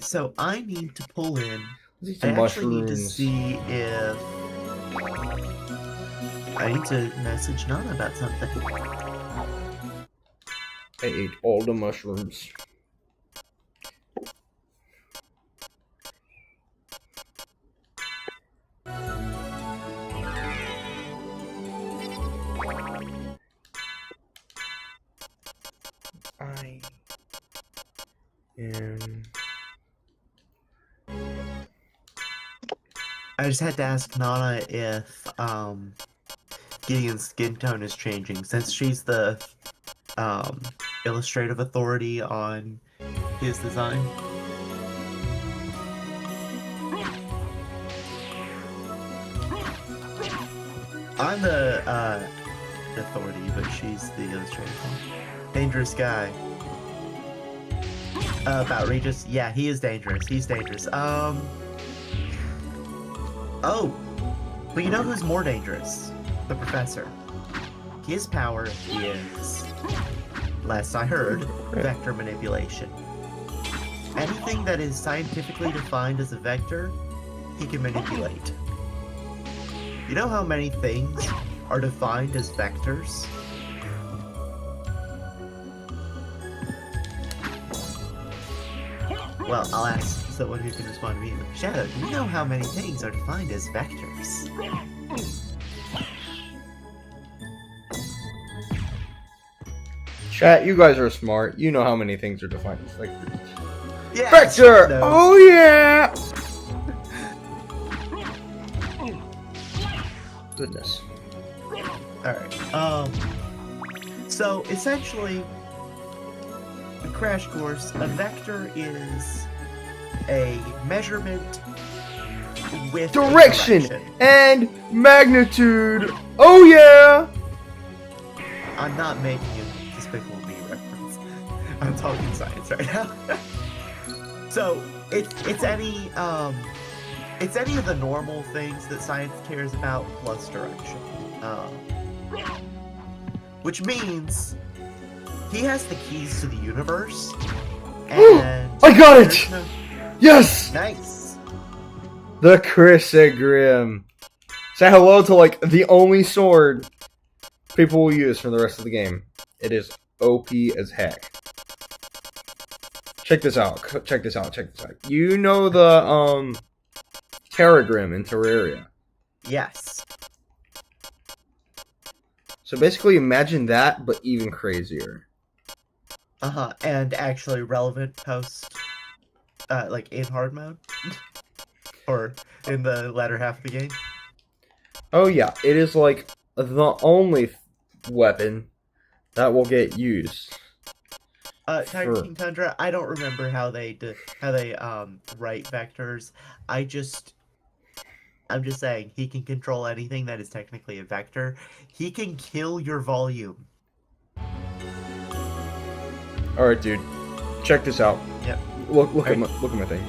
so I need to pull in. These I are actually need to mushrooms. see if. I need to message Nana about something. I ate all the mushrooms. I am. I just had to ask Nana if Gideon's skin tone is changing since she's the illustrative authority on his design. I'm the authority, but she's the illustrative one. Dangerous guy. About Regis? Yeah, he is dangerous. He's dangerous. Oh, but you know who's more dangerous? The professor. His power is, last I heard, vector manipulation. Anything that is scientifically defined as a vector, he can manipulate. You know how many things are defined as vectors? Well, I'll ask someone who can respond immediately. Shadow, do you know how many things are defined as vectors? Chat, you guys are smart. You know how many things are defined as vectors. Yeah, Vector! no. Oh yeah! Goodness. Alright, so essentially, the crash course, a vector is a measurement with a Direction and magnitude. Oh yeah! I'm not making a Despicable Me reference. I'm talking science right now. So it's any of the normal things that science cares about plus direction. Which means he has the keys to the universe. And I got it! Yes! Nice. The Chrysogrim. Say hello to like the only sword people will use for the rest of the game. It is OP as heck. Check this out. Check this out. Check this out. You know the Terragrim in Terraria. Yes. So basically imagine that, but even crazier. And actually relevant post, like in hard mode? Or in the latter half of the game? Oh yeah, it is like the only weapon that will get used. Tiger King Tundra, I don't remember how they write vectors. I'm just saying, he can control anything that is technically a vector. He can kill your volume. Alright, dude. Check this out. Yep. Look at my thing.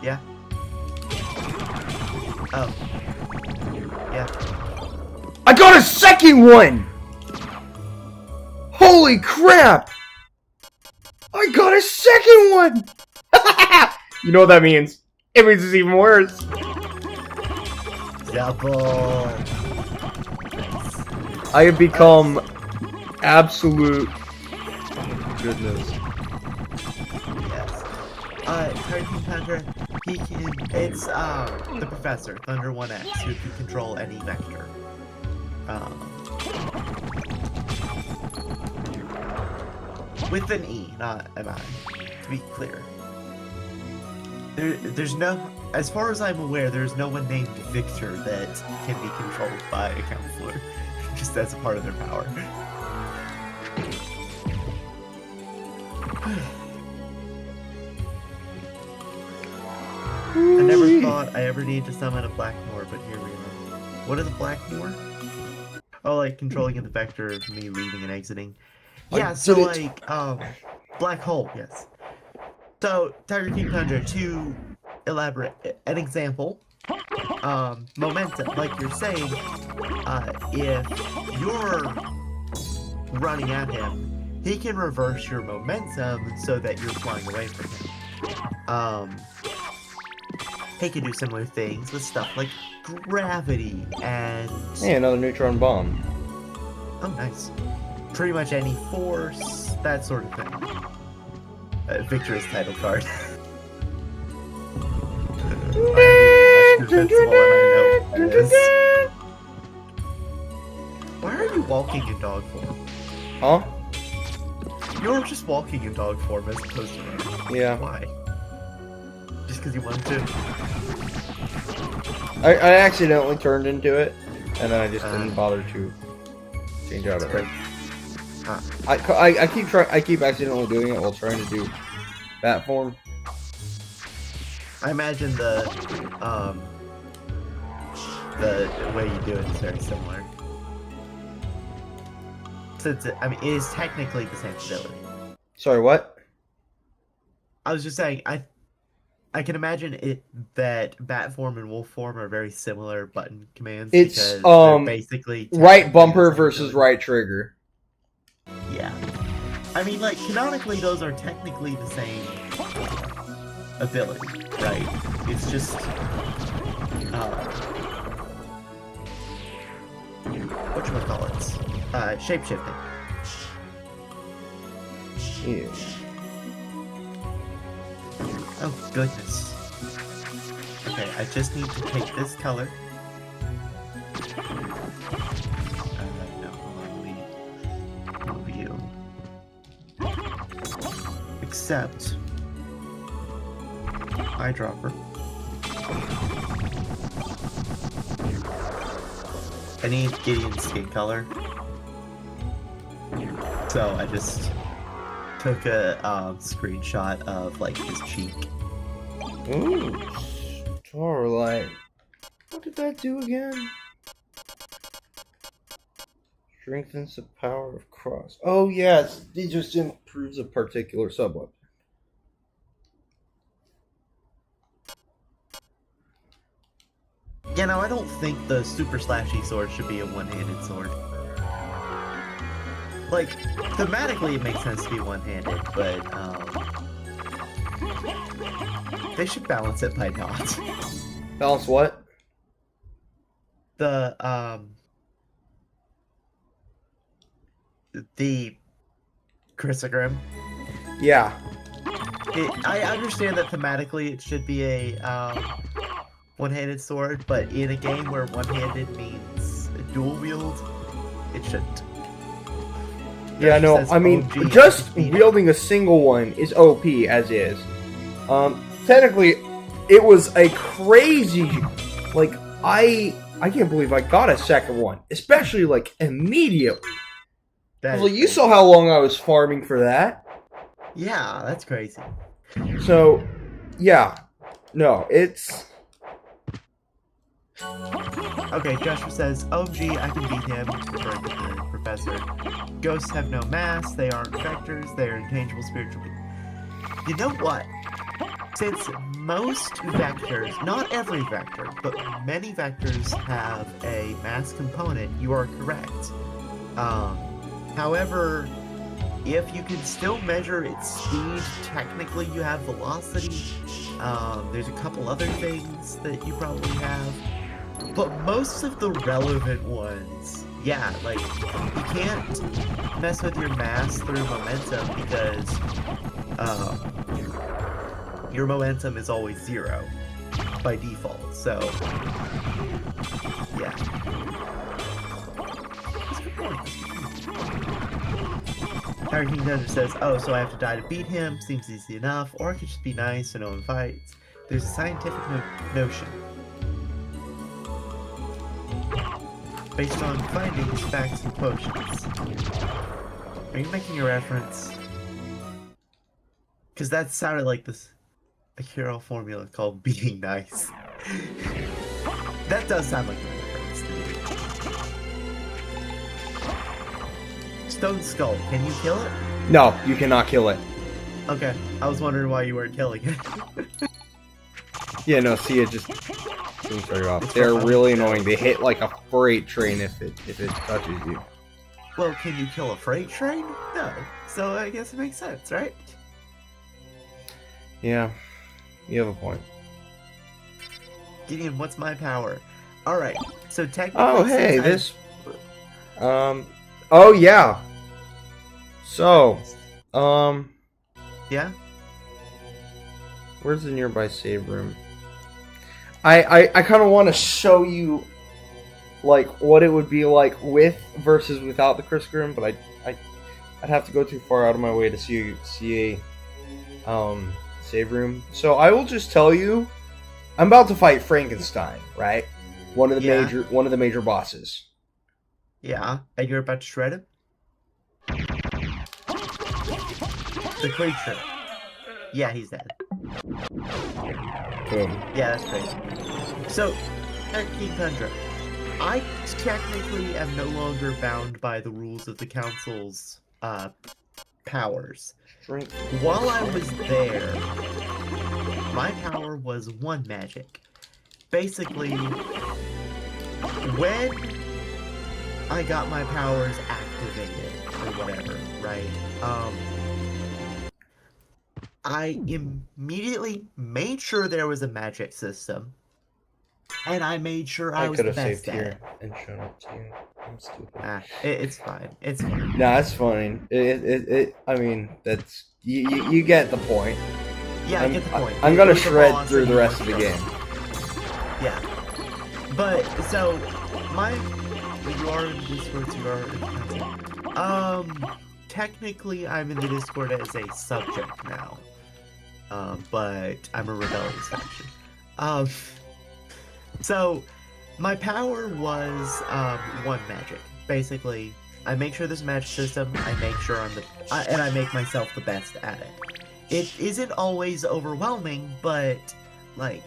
Yeah. Oh. Yeah. I got a second one! Holy crap! I got a second one! You know what that means? It means it's even worse. Double. I have become absolute goodness. Yes. Hurricane Thunder, he can, it's, the Professor, Thunder 1X, who can control any vector. With an E, not an I, to be clear. There's no, as far as I'm aware, there's no one named Victor that can be controlled by a counselor, just as a part of their power. I never thought I ever needed to summon a Blackmore, but here we are. What is a Blackmore? Oh, like controlling the vector of me leaving and exiting. Yeah, so like, Black Hole, yes. So, Tiger King Tundra, to elaborate, an example, momentum, like you're saying, if you're running at him, he can reverse your momentum so that you're flying away from him. He can do similar things with stuff like gravity and... Hey, another neutron bomb. Oh, nice. Pretty much any force, that sort of thing. Victor's title card. Why are you walking in dog form? Huh? You're just walking in dog form as opposed to running. Yeah. Why? Just because you wanted to? I accidentally turned into it, and then I just didn't bother to change out of it. I keep accidentally doing it while trying to do bat form. I imagine the way you do it is very similar. Since I mean, it is technically the same ability. Sorry, what? I was just saying, I can imagine it that bat form and wolf form are very similar button commands. It's because they're basically right bumper versus right trigger. Yeah. I mean, like, canonically, those are technically the same ability, right? It's just, whatchamacallit? Shapeshifting. Yeah. Oh, goodness. Okay, I just need to take this color. No, hold on, view. Except eyedropper. I need Gideon's skin color. So I just took a screenshot of like his cheek. Ooh, Starlight. What did that do again? Strengthens the power of cross. Oh yes, it just improves a particular subweapon. You know, I don't think the super slashy sword should be a one-handed sword. Like, thematically it makes sense to be one-handed, but, they should balance it by not. Balance what? The Chrysogrim. Yeah. I understand that thematically it should be a, one-handed sword, but in a game where one-handed means dual wield, it shouldn't. Yeah, no, I mean, just wielding a single one is OP as is. Technically, it was a crazy, like, I can't believe I got a second one, especially, like, immediately. Like, you saw how long I was farming for that. Yeah, that's crazy. So, yeah, no, it's... Okay, Joshua says, OMG, I can beat him, referring to the professor. Ghosts have no mass, they aren't vectors, they are intangible spiritual. You know what? Since most vectors, not every vector, but many vectors have a mass component, you are correct. However, if you can still measure its speed, technically you have velocity. There's a couple other things that you probably have. But most of the relevant ones, yeah, like, you can't mess with your mass through momentum because your momentum is always 0 by default, so yeah. Tiger King Thunder says, oh, so I have to die to beat him, seems easy enough, or I could just be nice so no one fights. There's a scientific notion based on findings, facts, and quotients. Are you making a reference? Because that sounded like a hero formula called being nice. That does sound like a reference to me. Stone Skull, can you kill it? No, you cannot kill it. Okay, I was wondering why you weren't killing it. Yeah, no, see, it just seems very off. They're really annoying. They hit like a freight train if it touches you. Well, can you kill a freight train? No. So I guess it makes sense, right? Yeah, you have a point. Gideon, what's my power? Alright, so technically... Oh, hey, this... Oh, yeah. So, yeah? Where's the nearby save room? I kind of want to show you, like, what it would be like with versus without the Chris Grim, but I'd have to go too far out of my way to see a save room. So I will just tell you, I'm about to fight Frankenstein, right? One of the major bosses. Yeah, and you're about to shred him? The creature. Yeah, he's dead. Boom. Yeah, that's crazy. So, King Tundra, I technically am no longer bound by the rules of the Council's powers. While I was there, my power was 1 magic. Basically, when I got my powers activated, or whatever, right? I immediately made sure there was a magic system, and I made sure I was the best at it. I could have saved here and shown it to you. I'm stupid. It's fine. It's fine. No, it's fine. I mean, that's you get the point. Yeah, I get the point. I'm gonna shred through the rest of the game. Yeah, but so you are in the Discord. So you are in the technically, I'm in the Discord as a subject now. But I'm a rebellious faction. So, my power was 1 magic. Basically, I make sure there's a magic system, I make sure and I make myself the best at it. It isn't always overwhelming, but, like,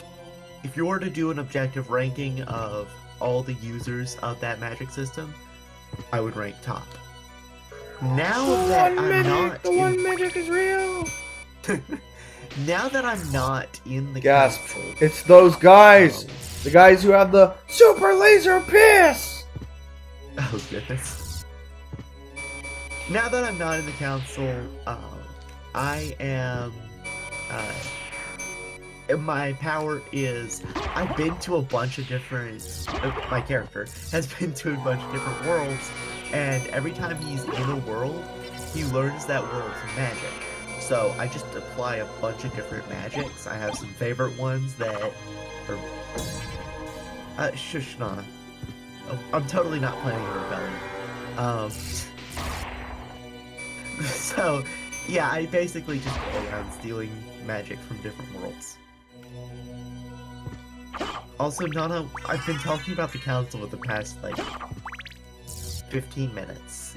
if you were to do an objective ranking of all the users of that magic system, I would rank top. Now that I'm not... The one magic is real! Now that I'm not in the Gasp. council... It's those guys! The guys who have the super laser piss! Oh, goodness. Now that I'm not in the council, I am... my power is... I've been to a bunch of different... my character has been to a bunch of different worlds, and every time he's in a world, he learns that world's magic. So I just apply a bunch of different magics. I have some favorite ones that are... shush, Nana. Oh, I'm totally not planning a rebellion. So, yeah, I basically just go around stealing magic from different worlds. Also, Nana, I've been talking about the council for the past, like, 15 minutes.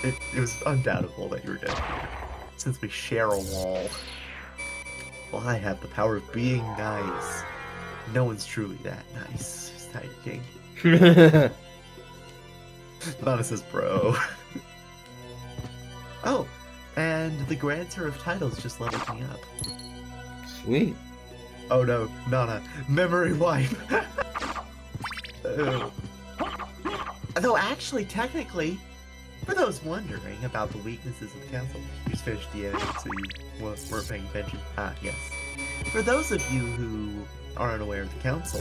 It was undoubtable that you were dead here, since we share a wall. Well, I have the power of being nice. No one's truly that nice. It's Tiger King. Nana says, bro. Oh, and the grantor of titles just leveled me up. Sweet. Oh no, not a memory wipe. Though actually, technically, for those wondering about the weaknesses of the council, you just finished the end, so you weren't paying attention. Yes. For those of you who are unaware of the council,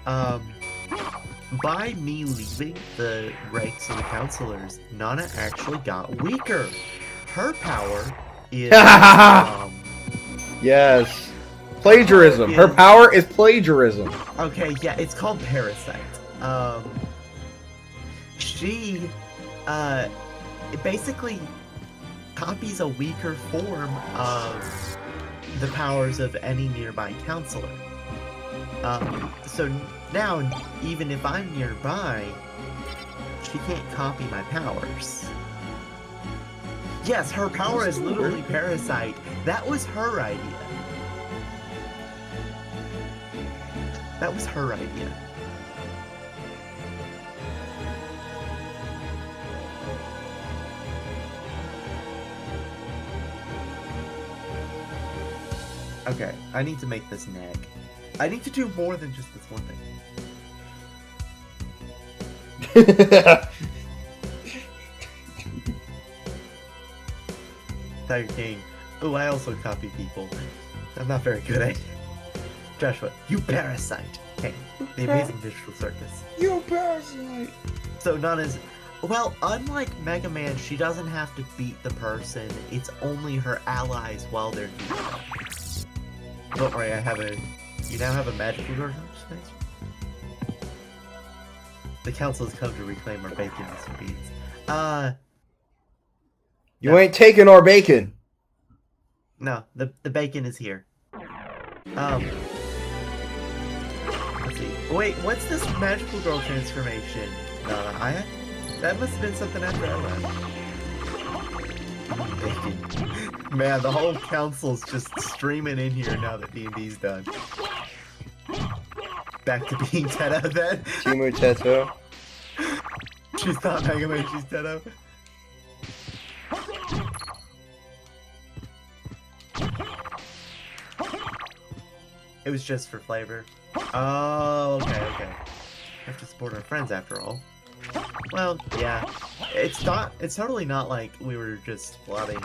by me leaving the ranks of the counselors, Nana actually got weaker. Her power is Yes. Plagiarism. Her power is plagiarism. Okay, yeah, it's called Parasite. She it basically copies a weaker form of the powers of any nearby counselor. So now, even if I'm nearby, she can't copy my powers. Yes, her power is literally Parasite. That was her idea. That was her idea. Okay, I need to make this nag. I need to do more than just this one thing. Tiger King. Oh, I also copy people. I'm not very good at it. Joshua, you parasite. Hey, the Amazing Digital Circus. You parasite. So Nana's... Well, unlike Mega Man, she doesn't have to beat the person. It's only her allies while they're doing it. Don't worry, I have a... You now have a magical door. The council has come to reclaim our bacon, Mr. Beans. You ain't taking our bacon. No, the bacon is here. Let's see. Wait, what's this magical girl transformation? That must have been something after I left. Bacon. Man, the whole council's just streaming in here now that D&D's done. Back to being Teto then. Timu Teto. She's not Mega Man, she's Teto. It was just for flavor. Oh, okay. Have to support our friends after all. Well, yeah. It's totally not like we were just plotting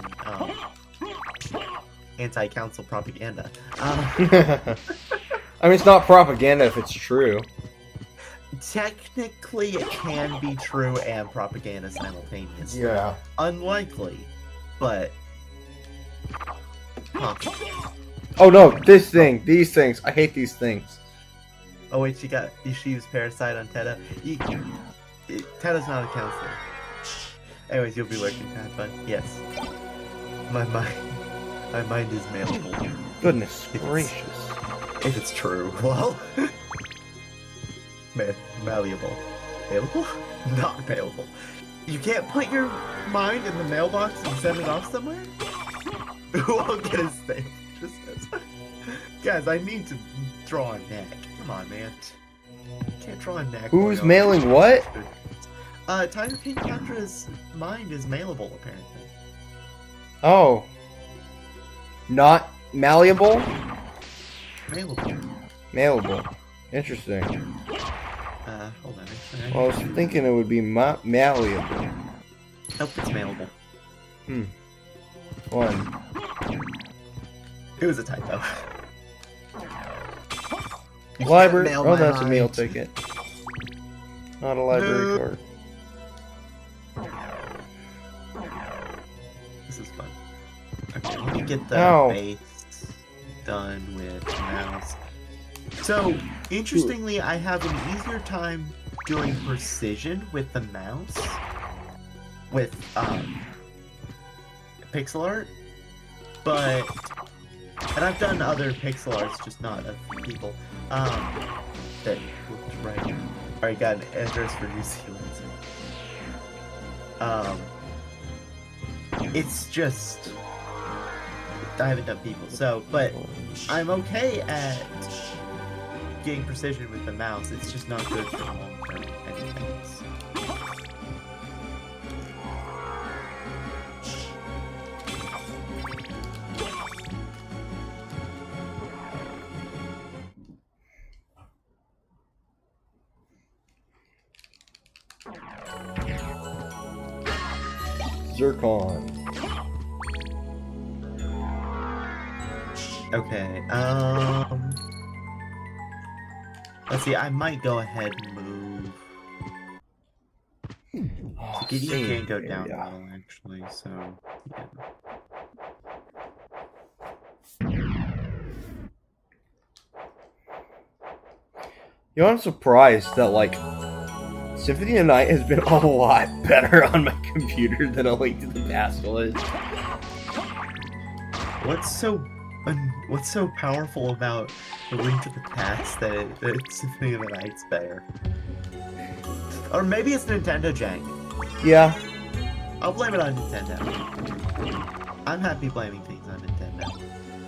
anti-council propaganda. I mean, it's not propaganda if it's true. Technically, it can be true and propaganda simultaneously. Yeah. Unlikely, but possible. Oh no, these things. I hate these things. Oh wait, she used Parasite on Teto. Teto's not a counselor. Anyways, you'll be lurking. Have fun. Yes. My mind is malleable. Goodness gracious. If it's true. Well, malleable. Malleable? Not malleable. You can't put your mind in the mailbox and send it off somewhere? Who won't get his stamp? Guys, I need to draw a neck. Come on, man. Can't draw a neck. Who's mailing what? Tiger King Contra's mind is mailable, apparently. Oh. Not malleable? Mailable. Interesting. Hold on. Actually, Well, I was thinking it would be malleable. Nope, it's mailable. One. It was a typo. Library. Oh, that's a meal ticket. Not a library card. This is fun. Okay, let me get the base done with the mouse. So, interestingly, I have an easier time doing precision with the mouse. With, pixel art. But... And I've done other pixel arts, just not of people. That looked right. Alright, got an address for New Zealand. It's just... I haven't done people, so... But I'm okay at getting precision with the mouse. It's just not good for long-term anything. Zircon. Okay, let's see, I might go ahead and move. Oh, Gideon same can go down a area. little, actually, so, yeah. You know, I'm surprised that, like, Symphony of the Night has been a lot better on my computer than A Link to the Past was. What's so powerful about A Link to the Past that Symphony of the Night's better? Or maybe it's Nintendo jank. Yeah. I'll blame it on Nintendo. I'm happy blaming things on Nintendo.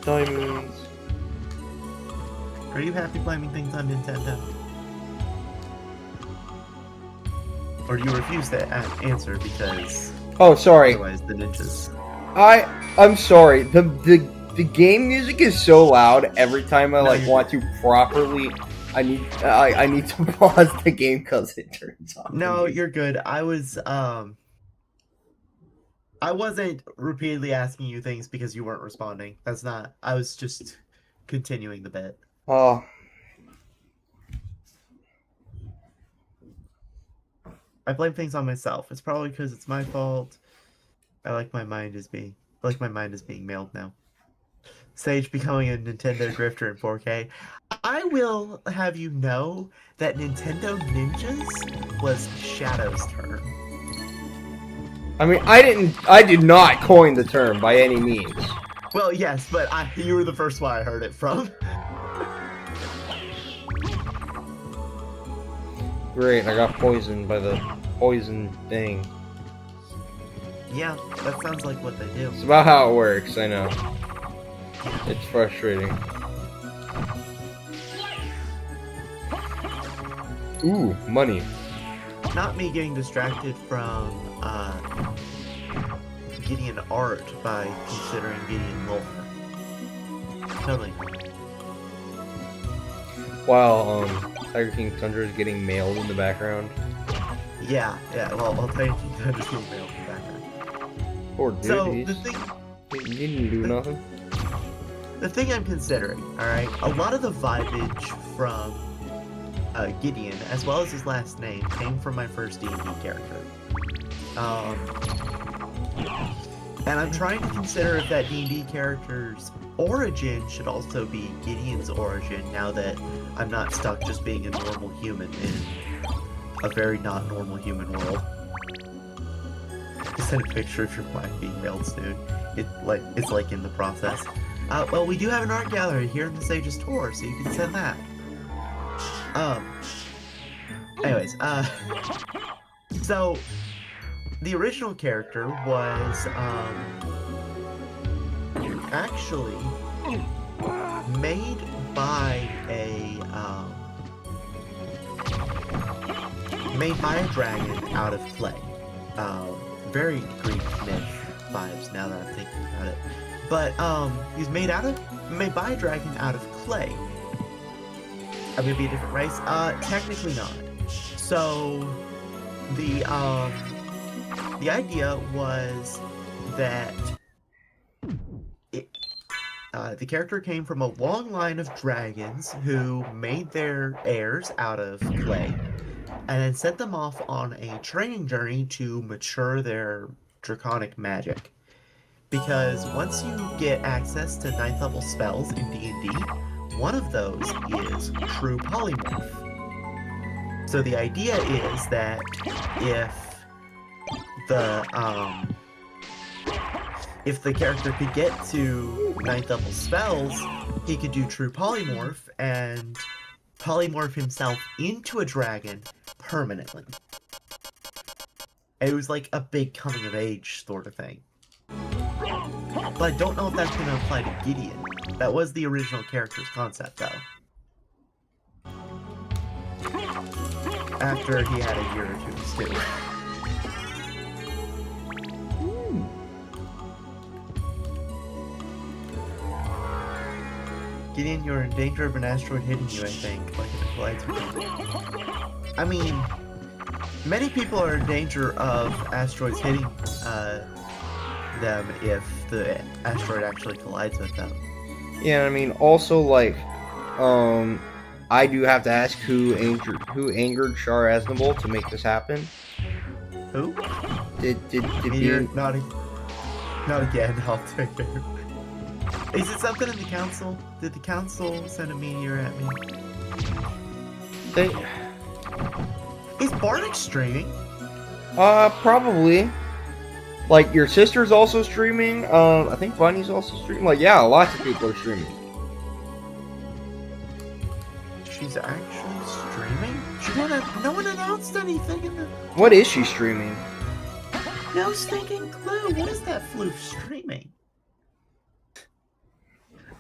Diamonds. Are you happy blaming things on Nintendo? Or do you refuse to answer because... Oh, sorry. Otherwise the ninjas... I'm sorry. The game music is so loud every time I want to properly. I need to pause the game because it turns off. No, you're good. I wasn't repeatedly asking you things because you weren't responding. That's not. I was just continuing the bit. Oh. I blame things on myself. It's probably because it's my fault. I like my mind is being mailed now. Sage becoming a Nintendo grifter in 4K. I will have you know that Nintendo Ninjas was Shadow's term. I mean, I did not coin the term by any means. Well, yes, but you were the first one I heard it from. Great, I got poisoned by the poison thing. Yeah, that sounds like what they do. It's about how it works, I know. It's frustrating. Ooh, money. Not me getting distracted from Gideon art by considering Gideon lore. Totally. While Tiger King Tundra is getting mailed in the background. Yeah, well, Tiger King Tundra is getting mailed in the background. Poor dude, So, he didn't do nothing. The thing I'm considering, alright, a lot of the vibage from Gideon, as well as his last name, came from my first D&D character. And I'm trying to consider if that D&D character's origin should also be Gideon's origin, now that I'm not stuck just being a normal human in a very not normal human world. Send a picture of your wife being mailed soon. It's like in the process. Well, we do have an art gallery here in the Sage's Tour, so you can send that. Anyways, so the original character was actually made by a dragon out of clay. Very Greek myth vibes now that I'm thinking about it. But he's made by a dragon out of clay. I'm gonna be a different race. Technically not. So the idea was that the character came from a long line of dragons who made their heirs out of clay, and then sent them off on a training journey to mature their draconic magic. Because once you get access to 9th level spells in D&D, one of those is True Polymorph. So the idea is that if the character could get to 9th level spells, he could do True Polymorph and polymorph himself into a dragon permanently. It was like a big coming of age sort of thing. But I don't know if that's going to apply to Gideon. That was the original character's concept, though. After he had a year or two to stew. Gideon, you're in danger of an asteroid hitting you, I think. Like if it collides with you. I mean, Many people are in danger of asteroids hitting them if the asteroid actually collides with them. Yeah, I mean, also like, I do have to ask who angered Shar Aznable to make this happen. Who? Did Meteor, being not again. I'll take it. Is it something in the council? Did the council send a meteor at me? they Is Bardic streaming? probably. Like, your sister's also streaming. I think Bunny's also streaming. Like, yeah, lots of people are streaming. She's actually streaming? No one announced anything in the... What is she streaming? No stinking clue. What is that floof streaming?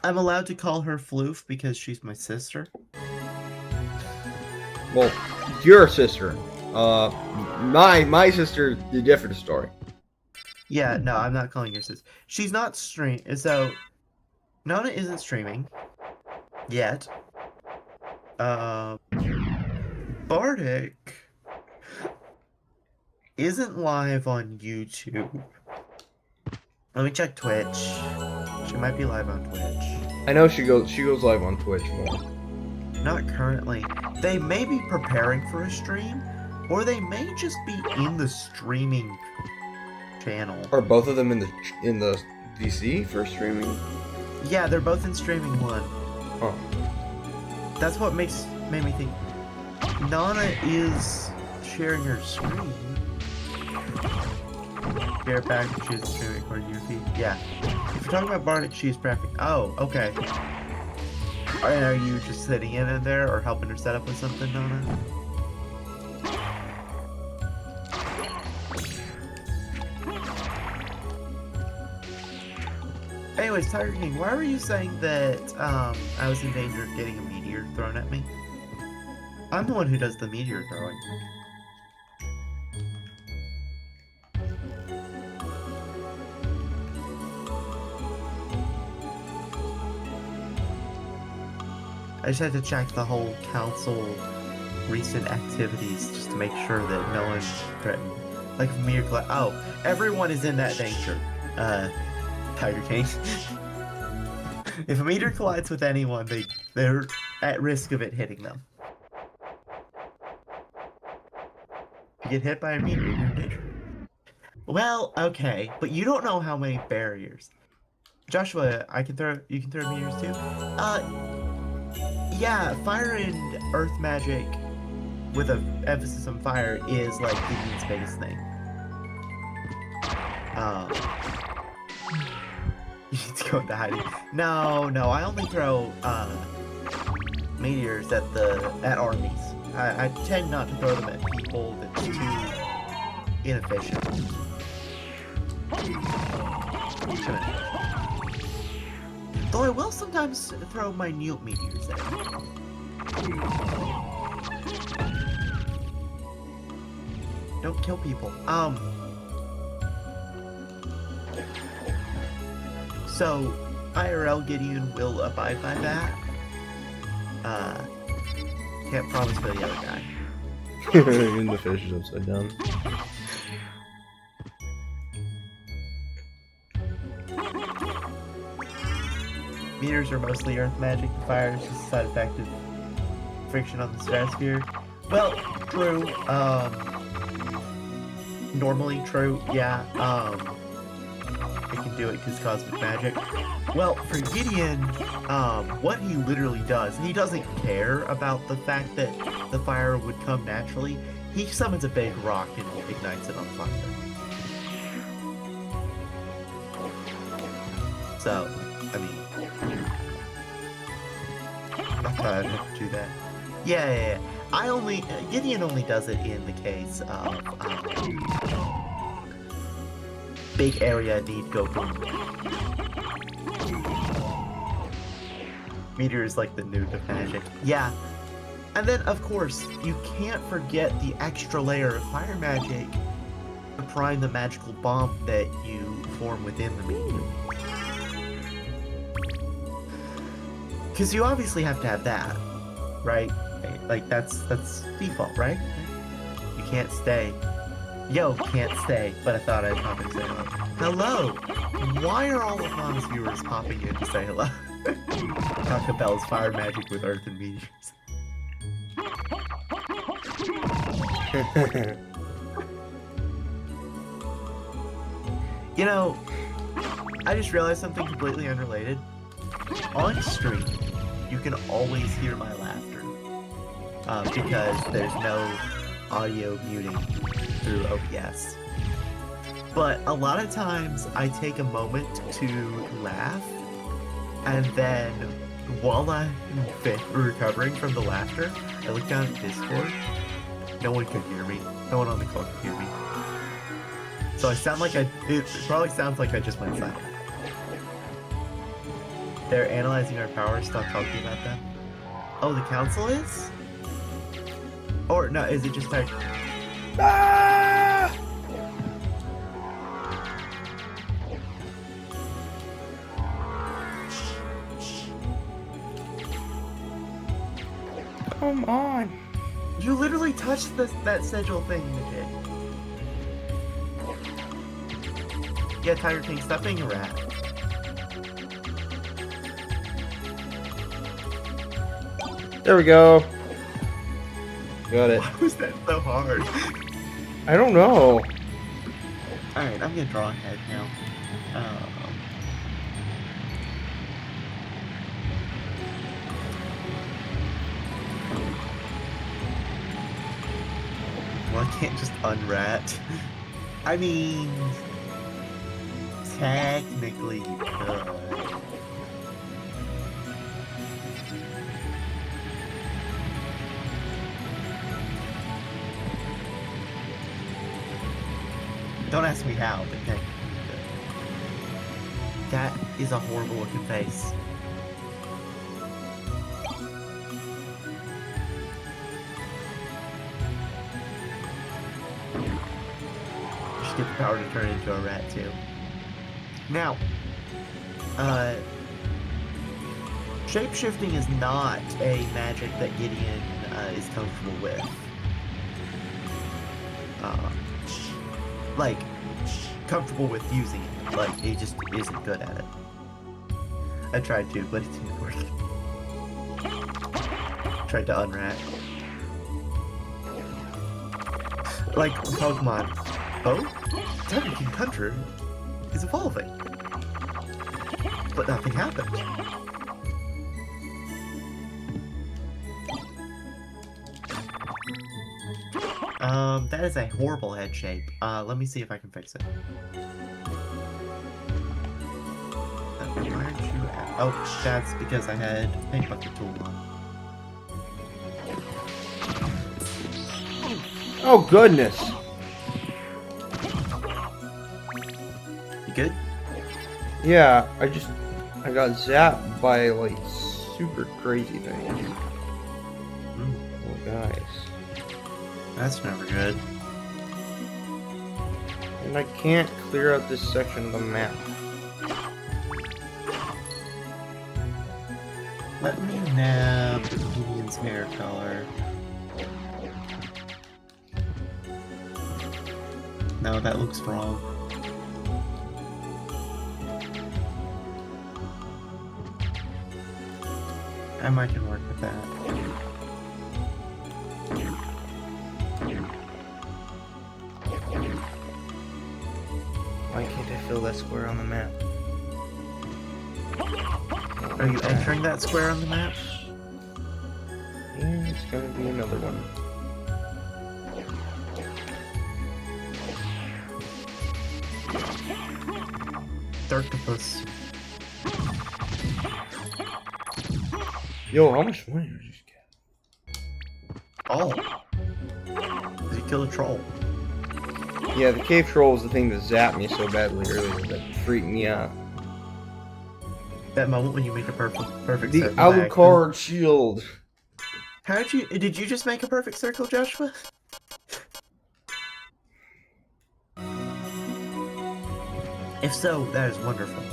I'm allowed to call her floof because she's my sister. Well, your sister. My sister, the different story. Yeah, no, I'm not calling your sister. She's not streaming. So, Nona isn't streaming yet. Bardic isn't live on YouTube. Let me check Twitch. She might be live on Twitch. I know she goes live on Twitch more. Not currently. They may be preparing for a stream, or they may just be in the streaming channel. Are both of them in the DC for streaming? Yeah, they're both in streaming one. Oh. That's what made me think Nana is sharing her screen. Share back, she's streaming according to your feed. Yeah. If you're talking about Bardic, she's prepping. Oh, okay. Are you just sitting in there or helping her set up with something, Nana? Anyways, Tiger King, why were you saying that I was in danger of getting a meteor thrown at me? I'm the one who does the meteor throwing. I just had to check the whole council recent activities just to make sure that no one's threatened. Like if a meteor oh, everyone is in that danger. Tiger King. If a meteor collides with anyone, they're at risk of it hitting them. If you get hit by a meteor, you're in danger. Well, okay, but you don't know how many barriers. Joshua, you can throw meteors too? Yeah, fire and earth magic with an emphasis on fire is like Gideon's biggest thing. You need to go into hiding. No, I only throw meteors at armies. I tend not to throw them at people that's too inefficient. Though I will sometimes throw minute meteors at them. Don't kill people. So, IRL Gideon will abide by that. Can't promise for the other guy. In the fish is upside down. Meteors are mostly earth magic. The fire is just a side effect of friction on the stratosphere. Well, true. Normally true, yeah. It can do it because cosmic magic. Well, for Gideon, what he literally does, he doesn't care about the fact that the fire would come naturally. He summons a big rock and ignites it on fire. So, I mean, I thought I'd have to do that. Yeah. Gideon only does it in the case of, big area need go boom. Meteor is like the nuke of magic. Yeah. And then, of course, you can't forget the extra layer of fire magic to prime the magical bomb that you form within the meteor. Because you obviously have to have that, right? Like, that's default, right? You can't stay. Yo, can't stay, but I thought I'd pop in and say hello. Hello! Why are all of Mom's viewers popping in to say hello? Taco Bell's fire magic with earth and meteors. You know, I just realized something completely unrelated. On stream, you can always hear my laughter. Because there's no audio muting through OBS. But a lot of times I take a moment to laugh, and then while I'm recovering from the laughter, I look down at Discord. No one can hear me. No one on the call can hear me. So I sound like it probably sounds like I just went silent. They're analyzing our powers, stop talking about them. Oh, the council is? Or no, is it just like Ah! Come on. you literally touched that sigil thing you did. Yeah, Tiger King, stop being a rat. There we go. Got it. Why was that so hard? I don't know. Alright, I'm gonna draw ahead now. Well, I can't just unrat. I mean, technically you could. Don't ask me how, but technically you could. That is a horrible looking face. Just get the power to turn into a rat too. Now, shapeshifting is not a magic that Gideon is comfortable with. Like, comfortable with using it. Like, he just isn't good at it. I tried to, but it didn't work. Tried to unrat. Like Pokemon. Oh? Tiger King Country is evolving. But nothing happened. That is a horrible head shape. Let me see if I can fix it. Why aren't you at... Oh, that's because I had Paint Bucket tool on. Oh, goodness. You good? Yeah, I got zapped by, like, super crazy things. Oh, guys. That's never good. And I can't clear out this section of the map. Let me nab Gideon's hair color. No, that looks wrong. I might can work with that. Why can't I fill that square on the map? Are you entering that square on the map? Yeah, it's gonna be another one. Darktopus. Yo, how much money did you just get? Oh. Did he kill a troll? Yeah, the cave troll was the thing that zapped me so badly earlier that freaked me out. That moment when you make a perfect The circle. by Alucard shield. Did you just make a perfect circle, Joshua? If so, that is wonderful.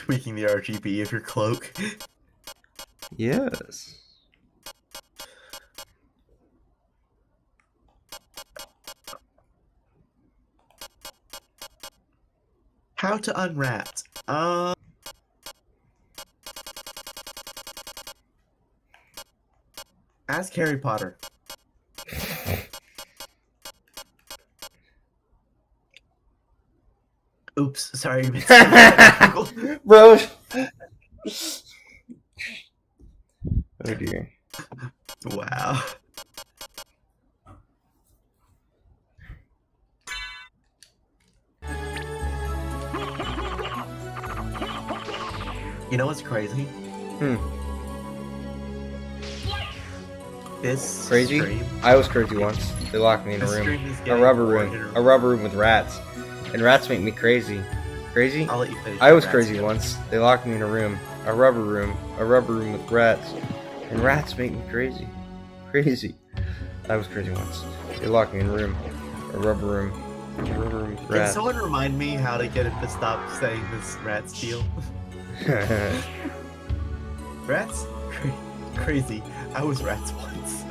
tweaking the RGB of your cloak. Yes. How to unwrap? Ask Harry Potter. Oops, sorry. Bro. Oh dear. Wow. You know what's crazy? This Crazy? stream, I was crazy once. They locked me in a this room. stream is A getting rubber more room. inter- A rubber room with rats. And rats make me crazy. Crazy? I'll let you finish. I was the crazy rats. once. They locked me in a room. A rubber room. A rubber room with rats. And rats make me crazy. Crazy. I was crazy once. They locked me in a room. A rubber room. A rubber room with Can rats. someone remind me how to get him to stop saying this rat steal? Rats? Crazy. I was rats once.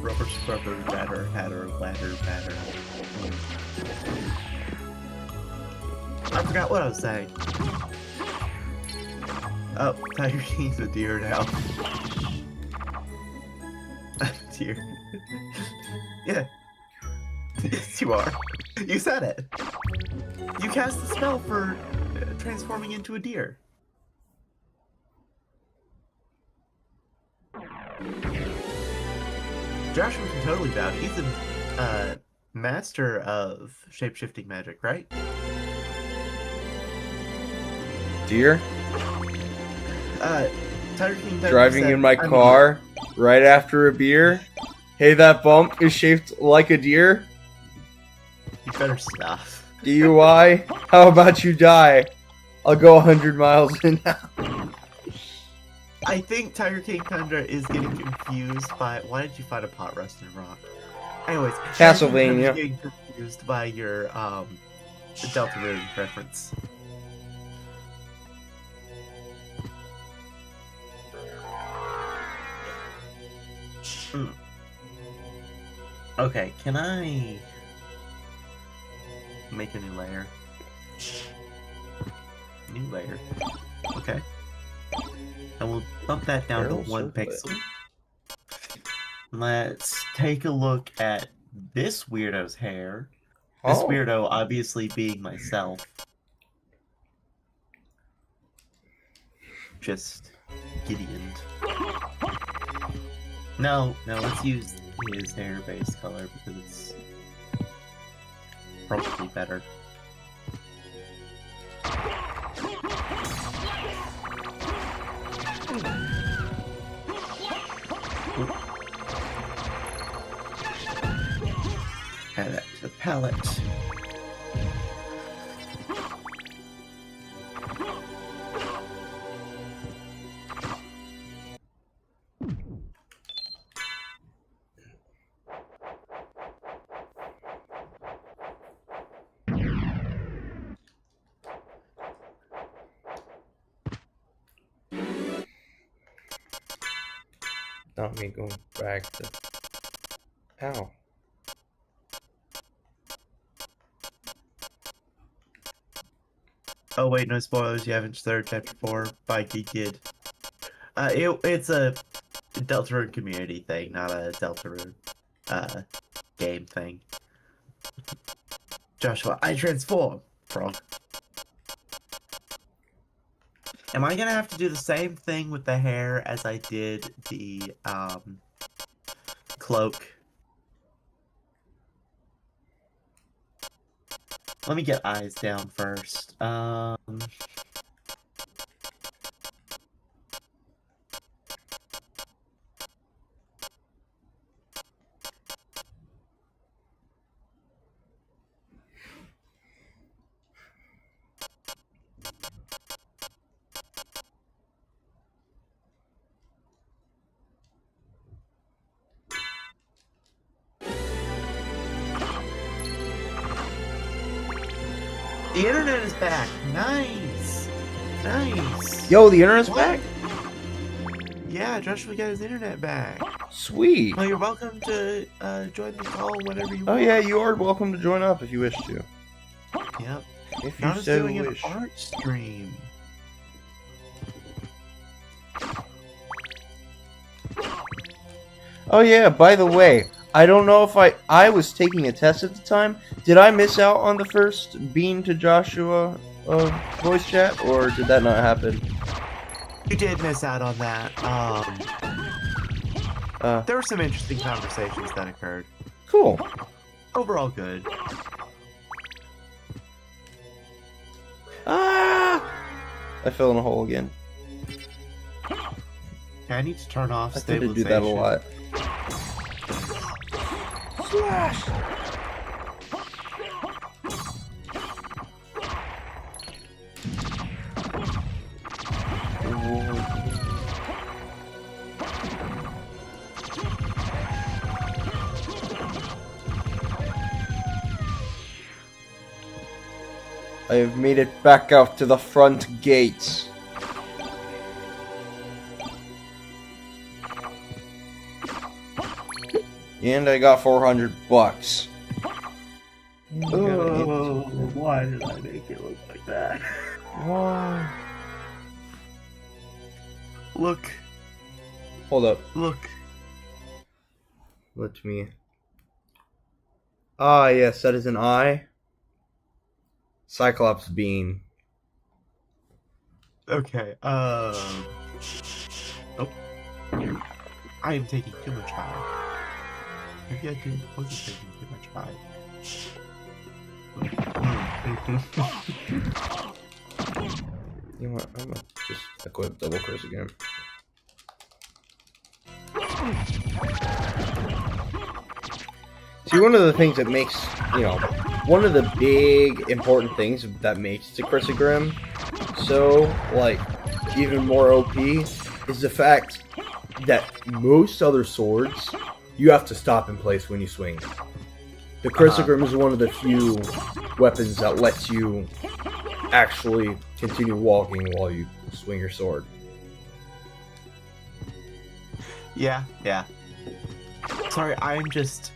Rubber scrubber, batter, hatter, ladder, batter. I forgot what I was saying. Oh, Tiger King's a deer now. Deer. Yeah. Yes, you are. You said it. You cast the spell for transforming into a deer. Joshua can totally vouch. He's a master of shape-shifting magic, right? Deer? Tiger King Driving said, in my "I'm a car right after a beer. Hey, that bump is shaped like a deer. deer." You better stop. DUI? How about you die? I'll go 100 miles an hour. I think Tiger King Tundra is getting confused by... Why did you find a pot rusted rock? Anyways, Tiger King Tundra's Castlevania. getting confused by your Deltarune reference. Okay, can I make a new layer? New layer. Okay. And we'll bump that down to Barrel 1 circlet. pixel. Let's take a look at this weirdo's hair. This Oh. weirdo obviously being myself. Just Gideon. No, let's use his hair base color because it's probably better. Add that to the palette. Not me going back to... Ow. Oh wait, no spoilers. You haven't started Chapter 4 by Kid. It's a Deltarune community thing, not a Deltarune game thing. Joshua, I transform, frog. Am I gonna have to do the same thing with the hair as I did the cloak? Let me get eyes down first. The internet is back. Nice. Nice. Yo, the internet's back? Yeah, Joshua got his internet back. Sweet. Well, you're welcome to join the call whenever you Oh want. yeah, you are welcome to join up if you wish to. Yep. If Now you just so doing wish. an art stream. Oh yeah, by the way, I don't know if I was taking a test at the time. Did I miss out on the first Bean to Joshua voice chat, or did that not happen? You did miss out on that. There were some interesting conversations that occurred. Cool. Overall good. Ah! I fell in a hole again. Yeah, I need to turn off I tend to stabilization. do that a lot. Slash! I have made it back out to the front gates. And I got 400 bucks. Oh, why did I make it look like that? Why? Look, Hold up. look. Let me. Ah, yes, that is an eye. Cyclops bean. Okay, Oh. I am taking too much high. Maybe I wasn't taking too much high. You know what? I'm gonna just equip double curse again. See, one of the things that makes, one of the big important things that makes the Chrysogrim so, even more OP is the fact that most other swords, you have to stop in place when you swing. The Chrysogrim is one of the few weapons that lets you actually continue walking while you swing your sword. Yeah. Sorry, I'm just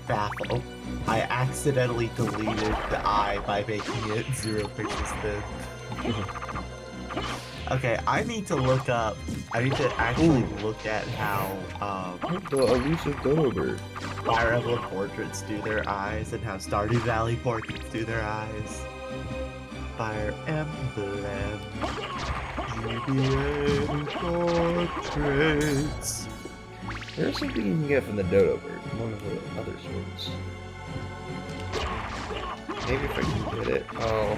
baffled. I accidentally deleted the eye by making it 0 pixels thin. Okay, I need to actually look at how The elusive dodo bird. Fire Emblem portraits do their eyes and how Stardew Valley portraits do their eyes. Fire Emblem GBA portraits. There's something you can get from the dodo bird, one of the other swords. Maybe if I can get it, I'll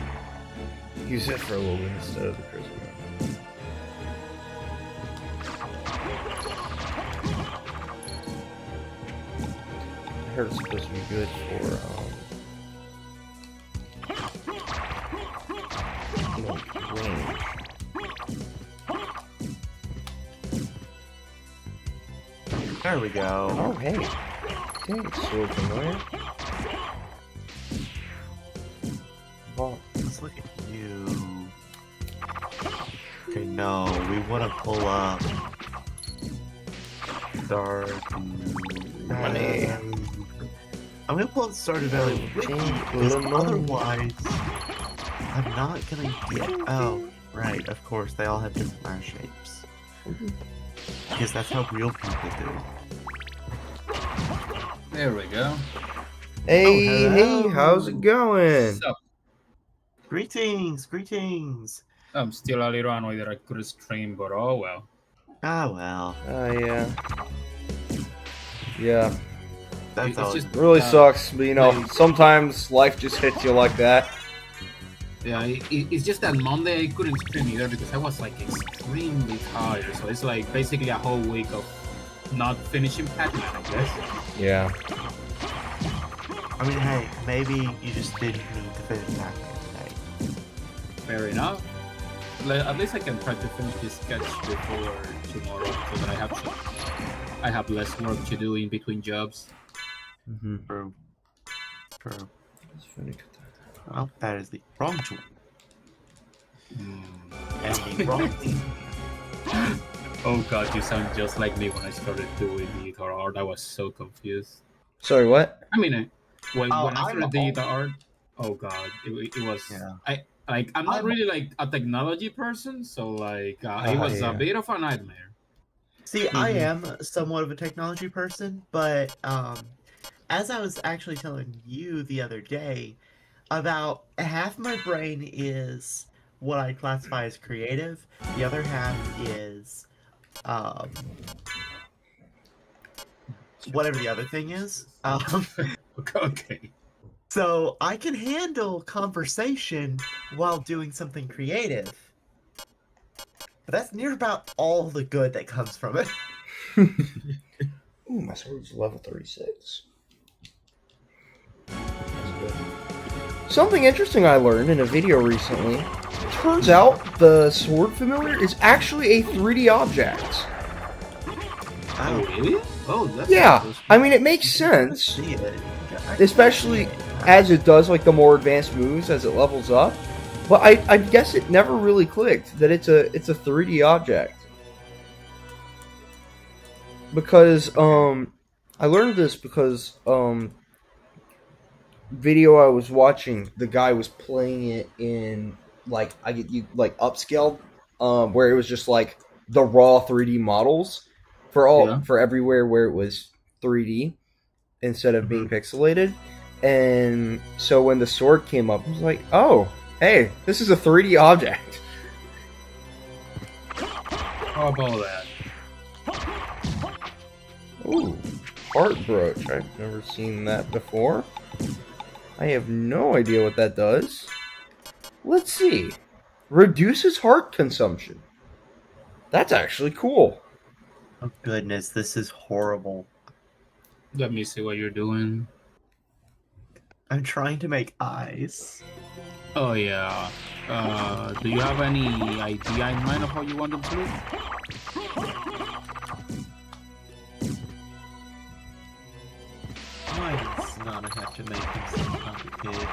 use it for a little bit instead of the Christmas. I heard it's supposed to be good for, range. There we go. Oh, hey. Thanks, sword familiar. Oh, Let's look at you. Okay, no, we want to pull up money. I'm gonna pull up Stardew Valley Wiki, because otherwise I'm not gonna get. Oh, right, of course, they all have different eye shapes. Because that's how real people do. There we go. Hey, Oh, hello. hey, how's it going? What's up? Greetings. I'm still a little annoyed that I couldn't stream, but oh well. Ah, well. Yeah. Yeah. That's It's all. just- It really sucks, but like- sometimes life just hits you like that. Yeah, it's just that Monday I couldn't stream either because I was extremely tired. So it's basically a whole week of not finishing Pac-Man, I guess. Yeah. I mean, hey, maybe you just didn't need to finish Pac-Man today. Fair enough. At least I can try to finish this sketch before tomorrow, so that I have less work to do in between jobs. Mm-hmm. True. It's funny. Well, that is the wrong tool. Hmm. And the wrong thing. Oh god, you sound just like me when I started doing digital art. I was so confused. Sorry, what? I mean, when Oh, I started digital art, oh god, it was. Yeah. I'm not I'm- really like a technology person, so like it was yeah. a bit of a nightmare. See, I am somewhat of a technology person, but as I was actually telling you the other day, about half my brain is what I classify as creative. The other half is whatever the other thing is. Okay. So I can handle conversation while doing something creative. But that's near about all the good that comes from it. Ooh, my sword's level 36. Something interesting I learned in a video recently. Turns out the sword familiar is actually a 3D object. Oh really? Oh, that's Yeah, interesting. I mean, it makes sense. See it. Especially as it does like the more advanced moves as it levels up. But I guess it never really clicked that it's a 3D object. Because I learned this because video I was watching, the guy was playing it in like upscaled, where it was just like the raw 3D models for everywhere where it was 3D instead of being pixelated. And so when the sword came up, I was like, oh, hey, this is a 3D object. How about that? Ooh, heart brooch. I've never seen that before. I have no idea what that does. Let's see. Reduces heart consumption. That's actually cool. Oh goodness, this is horrible. Let me see what you're doing. I'm trying to make eyes. Oh yeah. Do you have any idea in mind of how you want them to look? Why does Nana have to make things so complicated?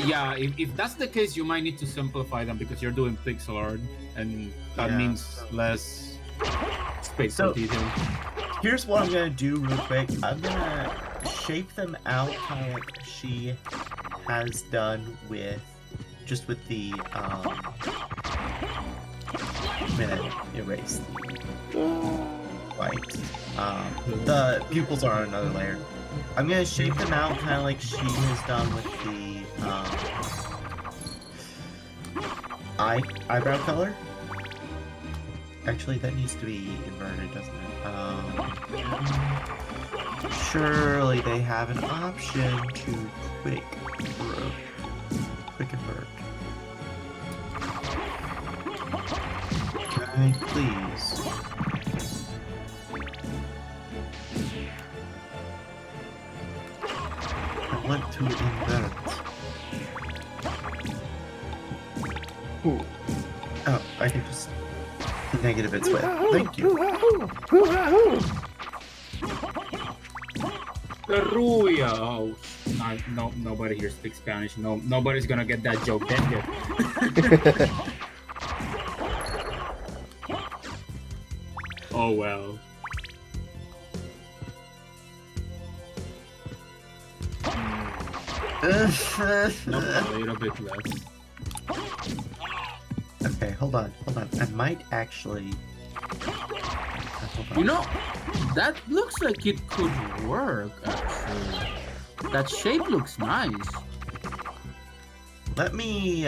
Yeah, if that's the case, you might need to simplify them because you're doing pixel art, and that Yeah. means less space So- for detail. Here's what I'm gonna do real quick. I'm gonna shape them out kind of like she has done with the I'm gonna erase the white. The pupils are on another layer. I'm gonna shape them out kind of like she has done with the eyebrow color. Actually, that needs to be inverted, doesn't it? Surely they have an option to quick invert. Can I please? I want to invert. Ooh. Oh, I can just negative its width. Thank you. The Rubia. Oh, no, nobody here speaks Spanish. No, nobody's gonna get that joke. Then yet. Oh well. Nope, a little bit less. Okay, hold on. I might actually. Hold on. You know, that looks like it could work. Actually, that shape looks nice. Let me.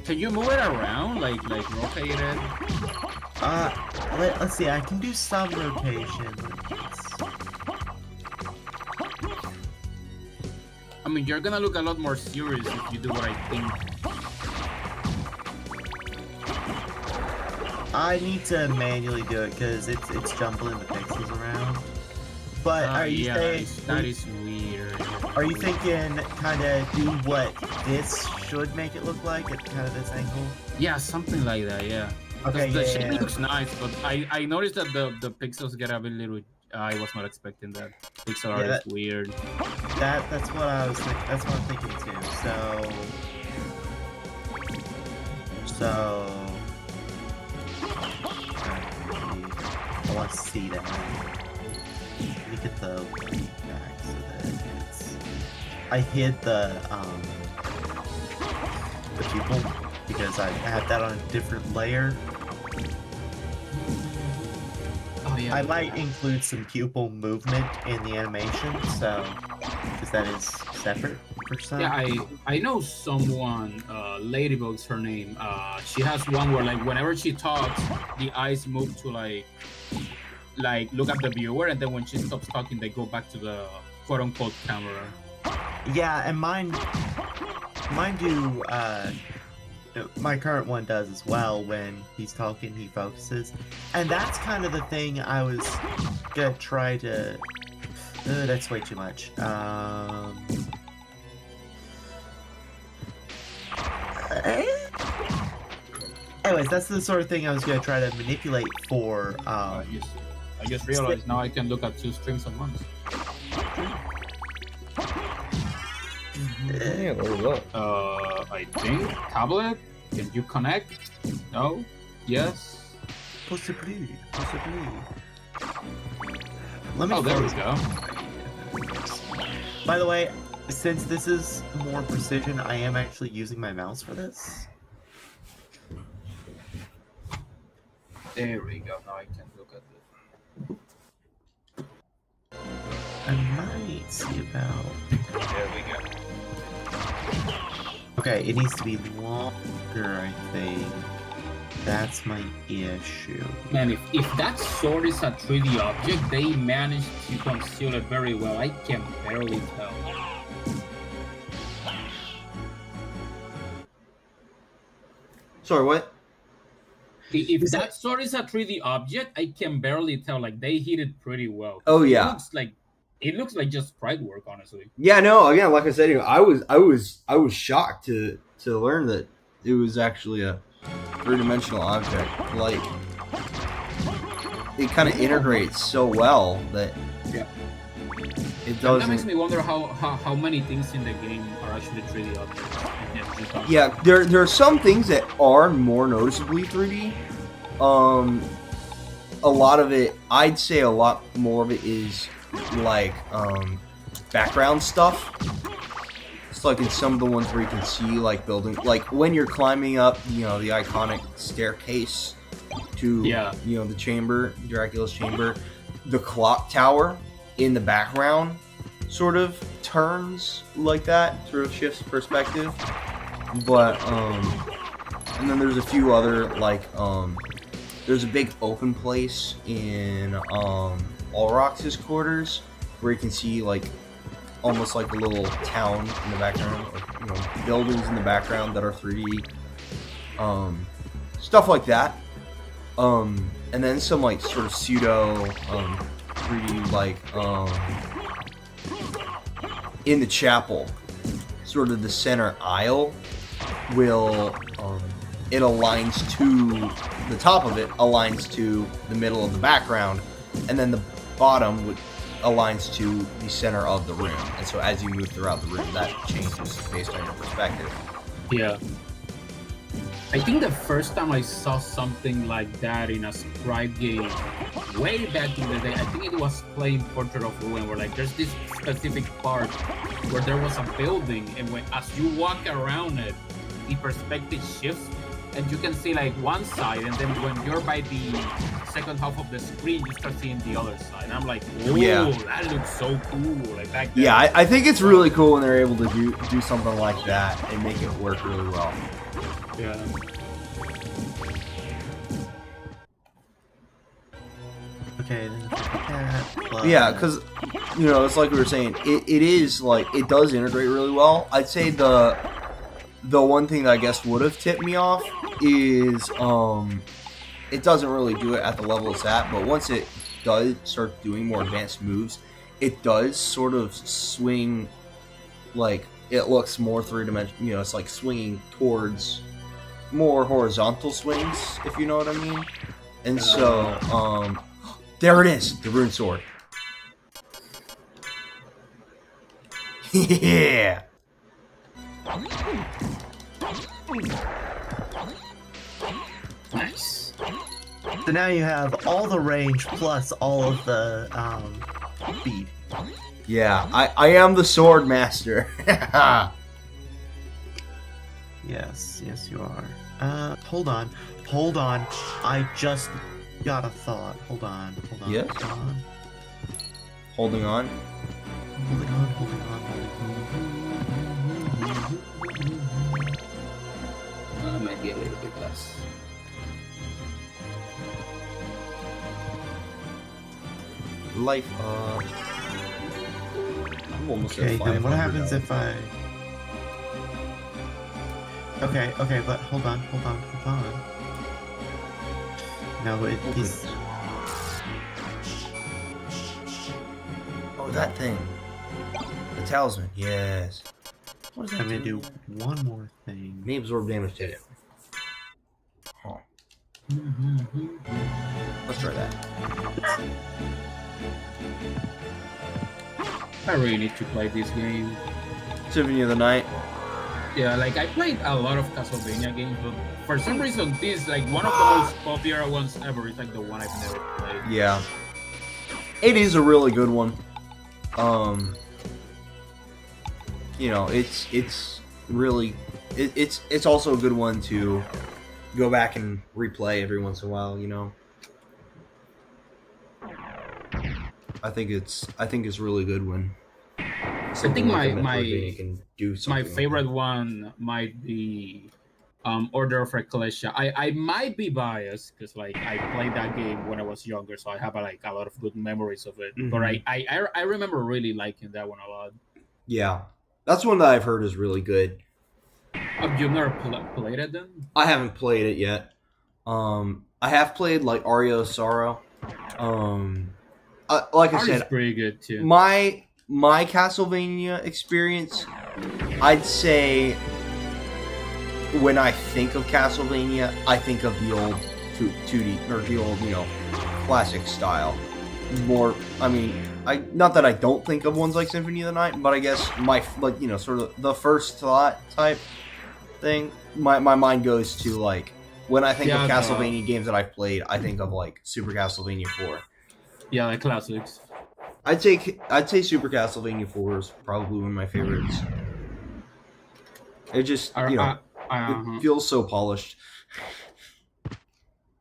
Can you move it around, like rotate it? Let's see. I can do some rotation. I mean, you're gonna look a lot more serious if you do what I think. I need to manually do it because it's jumbling the pixels around. But are you yeah, saying that is weird. Are you thinking kind of do what this should make it look like at kind of this angle? Yeah, something like that. Yeah. Okay, The yeah, shape yeah. looks nice, but I noticed that the pixels get a bit little I was not expecting that. Pixel art Yeah, is weird. That's what I was thinking. That's what I'm thinking too. So I want to see that. Let me get the back so that it's. I hid the pupil because I have that on a different layer. Oh yeah. I might include some pupil movement in the animation, so because that is separate for some. Yeah, I know someone. Ladybug's her name. She has one where like whenever she talks, the eyes move to like look at the viewer, and then when she stops talking, they go back to the quote unquote camera. Yeah, and mine do. My current one does as well. When he's talking, he focuses, and that's kind of the thing I was gonna try to. That's way too much. Anyways, that's the sort of thing I was gonna try to manipulate for. I just realized now I can look at 2 streams at once. Yeah, look. I think tablet. Can you connect? No. Yes. Possibly. Let me. Oh, there we go. By the way, since this is more precision, I am actually using my mouse for this. There we go. Now I can look at it. I might see about. There we go. Okay, it needs to be longer, I think. That's my issue. Man, if that sword is a 3D object, they managed to conceal it very well. I can barely tell. Sorry, what? If that sword is a 3D object, I can barely tell. Like they hit it pretty well. Oh yeah. It looks like just sprite work, honestly. Yeah, no. Again, like I said, I was shocked to learn that it was actually a 3-dimensional object. Like it kind of integrates so well that it doesn't. That makes me wonder how many things in the game are actually 3D objects. Yeah, there are some things that are more noticeably 3D. A lot of it, I'd say, a lot more of it is like background stuff. It's like in some of the ones where you can see like building, like when you're climbing up, the iconic staircase to the chamber, Dracula's chamber, the clock tower in the background sort of turns like that, sort of shifts perspective. But and then there's a few other like there's a big open place in Ulrox's quarters where you can see like almost like a little town in the background, or, buildings in the background that are 3D, stuff like that. And then some like sort of pseudo 3D like in the chapel, sort of the center aisle will it aligns to the top of it aligns to the middle of the background, and then the bottom aligns to the center of the room. And so as you move throughout the room, that changes based on your perspective. Yeah. I think the first time I saw something like that in a sprite game, way back in the day, I think it was playing Portrait of Ruin, where like there's this specific part where there was a building, and as you walk around it, the perspective shifts, and you can see like one side, and then when you're by the second half of the screen, you start seeing the other side. And I'm like, oh, that looks so cool. Like back then. Yeah, I think it's really cool when they're able to do something like that and make it work really well. Yeah. Okay, then that. Yeah, because it's like we were saying, it is like it does integrate really well. I'd say the one thing that I guess would have tipped me off is it doesn't really do it at the level it's at, but once it does start doing more advanced moves, it does sort of swing, like it looks more 3-dimensional. It's like swinging towards more horizontal swings, if you know what I mean. And so there it is, the rune sword. Yeah. Nice. So now you have all the range plus all of the speed. Yeah, I am the sword master. Yes, yes you are. Hold on. I just got a thought. Hold on. Yes? Hold on. Holding on. Might be a little bit less. Life I'm almost Okay, at then what 500 happens now. if I... Okay, but hold on. No, he's... Oh, that thing. The talisman, yes. What does that I'm gonna do one more thing. May absorb damage to it. Huh. Let's try that. I really need to play this game. Symphony of the Night. Yeah, like I played a lot of Castlevania games, but for some reason this like one of the most popular ones ever. It's like the one I've never played. Yeah. It is a really good one. You know, it's really it's also a good one to go back and replay every once in a while, you know. I think it's really good when I think my can do something favorite one might be Order of Recollection. I might be biased because like I played that game when I was younger, so I have a lot of good memories of it. But I remember really liking that one a lot. Yeah, that's one that I've heard is really good. You've never played it then? I haven't played it yet. I have played like Aria of Sorrow. Like I said, pretty good too. My Castlevania experience, I'd say, when I think of Castlevania, I think of the old 2D or the old, classic style. More, I mean, not that I don't think of ones like Symphony of the Night, but I guess sort of the first thought type thing. My mind goes to like when I think of Castlevania games that I've played, I think of like Super Castlevania 4. Yeah, like classics. I'd say Super Castlevania 4 is probably one of my favorites. It just it feels so polished.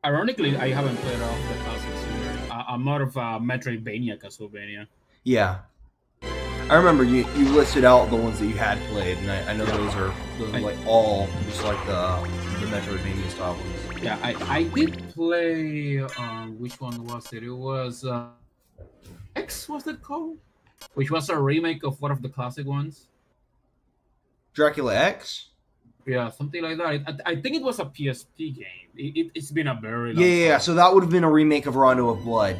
Ironically, I haven't played all of the classics either. I'm more of a Metroidvania Castlevania. Yeah, I remember you listed out the ones that you had played, and I know those are like all just like the Metroidvania style ones. Yeah, I did play. Which one was it? It was X. Was it called? Which was a remake of one of the classic ones. Dracula X. Yeah, something like that. I think it was a PSP game. It's been a very long Yeah. time. So that would have been a remake of Rondo of Blood.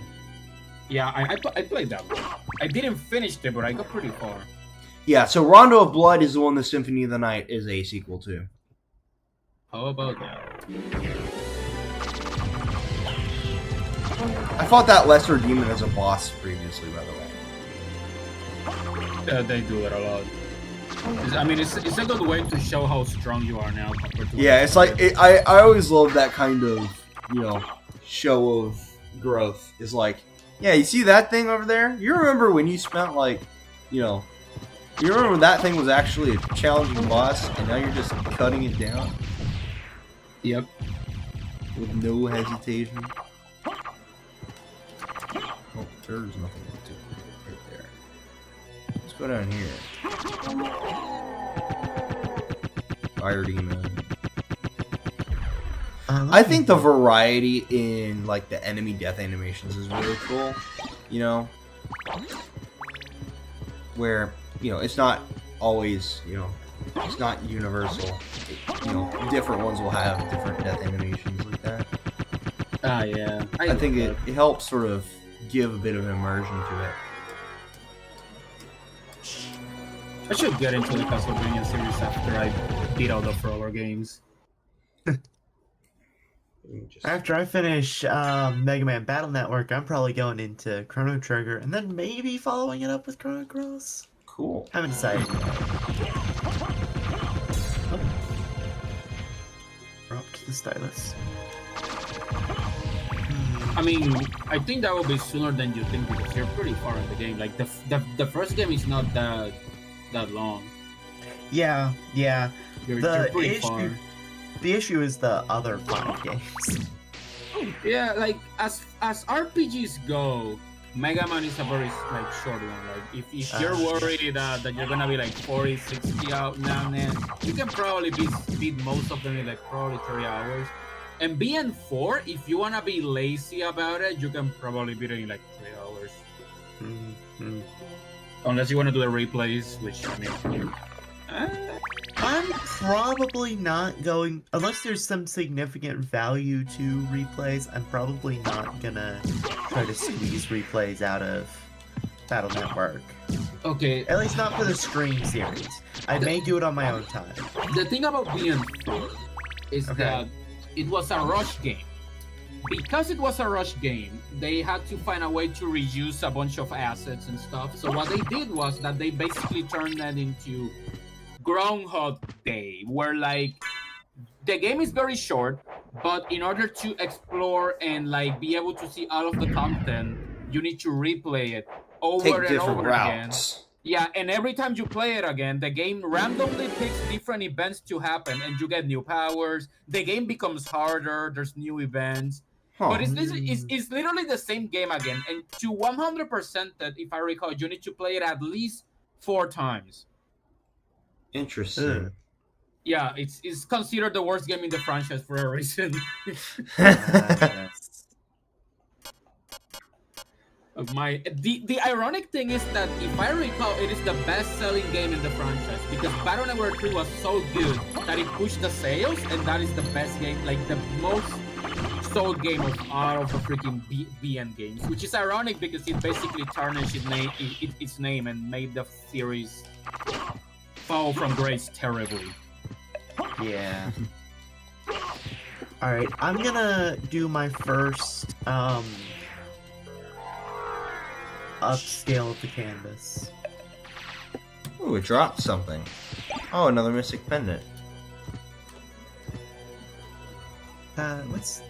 Yeah, I played that one. I didn't finish it, but I got pretty far. Yeah, so Rondo of Blood is the one that Symphony of the Night is a sequel to. How about that? I fought that lesser demon as a boss previously, by the way. They do that a lot. I mean, it's a good way to show how strong you are now compared to. Yeah, it's like I always love that kind of show of growth. Is like, yeah, you see that thing over there? You remember when you spent like, you remember when that thing was actually a challenging boss, and now you're just cutting it down? Yep. With no hesitation. Oh, there's nothing to right there. Let's go down here. Fire demon. I think the variety in like the enemy death animations is really cool. Where it's not always it's not universal. Different ones will have different death animations like that. Yeah. I think it helps sort of give a bit of immersion to it. I should get into the Castlevania series after I beat all the Frogger games. After I finish Mega Man Battle Network, I'm probably going into Chrono Trigger and then maybe following it up with Chrono Cross. Cool. Haven't decided yet. Oh. Dropped the stylus. I mean, I think that will be sooner than you think because you're pretty far in the game. Like the first game is not that long. Yeah. You're pretty issue, far. The issue is the other 5 games. Yeah, like as RPGs go, Mega Man is a very like short one. Like if you're worried that you're gonna be like 40, 60 out now, you can probably beat most of them in like probably 3 hours. And BN4, if you wanna be lazy about it, you can probably beat it in like 3 hours. Mm-hmm. Unless you wanna do the replays, which I mean. I'm probably not going, unless there's some significant value to replays, I'm probably not gonna try to squeeze replays out of Battle Network. Okay. At least not for the stream series. I may do it on my own time. The thing about BN4 is that it was a rush game. Because it was a rush game, they had to find a way to reuse a bunch of assets and stuff. So what they did was that they basically turned that into Groundhog Day, where like the game is very short, but in order to explore and like be able to see all of the content, you need to replay it over and over again. Yeah, and every time you play it again, the game randomly picks different events to happen, and you get new powers. The game becomes harder. There's new events, but it's literally the same game again. And to 100% that, if I recall, you need to play it at least 4 times. Interesting. Yeah, it's considered the worst game in the franchise for a reason. The ironic thing is that if I recall, it is the best-selling game in the franchise because Battle Network 3 was so good that it pushed the sales, and that is the best game, like the most sold game of all of the freaking BN games, which is ironic because it basically tarnished its name and made the series fall from grace terribly. Yeah. Alright, I'm gonna do my first upscale of the canvas. Ooh, it dropped something. Oh, another mystic pendant. Let's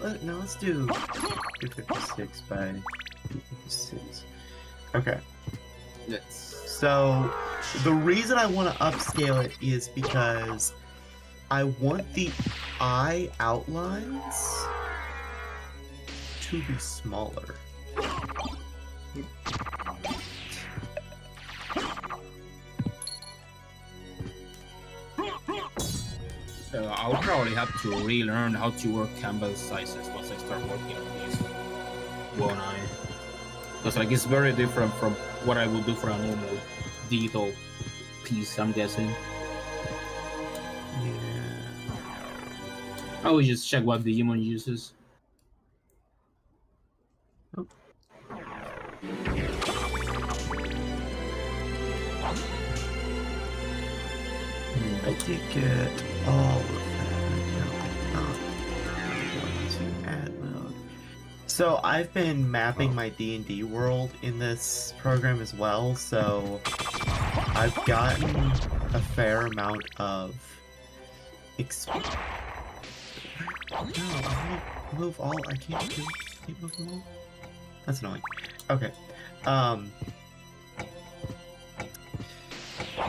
do 256 by 256. Okay. So the reason I want to upscale it is because I want the eye outlines to be smaller. So I'll probably have to relearn how to work canvas sizes once I start working on this one eye. Because like it's very different from what I would do for a normal detail piece, I'm guessing. Yeah. I will just check what the human uses. Oh. I did get all of that. No, I'm not going to add mode. So I've been mapping my D&D world in this program as well, so I've gotten a fair amount of move all. I can't move them all. That's annoying. Okay.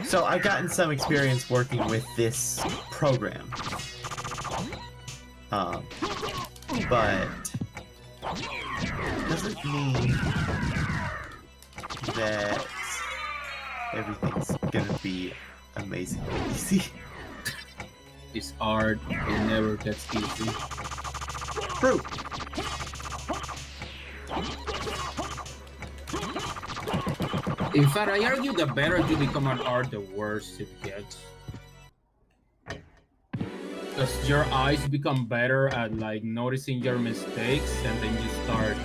So I've gotten some experience working with this program. But doesn't mean that everything's gonna be amazingly easy. It's art, it never gets easy. True. In fact, I argue the better you become an art, the worse it gets. Because your eyes become better at like noticing your mistakes, and then you start,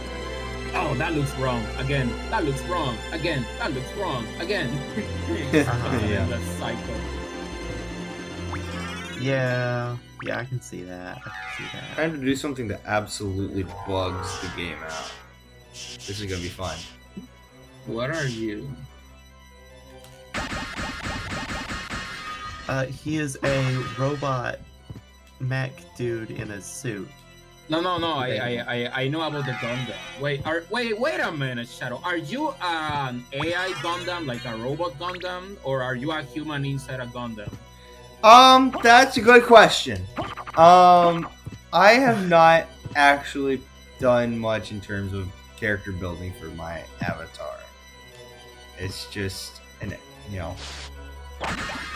oh, that looks wrong again. That looks wrong again. That looks wrong again. Yeah. That cycle. Yeah, I can see that. Trying to do something that absolutely bugs the game out. This is gonna be fun. What are you? He is a robot mech dude in a suit. No. Okay. I know about the Gundam. Wait a minute, Shadow. Are you an AI Gundam, like a robot Gundam, or are you a human inside a Gundam? That's a good question. I have not actually done much in terms of character building for my avatar. It's just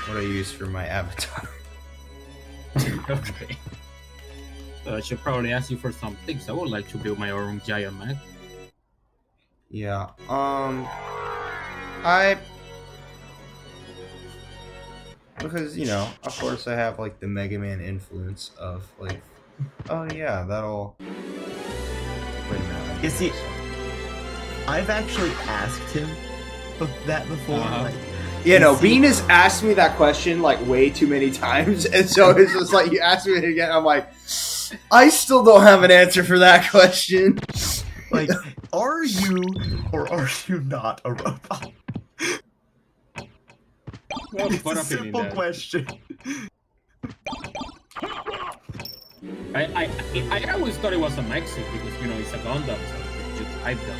what I use for my avatar. Okay. I should probably ask you for some tips. I would like to build my own giant mech. Yeah. Because of course, I have like the Mega Man influence of like, oh yeah, that'll. Wait a minute. You see, I've actually asked him that before. Like, Bean has asked me that question like way too many times, and so it's just like you ask me it again. I'm like, I still don't have an answer for that question. Like, are you or are you not a robot? It's a simple question. I always thought it was a Mexican because it's a Gundam, so you type them.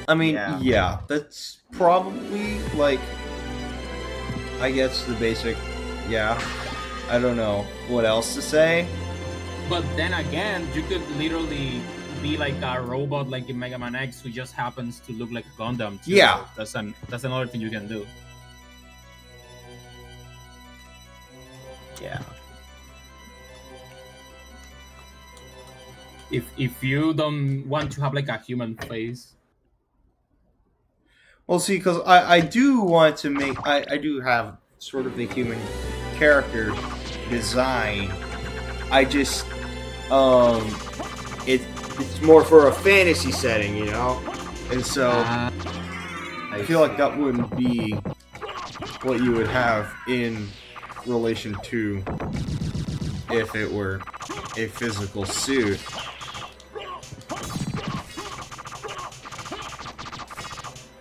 I mean, yeah, that's probably like, I guess the basic. Yeah, I don't know what else to say. But then again, you could literally be like a robot, like in Mega Man X, who just happens to look like a Gundam. Too. Yeah, So that's another thing you can do. Yeah. If you don't want to have like a human face. Well, see, because I do want to make I do have sort of the human character design. I just it's more for a fantasy setting, and so I feel like that wouldn't be what you would have in relation to if it were a physical suit.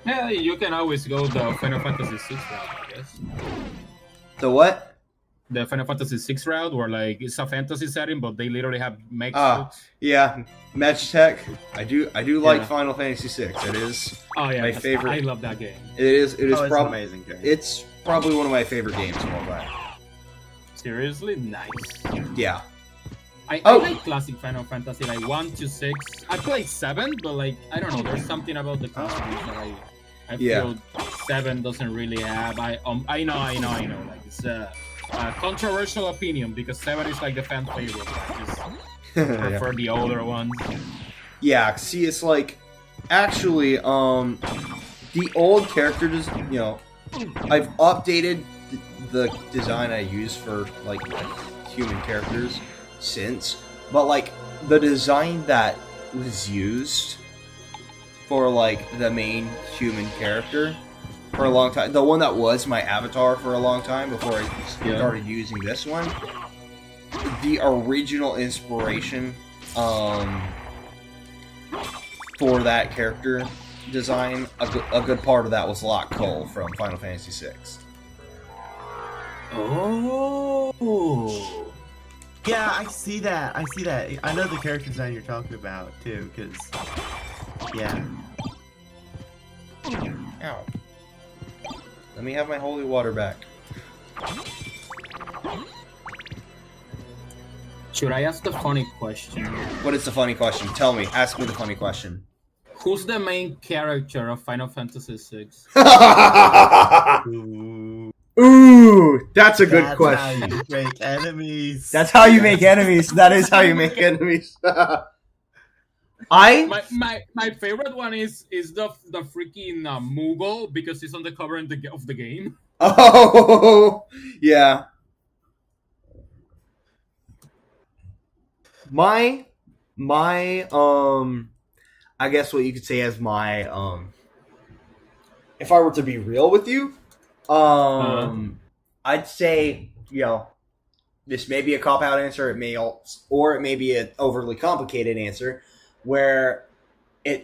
Yeah, you can always go the Final Fantasy VI route, I guess. The what? The Final Fantasy VI route, where like it's a fantasy setting, but they literally have mech suits. Yeah, Match Tech. I do like Final Fantasy VI. It is my favorite. I love that game. It is it's probably amazing game. It's probably one of my favorite games of all time. Seriously, nice. Yeah. I like classic Final Fantasy, like 1 to 6. I played 7, but like I don't know, there's something about the classic that I feel 7 doesn't really have. I know, like it's a controversial opinion because 7 is like the fan favorite. I just prefer the older ones. Yeah, see, it's like actually the old characters, I've updated the design I use for like human characters since, but like the design that was used for like the main human character for a long time, the one that was my avatar for a long time before I started using this one, the original inspiration for that character design, a good part of that was Lock Cole from Final Fantasy VI. Oh. Yeah, I see that. I know the character design you're talking about too, because yeah. Ow. Let me have my holy water back. Should I ask the funny question? What is the funny question? Tell me. Ask me the funny question. Who's the main character of Final Fantasy VI? Ooh, that's a good question. That's how you make enemies. That's how you make enemies. That is how you make enemies. My favorite one is the freaking Moogle because he's on the cover of the game. Oh, yeah. My I guess what you could say as my if I were to be real with you, I'd say, this may be a cop-out answer, it may be an overly complicated answer, where I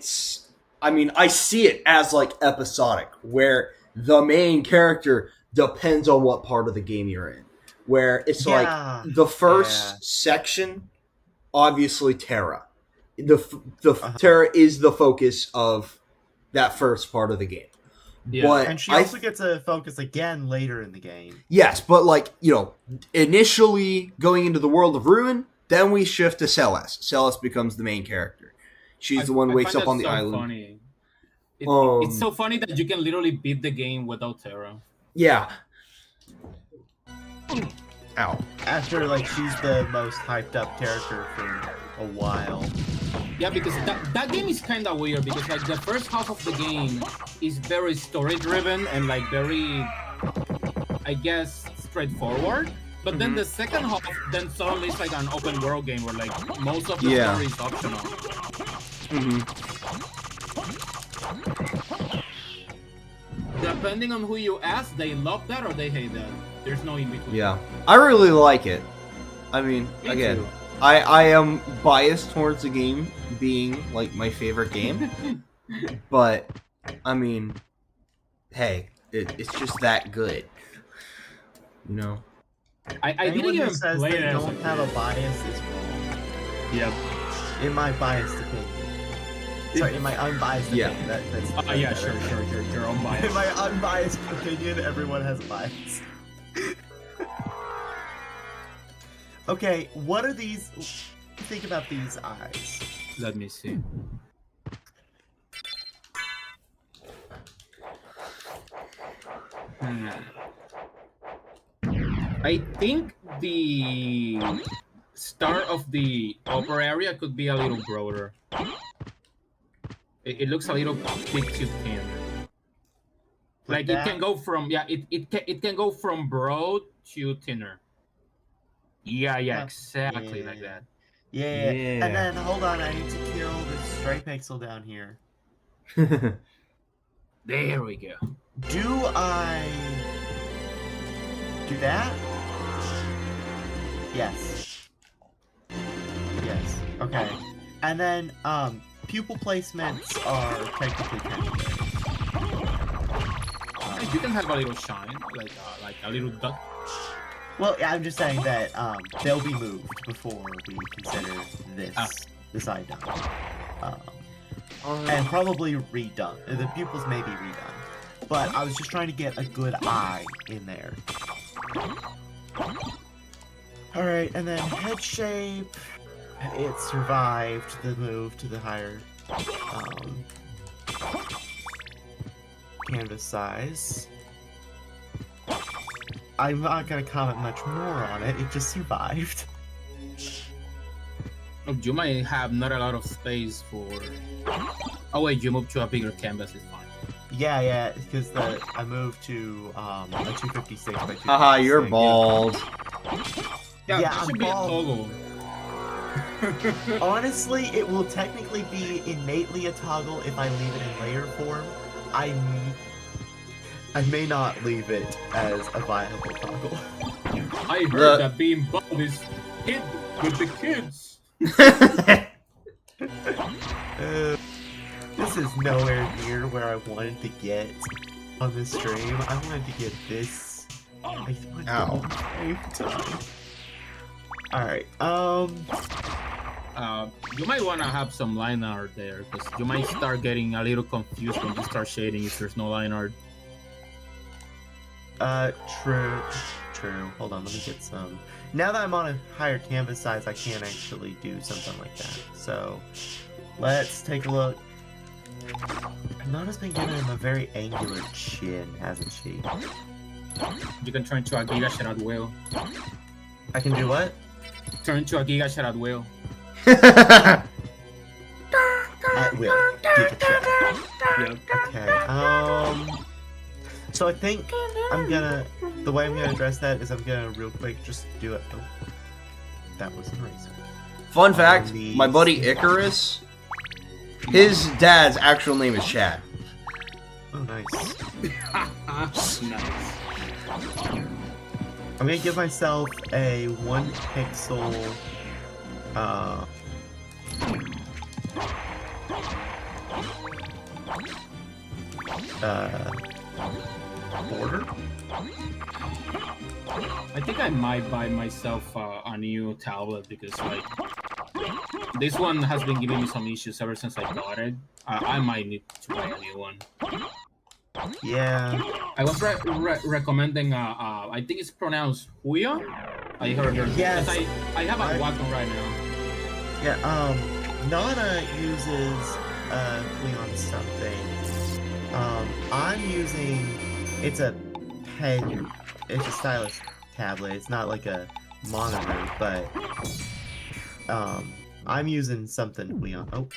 see it as like episodic, where the main character depends on what part of the game you're in. Where it's like the first section, obviously Terra. Terra is the focus of that first part of the game. Yeah, but and she also gets a focus again later in the game. Yes, but like, you know, initially going into the world of Ruin, then we shift to Celeste. Celeste becomes the main character. She's the one who wakes up on the island. Funny. It's so funny that you can literally beat the game without Terra. Yeah. Ow. After, like, she's the most hyped up character for a while. Yeah, because that game is kind of weird, because like the first half of the game is very story driven and like very, I guess, straightforward. But then the second half, then suddenly it's like an open world game where like most of the story is optional. Depending on who you ask, they love that or they hate that. There's no in between. Yeah, I really like it. I mean, Me again, too. I am biased towards the game being like my favorite game, but I mean, hey, it's just that good, you know. I didn't even says play they it. don't have a bias is wrong. Yep. In my biased opinion. Sorry, in my unbiased opinion. That's Yeah, sure, your own bias. In my unbiased opinion, everyone has a bias. Okay, what are these? Think about these eyes. Let me see. I think the start of the upper area could be a little broader. It looks a little bit too thin. Like it can go from it can go from broad to thinner. Yeah, exactly like that. Yeah. And then hold on, I need to kill this stray pixel down here. There we go. Do I do that? Yes. Yes. Okay. And then pupil placements are technically kind of good. You can have a little shine, like a little dot. Well, I'm just saying that they'll be moved before we consider this item, and probably redone. The pupils may be redone, but I was just trying to get a good eye in there. All right, and then head shape. It survived the move to the higher canvas size. I'm not gonna comment much more on it, it just survived. You might have not a lot of space for... Oh wait, you moved to a bigger canvas, it's fine. Yeah, because I moved to a 256 by 256. Haha, you're bald. Yeah, I'm should be a bald. toggle. Honestly, it will technically be innately a toggle if I leave it in layer form. I may not leave it as a viable toggle. I heard that being bald is hid with the kids. This is nowhere near where I wanted to get on this stream. I wanted to get this. Alright, you might want to have some line art there, because you might start getting a little confused when you start shading if there's no line art. True. Hold on, let me get some. Now that I'm on a higher canvas size, I can actually do something like that. So, let's take a look. Nana's been giving him a very angular chin, hasn't she? You can turn to a Giga Shot at will. I can do what? Turn to a Giga Shot at will. At will. Yep. Okay, so I think the way I'm gonna address that is I'm gonna real quick just do it. Oh, that was an eraser. Fun fact, my buddy Icarus, his dad's actual name is Chad. Oh, nice. Nice. I'm gonna give myself a 1 pixel, border. I think I might buy myself a new tablet because like this one has been giving me some issues ever since I got it. I might need to buy a new one. Yeah. I was recommending I think it's pronounced Huya. I heard her. Yes. I have a Wacom right now. Yeah, Nana uses Leon something. I'm using it's a pen, it's a stylus tablet. It's not like a monitor, but I'm using something Leon. Oh.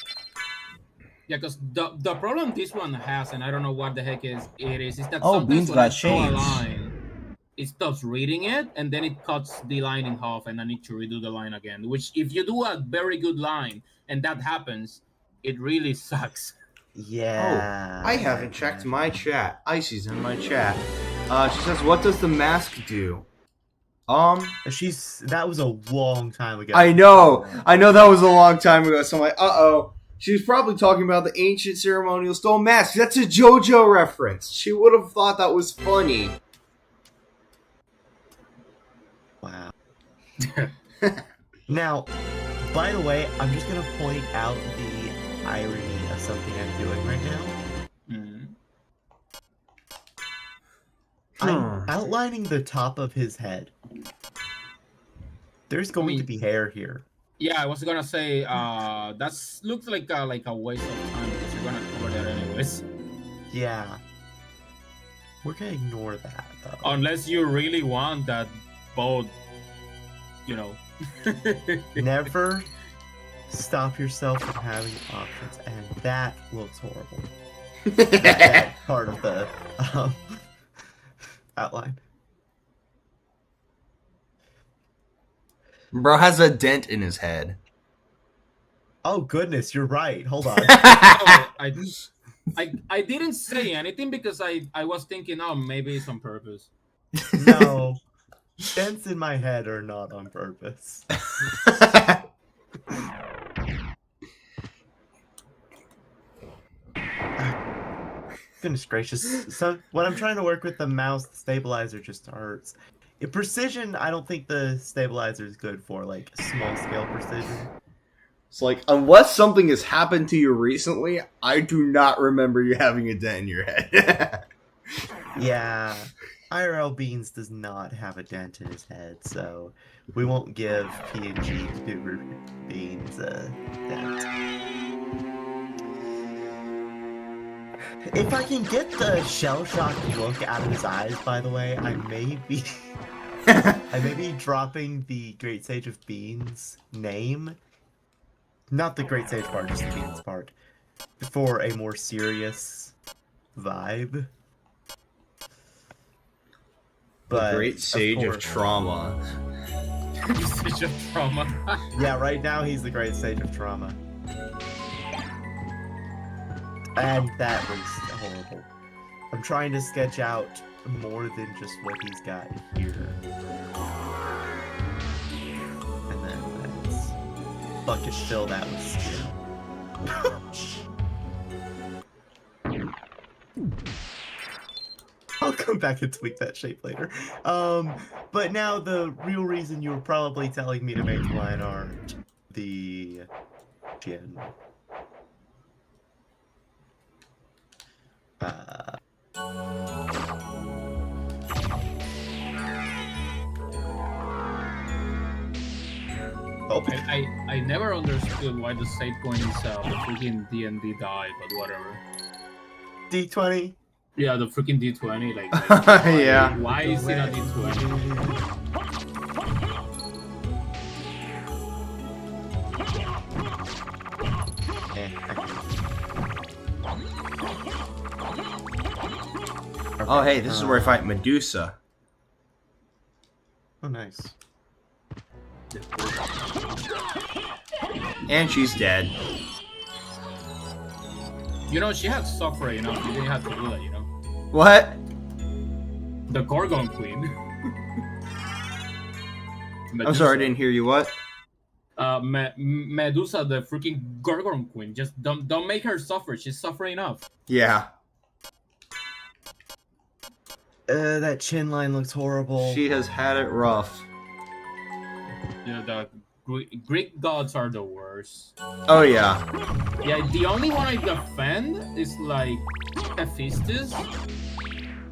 Yeah, because the problem this one has, and I don't know what the heck it is that Oh, sometimes Beans when I got draw a shades. line, it stops reading it, and then it cuts the line in half, and I need to redo the line again. Which, if you do a very good line, and that happens, it really sucks. Yeah. Oh, I haven't checked my chat. Icy's in my chat. She says, "What does the mask do?" That was a long time ago. I know that was a long time ago. So I'm like, uh-oh. She was probably talking about the ancient ceremonial stone mask. That's a JoJo reference. She would have thought that was funny. Wow. Now, by the way, I'm just gonna point out the irony of something I'm doing right now. I'm outlining the top of his head. There's going to be hair here. Yeah, I was gonna say that looks like a waste of time because you're gonna cover that anyways. Yeah. We're gonna ignore that though. Unless you really want that bold, you know. Never stop yourself from having options, and that looks horrible. That part of the outline. Bro has a dent in his head. Oh goodness, you're right. Hold on. I didn't say anything because I was thinking, oh, maybe it's on purpose. No. Dents in my head are not on purpose. Goodness gracious. So when I'm trying to work with the mouse, the stabilizer just hurts. In precision, I don't think the stabilizer is good for like small scale precision. It's like, unless something has happened to you recently, I do not remember you having a dent in your head. Yeah. IRL Beans does not have a dent in his head, so we won't give PNG tuber Beans a dent. If I can get the shell-shocked look out of his eyes, by the way, I may be dropping the Great Sage of Beans name. Not the Great Sage part, just the Beans part. For a more serious vibe. But the Great Sage of Trauma. Sage of Trauma. Yeah, right now he's the Great Sage of Trauma. And that was horrible. I'm trying to sketch out more than just what he's got here. And then let's bucket fill that with skin. I'll come back and tweak that shape later. But now the real reason you were probably telling me to make line art, the Jin. I never understood why the save coin is a freaking D&D die, but whatever. D20? Yeah, the freaking D20, like yeah. Why is it a D20? Oh, hey, this is where I fight Medusa. Oh, nice. And she's dead. You know, she had suffer enough. You didn't have to do that, you know? What? The Gorgon Queen. I'm sorry, I didn't hear you. What? Medusa, the freaking Gorgon Queen. Just don't make her suffer. She's suffering enough. Yeah. That chin line looks horrible. She has had it rough. Yeah, the Greek gods are the worst. Oh yeah. Yeah, the only one I defend is like Hephaestus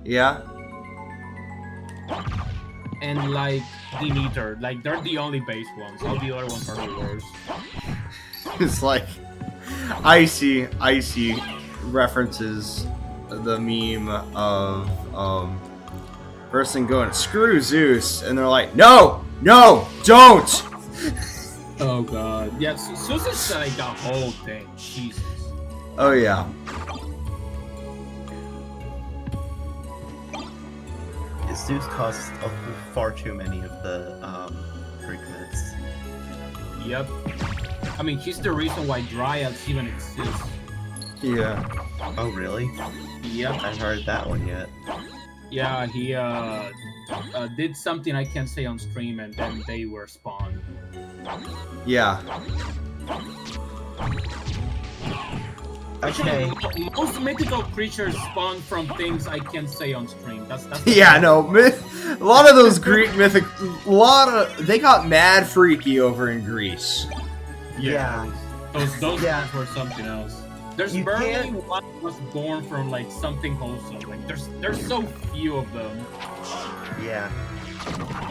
Yeah. and like Demeter. Like they're the only base ones. All the other ones are the worst. It's like icy references the meme of person going, screw Zeus, and they're like, no, don't. Oh god. Yeah, Zeus is like the whole thing. Jesus. Oh yeah. Zeus caused far too many of the Greek myths. Yep. I mean, he's the reason why dryads even exist. Yeah. Oh really? Yep. I haven't heard that one yet. Yeah, he did something I can't say on stream, and then they were spawned. Yeah. Okay. Most mythical creatures spawn from things I can't say on stream. That's Yeah, no, a lot of those Greek mythic, they got mad freaky over in Greece. Yeah. Those Yeah. ones were something else. There's You barely can't- one was born from like something wholesome. Like there's so few of them. Yeah.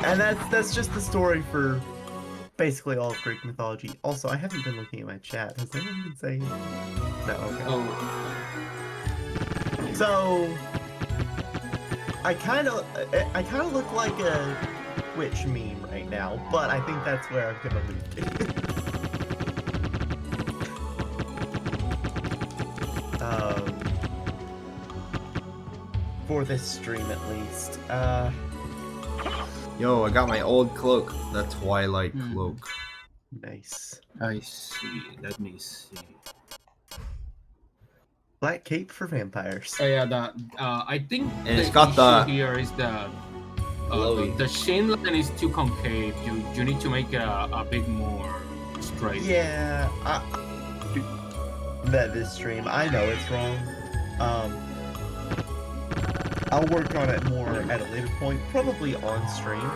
And that's just the story for basically all of Greek mythology. Also, I haven't been looking at my chat. Has anyone been saying? No, okay. Oh. So I kind of look like a witch meme right now, but I think that's where I'm gonna leave it. For this stream at least. Yo, I got my old cloak, the Twilight cloak. Nice. I see. Let me see. Black cape for vampires. Oh yeah, I think And it's the got issue the- here is that the shin line is too concave. You need to make it a bit more straight. Yeah, this stream, I know it's wrong. I'll work on it more at a later point, probably on stream.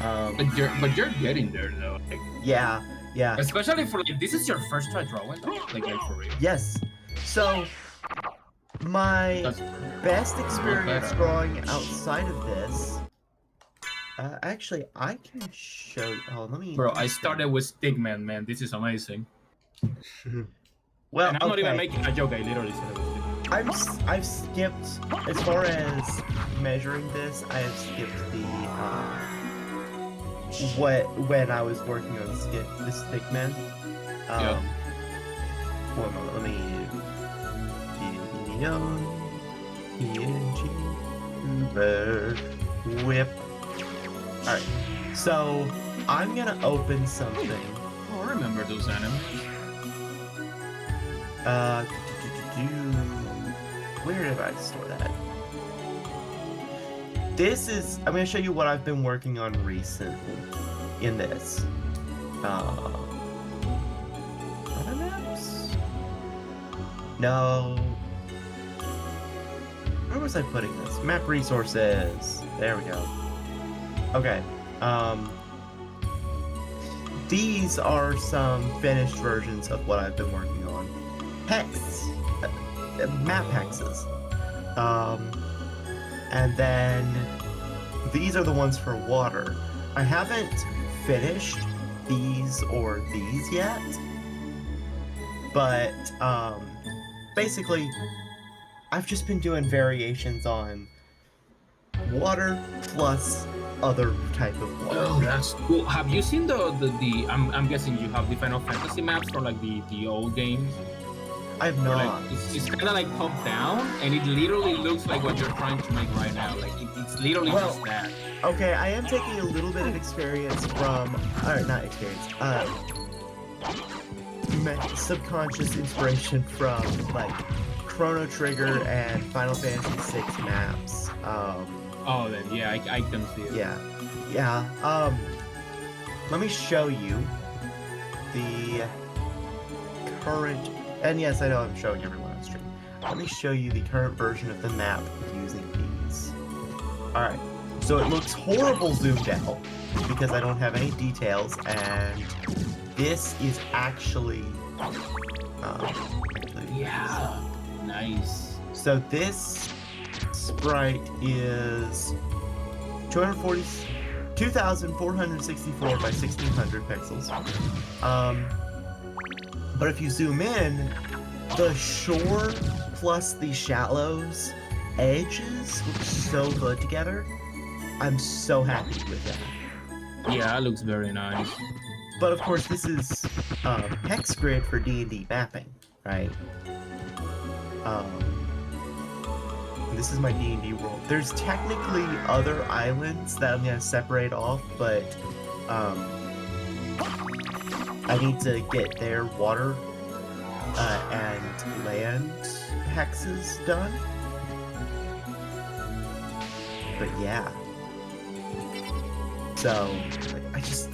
But you're getting there though. Like, Yeah. especially for like this is your first try drawing, though? Like for real. Yes. So, my best experience better. drawing outside of this. Actually, I can show you. Oh, let me. Bro, I started with Stigman, man. This is amazing. Well, and I'm not even okay. making a joke. I literally started with Stigman. I've skipped as far as measuring this. I have skipped the when I was working on the stickman. Yeah. One moment, let me whip. All right, so I'm gonna open something. Oh, I remember those enemies. Where did I store that? This is, I'm going to show you what I've been working on recently in this. Other maps? No. Where was I putting this? Map resources. There we go. Okay. These are some finished versions of what I've been working on. Hex. Map hexes. And then these are the ones for water. I haven't finished these or these yet, but basically I've just been doing variations on water plus other type of water. Oh, that's cool. Have you seen the I'm guessing you have the Final Fantasy maps for like the old games? I've Or, not. like, it's kind of like top down, and it literally looks like what you're trying to make right now. Like it's literally Well, just that. Okay, I am taking a little bit of experience from, or not experience, subconscious inspiration from like Chrono Trigger and Final Fantasy VI maps. Oh, then yeah, I can see it. Yeah. Let me show you the current, and yes, I know I'm showing everyone on stream. Let me show you the current version of the map using these. Alright. So it looks horrible zoomed out because I don't have any details, and this is actually. Yeah. Nice. So this sprite is 2,464 by 1,600 pixels. But if you zoom in, the shore plus the shallows edges look so good together. I'm so happy with that. Yeah, it looks very nice. But of course, this is hex grid for D&D mapping, right? This is my D&D world. There's technically other islands that I'm gonna separate off, but I need to get their water and land hexes done. But yeah. So I just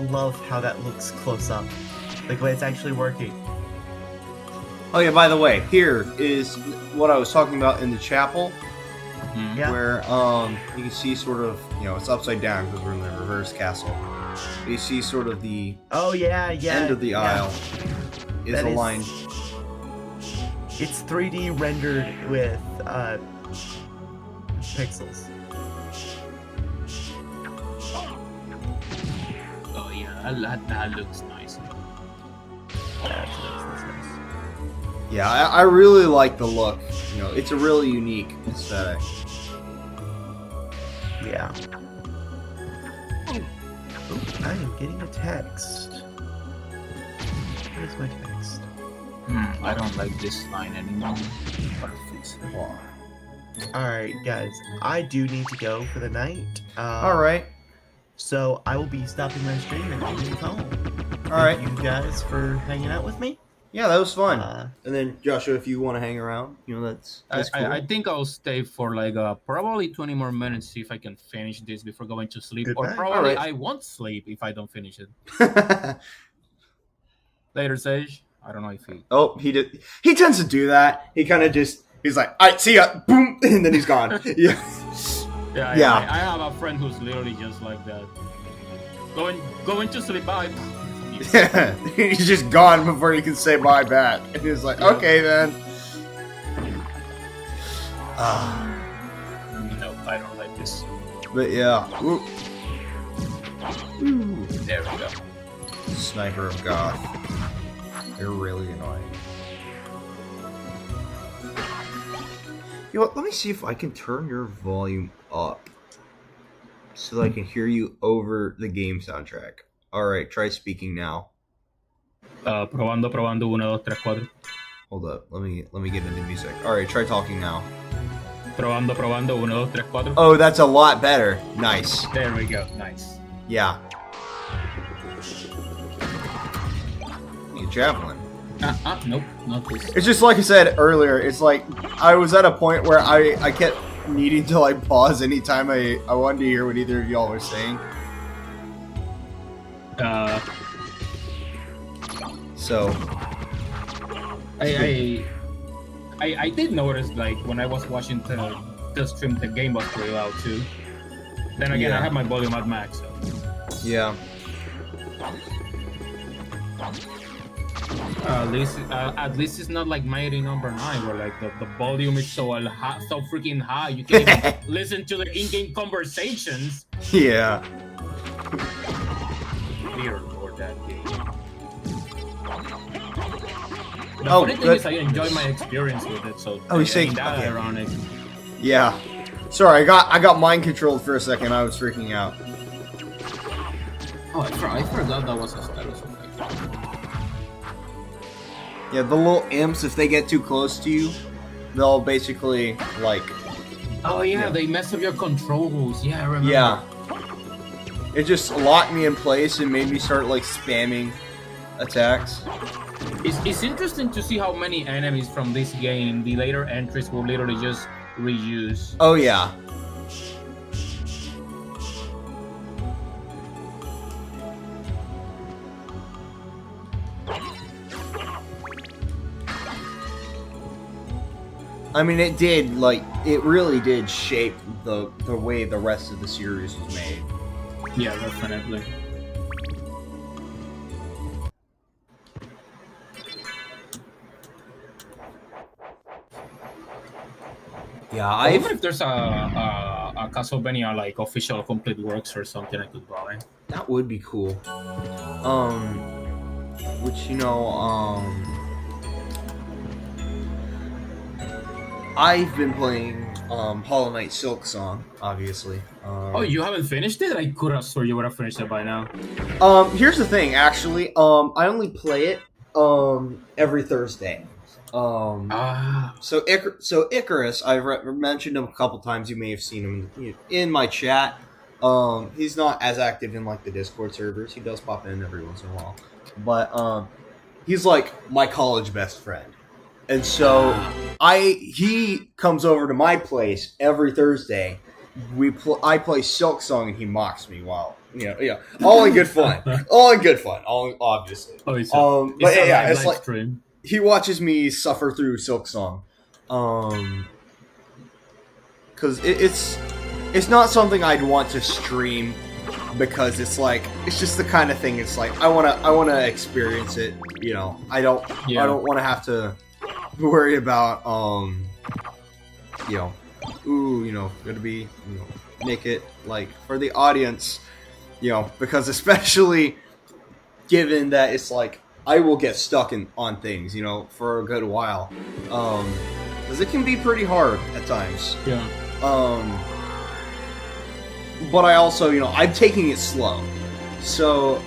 love how that looks close up, like when it's actually working. Oh yeah, by the way, here is what I was talking about in the chapel, Yeah. where you can see sort of, it's upside down because we're in the reverse castle. But you see sort of the end of the aisle is That aligned. It's 3D rendered with pixels. Oh yeah, that looks nice. That's nice. Yeah, I really like the look. It's a really unique aesthetic. Yeah. I am getting a text. What is my text? I don't like this line anymore. But fix it. Alright, guys. I do need to go for the night. Alright. So I will be stopping my stream and leaving home. Alright. Thank you guys for hanging out with me. Yeah, that was fun. And then, Joshua, if you want to hang around, that's cool. I think I'll stay for like probably 20 more minutes, see if I can finish this before going to sleep. Goodbye. Or probably Alright. I won't sleep if I don't finish it. Later, Sage. I don't know if he... Oh, he did. He tends to do that. He kind of he's like, all right, see ya, boom, and then he's gone. Yeah. Yeah. I have a friend who's literally just like that. Going to sleep, bye. Yeah, he's just gone before he can say bye back. And he's like, okay then. No, I don't like this. But yeah. Ooh. There we go. Sniper of God. They're really annoying. You know what, let me see if I can turn your volume up so that I can hear you over the game soundtrack. Alright, try speaking now. Probando, 1, 2, 3, 4. Hold up, let me get into music. Alright, try talking now. Probando, 1, 2, 3, 4. Oh, that's a lot better. Nice. There we go, nice. Yeah. You javelin. Nope, not this. It's just like I said earlier, it's like I was at a point where I kept needing to like pause anytime I wanted to hear what either of y'all were saying. So I did notice, like, when I was watching the stream, the game was pretty loud too. Then again, I have my volume at max. So. yeah. At least it's not like Mighty Number 9, where like the volume is so freaking high you can't even listen to the in-game conversations. Yeah. Dear Lord, that game. The Oh, funny thing good. is I enjoy my experience with it, so Oh, he's saying ain't that okay. ironic. Yeah. Sorry, I got mind controlled for a second. I was freaking out. Oh, I forgot that was a status effect. Yeah, the little imps, if they get too close to you, they'll basically like. Oh yeah, they mess up your controls. Yeah, I remember. Yeah. It just locked me in place and made me start like spamming attacks. It's interesting to see how many enemies from this game the later entries will literally just reuse. Oh yeah. I mean, it did, like, it really did shape the way the rest of the series was made. Yeah, definitely. Yeah, I wonder if there's a Castlevania like official complete works or something I could buy. That would be cool. Which, you know, I've been playing Hollow Knight Silk Song, obviously. Oh, you haven't finished it? I could have sworn you would have finished it by now. Here's the thing, actually. I only play it every Thursday. So Icarus, I've mentioned him a couple times. You may have seen him in my chat. He's not as active in like the Discord servers. He does pop in every once in a while, but he's like my college best friend, and so he comes over to my place every Thursday. I play Silk Song and he mocks me while all in good fun, all obviously. Oh, it's it's like stream. He watches me suffer through Silk Song, because it's not something I'd want to stream, because it's just the kind of thing. It's like I wanna experience it. I don't want to have to worry about gonna be make it like for the audience, because especially given that it's like I will get stuck on things, for a good while, because it can be pretty hard at times. Yeah. But I also, I'm taking it slow, so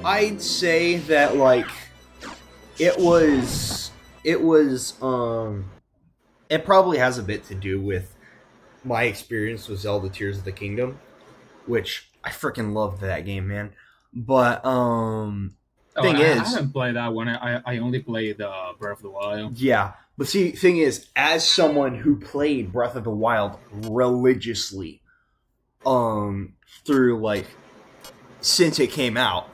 I'd say that like it probably has a bit to do with my experience with Zelda Tears of the Kingdom, which I freaking loved that game, man. But I haven't played that one. I only played Breath of the Wild. Yeah, but see, thing is, as someone who played Breath of the Wild religiously, through like since it came out,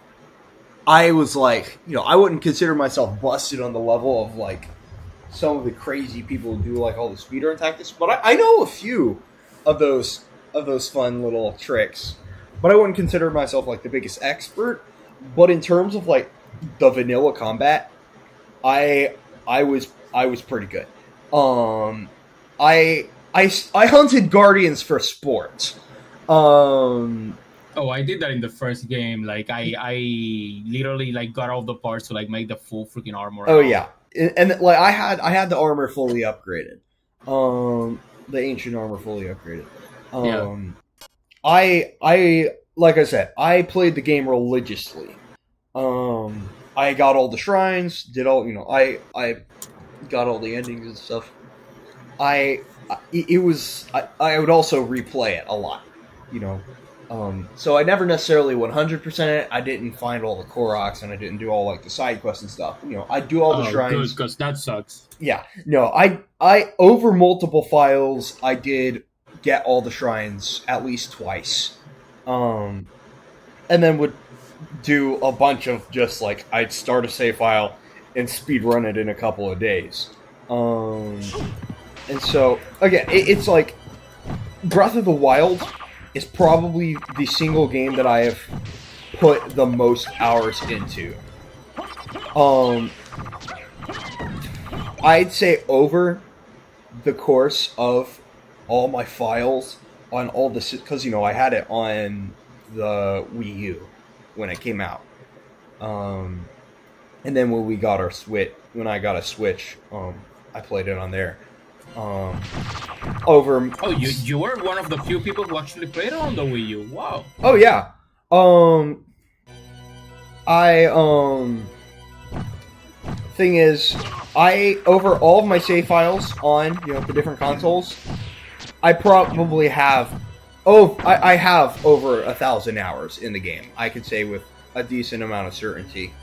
I was like, I wouldn't consider myself busted on the level of like some of the crazy people who do like all the speedrun tactics, but I know a few of those fun little tricks. But I wouldn't consider myself like the biggest expert. But in terms of like the vanilla combat, I was pretty good. I hunted guardians for sport. Oh, I did that in the first game. Like I literally like got all the parts to like make the full freaking armor. Oh yeah, and like I had the armor fully upgraded. The ancient armor fully upgraded. I like I said, I played the game religiously. I got all the shrines, did all I got all the endings and stuff. I would also replay it a lot, so I never necessarily 100% it. I didn't find all the Koroks, and I didn't do all like the side quests and stuff. I do all the shrines. Because that sucks. Yeah, no, I over multiple files, I did get all the shrines at least twice, and then would do a bunch of just like I'd start a save file and speed run it in a couple of days. And so again, it's like Breath of the Wild is probably the single game that I have put the most hours into. I'd say over the course of all my files on all the, because I had it on the Wii U when it came out, and then when I got a Switch, I played it on there. Over. Oh, you were one of the few people who actually played it on the Wii U. Wow. Oh yeah. Thing is, over all of my save files on the different consoles, I probably have I have over 1,000 hours in the game. I could say with a decent amount of certainty.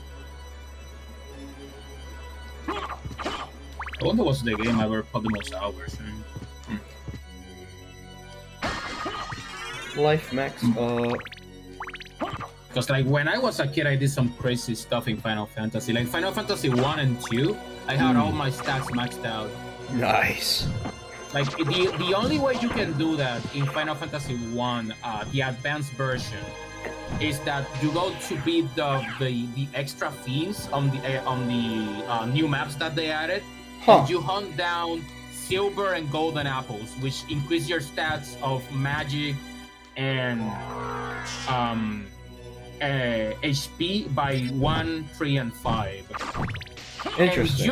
I wonder what's the game I ever put the most hours in. Life max Because like when I was a kid, I did some crazy stuff in Final Fantasy. Like Final Fantasy 1 and 2, I had all my stats maxed out. Nice. Like the only way you can do that in Final Fantasy One, the advanced version, is that you go to beat the extra fiends on the new maps that they added, and you hunt down silver and golden apples, which increase your stats of magic and HP by 1, 3, and 5. Interesting.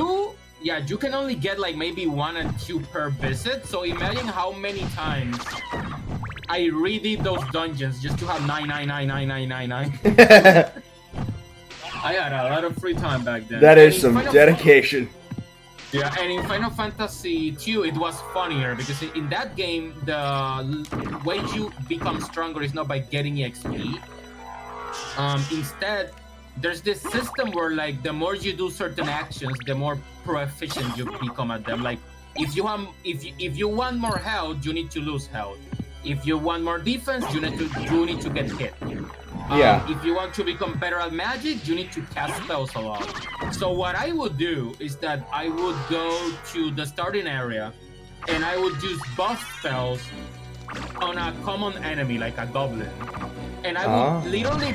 And you can only get like maybe 1 and 2 per visit. So imagine how many times I redid those dungeons just to have 9. I had a lot of free time back then. That is some dedication. Yeah, and in Final Fantasy 2, it was funnier because in that game, the way you become stronger is not by getting XP. Instead, there's this system where like the more you do certain actions, the more proficient you become at them. Like if you want more health, you need to lose health. If you want more defense, you need to get hit. If you want to become better at magic, you need to cast spells a lot. So what I would do is that I would go to the starting area and I would use buff spells on a common enemy like a goblin. And I would literally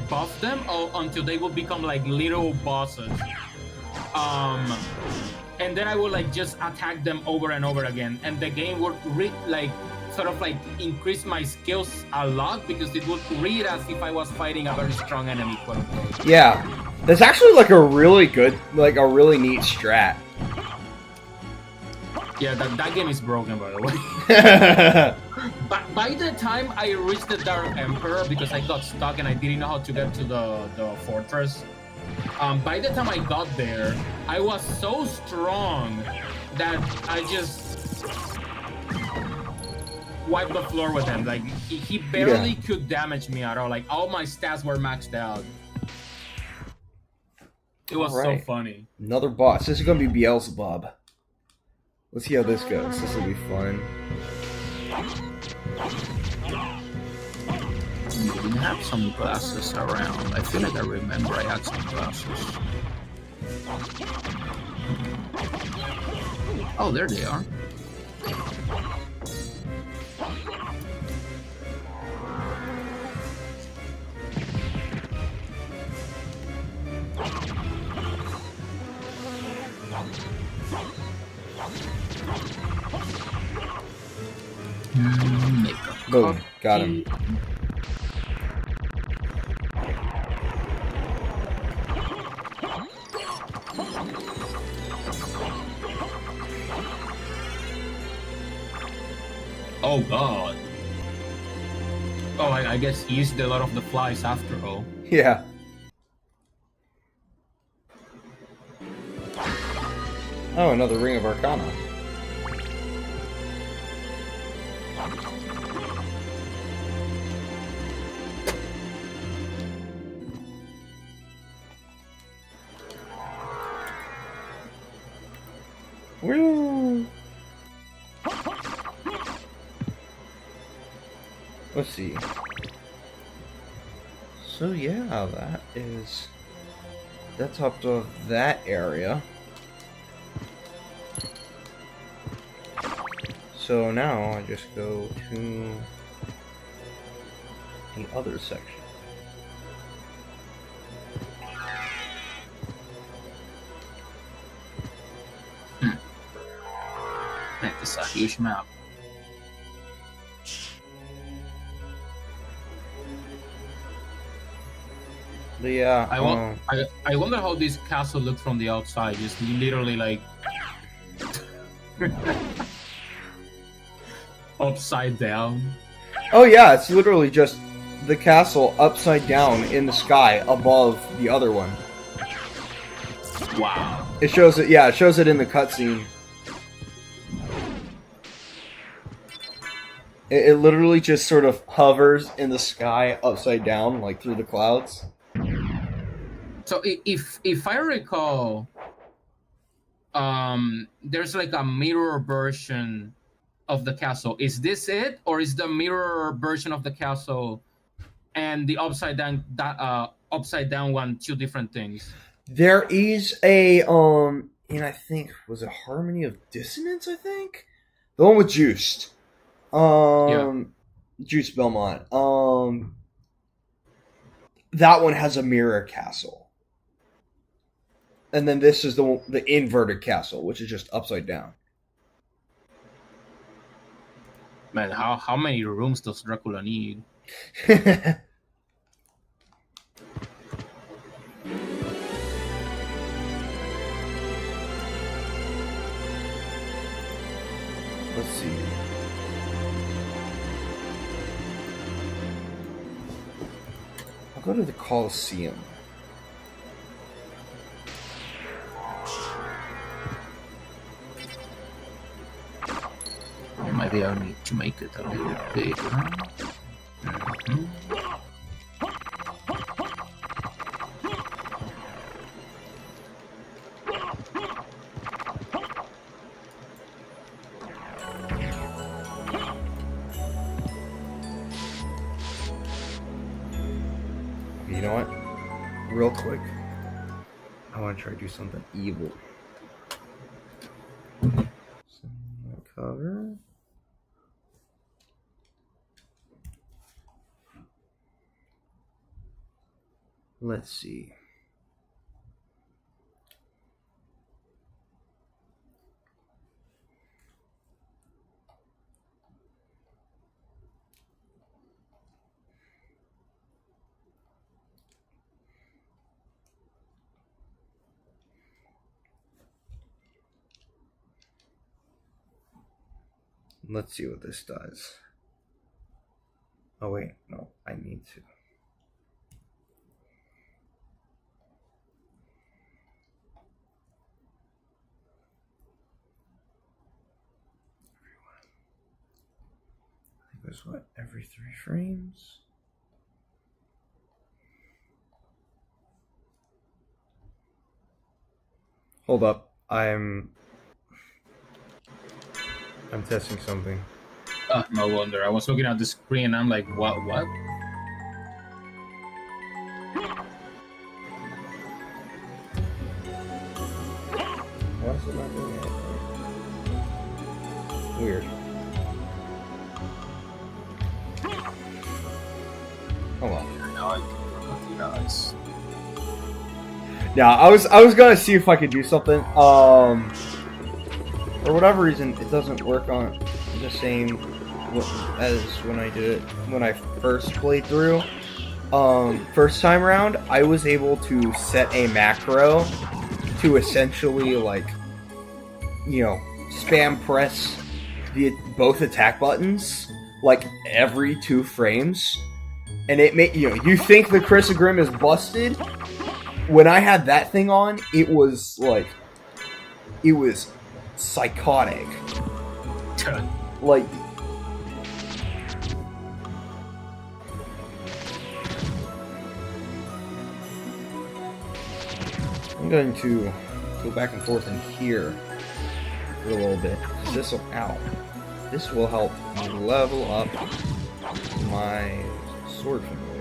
buff them until they would become like little bosses. And then I would like just attack them over and over again. And the game would sort of like increase my skills a lot because it would read as if I was fighting a very strong enemy, quote unquote. Yeah, that's actually like a really good, like a really neat strat. Yeah, that game is broken, by the way. But by the time I reached the Dark Emperor, because I got stuck and I didn't know how to get to the fortress, by the time I got there, I was so strong that I just wiped the floor with him. Like, he barely could damage me at all. Like, all my stats were maxed out. It was so funny. Another boss. This is going to be Beelzebub. Let's see how this goes. This will be fun. You didn't have some glasses around. I feel like I remember I had some glasses. Oh, there they are. Boom, got him. Oh god. Oh, I guess he used a lot of the flies after all. Yeah. Oh, another Ring of Arcana. Woo! Let's see. So yeah, that's up to that area. So now I just go to the other section. It's a huge map. But yeah, I wonder how this castle looks from the outside. Just literally like upside down. Oh yeah, it's literally just the castle upside down in the sky above the other one. Wow. It shows it. Yeah, it shows it in the cutscene. It literally just sort of hovers in the sky upside down, like through the clouds. So if I recall, there's like a mirror version of the castle. Is this it, or is the mirror version of the castle and the upside down one two different things? There is a in, I think, was it Harmony of Dissonance, I think? The one with Juiced. Juice Belmont. That one has a mirror castle. And then this is the inverted castle, which is just upside down. Man, how many rooms does Dracula need? Let's see. I'll go to the Colosseum. Maybe I need to make it a little bigger. You know what? Real quick. I want to try to do something evil. Cover. Let's see. Let's see what this does. Oh wait, no, I need to. I think it was what, every 3 frames? Hold up, I'm testing something. No wonder. I was looking at the screen and I'm like, what? Why is it not doing it? Weird. Hold on. Nice. Yeah, I was gonna see if I could do something. For whatever reason, it doesn't work on the same as when I did it when I first played through. First time around, I was able to set a macro to essentially, like, you know, spam press both attack buttons like every 2 frames, and it made you think the Chris Grim is busted. When I had that thing on, it was like, it was psychotic. Like, I'm going to go back and forth in here for a little bit. This will help me level up my sword familiar.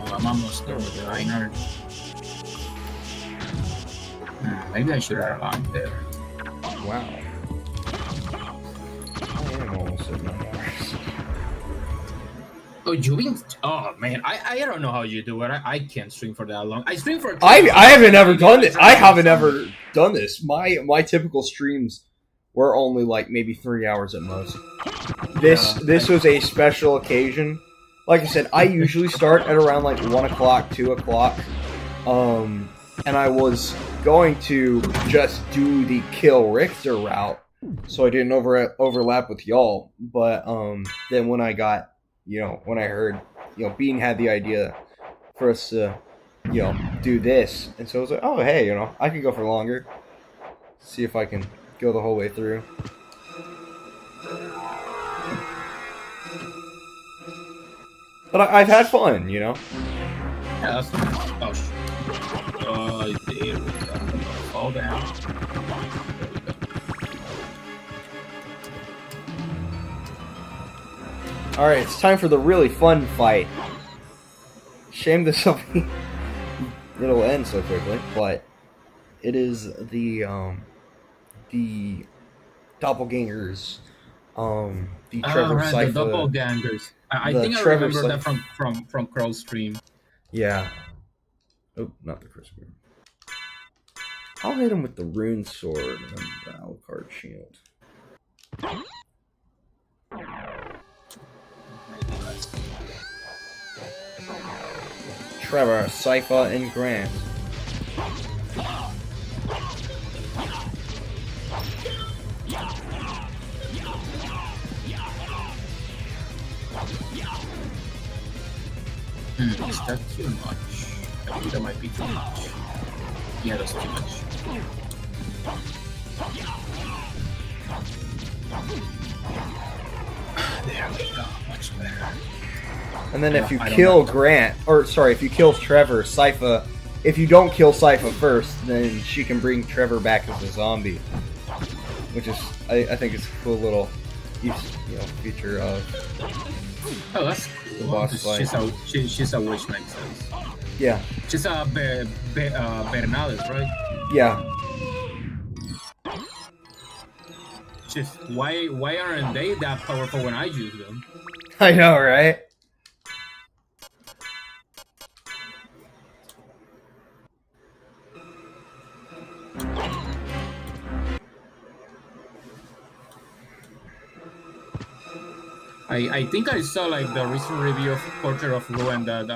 I'm almost there with the Reiner. Maybe I should have gone there. Wow. I am almost at 9 hours. Oh, you been? Oh man, I don't know how you do it. I can't stream for that long. I stream for. I haven't ever done this. I haven't ever done this. My typical streams were only like maybe 3 hours at most. This was a special occasion. Like I said, I usually start at around like 1 o'clock, 2 o'clock. And I was going to just do the Kill Richter route, so I didn't overlap with y'all. But then when I got, when I heard, Bean had the idea for us to, do this, and so I was like, oh hey, I can go for longer. See if I can go the whole way through. But I've had fun, you know. Yeah, that's nice. Oh, shit. Oh, there we go. Fall down. There we go. All right, it's time for the really fun fight. Shame this will be it'll end so quickly, but it is the doppelgangers, the Trevor right, Cypher, the doppelgangers. I the think I Trevor remember that Cypher- from Crow's Stream. Yeah. Oh, not the Chris Moon. I'll hit him with the rune sword and the Alucard shield. Trevor, Cypher, and Grant. Is that too much? I think that might be too much. Yeah, that's too much. There we go, much better. And then if you I don't kill know. Grant, or sorry, if you kill Trevor, Cypher, if you don't kill Cypher first, then she can bring Trevor back as a zombie. Which is, I think it's a cool little feature of Oh, that's the cool. boss fight. She's a witch, makes sense. Yeah, She's a Bernales, right? yeah. Just why aren't they that powerful when I use them? I know, right? I think I saw like the recent review of Portrait of Ruin that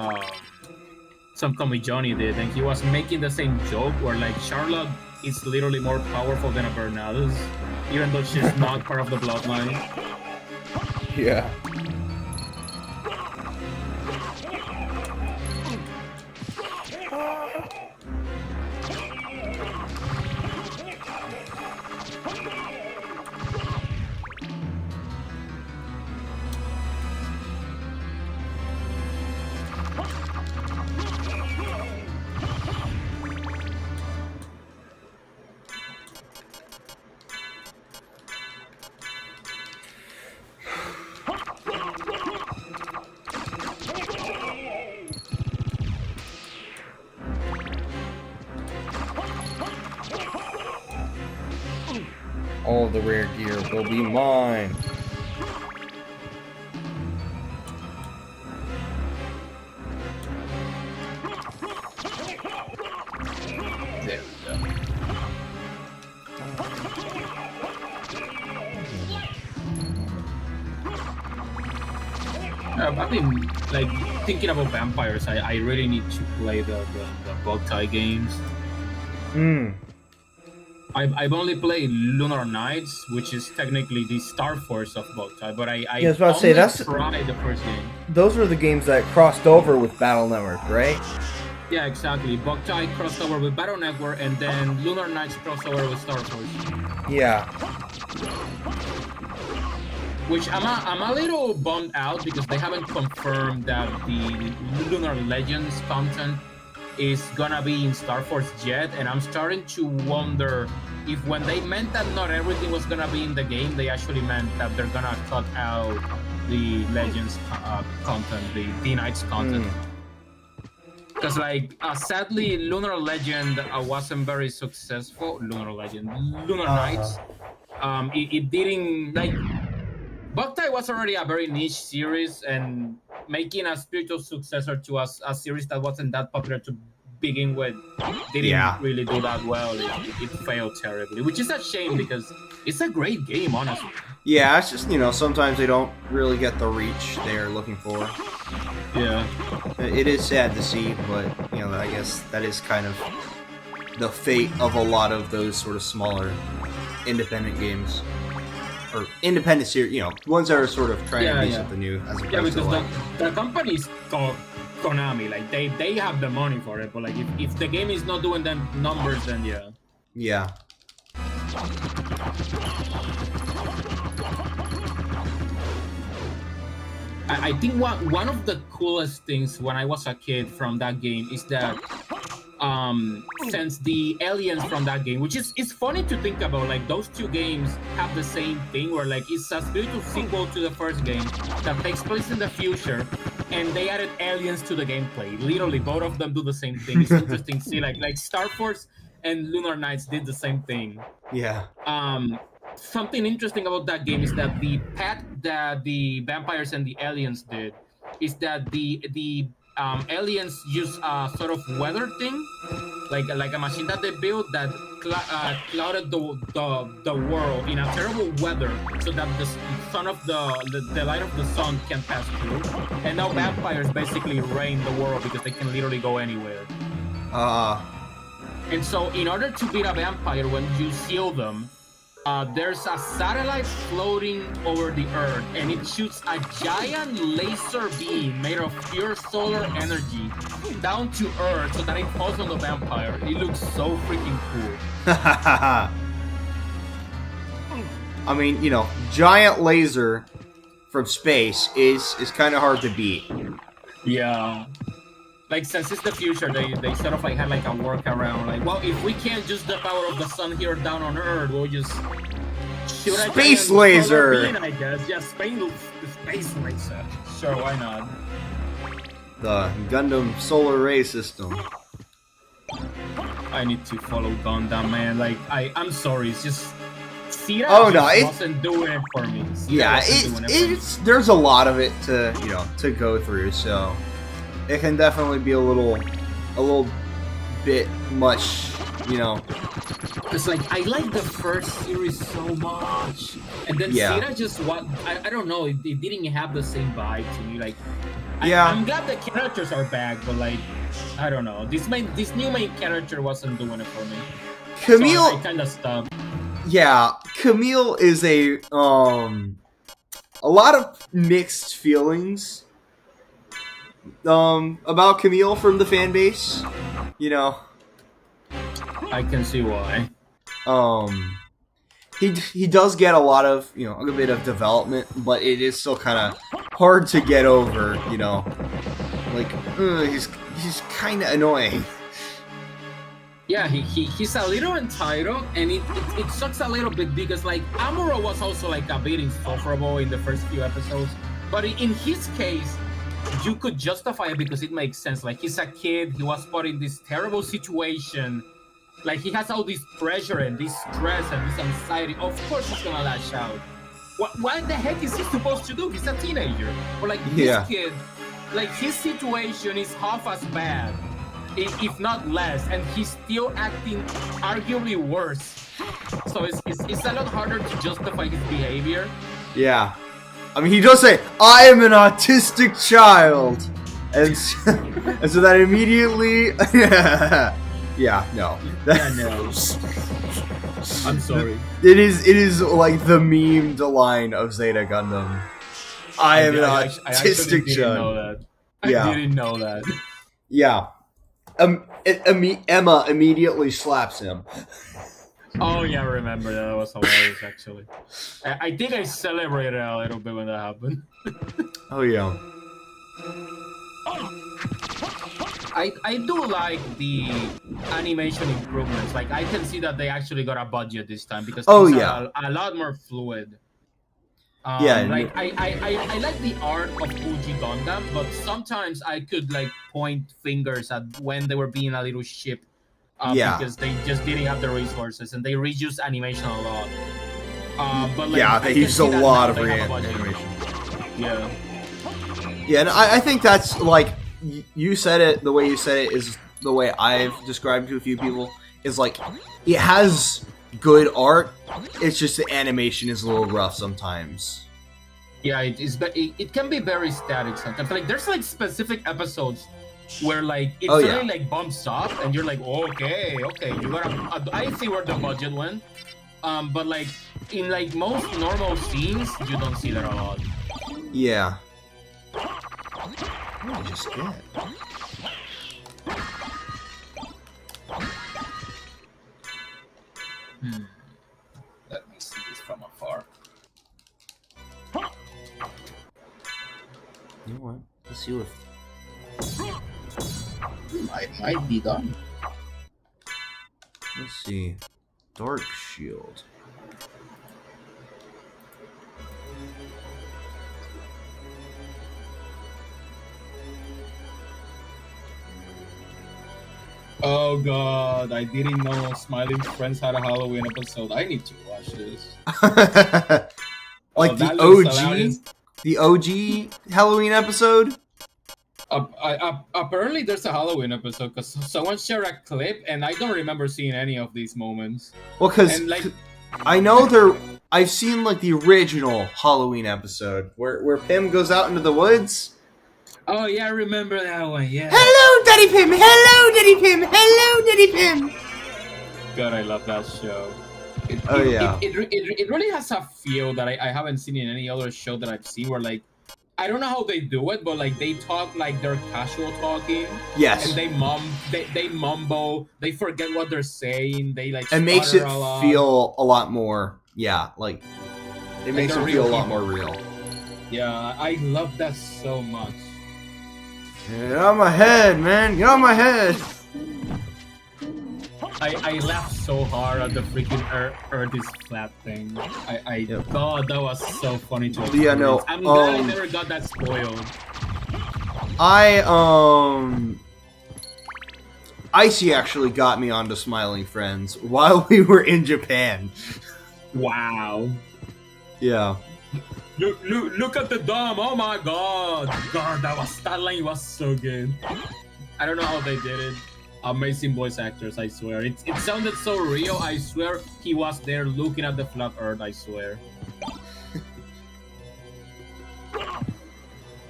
some comic Johnny did, and he was making the same joke where like Charlotte is literally more powerful than a Bernales, even though she's not part of the bloodline. Yeah. All of the rare gear will be mine. There we go. I've been like thinking about vampires. I really need to play the Bugtai games. Hmm. I've only played Lunar Knights, which is technically the Star Force of Bugtai, but I Yeah, I was about to say, only that's- tried the first game. Those were the games that crossed over with Battle Network, right? Yeah, exactly. Bugtai crossed over with Battle Network, and then Lunar Knights crossed over with Star Force. Yeah. Which I'm a little bummed out because they haven't confirmed that the Lunar Legends content is gonna be in Star Force yet, and I'm starting to wonder if when they meant that not everything was gonna be in the game, they actually meant that they're gonna cut out the Legends content, the D-Knights content. Because sadly, Lunar Legend wasn't very successful. Lunar Knights. It didn't like. Bugtai was already a very niche series, and making a spiritual successor to a series that wasn't that popular to begin with didn't really do that well. It failed terribly, which is a shame because it's a great game, honestly. Yeah, it's just, sometimes they don't really get the reach they're looking for. Yeah. It is sad to see, but, I guess that is kind of the fate of a lot of those sort of smaller independent games. Or independent series, ones that are sort of trying to do something new. As opposed to because the company's called Konami. Like, they have the money for it, but like if the game is not doing the numbers, then yeah. Yeah. I think one of the coolest things when I was a kid from that game is that since the aliens from that game, which is it's funny to think about, like those two games have the same thing where like it's a spiritual sequel to the first game that takes place in the future, and they added aliens to the gameplay. Literally, both of them do the same thing. It's interesting to see like Star Force and Lunar Knights did the same thing. Yeah. Something interesting about that game is that the path that the vampires and the aliens did is that the aliens use a sort of weather thing, like a machine that they built that clouded the world in a terrible weather, so that the sun of the light of the sun can pass through. And now vampires basically reign the world because they can literally go anywhere. And so, in order to beat a vampire, when you seal them, there's a satellite floating over the Earth, and it shoots a giant laser beam made of pure solar energy down to Earth so that it falls on the vampire. It looks so freaking cool. I mean, you know, giant laser from space is kind of hard to beat. Yeah. Like, since it's the future, they sort of like had like a workaround. Like, well, if we can't use the power of the sun here down on Earth, we'll just shoot a space laser. Beam, I guess. Yeah, space laser. Sure, why not? The Gundam solar ray system. I need to follow Gundam, man. Like, I'm sorry, it's just Sira wasn't doing it for me. There's a lot of it to go through, so it can definitely be a little bit much, you know. It's like I like the first series so much, and then Sira just I don't know, it didn't have the same vibe to me. Like, I'm glad the characters are back, but like, I don't know, this new main character wasn't doing it for me. Camille, so I kind of stopped. Yeah, Camille is a lot of mixed feelings about Camille from the fan base, you know. I can see why. He does get a lot of, you know, a bit of development, but it is still kind of hard to get over, you know. Like, he's kind of annoying. Yeah, he's a little entitled, and it sucks a little bit because like Amuro was also like a bit insufferable in the first few episodes, but in his case, you could justify it because it makes sense. Like, he's a kid, he was put in this terrible situation, like he has all this pressure and this stress and this anxiety. Of course he's gonna lash out. What the heck is he supposed to do? He's a teenager. Or like this kid, like his situation is half as bad, if not less, and he's still acting arguably worse. So it's a lot harder to justify his behavior. Yeah. I mean, he does say, I am an autistic child. And so that immediately... no. No. I'm sorry. It is like the memed line of Zeta Gundam. I am an autistic child. I didn't know that. Yeah. Emma immediately slaps him. Oh yeah, I remember that. That was hilarious, actually. I think I celebrated a little bit when that happened. Oh yeah. I do like the animation improvements. Like, I can see that they actually got a budget this time because things are a lot more fluid. Like I like the art of Fuji Gundam, but sometimes I could like point fingers at when they were being a little ship. Because they just didn't have the resources and they reuse animation a lot. But like, they use a lot of animation. Yeah. Yeah, and I think that's like you said it. The way you said it is the way I've described to a few people. Is like it has good art. It's just the animation is a little rough sometimes. Yeah, it can be very static sometimes. Like, there's like specific episodes where like it suddenly like bumps up and you're like, okay, you got I see where the budget went. But like in like most normal scenes, you don't see that a lot. Yeah. What did I just get? Let me see this from afar. You know what? Let's see what. Might be done. Let's see. Dark Shield. Oh god, I didn't know Smiling Friends had a Halloween episode. I need to watch this. Like that the looks OG, hilarious. the OG Halloween episode. Apparently, there's a Halloween episode because someone shared a clip, and I don't remember seeing any of these moments. Well, because And like, I know there. I've seen like the original Halloween episode where Pim goes out into the woods. oh yeah, I remember that one. Yeah. Hello, Daddy Pim. Hello, Daddy Pim. Hello, Daddy Pim. God, I love that show. Oh, yeah. It really has a feel that I haven't seen in any other show that I've seen. Where like, I don't know how they do it, but like they talk like they're casual talking. Yes. And they mumble. They forget what they're saying. They like. It makes it stutter a lot. feel a lot more. Yeah, like it makes they're it feel a real lot people. more real. Yeah, I love that so much. Get on my head, man. Get on my head. I laughed so hard at the freaking Earth is flat thing. God, that was so funny to Yeah, no, I'm glad I never got that spoiled. Icy actually got me onto Smiling Friends while we were in Japan. Wow. Yeah. Look at the dome. Oh my god. God, that line was so good. I don't know how they did it. Amazing voice actors, I swear. It sounded so real. I swear he was there looking at the flat Earth. I swear.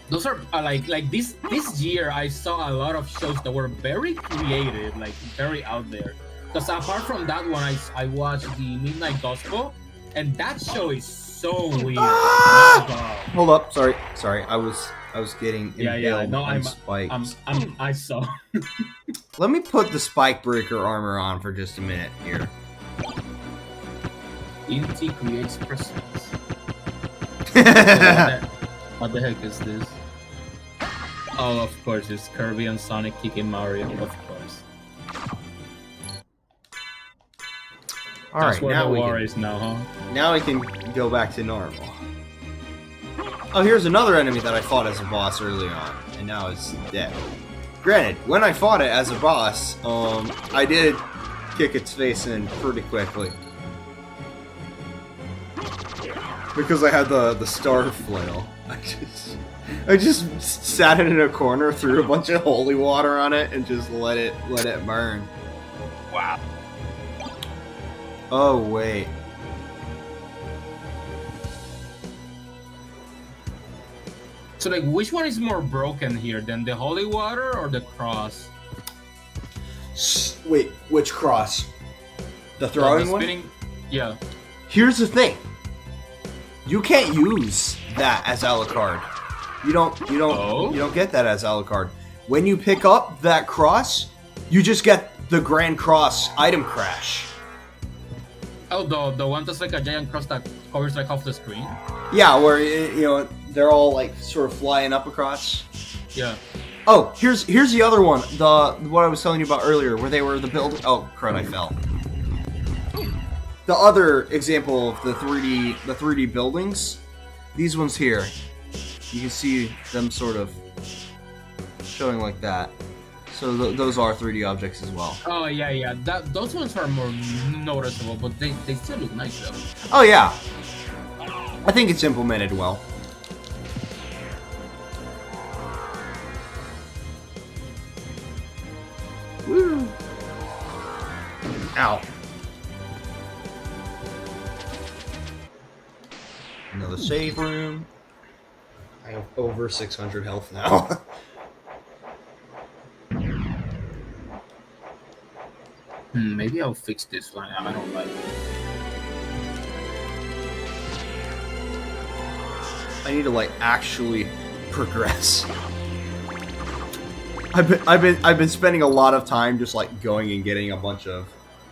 Those are like this year. I saw a lot of shows that were very creative, like very out there. Because apart from that one, I watched the Midnight Gospel, and that show is so weird. Oh, God. Hold up. Sorry. I was getting impaled No, on spikes. I saw. Let me put the spike breaker armor on for just a minute here. Inti creates presence. What the heck is this? Oh, of course, it's Kirby and Sonic kicking Mario, of course. All That's right, where now the we war can, is now, huh? now we can go back to normal. Oh, here's another enemy that I fought as a boss early on, and now it's dead. Granted, when I fought it as a boss, I did kick its face in pretty quickly. Because I had the star flail. I just sat it in a corner, threw a bunch of holy water on it, and just let it burn. Wow. Oh wait. So, like, which one is more broken here, then the holy water or the cross? Wait, which cross? The throwing the one? spinning? Yeah. Here's the thing. You can't use that as Alucard. You don't get that as Alucard. When you pick up that cross, you just get the Grand Cross item crash. Oh, the one that's like a giant cross that covers like half the screen? Yeah, where they're all like sort of flying up across. Yeah. Oh, here's the other one. What I was telling you about earlier, where they were the build. Oh crud! I fell. The other example of the 3D buildings, these ones here, you can see them sort of showing like that. So those are 3D objects as well. Oh yeah. Those ones are more noticeable, but they still look nice though. Oh yeah, I think it's implemented well. Woo! Ow. Another save room. I have over 600 health now. Maybe I'll fix this one. I don't like it. I need to like actually progress. I've been spending a lot of time just like going and getting a bunch of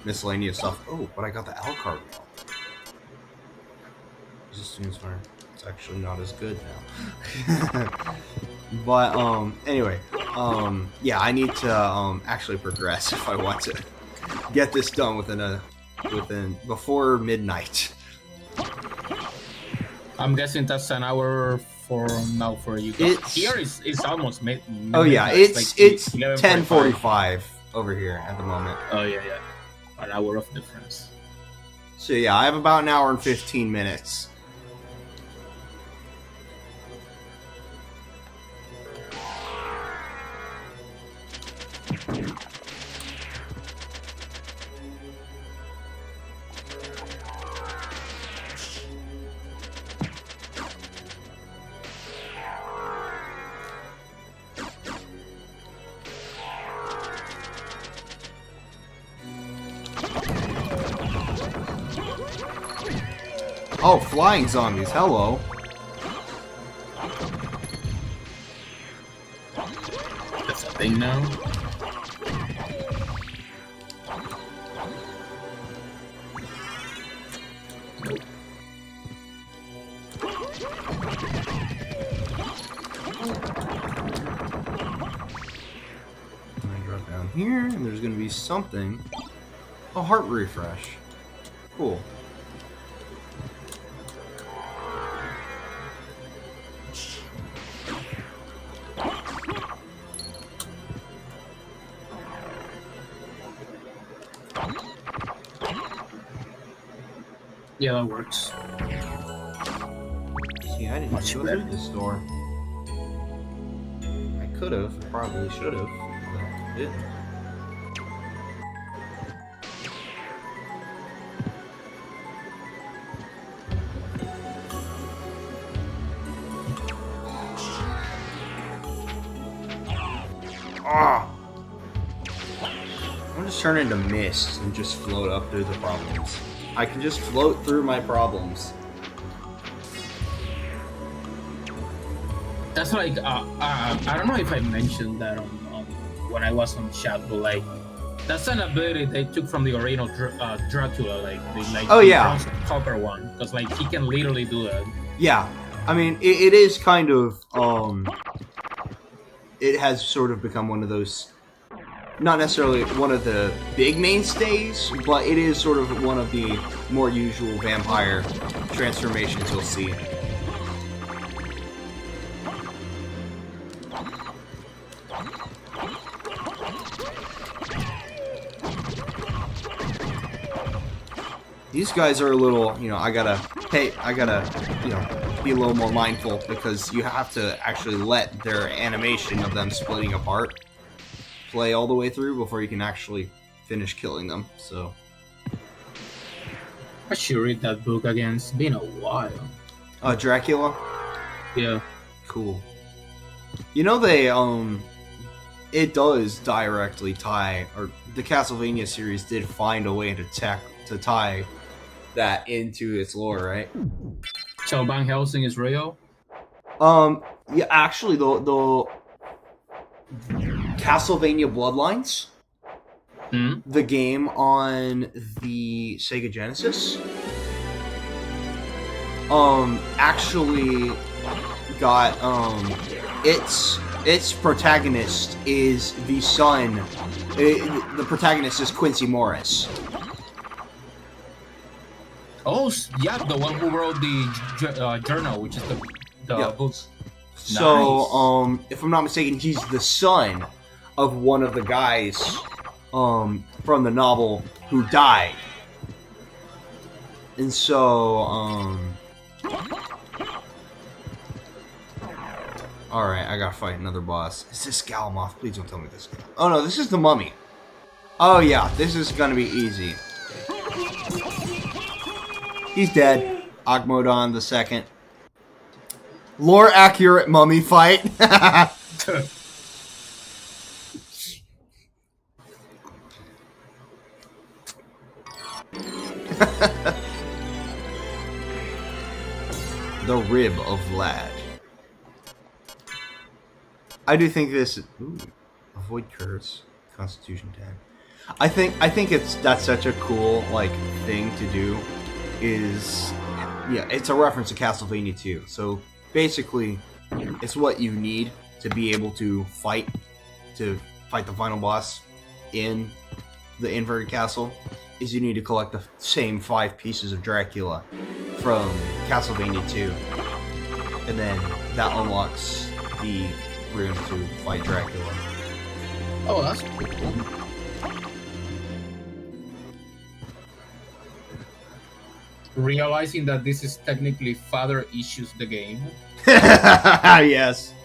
miscellaneous stuff. Oh, but I got the Alucard wheel. Resistance fire. It's actually not as good now. But anyway, yeah, I need to actually progress if I want to get this done within before midnight. I'm guessing that's an hour from now for you. Here it's almost mid. Oh yeah, midnight, it's like 10:45 over here at the moment. Oh yeah, an hour of difference. So yeah, I have about an hour and 15 minutes. Oh, flying zombies, hello. That's a thing now. I drop down here, and there's gonna be something. A heart refresh. Cool. Yeah, that works. See, I didn't Much go better. through this door. I could have, probably should have, but I didn't. Ah! I'm just turn into mist and just float up through the problems. I can just float through my problems. That's like I don't know if I mentioned that on when I was on chat, but like that's an ability they took from the original Dracula, Oh, the yeah. bronze copper one, because like he can literally do that. Yeah, I mean, it is kind of, it has sort of become one of those, not necessarily one of the big mainstays, but it is sort of one of the more usual vampire transformations you'll see. These guys are a little, you know, I gotta, you know, be a little more mindful because you have to actually let their animation of them splitting apart play all the way through before you can actually finish killing them, so. I should read that book again. It's been a while. Dracula? Yeah. Cool. You know they, it does directly tie, or the Castlevania series did find a way to tie that into its lore, right? So Van Helsing is real? Yeah, actually, the Castlevania Bloodlines, the game on the Sega Genesis, actually got, its protagonist is the son, the protagonist is Quincy Morris. Oh, yeah, the one who wrote the journal, which is the Yeah. book. So, if I'm not mistaken, he's the son of one of the guys from the novel who died. And so, alright, I gotta fight another boss. Is this Galamoth? Please don't tell me this. Oh no, this is the mummy. Oh yeah, this is gonna be easy. He's dead. Agmodon the second. Lore accurate mummy fight. The rib of Vlad. I do think this. Ooh, avoid curse. Constitution 10. I think that's such a cool like thing to do. Is yeah, it's a reference to Castlevania 2. So basically, it's what you need to be able to fight the final boss in the inverted castle is you need to collect the same 5 pieces of Dracula from Castlevania 2, and then that unlocks the room to fight Dracula. Oh, that's cool. Realizing that this is technically father issues the game. Yes.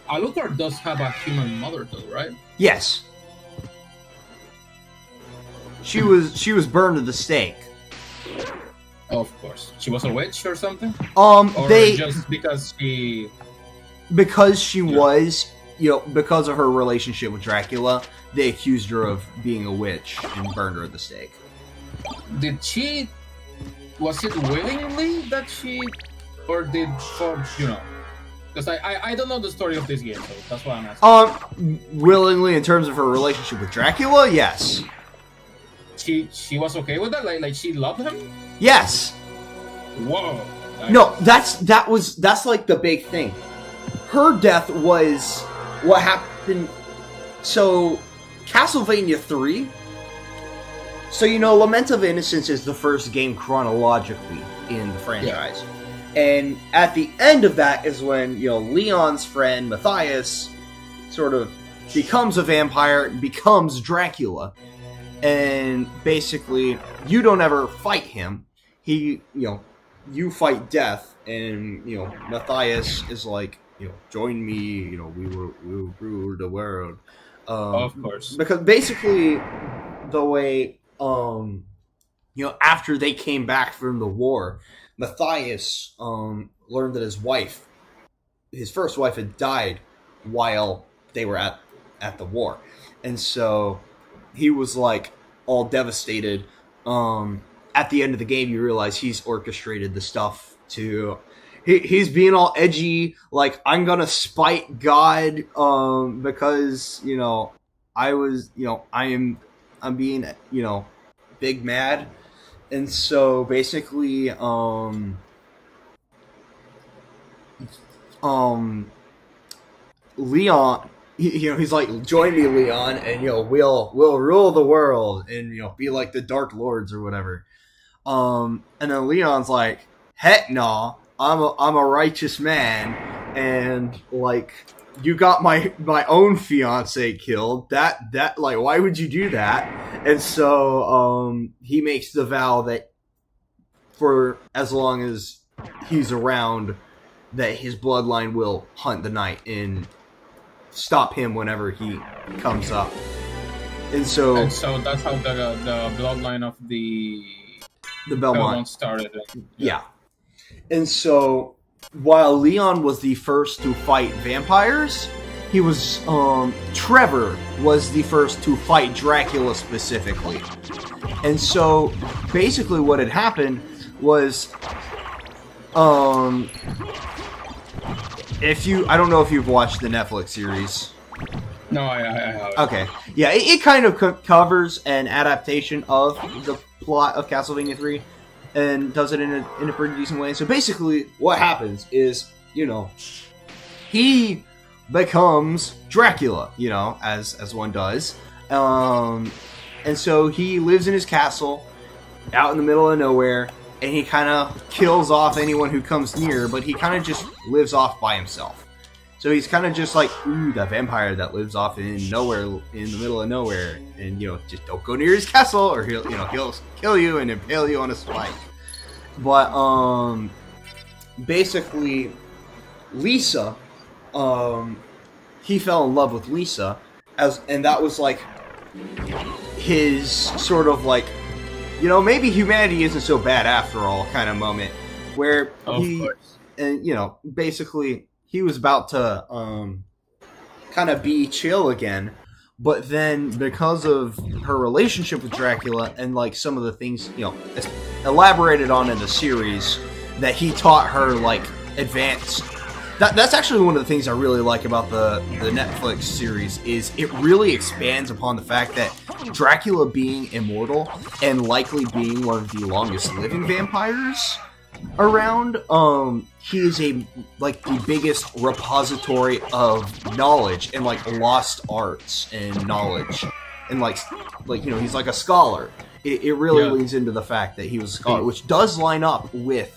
Alucard does have a human mother, though, right? Yes. She was burned at the stake. Of course. She was a witch or something? Or they just because she was, because of her relationship with Dracula, they accused her of being a witch and burned her at the stake. Was it willingly that she, or did, because I don't know the story of this game, so that's why I'm asking. Willingly in terms of her relationship with Dracula, yes. She was okay with that? Like she loved him? Yes. Whoa. No, that's like the big thing. Her death was what happened. So, Castlevania 3. So, Lament of Innocence is the first game chronologically in the franchise. Yeah. And at the end of that is when, Leon's friend, Matthias, sort of becomes a vampire, becomes Dracula. And basically, you don't ever fight him. He, you fight death, and, Matthias is like, join me, we will rule the world. Of course. Because basically, the way, after they came back from the war, Matthias, learned that his first wife had died while they were at the war. And so, he was, like, all devastated. At the end of the game, you realize he's orchestrated the stuff to... He's being all edgy, like, I'm gonna spite God, because, I'm being, big mad. And so, basically, Leon... he's like, join me, Leon, and we'll rule the world, and be like the Dark Lords or whatever. And then Leon's like, heck no, I'm a righteous man, and like, you got my own fiance killed. That like, why would you do that? And so he makes the vow that for as long as he's around, that his bloodline will hunt the night and stop him whenever he comes up. And so that's how the bloodline of the Belmont started. Yeah. And so while Leon was the first to fight vampires, he was Trevor was the first to fight Dracula specifically. And so basically what had happened was I don't know if you've watched the Netflix series. No, I haven't. Okay. Yeah, it kind of covers an adaptation of the plot of Castlevania 3 and does it in a pretty decent way. So basically, what happens is, he becomes Dracula, as one does. And so he lives in his castle out in the middle of nowhere, and he kind of kills off anyone who comes near, but he kind of just lives off by himself. So he's kind of just like, that vampire that lives off in nowhere, in the middle of nowhere, and just don't go near his castle, or he'll kill you and impale you on a spike. But basically, Lisa, he fell in love with Lisa, and that was like his sort of like, maybe humanity isn't so bad after all kind of moment, where basically he was about to kind of be chill again, but then because of her relationship with Dracula and like some of the things elaborated on in the series that he taught her, like advanced That's actually one of the things I really like about the Netflix series is it really expands upon the fact that Dracula being immortal and likely being one of the longest living vampires around, he is the biggest repository of knowledge and like lost arts and knowledge, and he's like a scholar. It really leans into the fact that he was a scholar, which does line up with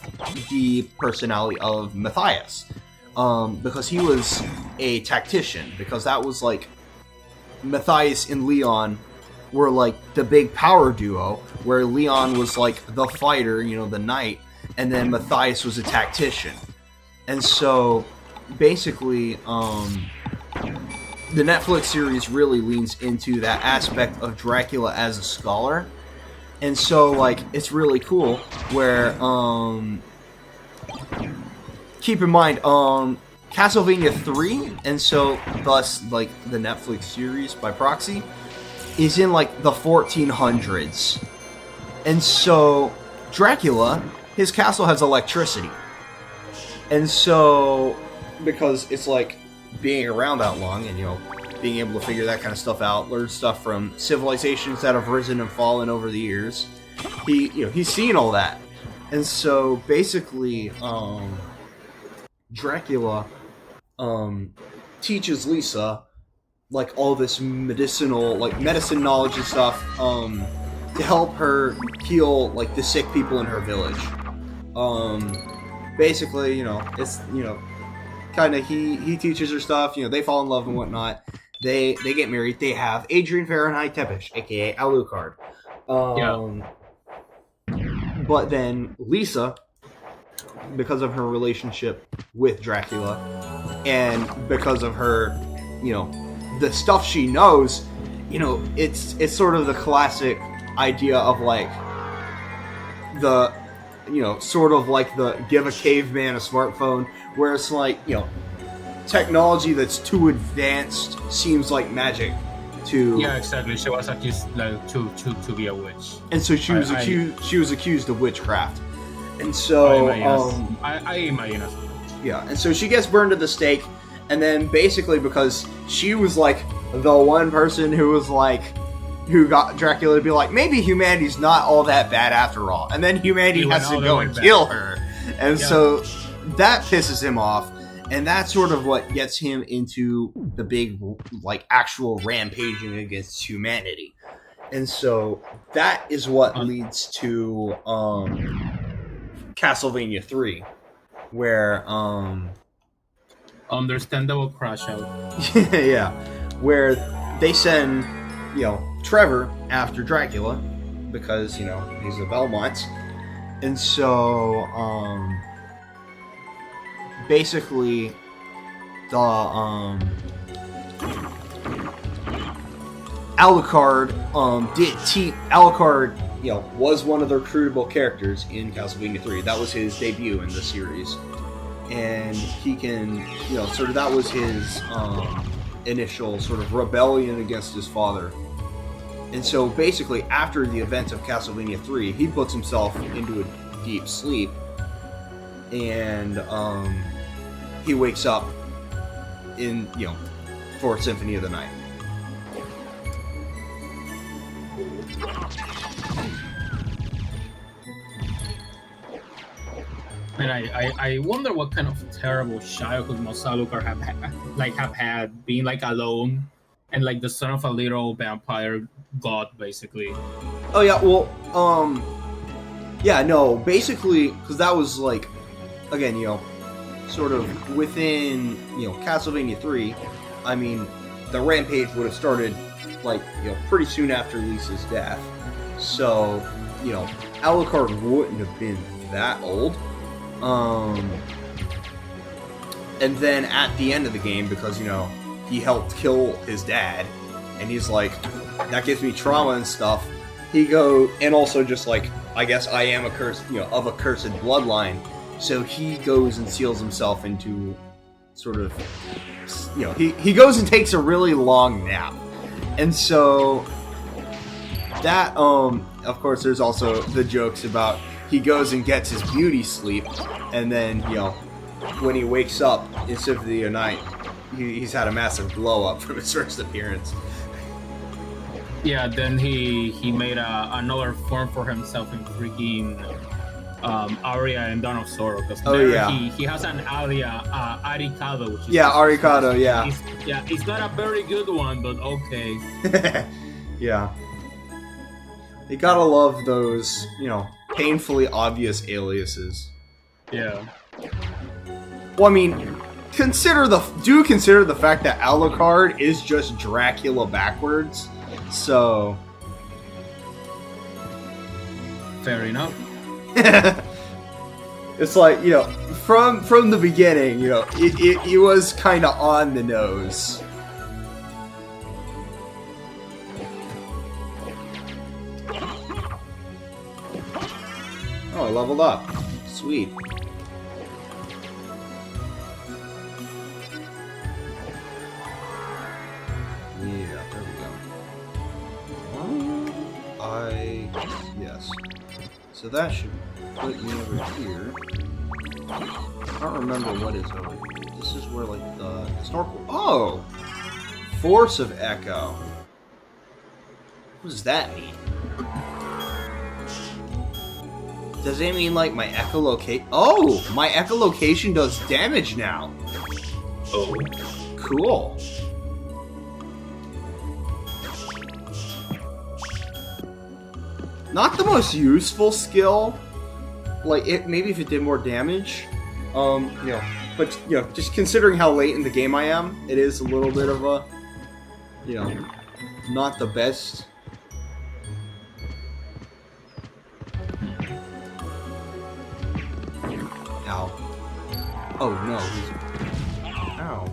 the personality of Matthias. Because he was a tactician, because that was like Matthias and Leon were like the big power duo, where Leon was like the fighter, the knight, and then Matthias was a tactician. And so basically the Netflix series really leans into that aspect of Dracula as a scholar. And so like it's really cool where keep in mind, Castlevania 3, and so thus, like, the Netflix series by proxy, is in, like, the 1400s. And so, Dracula, his castle has electricity. And so, because it's, like, being around that long and, being able to figure that kind of stuff out, learn stuff from civilizations that have risen and fallen over the years, he's seen all that. And so, basically, Dracula teaches Lisa like all this medicine knowledge and stuff to help her heal like the sick people in her village. Basically, it's kind of he teaches her stuff. They fall in love and whatnot. They get married. They have Adrian Fahrenheit Tepish, aka Alucard. But then Lisa, because of her relationship with Dracula and because of her, the stuff she knows, it's sort of the classic idea of like the, sort of like the give a caveman a smartphone, where it's like, technology that's too advanced seems like magic to... Yeah, exactly. She was accused to be a witch. And so she was accused of witchcraft. And so, I imagine. Yeah, and so she gets burned at the stake, and then basically because she was like the one person who got Dracula to be like, maybe humanity's not all that bad after all, and then humanity has to go and kill her, and so that pisses him off, and that's sort of what gets him into the big like actual rampaging against humanity, and so that is what leads to Castlevania 3, where understandable crash out. Yeah, where they send Trevor after Dracula because he's a Belmont, and so basically the Alucard Alucard was one of the recruitable characters in Castlevania 3. That was his debut in the series. And he can, that was his initial sort of rebellion against his father. And so basically, after the events of Castlevania 3, he puts himself into a deep sleep. And he wakes up in, for Symphony of the Night. And I wonder what kind of terrible childhood must Alucard have had, being like alone and like the son of a little vampire god, basically. Oh yeah, well, yeah, no, basically, because that was like, again, sort of within, Castlevania 3. I mean, the rampage would have started like, pretty soon after Lisa's death. So, Alucard wouldn't have been that old. And then at the end of the game, because, he helped kill his dad, and he's like, that gives me trauma and stuff, and also just like, I guess I am a curse, of a cursed bloodline, so he goes and seals himself into sort of, he goes and takes a really long nap. And so, that, of course, there's also the jokes about he goes and gets his beauty sleep, and then, when he wakes up in Symphony of the Night, he's had a massive glow up from his first appearance. Yeah, then he made another form for himself in freaking Aria and Dawn of Sorrow. Because he has an Aria, Arikado. Which is Arikado, yeah. It's not a very good one, but okay. Yeah. You gotta love those, painfully obvious aliases. Yeah. Well, I mean, consider the fact that Alucard is just Dracula backwards. So, fair enough. It's like, from the beginning, it was kind of on the nose. Oh, I leveled up. Sweet. Yeah, there we go. Yes. So that should put me over here. I don't remember what is over here. This is where, like, the snorkel... Oh! Force of Echo. What does that mean? Does it mean, like, my echolocation... Oh! My echolocation does damage now! Oh. Cool. Not the most useful skill. Like, maybe if it did more damage. But, just considering how late in the game I am, it is a little bit of a, not the best. Ow. Oh, no. Ow.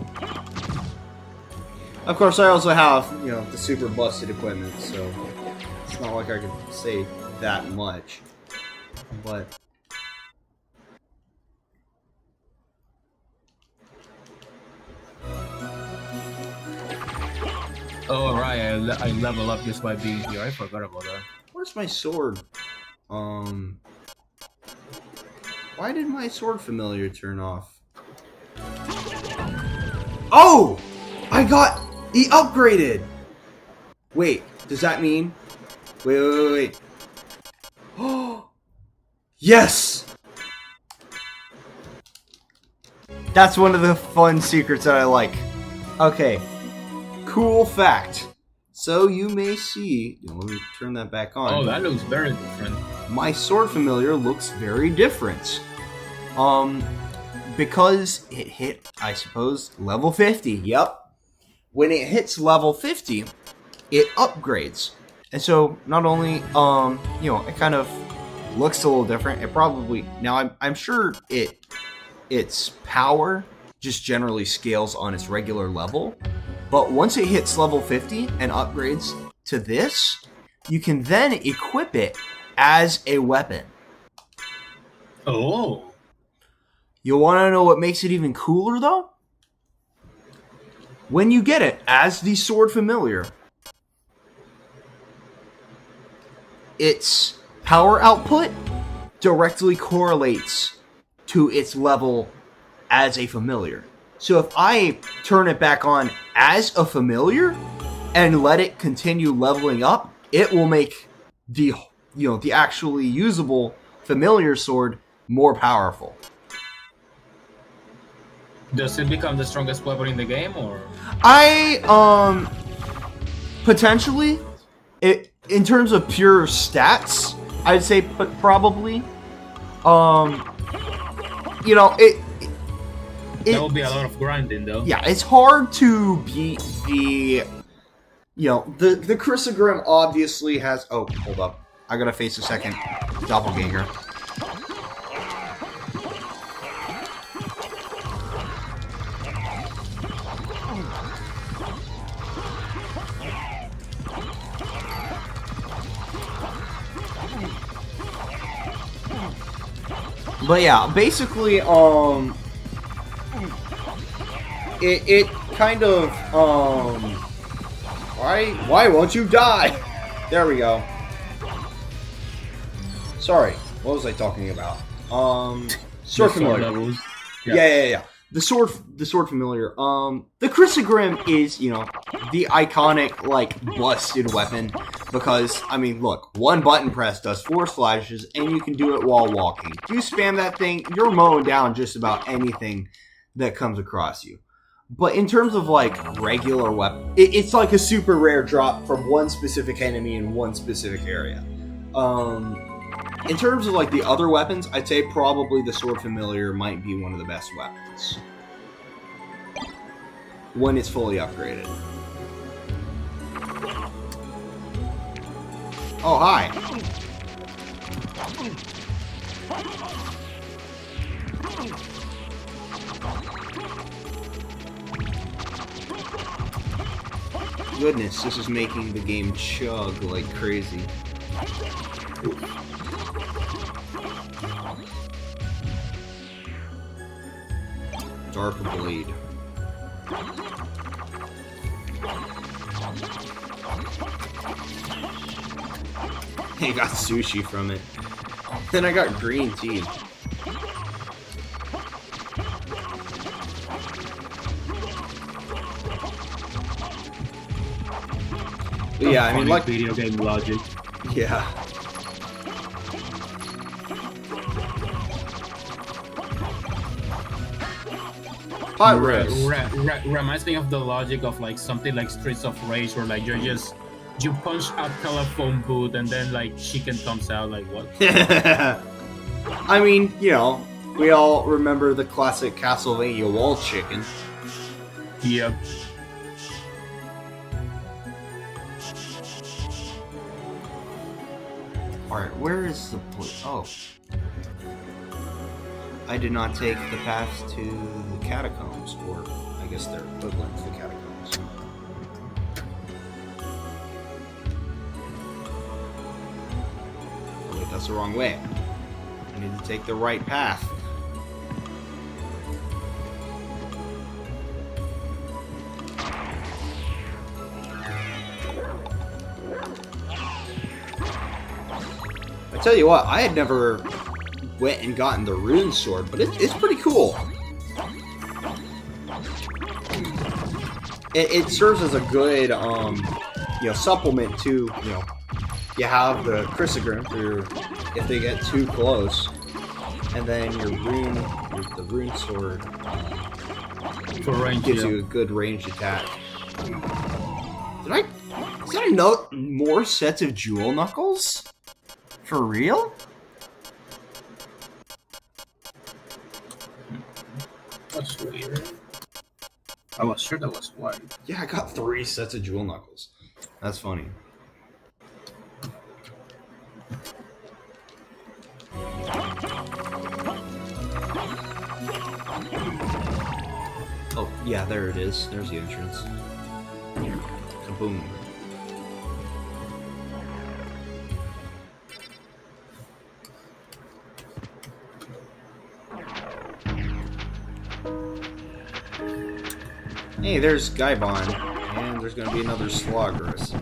Of course, I also have, the super busted equipment, so it's not like I could say that much. But... Oh, right, I level up just by being here. I forgot about that. Where's my sword? Why did my sword familiar turn off? Oh! He upgraded! Wait, does that mean... Wait. Oh! Yes! That's one of the fun secrets that I like. Okay. Cool fact. So you may see... let me turn that back on. Oh, that looks very different. My sword familiar looks very different. Because it hit, I suppose, level 50. Yep. When it hits level 50, it upgrades. And so, not only, it kind of looks a little different. It probably... Now, I'm sure its power just generally scales on its regular level. But once it hits level 50 and upgrades to this, you can then equip it as a weapon. Oh. You want to know what makes it even cooler, though? When you get it as the sword familiar, its power output directly correlates to its level as a familiar. So if I turn it back on as a familiar and let it continue leveling up, it will make the actually usable familiar sword more powerful. Does it become the strongest weapon in the game, or? Potentially, in terms of pure stats, I'd say probably. That will be a lot of grinding, though. Yeah, it's hard to beat the Chrysogrim obviously has... Oh, hold up. I gotta face a second doppelganger. But yeah, basically, it kind of, why won't you die? There we go. Sorry, what was I talking about? Sword familiar. Yeah. The sword familiar. The Chrysogrim is, you know, the iconic, like, busted weapon. Because, I mean, look, one button press does 4 splashes, and you can do it while walking. You spam that thing, you're mowing down just about anything that comes across you. But in terms of, like, regular weapon, it's like a super rare drop from one specific enemy in one specific area. In terms of, like, the other weapons, I'd say probably the Sword Familiar might be one of the best weapons. When it's fully upgraded. Oh, hi! Goodness, this is making the game chug like crazy. Dark Blade. I got sushi from it. Then I got green tea. But yeah, I mean, like video game logic. Yeah. Hot roast. Reminds me of the logic of like something like Streets of Rage, where like you punch a telephone booth and then like chicken comes out. Like what? I mean, you know, we all remember the classic Castlevania wall chicken. Yep. Alright, where is the place? Oh. I did not take the path to the catacombs, or I guess they're equivalent to the catacombs. Oh, wait, that's the wrong way. I need to take the right path. I tell you what, I had never went and gotten the rune sword, but it's pretty cool. It serves as a good, you know, supplement to, you know, you have the Chrysogrim for if they get too close, and then the rune sword For range, gives you a good ranged attack. Is that a note? More sets of jewel knuckles? For real? That's weird. I was sure that was white. Yeah, I got 3 sets of jewel knuckles. That's funny. Oh, yeah, there it is. There's the entrance. Kaboom. Hey, there's Gaibon, and there's gonna be another Sloggerus.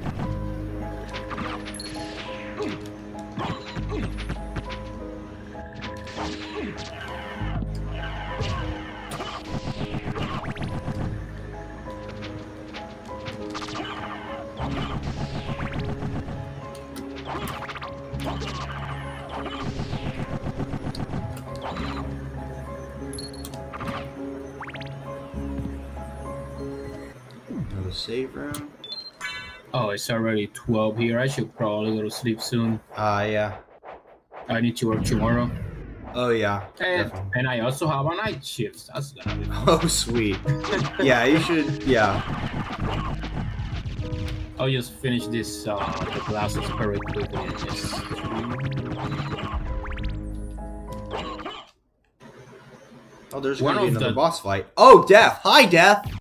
Save room. Oh, it's already 12 here. I should probably go to sleep soon. Yeah. I need to work tomorrow. Oh, yeah. And I also have a night shift. That's gonna be fun. Oh, sweet. Yeah, you should, yeah. I'll just finish this, the classes very quickly. And just... Oh, there's gonna be another boss fight. Oh, Death! Hi, Death!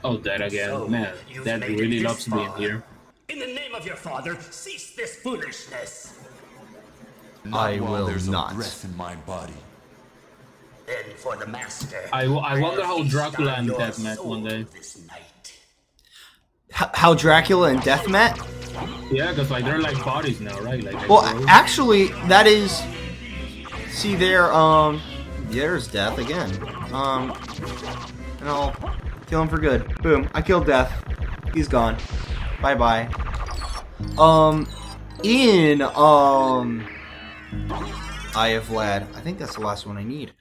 Oh, that again. So, man, that really loves being here. In the name of your father, cease this foolishness. I will not. Breath in my body. Then for the master. I wonder how Dracula and Death met one day. How Dracula and Death met? Yeah, because like they're like bodies now, right? Like. Well, actually, that is. See there, there's Death again. And I'll kill him for good. Boom, I killed Death. He's gone. Bye-bye. Eye of Vlad. I think that's the last one I need.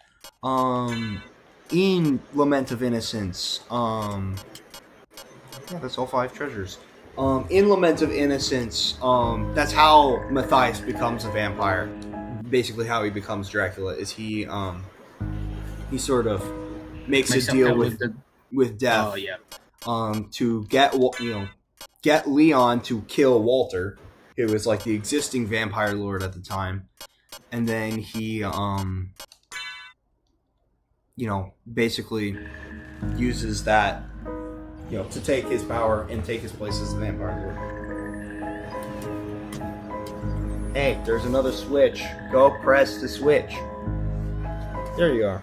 In Lament of Innocence. Yeah, that's all 5 treasures. In Lament of Innocence, that's how Matthias becomes a vampire. Basically, how he becomes Dracula is he sort of makes a deal with Death. Oh yeah. To get Leon to kill Walter, who was like the existing vampire lord at the time, and then he basically uses that to take his power and take his place as the vampire lord. Hey, there's another switch. Go press the switch. There you are.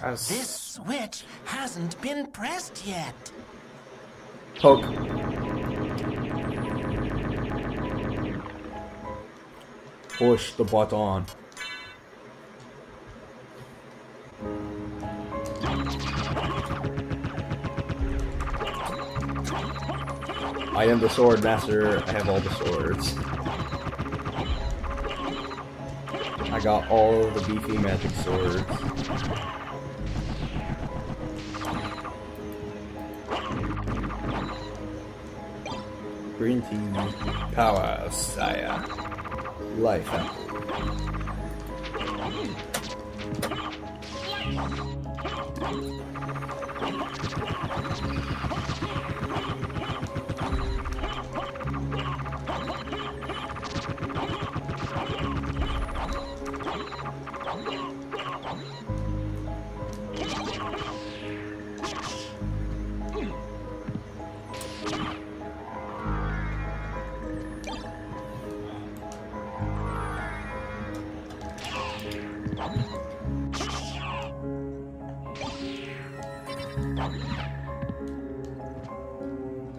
This switch hasn't been pressed yet. Poke. Push the button. I am the sword master. I have all the swords. I got all the beefy magic swords. Green tea, power, sire, life apple.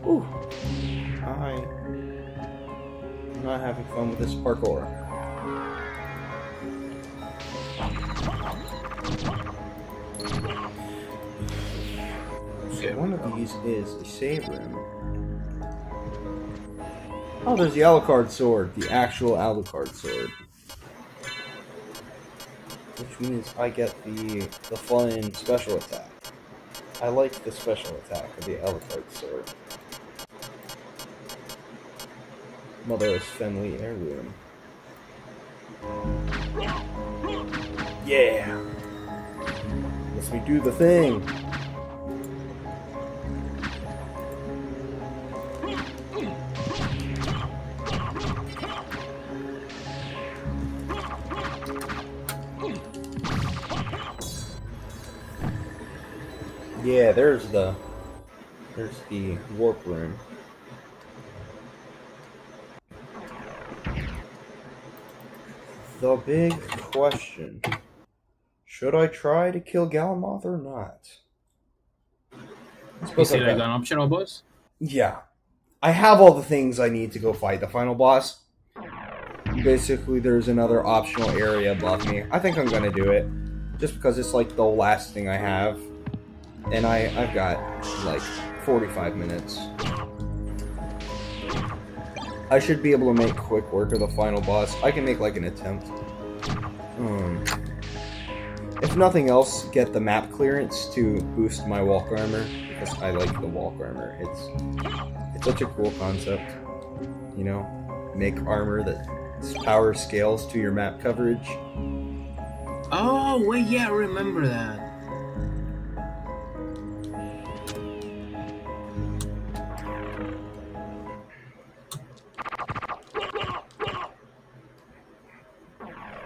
Ooh, I'm not having fun with this parkour. So one of these is a save room. Oh, there's the Alucard sword, the actual Alucard sword. Which means I get the fun special attack. I like the special attack of the Alucard sword. Mother's family heirloom. Yeah! Let's me do the thing! Yeah, there's the warp room. The big question. Should I try to kill Galamoth or not? Is it like an optional boss? Yeah. I have all the things I need to go fight the final boss. Basically, there's another optional area above me. I think I'm gonna do it. Just because it's like the last thing I have. And I've got like 45 minutes. I should be able to make quick work of the final boss. I can make like an attempt. If nothing else, get the map clearance to boost my walk armor, because I like the walk armor. It's such a cool concept. You know, make armor that power scales to your map coverage. Oh, wait, yeah, I remember that.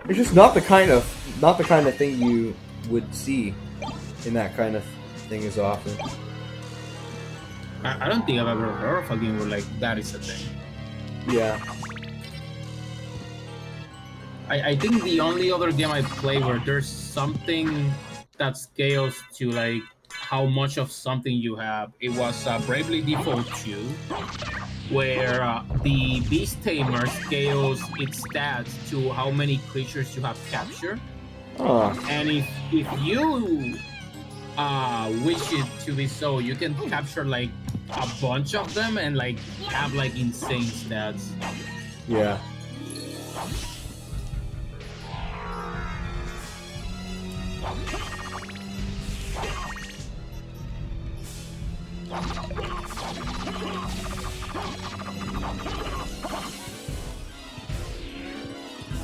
It's just not the kind of thing you would see in that kind of thing as often. I don't think I've ever heard of a game where like that is a thing. Yeah. I think the only other game I play where there's something that scales to like how much of something you have, it was Bravely Default 2, where the Beast Tamer scales its stats to how many creatures you have captured. Oh, And if you wish it to be so, you can capture like a bunch of them and like have like insane stats. yeah.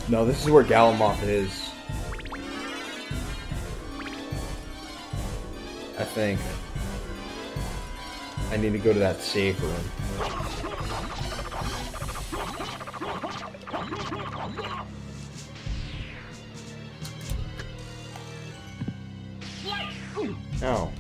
No, this is where Galamoth is. I think. I need to go to that safe room. Oh.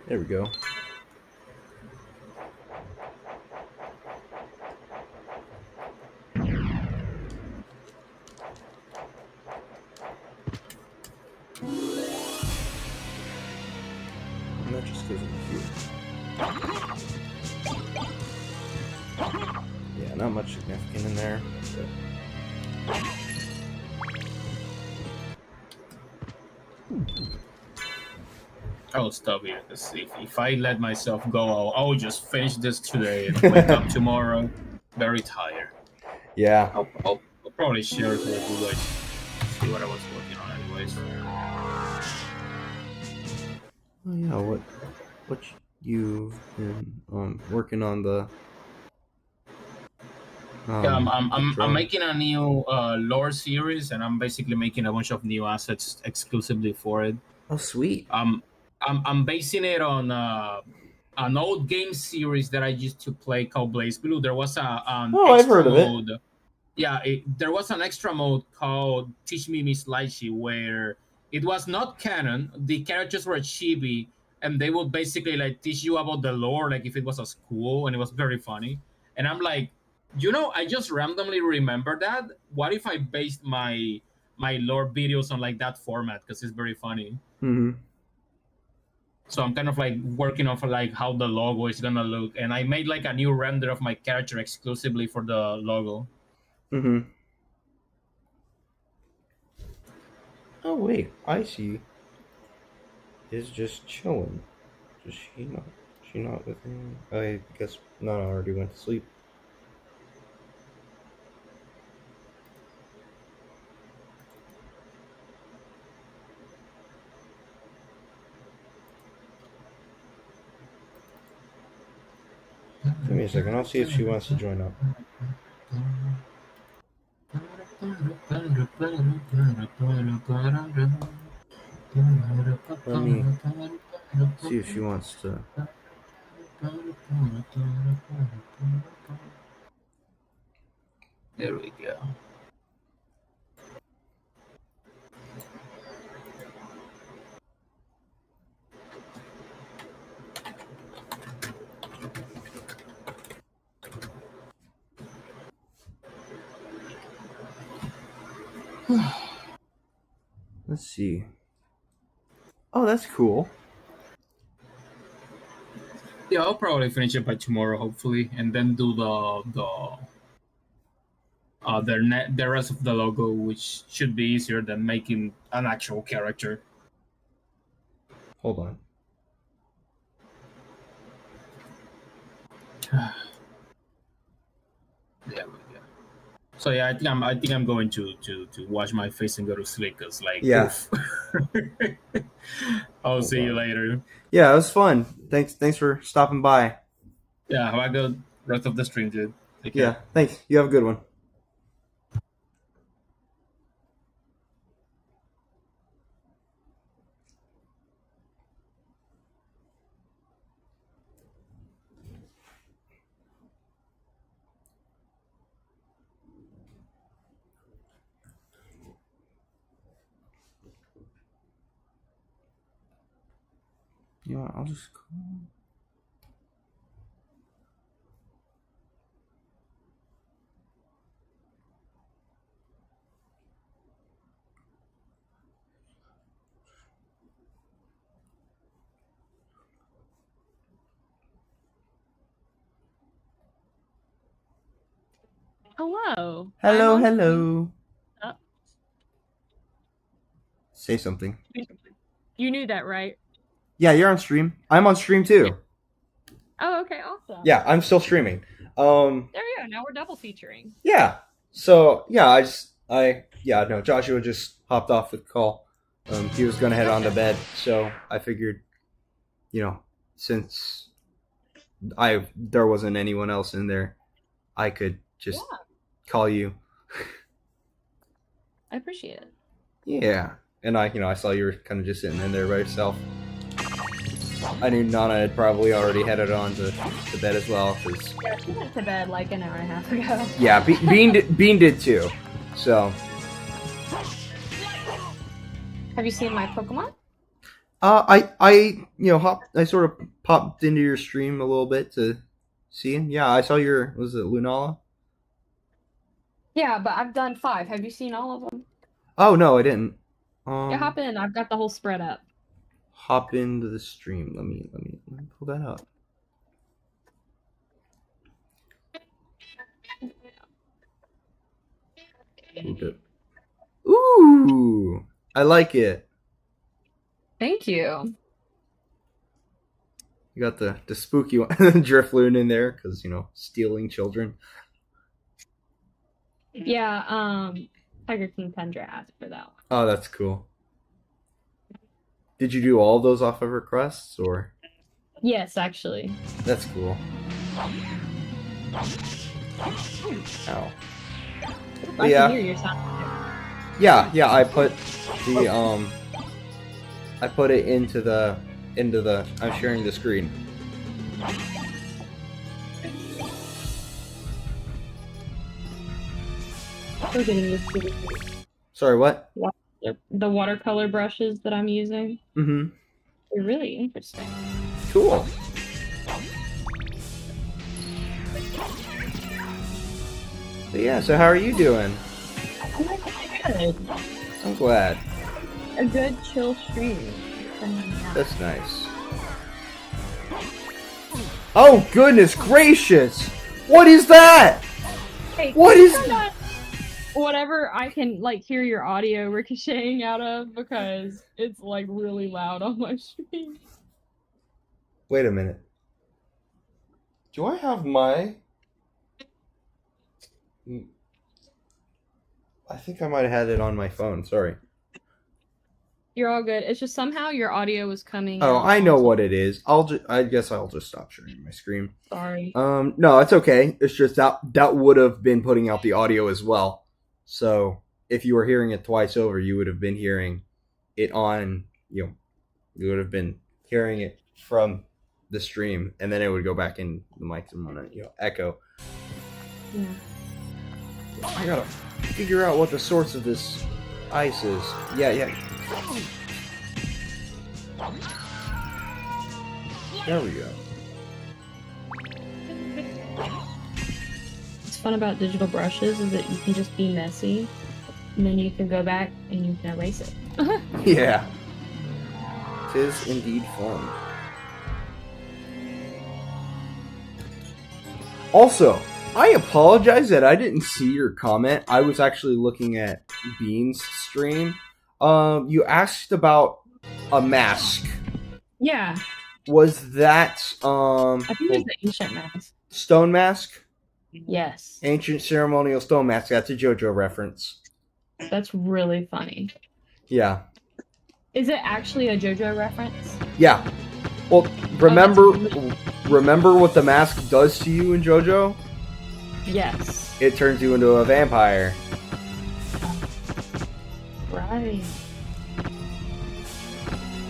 There we go. And that just goes in here. Yeah, not much significant in there. But... I'll stop here to see if I let myself go. I'll just finish this today and wake up tomorrow very tired. Yeah. I'll probably share it with you guys. See what I was working on, anyways. Oh yeah, what you've been working on the Yeah, I'm drone. making a new lore series, and I'm basically making a bunch of new assets exclusively for it. Oh sweet. I'm basing it on an old game series that I used to play called Blaze Blue. There was an Oh, I've extra heard of it. mode. Yeah, there was an extra mode called Teach Me Miss Lychee where it was not canon. The characters were chibi, and they would basically like teach you about the lore, like if it was a school, and it was very funny. And I'm like, I just randomly remember that. What if I based my lore videos on like that format because it's very funny. Mm-hmm. So I'm kind of like working on for like how the logo is gonna look, and I made like a new render of my character exclusively for the logo. Mm-hmm. Oh wait, I see. Is just chilling. Just she not with me? I guess Nana already went to sleep. Give me a second, I'll see if she wants to join up. Let me see if she wants to. There we go. Let's see. Oh, that's cool. Yeah, I'll probably finish it by tomorrow, hopefully, and then do the rest of the logo, which should be easier than making an actual character. Hold on. There we go. So yeah, I think I'm going to wash my face and go to sleep because like Yeah. I'll see you later. Yeah, it was fun. Thanks for stopping by. Yeah, have a good rest of the stream, dude. Take care. Yeah, thanks. You have a good one. You know what, I'll just call. Hello. Hello, I'm on hello. Oh, Say something. you knew that, right? Yeah, you're on stream. I'm on stream too. Oh, okay, awesome. Yeah, I'm still streaming. There you go. Now we're double featuring. Yeah. So yeah, no, Joshua just hopped off the call. He was gonna head on to bed, so I figured, since there wasn't anyone else in there, I could just call you. I appreciate it. Yeah. And I saw you were kind of just sitting in there by yourself. I knew Nana had probably already headed on to bed as well, because Yeah, she went to bed like an hour and a half ago. yeah, Bean did too. So Have you seen my Pokemon? I sort of popped into your stream a little bit to see him. Yeah, I saw was it Lunala? Yeah, but I've done 5. Have you seen all of them? Oh no, I didn't. Yeah, hop in. I've got the whole spread up. Hop into the stream. Let me pull that up. Ooh, I like it. Thank you. You got the spooky one, Drifloon in there, because stealing children. Yeah, Tiger King Tundra asked for that one. Oh, that's cool. Did you do all of those off of requests, or? Yes, actually. That's cool. Ow. I Yeah. can hear your sound. Yeah, I put it into the I'm sharing the screen. We're getting used to Sorry, what? the watercolor brushes that I'm using. Mm-hmm. They're really interesting. Cool. But yeah, so how are you doing? Good. I'm glad. A good chill stream. That's nice. Oh, goodness gracious! What is that? Hey, What can you is- turn on whatever I can hear your audio ricocheting out of, because it's really loud on my stream. Wait a minute. Do I have my... I think I might have had it on my phone. Sorry. You're all good. It's just somehow your audio was coming. Oh, out I know what it is. I guess I'll just stop sharing my screen. Sorry. No, it's okay. It's just that would have been putting out the audio as well. So if you were hearing it twice over, you would have been hearing it on. You would have been hearing it from the stream, and then it would go back in the mic and echo. Yeah. I gotta figure out what the source of this ice is. Yeah. There we go. What's fun about digital brushes is that you can just be messy, and then you can go back and you can erase it. Yeah. 'Tis indeed fun. Also, I apologize that I didn't see your comment. I was actually looking at Bean's stream. You asked about a mask. Yeah. Was that I think it's the ancient mask. stone mask? Yes. Ancient ceremonial stone mask. That's a JoJo reference. That's really funny. Yeah. Is it actually a JoJo reference? Yeah. Well, remember what the mask does to you in JoJo? Yes. It turns you into a vampire. Right.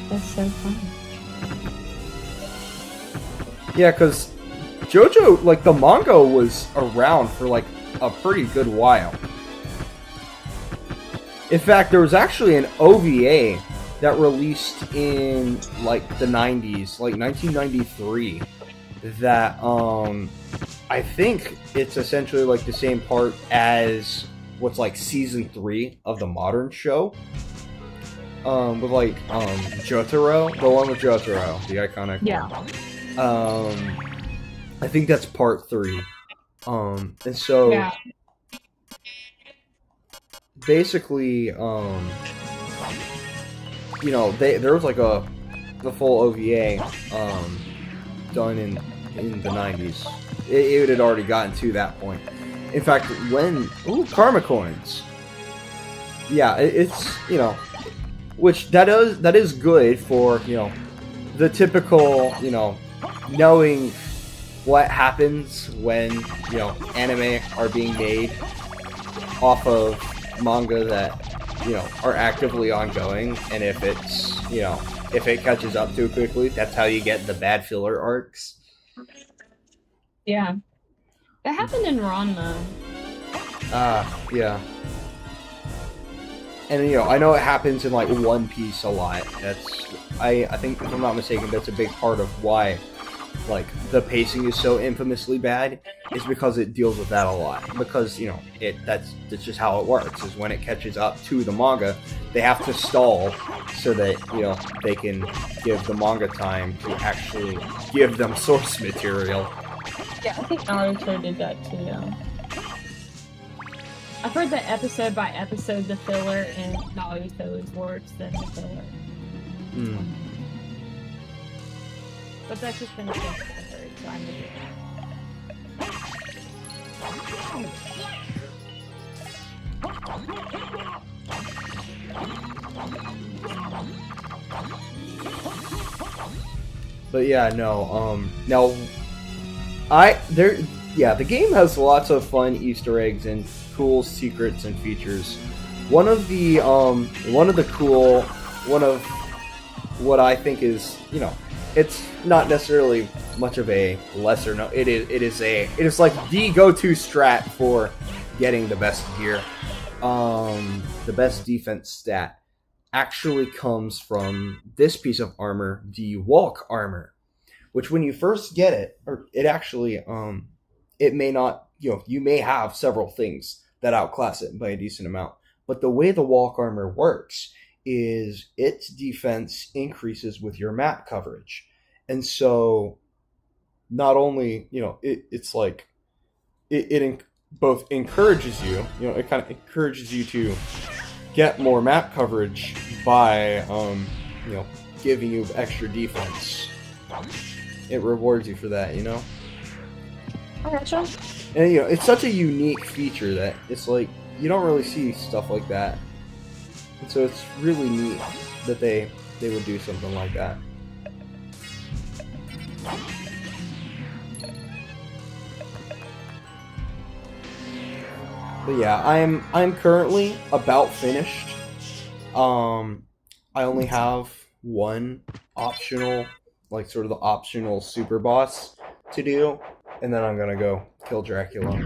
That's so fun. Yeah, because JoJo, the manga was around for, a pretty good while. In fact, there was actually an OVA that released in, the 90s, 1993, that, I think it's essentially, the same part as what's, season 3 of the modern show. With, Jotaro, the one with Jotaro, the iconic one. I think that's part 3. And so, Yeah. basically, you know, there was like the full OVA done in the 90s. It had already gotten to that point. In fact, when karma coins. Yeah, it's, you know, which that is good for, you know, the typical, you know, knowing what happens when, you know, anime are being made off of manga that, you know, are actively ongoing, and if it's, you know, if it catches up too quickly, that's how you get the bad filler arcs. Yeah. That happened in Ranma. Yeah. And, you know, I know it happens in, like, One Piece a lot. That's, I think, if I'm not mistaken, that's a big part of why, like, the pacing is so infamously bad, is because it deals with that a lot. Because, you know, that's just how it works, is when it catches up to the manga, they have to stall so that, you know, they can give the manga time to actually give them source material. Yeah, I think Naruto did that too. I've heard that episode by episode, the filler in Naruto is worse than the filler. But that's just been a thing I've heard, so I'm gonna But yeah, no, now, the game has lots of fun Easter eggs and cool secrets and features. One of what I think is, you know, it's not necessarily much of a lesser known. It is like the go-to strat for getting the best gear. The best defense stat actually comes from this piece of armor, the Walk armor, which when you first get it, or it actually, it may not, you know, you may have several things that outclass it by a decent amount. But the way the Walk armor works is its defense increases with your map coverage. And so not only, you know, it's like, it both encourages you, you know, it kind of encourages you to get more map coverage by, you know, giving you extra defense. It rewards you for that, you know? I gotcha. And, you know, it's such a unique feature that it's like, you don't really see stuff like that. And so it's really neat that they would do something like that. But yeah, I'm currently about finished. I only have one optional, like sort of the optional super boss to do, and then I'm gonna go kill Dracula.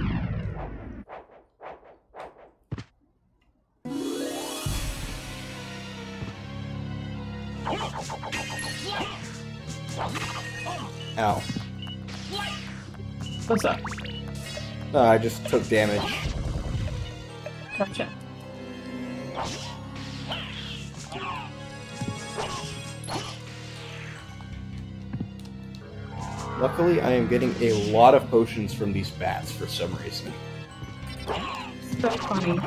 Ow. What's up? I just took damage. Gotcha. Luckily, I am getting a lot of potions from these bats for some reason. So funny.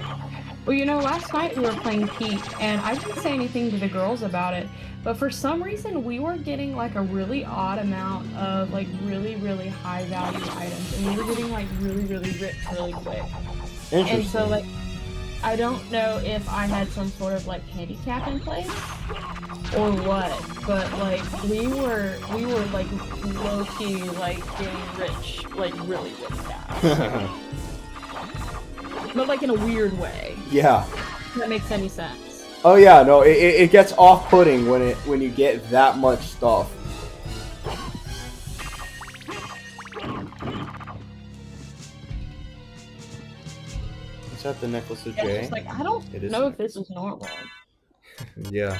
Well, you know, last night we were playing Peak, and I didn't say anything to the girls about it, but for some reason we were getting like a really odd amount of like really, really high value items, and we were getting like really, really rich really quick. And so like, I don't know if I had some sort of like handicap in place or what, but like we were like low key like getting rich like really, really fast. But like in a weird way. Yeah. If that makes any sense. Oh yeah, no, it gets off-putting when you get that much stuff. Is that the necklace of J? It's like, I don't know if this is normal. Yeah.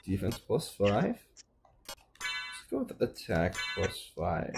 Defense +5? Let's go with attack +5.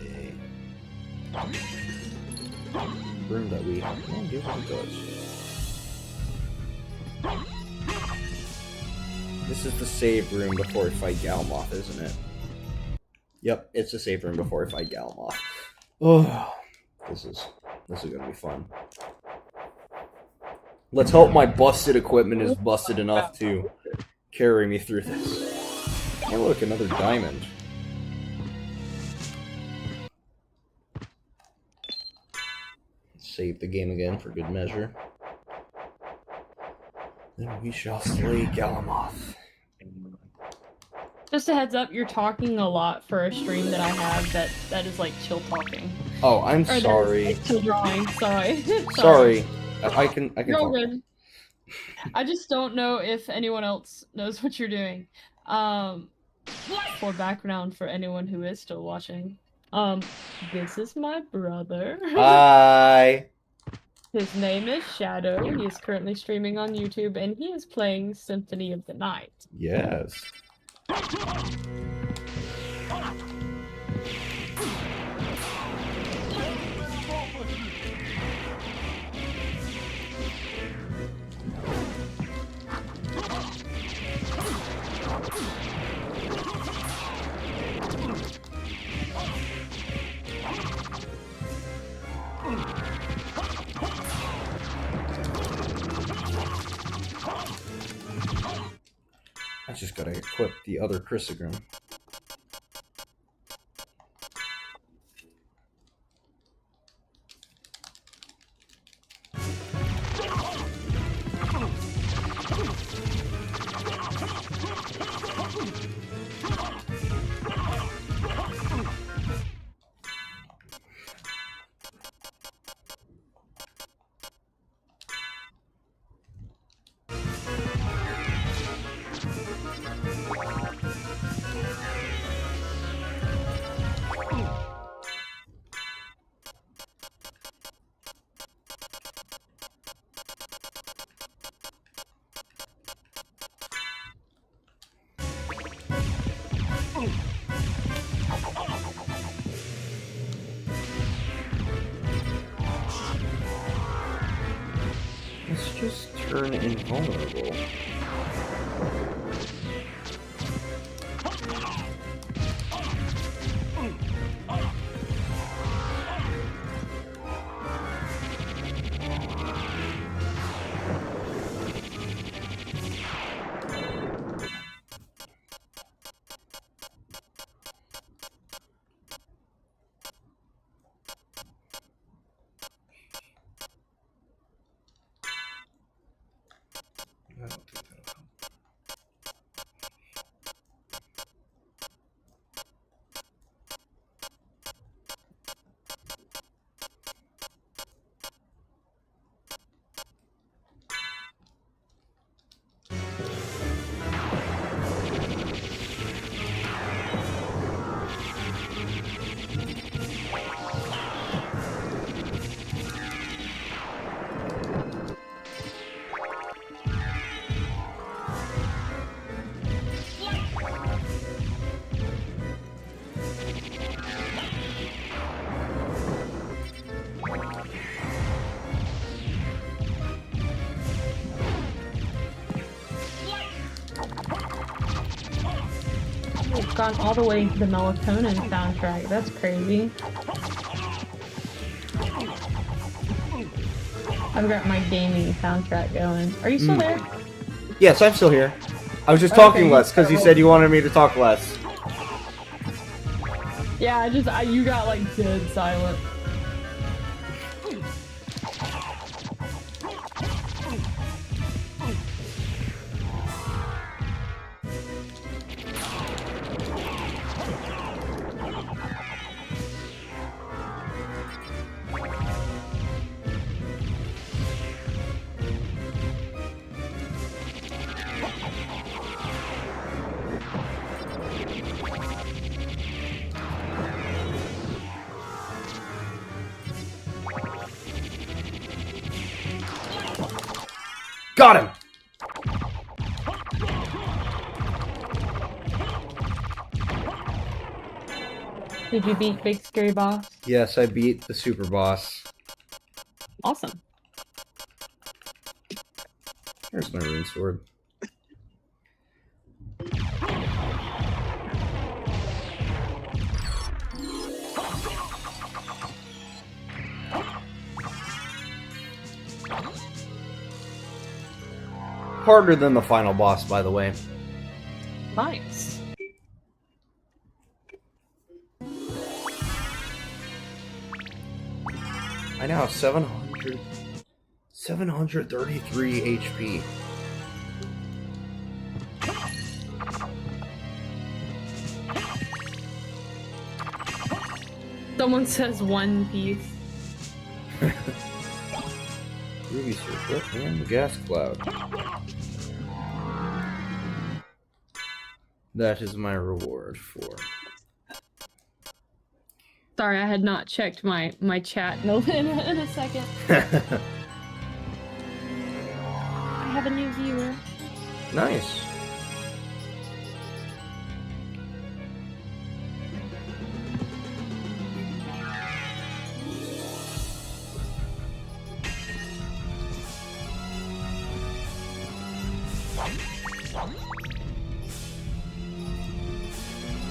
a room that we have. Oh, give it a go. This is the save room before we fight Galmoth, isn't it? Yep, it's the save room before we fight Galmoth. Oh, this is gonna be fun. Let's hope my busted equipment is busted enough to carry me through this. Oh look, another diamond. Save the game again for good measure. Then we shall slay Galmoth. Just a heads up, you're talking a lot for a stream that I have that is like chill talking. Oh, I'm Or sorry. like chill drawing. Sorry. Sorry. I can You're all talk. good. I just don't know if anyone else knows what you're doing. For background for anyone who is still watching. This is my brother. Hi. His name is Shadow. He is currently streaming on YouTube, and he is playing Symphony of the Night. Yes. I just gotta equip the other Chrysagram. Let's just turn invulnerable. I don't think that'll help. We've gone all the way to the melatonin soundtrack. That's crazy. I've got my gaming soundtrack going. Are you still there? Yes, I'm still here. I was just Okay, talking less because you said you wanted me to talk less. Yeah, you got like dead silent. Got him! Did you beat Big Scary Boss? Yes, I beat the super boss. Awesome. Here's my rune sword. Harder than the final boss, by the way. Nice. I now have 733 HP. Someone says One Piece. Ruby circlet and the gas cloud. That is my reward for. Sorry, I had not checked my chat in a second. I have a new viewer. Nice.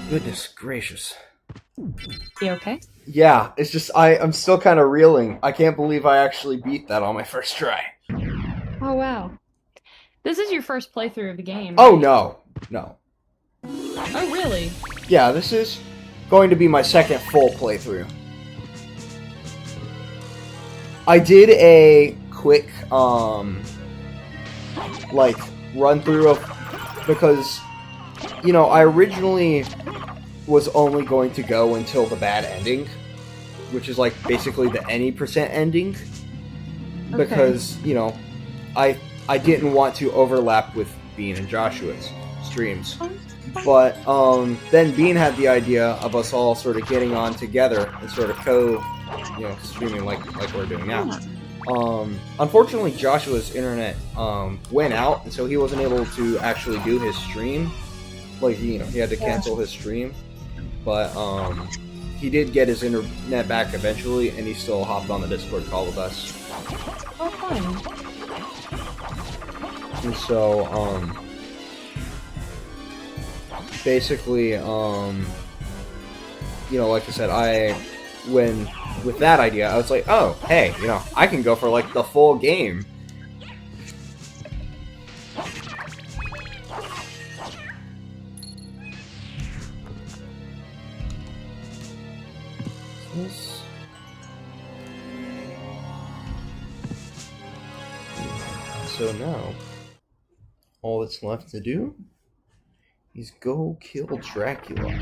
Goodness gracious. You okay? Yeah, it's just I'm still kind of reeling. I can't believe I actually beat that on my first try. Oh wow. This is your first playthrough of the game. Oh right? no. Oh really? Yeah, this is going to be my second full playthrough. I did a quick like run through of, because I originally was only going to go until the bad ending, which is like basically the any percent ending, because I didn't want to overlap with Bean and Joshua's streams. But then Bean had the idea of us all sort of getting on together and sort of streaming like we're doing now. Unfortunately, Joshua's internet went out, and so he wasn't able to actually do his stream. Like he had to cancel his stream, but he did get his internet back eventually, and he still hopped on the Discord call with us. Oh, fun. And so, basically, like I said, with that idea, I was like, oh, hey, I can go for like the full game. So now, all that's left to do is go kill Dracula.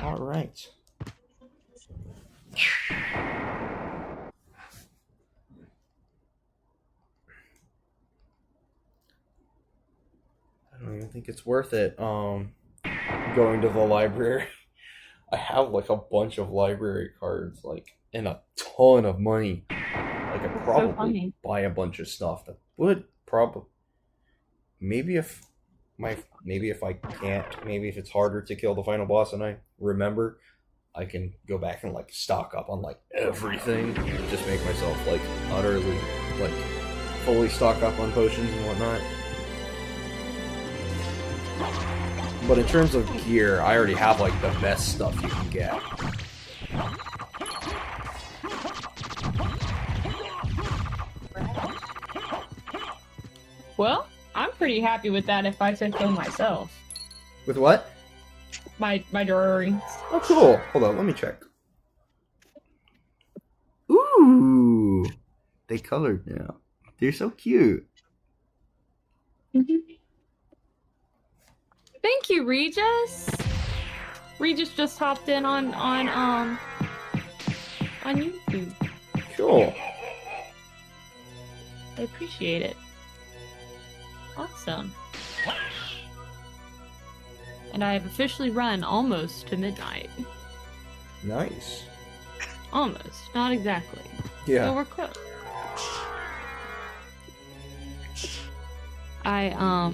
All right. I don't even think it's worth it going to the library. I have like a bunch of library cards, like, and a ton of money. Like, I probably buy a bunch of stuff that would probably maybe if I can't, maybe if it's harder to kill the final boss and I remember, I can go back and like stock up on like everything, just make myself like utterly like fully stock up on potions and whatnot. But in terms of gear, I already have like the best stuff you can get. Well, I'm pretty happy with that if I said so myself. With what? My drawings. Oh, cool. Hold on, let me check. Ooh, they colored now. They're so cute. Thank you, Regis. Regis just hopped in on YouTube. Cool. I appreciate it. Awesome. And I have officially run almost to midnight. Nice. Almost. Not exactly. Yeah. So we're close. I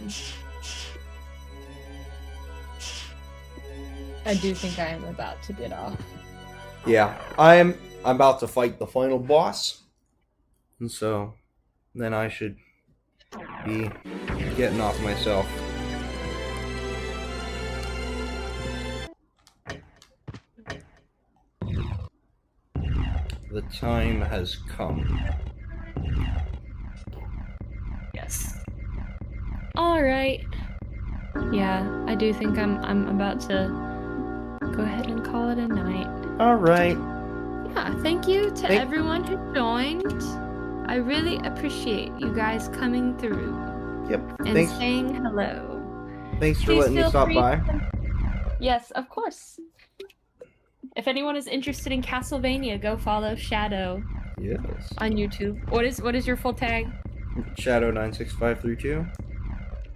do think I am about to get off. Yeah, I'm about to fight the final boss, and so then I should be getting off myself. The time has come. Yes. All right. Yeah, I do think I'm about to go ahead and call it a night. All right. Yeah, thank you to everyone who joined. I really appreciate you guys coming through. Yep. And Thanks. saying hello. Thanks for Please letting me feel stop free by. Yes, of course. If anyone is interested in Castlevania, go follow Shadow Yes. on YouTube. What is your full tag? Shadow 96532.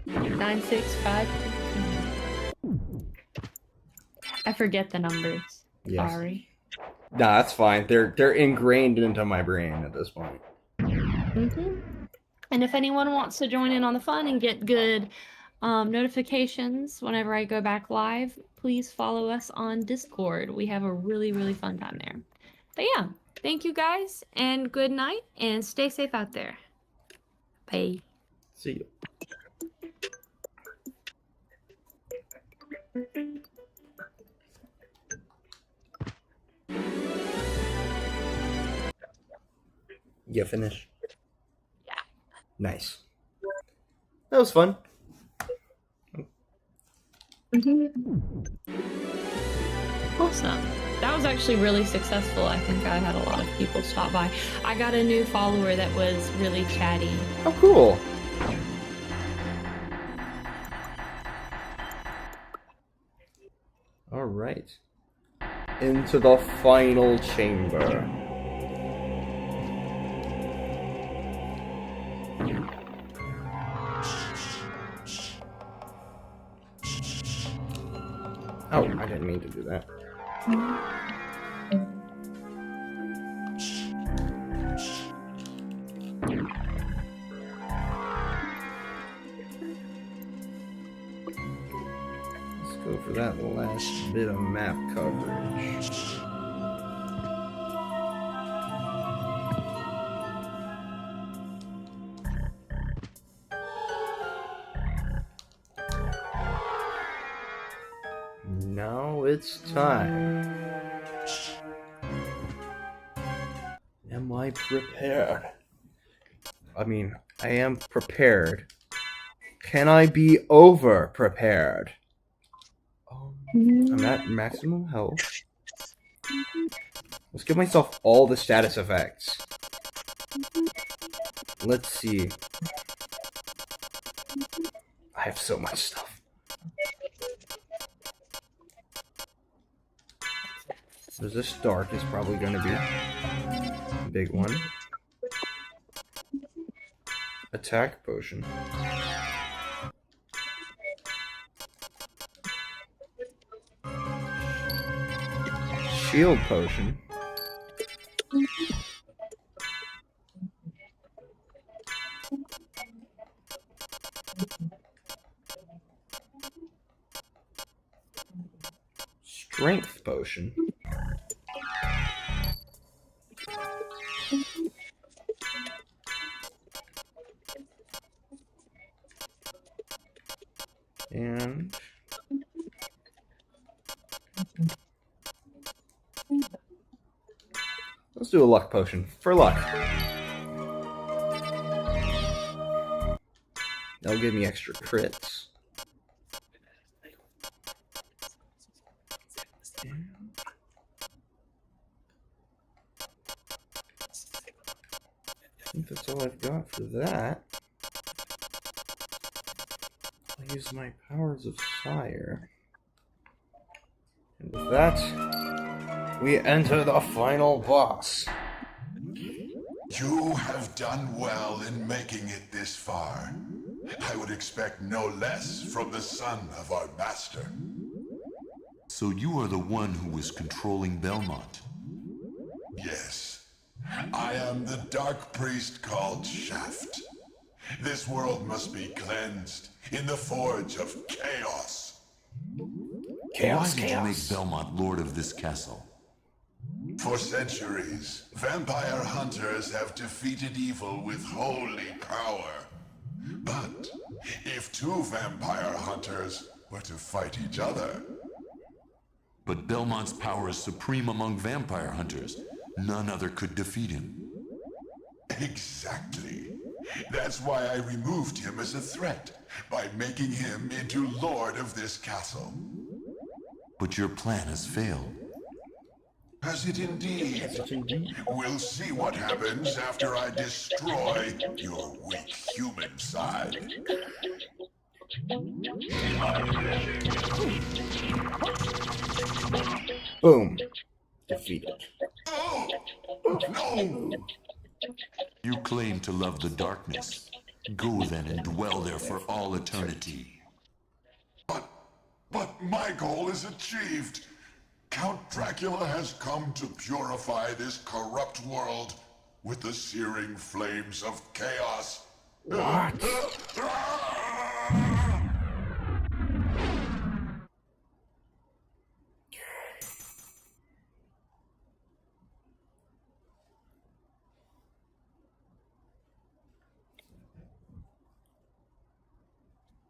965. I forget the numbers. Yes. Sorry. Nah, that's fine. They're ingrained into my brain at this point. And if anyone wants to join in on the fun and get good notifications whenever I go back live, please follow us on Discord. We have a really, really fun time there. But yeah, thank you guys, and good night, and stay safe out there. Bye. See you. You finish? Yeah. Nice. That was fun. Awesome. That was actually really successful. I think I had a lot of people stop by. I got a new follower that was really chatty. Oh, cool. All right. Into the final chamber. Oh, I didn't mean to do that. Let's go for that last bit of map coverage. Now it's time. Am I prepared? I mean, I am prepared. Can I be over prepared? I'm at maximum health. Let's give myself all the status effects. Let's see. I have so much stuff. Resist Dark is probably going to be a big one. Attack Potion. Shield Potion. Strength Potion. And let's do a luck potion for luck. That'll give me extra crits. I think that's all I've got for that. I'll use my powers of Sire. And with that, we enter the final boss. You have done well in making it this far. I would expect no less from the son of our master. So you are the one who was controlling Belmont? Yes. I am the dark priest called Shaft. This world must be cleansed in the forge of chaos. Why did you make Belmont lord of this castle? For centuries, vampire hunters have defeated evil with holy power. But if two vampire hunters were to fight each other... But Belmont's power is supreme among vampire hunters. None other could defeat him. Exactly. That's why I removed him as a threat, by making him into lord of this castle. But your plan has failed. Has it indeed? We'll see what happens after I destroy your weak human side. Boom. Defeated. Oh! No! You claim to love the darkness. Go then and dwell there for all eternity. But my goal is achieved. Count Dracula has come to purify this corrupt world with the searing flames of chaos. What?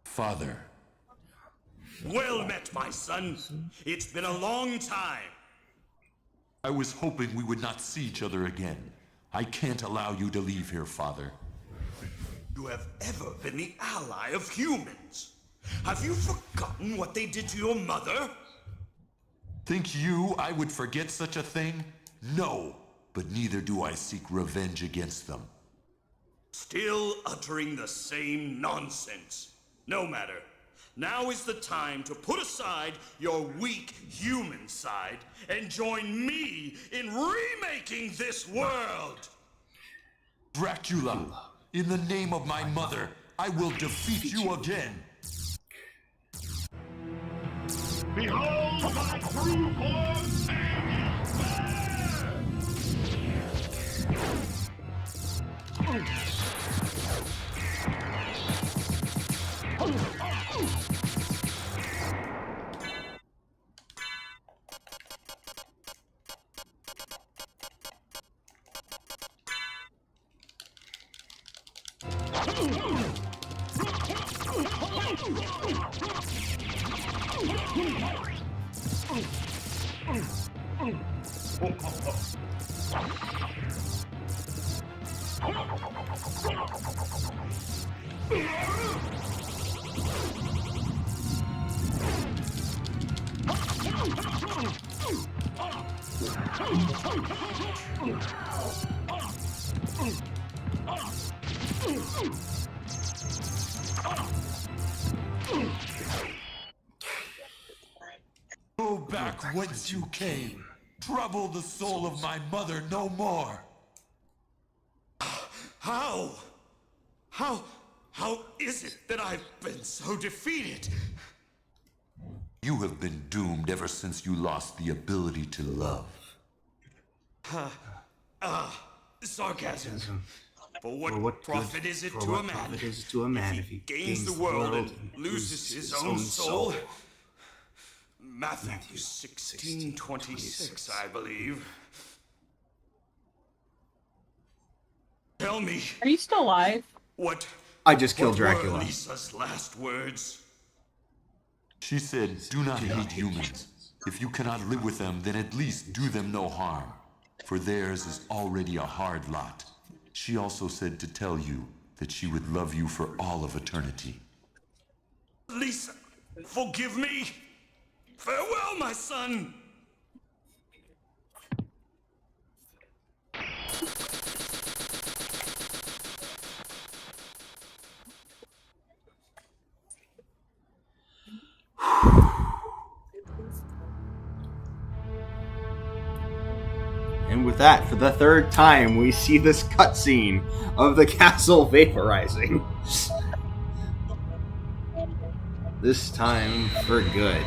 Father. Well met, my son. It's been a long time. I was hoping we would not see each other again. I can't allow you to leave here, Father. You have ever been the ally of humans. Have you forgotten what they did to your mother? Think you I would forget such a thing? No, but neither do I seek revenge against them. Still uttering the same nonsense. No matter. Now is the time to put aside your weak human side and join me in remaking this world! Dracula, in the name of my mother, I will defeat you again! Behold my true form and Go back whence you came. Trouble the soul of my mother no more. How? How is it that I've been so defeated? You have been doomed ever since you lost the ability to love. Sarcasm. For what profit is it to a man if he gains the world and loses his own soul? Matthew 16:26, I believe. Tell me. Are you still alive? What? I just killed what Dracula. were Lisa's last words? She said, do not hate humans. If you cannot live with them, then at least do them no harm. For theirs is already a hard lot. She also said to tell you that she would love you for all of eternity. Lisa, forgive me. Farewell, my son. And with with that, for the third time, we see this cutscene of the castle vaporizing. This time for good.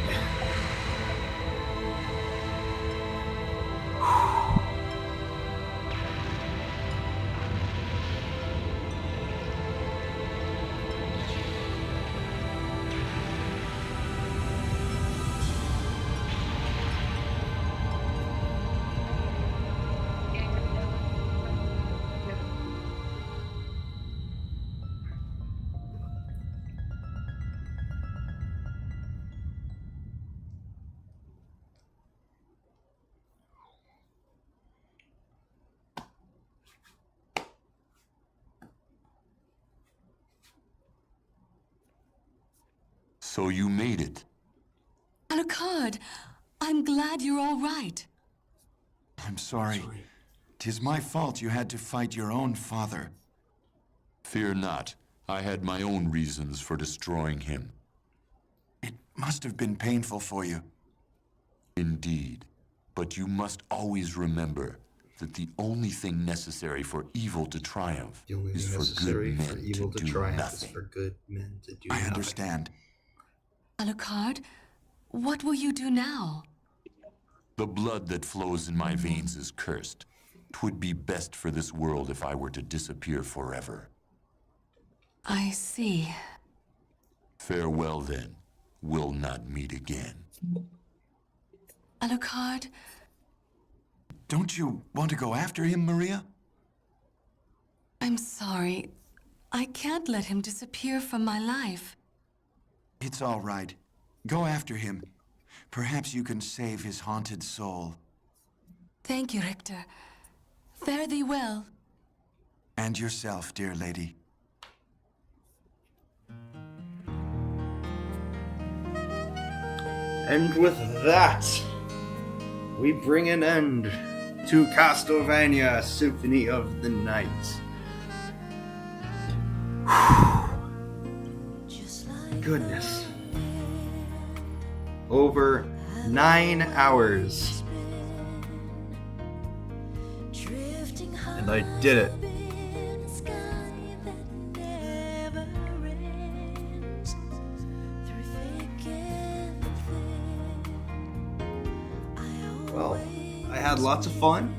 So you made it. Alucard, I'm glad you're all right. I'm sorry. 'Tis my fault you had to fight your own father. Fear not. I had my own reasons for destroying him. It must have been painful for you. Indeed. But you must always remember that the only thing necessary for evil to triumph is for good men to do nothing. For good men to do I nothing. understand. Alucard, what will you do now? The blood that flows in my veins is cursed. 'Twould be best for this world if I were to disappear forever. I see. Farewell then. We'll not meet again. Alucard, Don't you want to go after him, Maria? I'm sorry. I can't let him disappear from my life. It's all right. Go after him. Perhaps you can save his haunted soul. Thank you, Richter. Fare thee well. And yourself, dear lady. And with that, we bring an end to Castlevania Symphony of the Night. Goodness. Over 9 hours. And I did it. Well, I had lots of fun.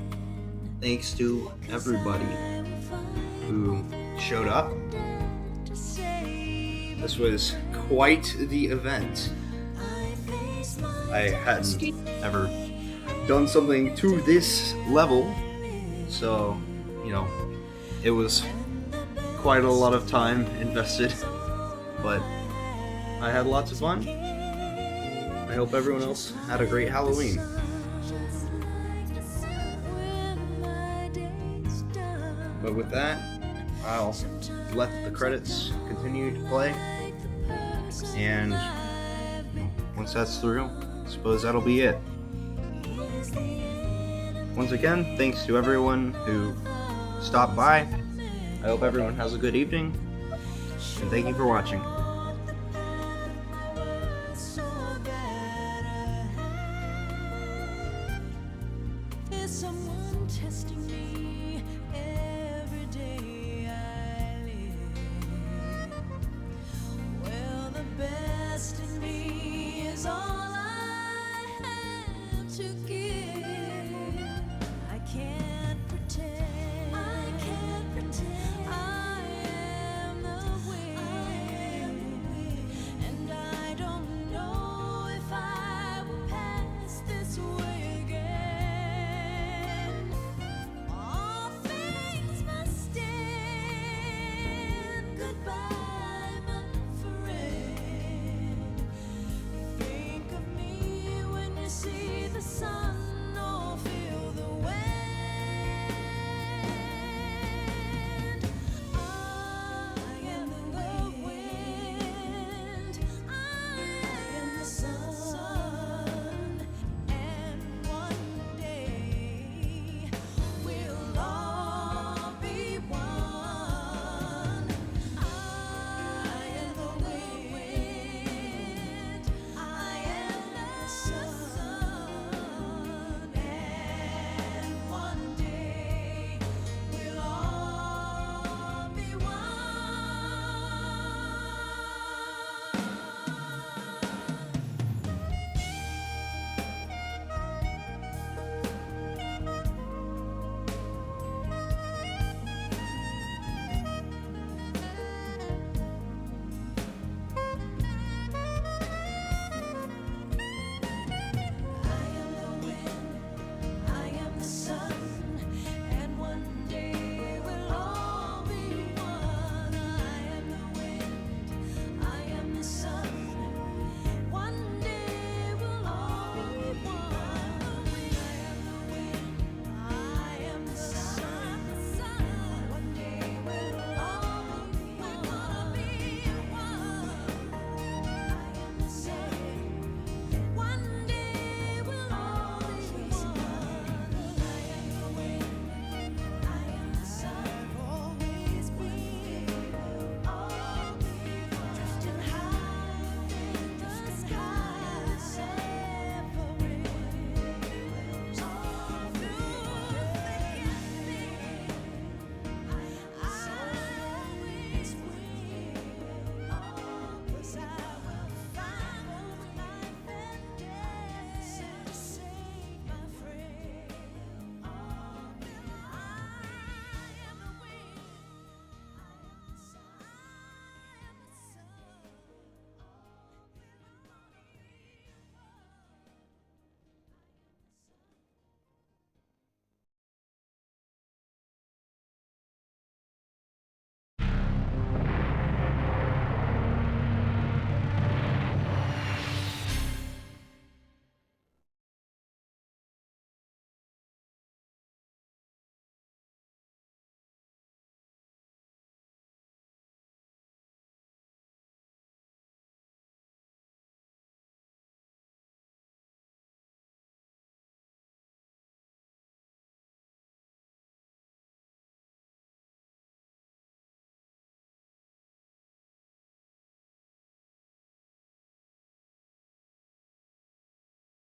Thanks to everybody who showed up. This was quite the event. I hadn't ever done something to this level, so, you know, it was quite a lot of time invested, but I had lots of fun. I hope everyone else had a great Halloween. But with that, I'll let the credits continue to play, and once that's through, I suppose that'll be it. Once again, thanks to everyone who stopped by. I hope everyone has a good evening, and thank you for watching.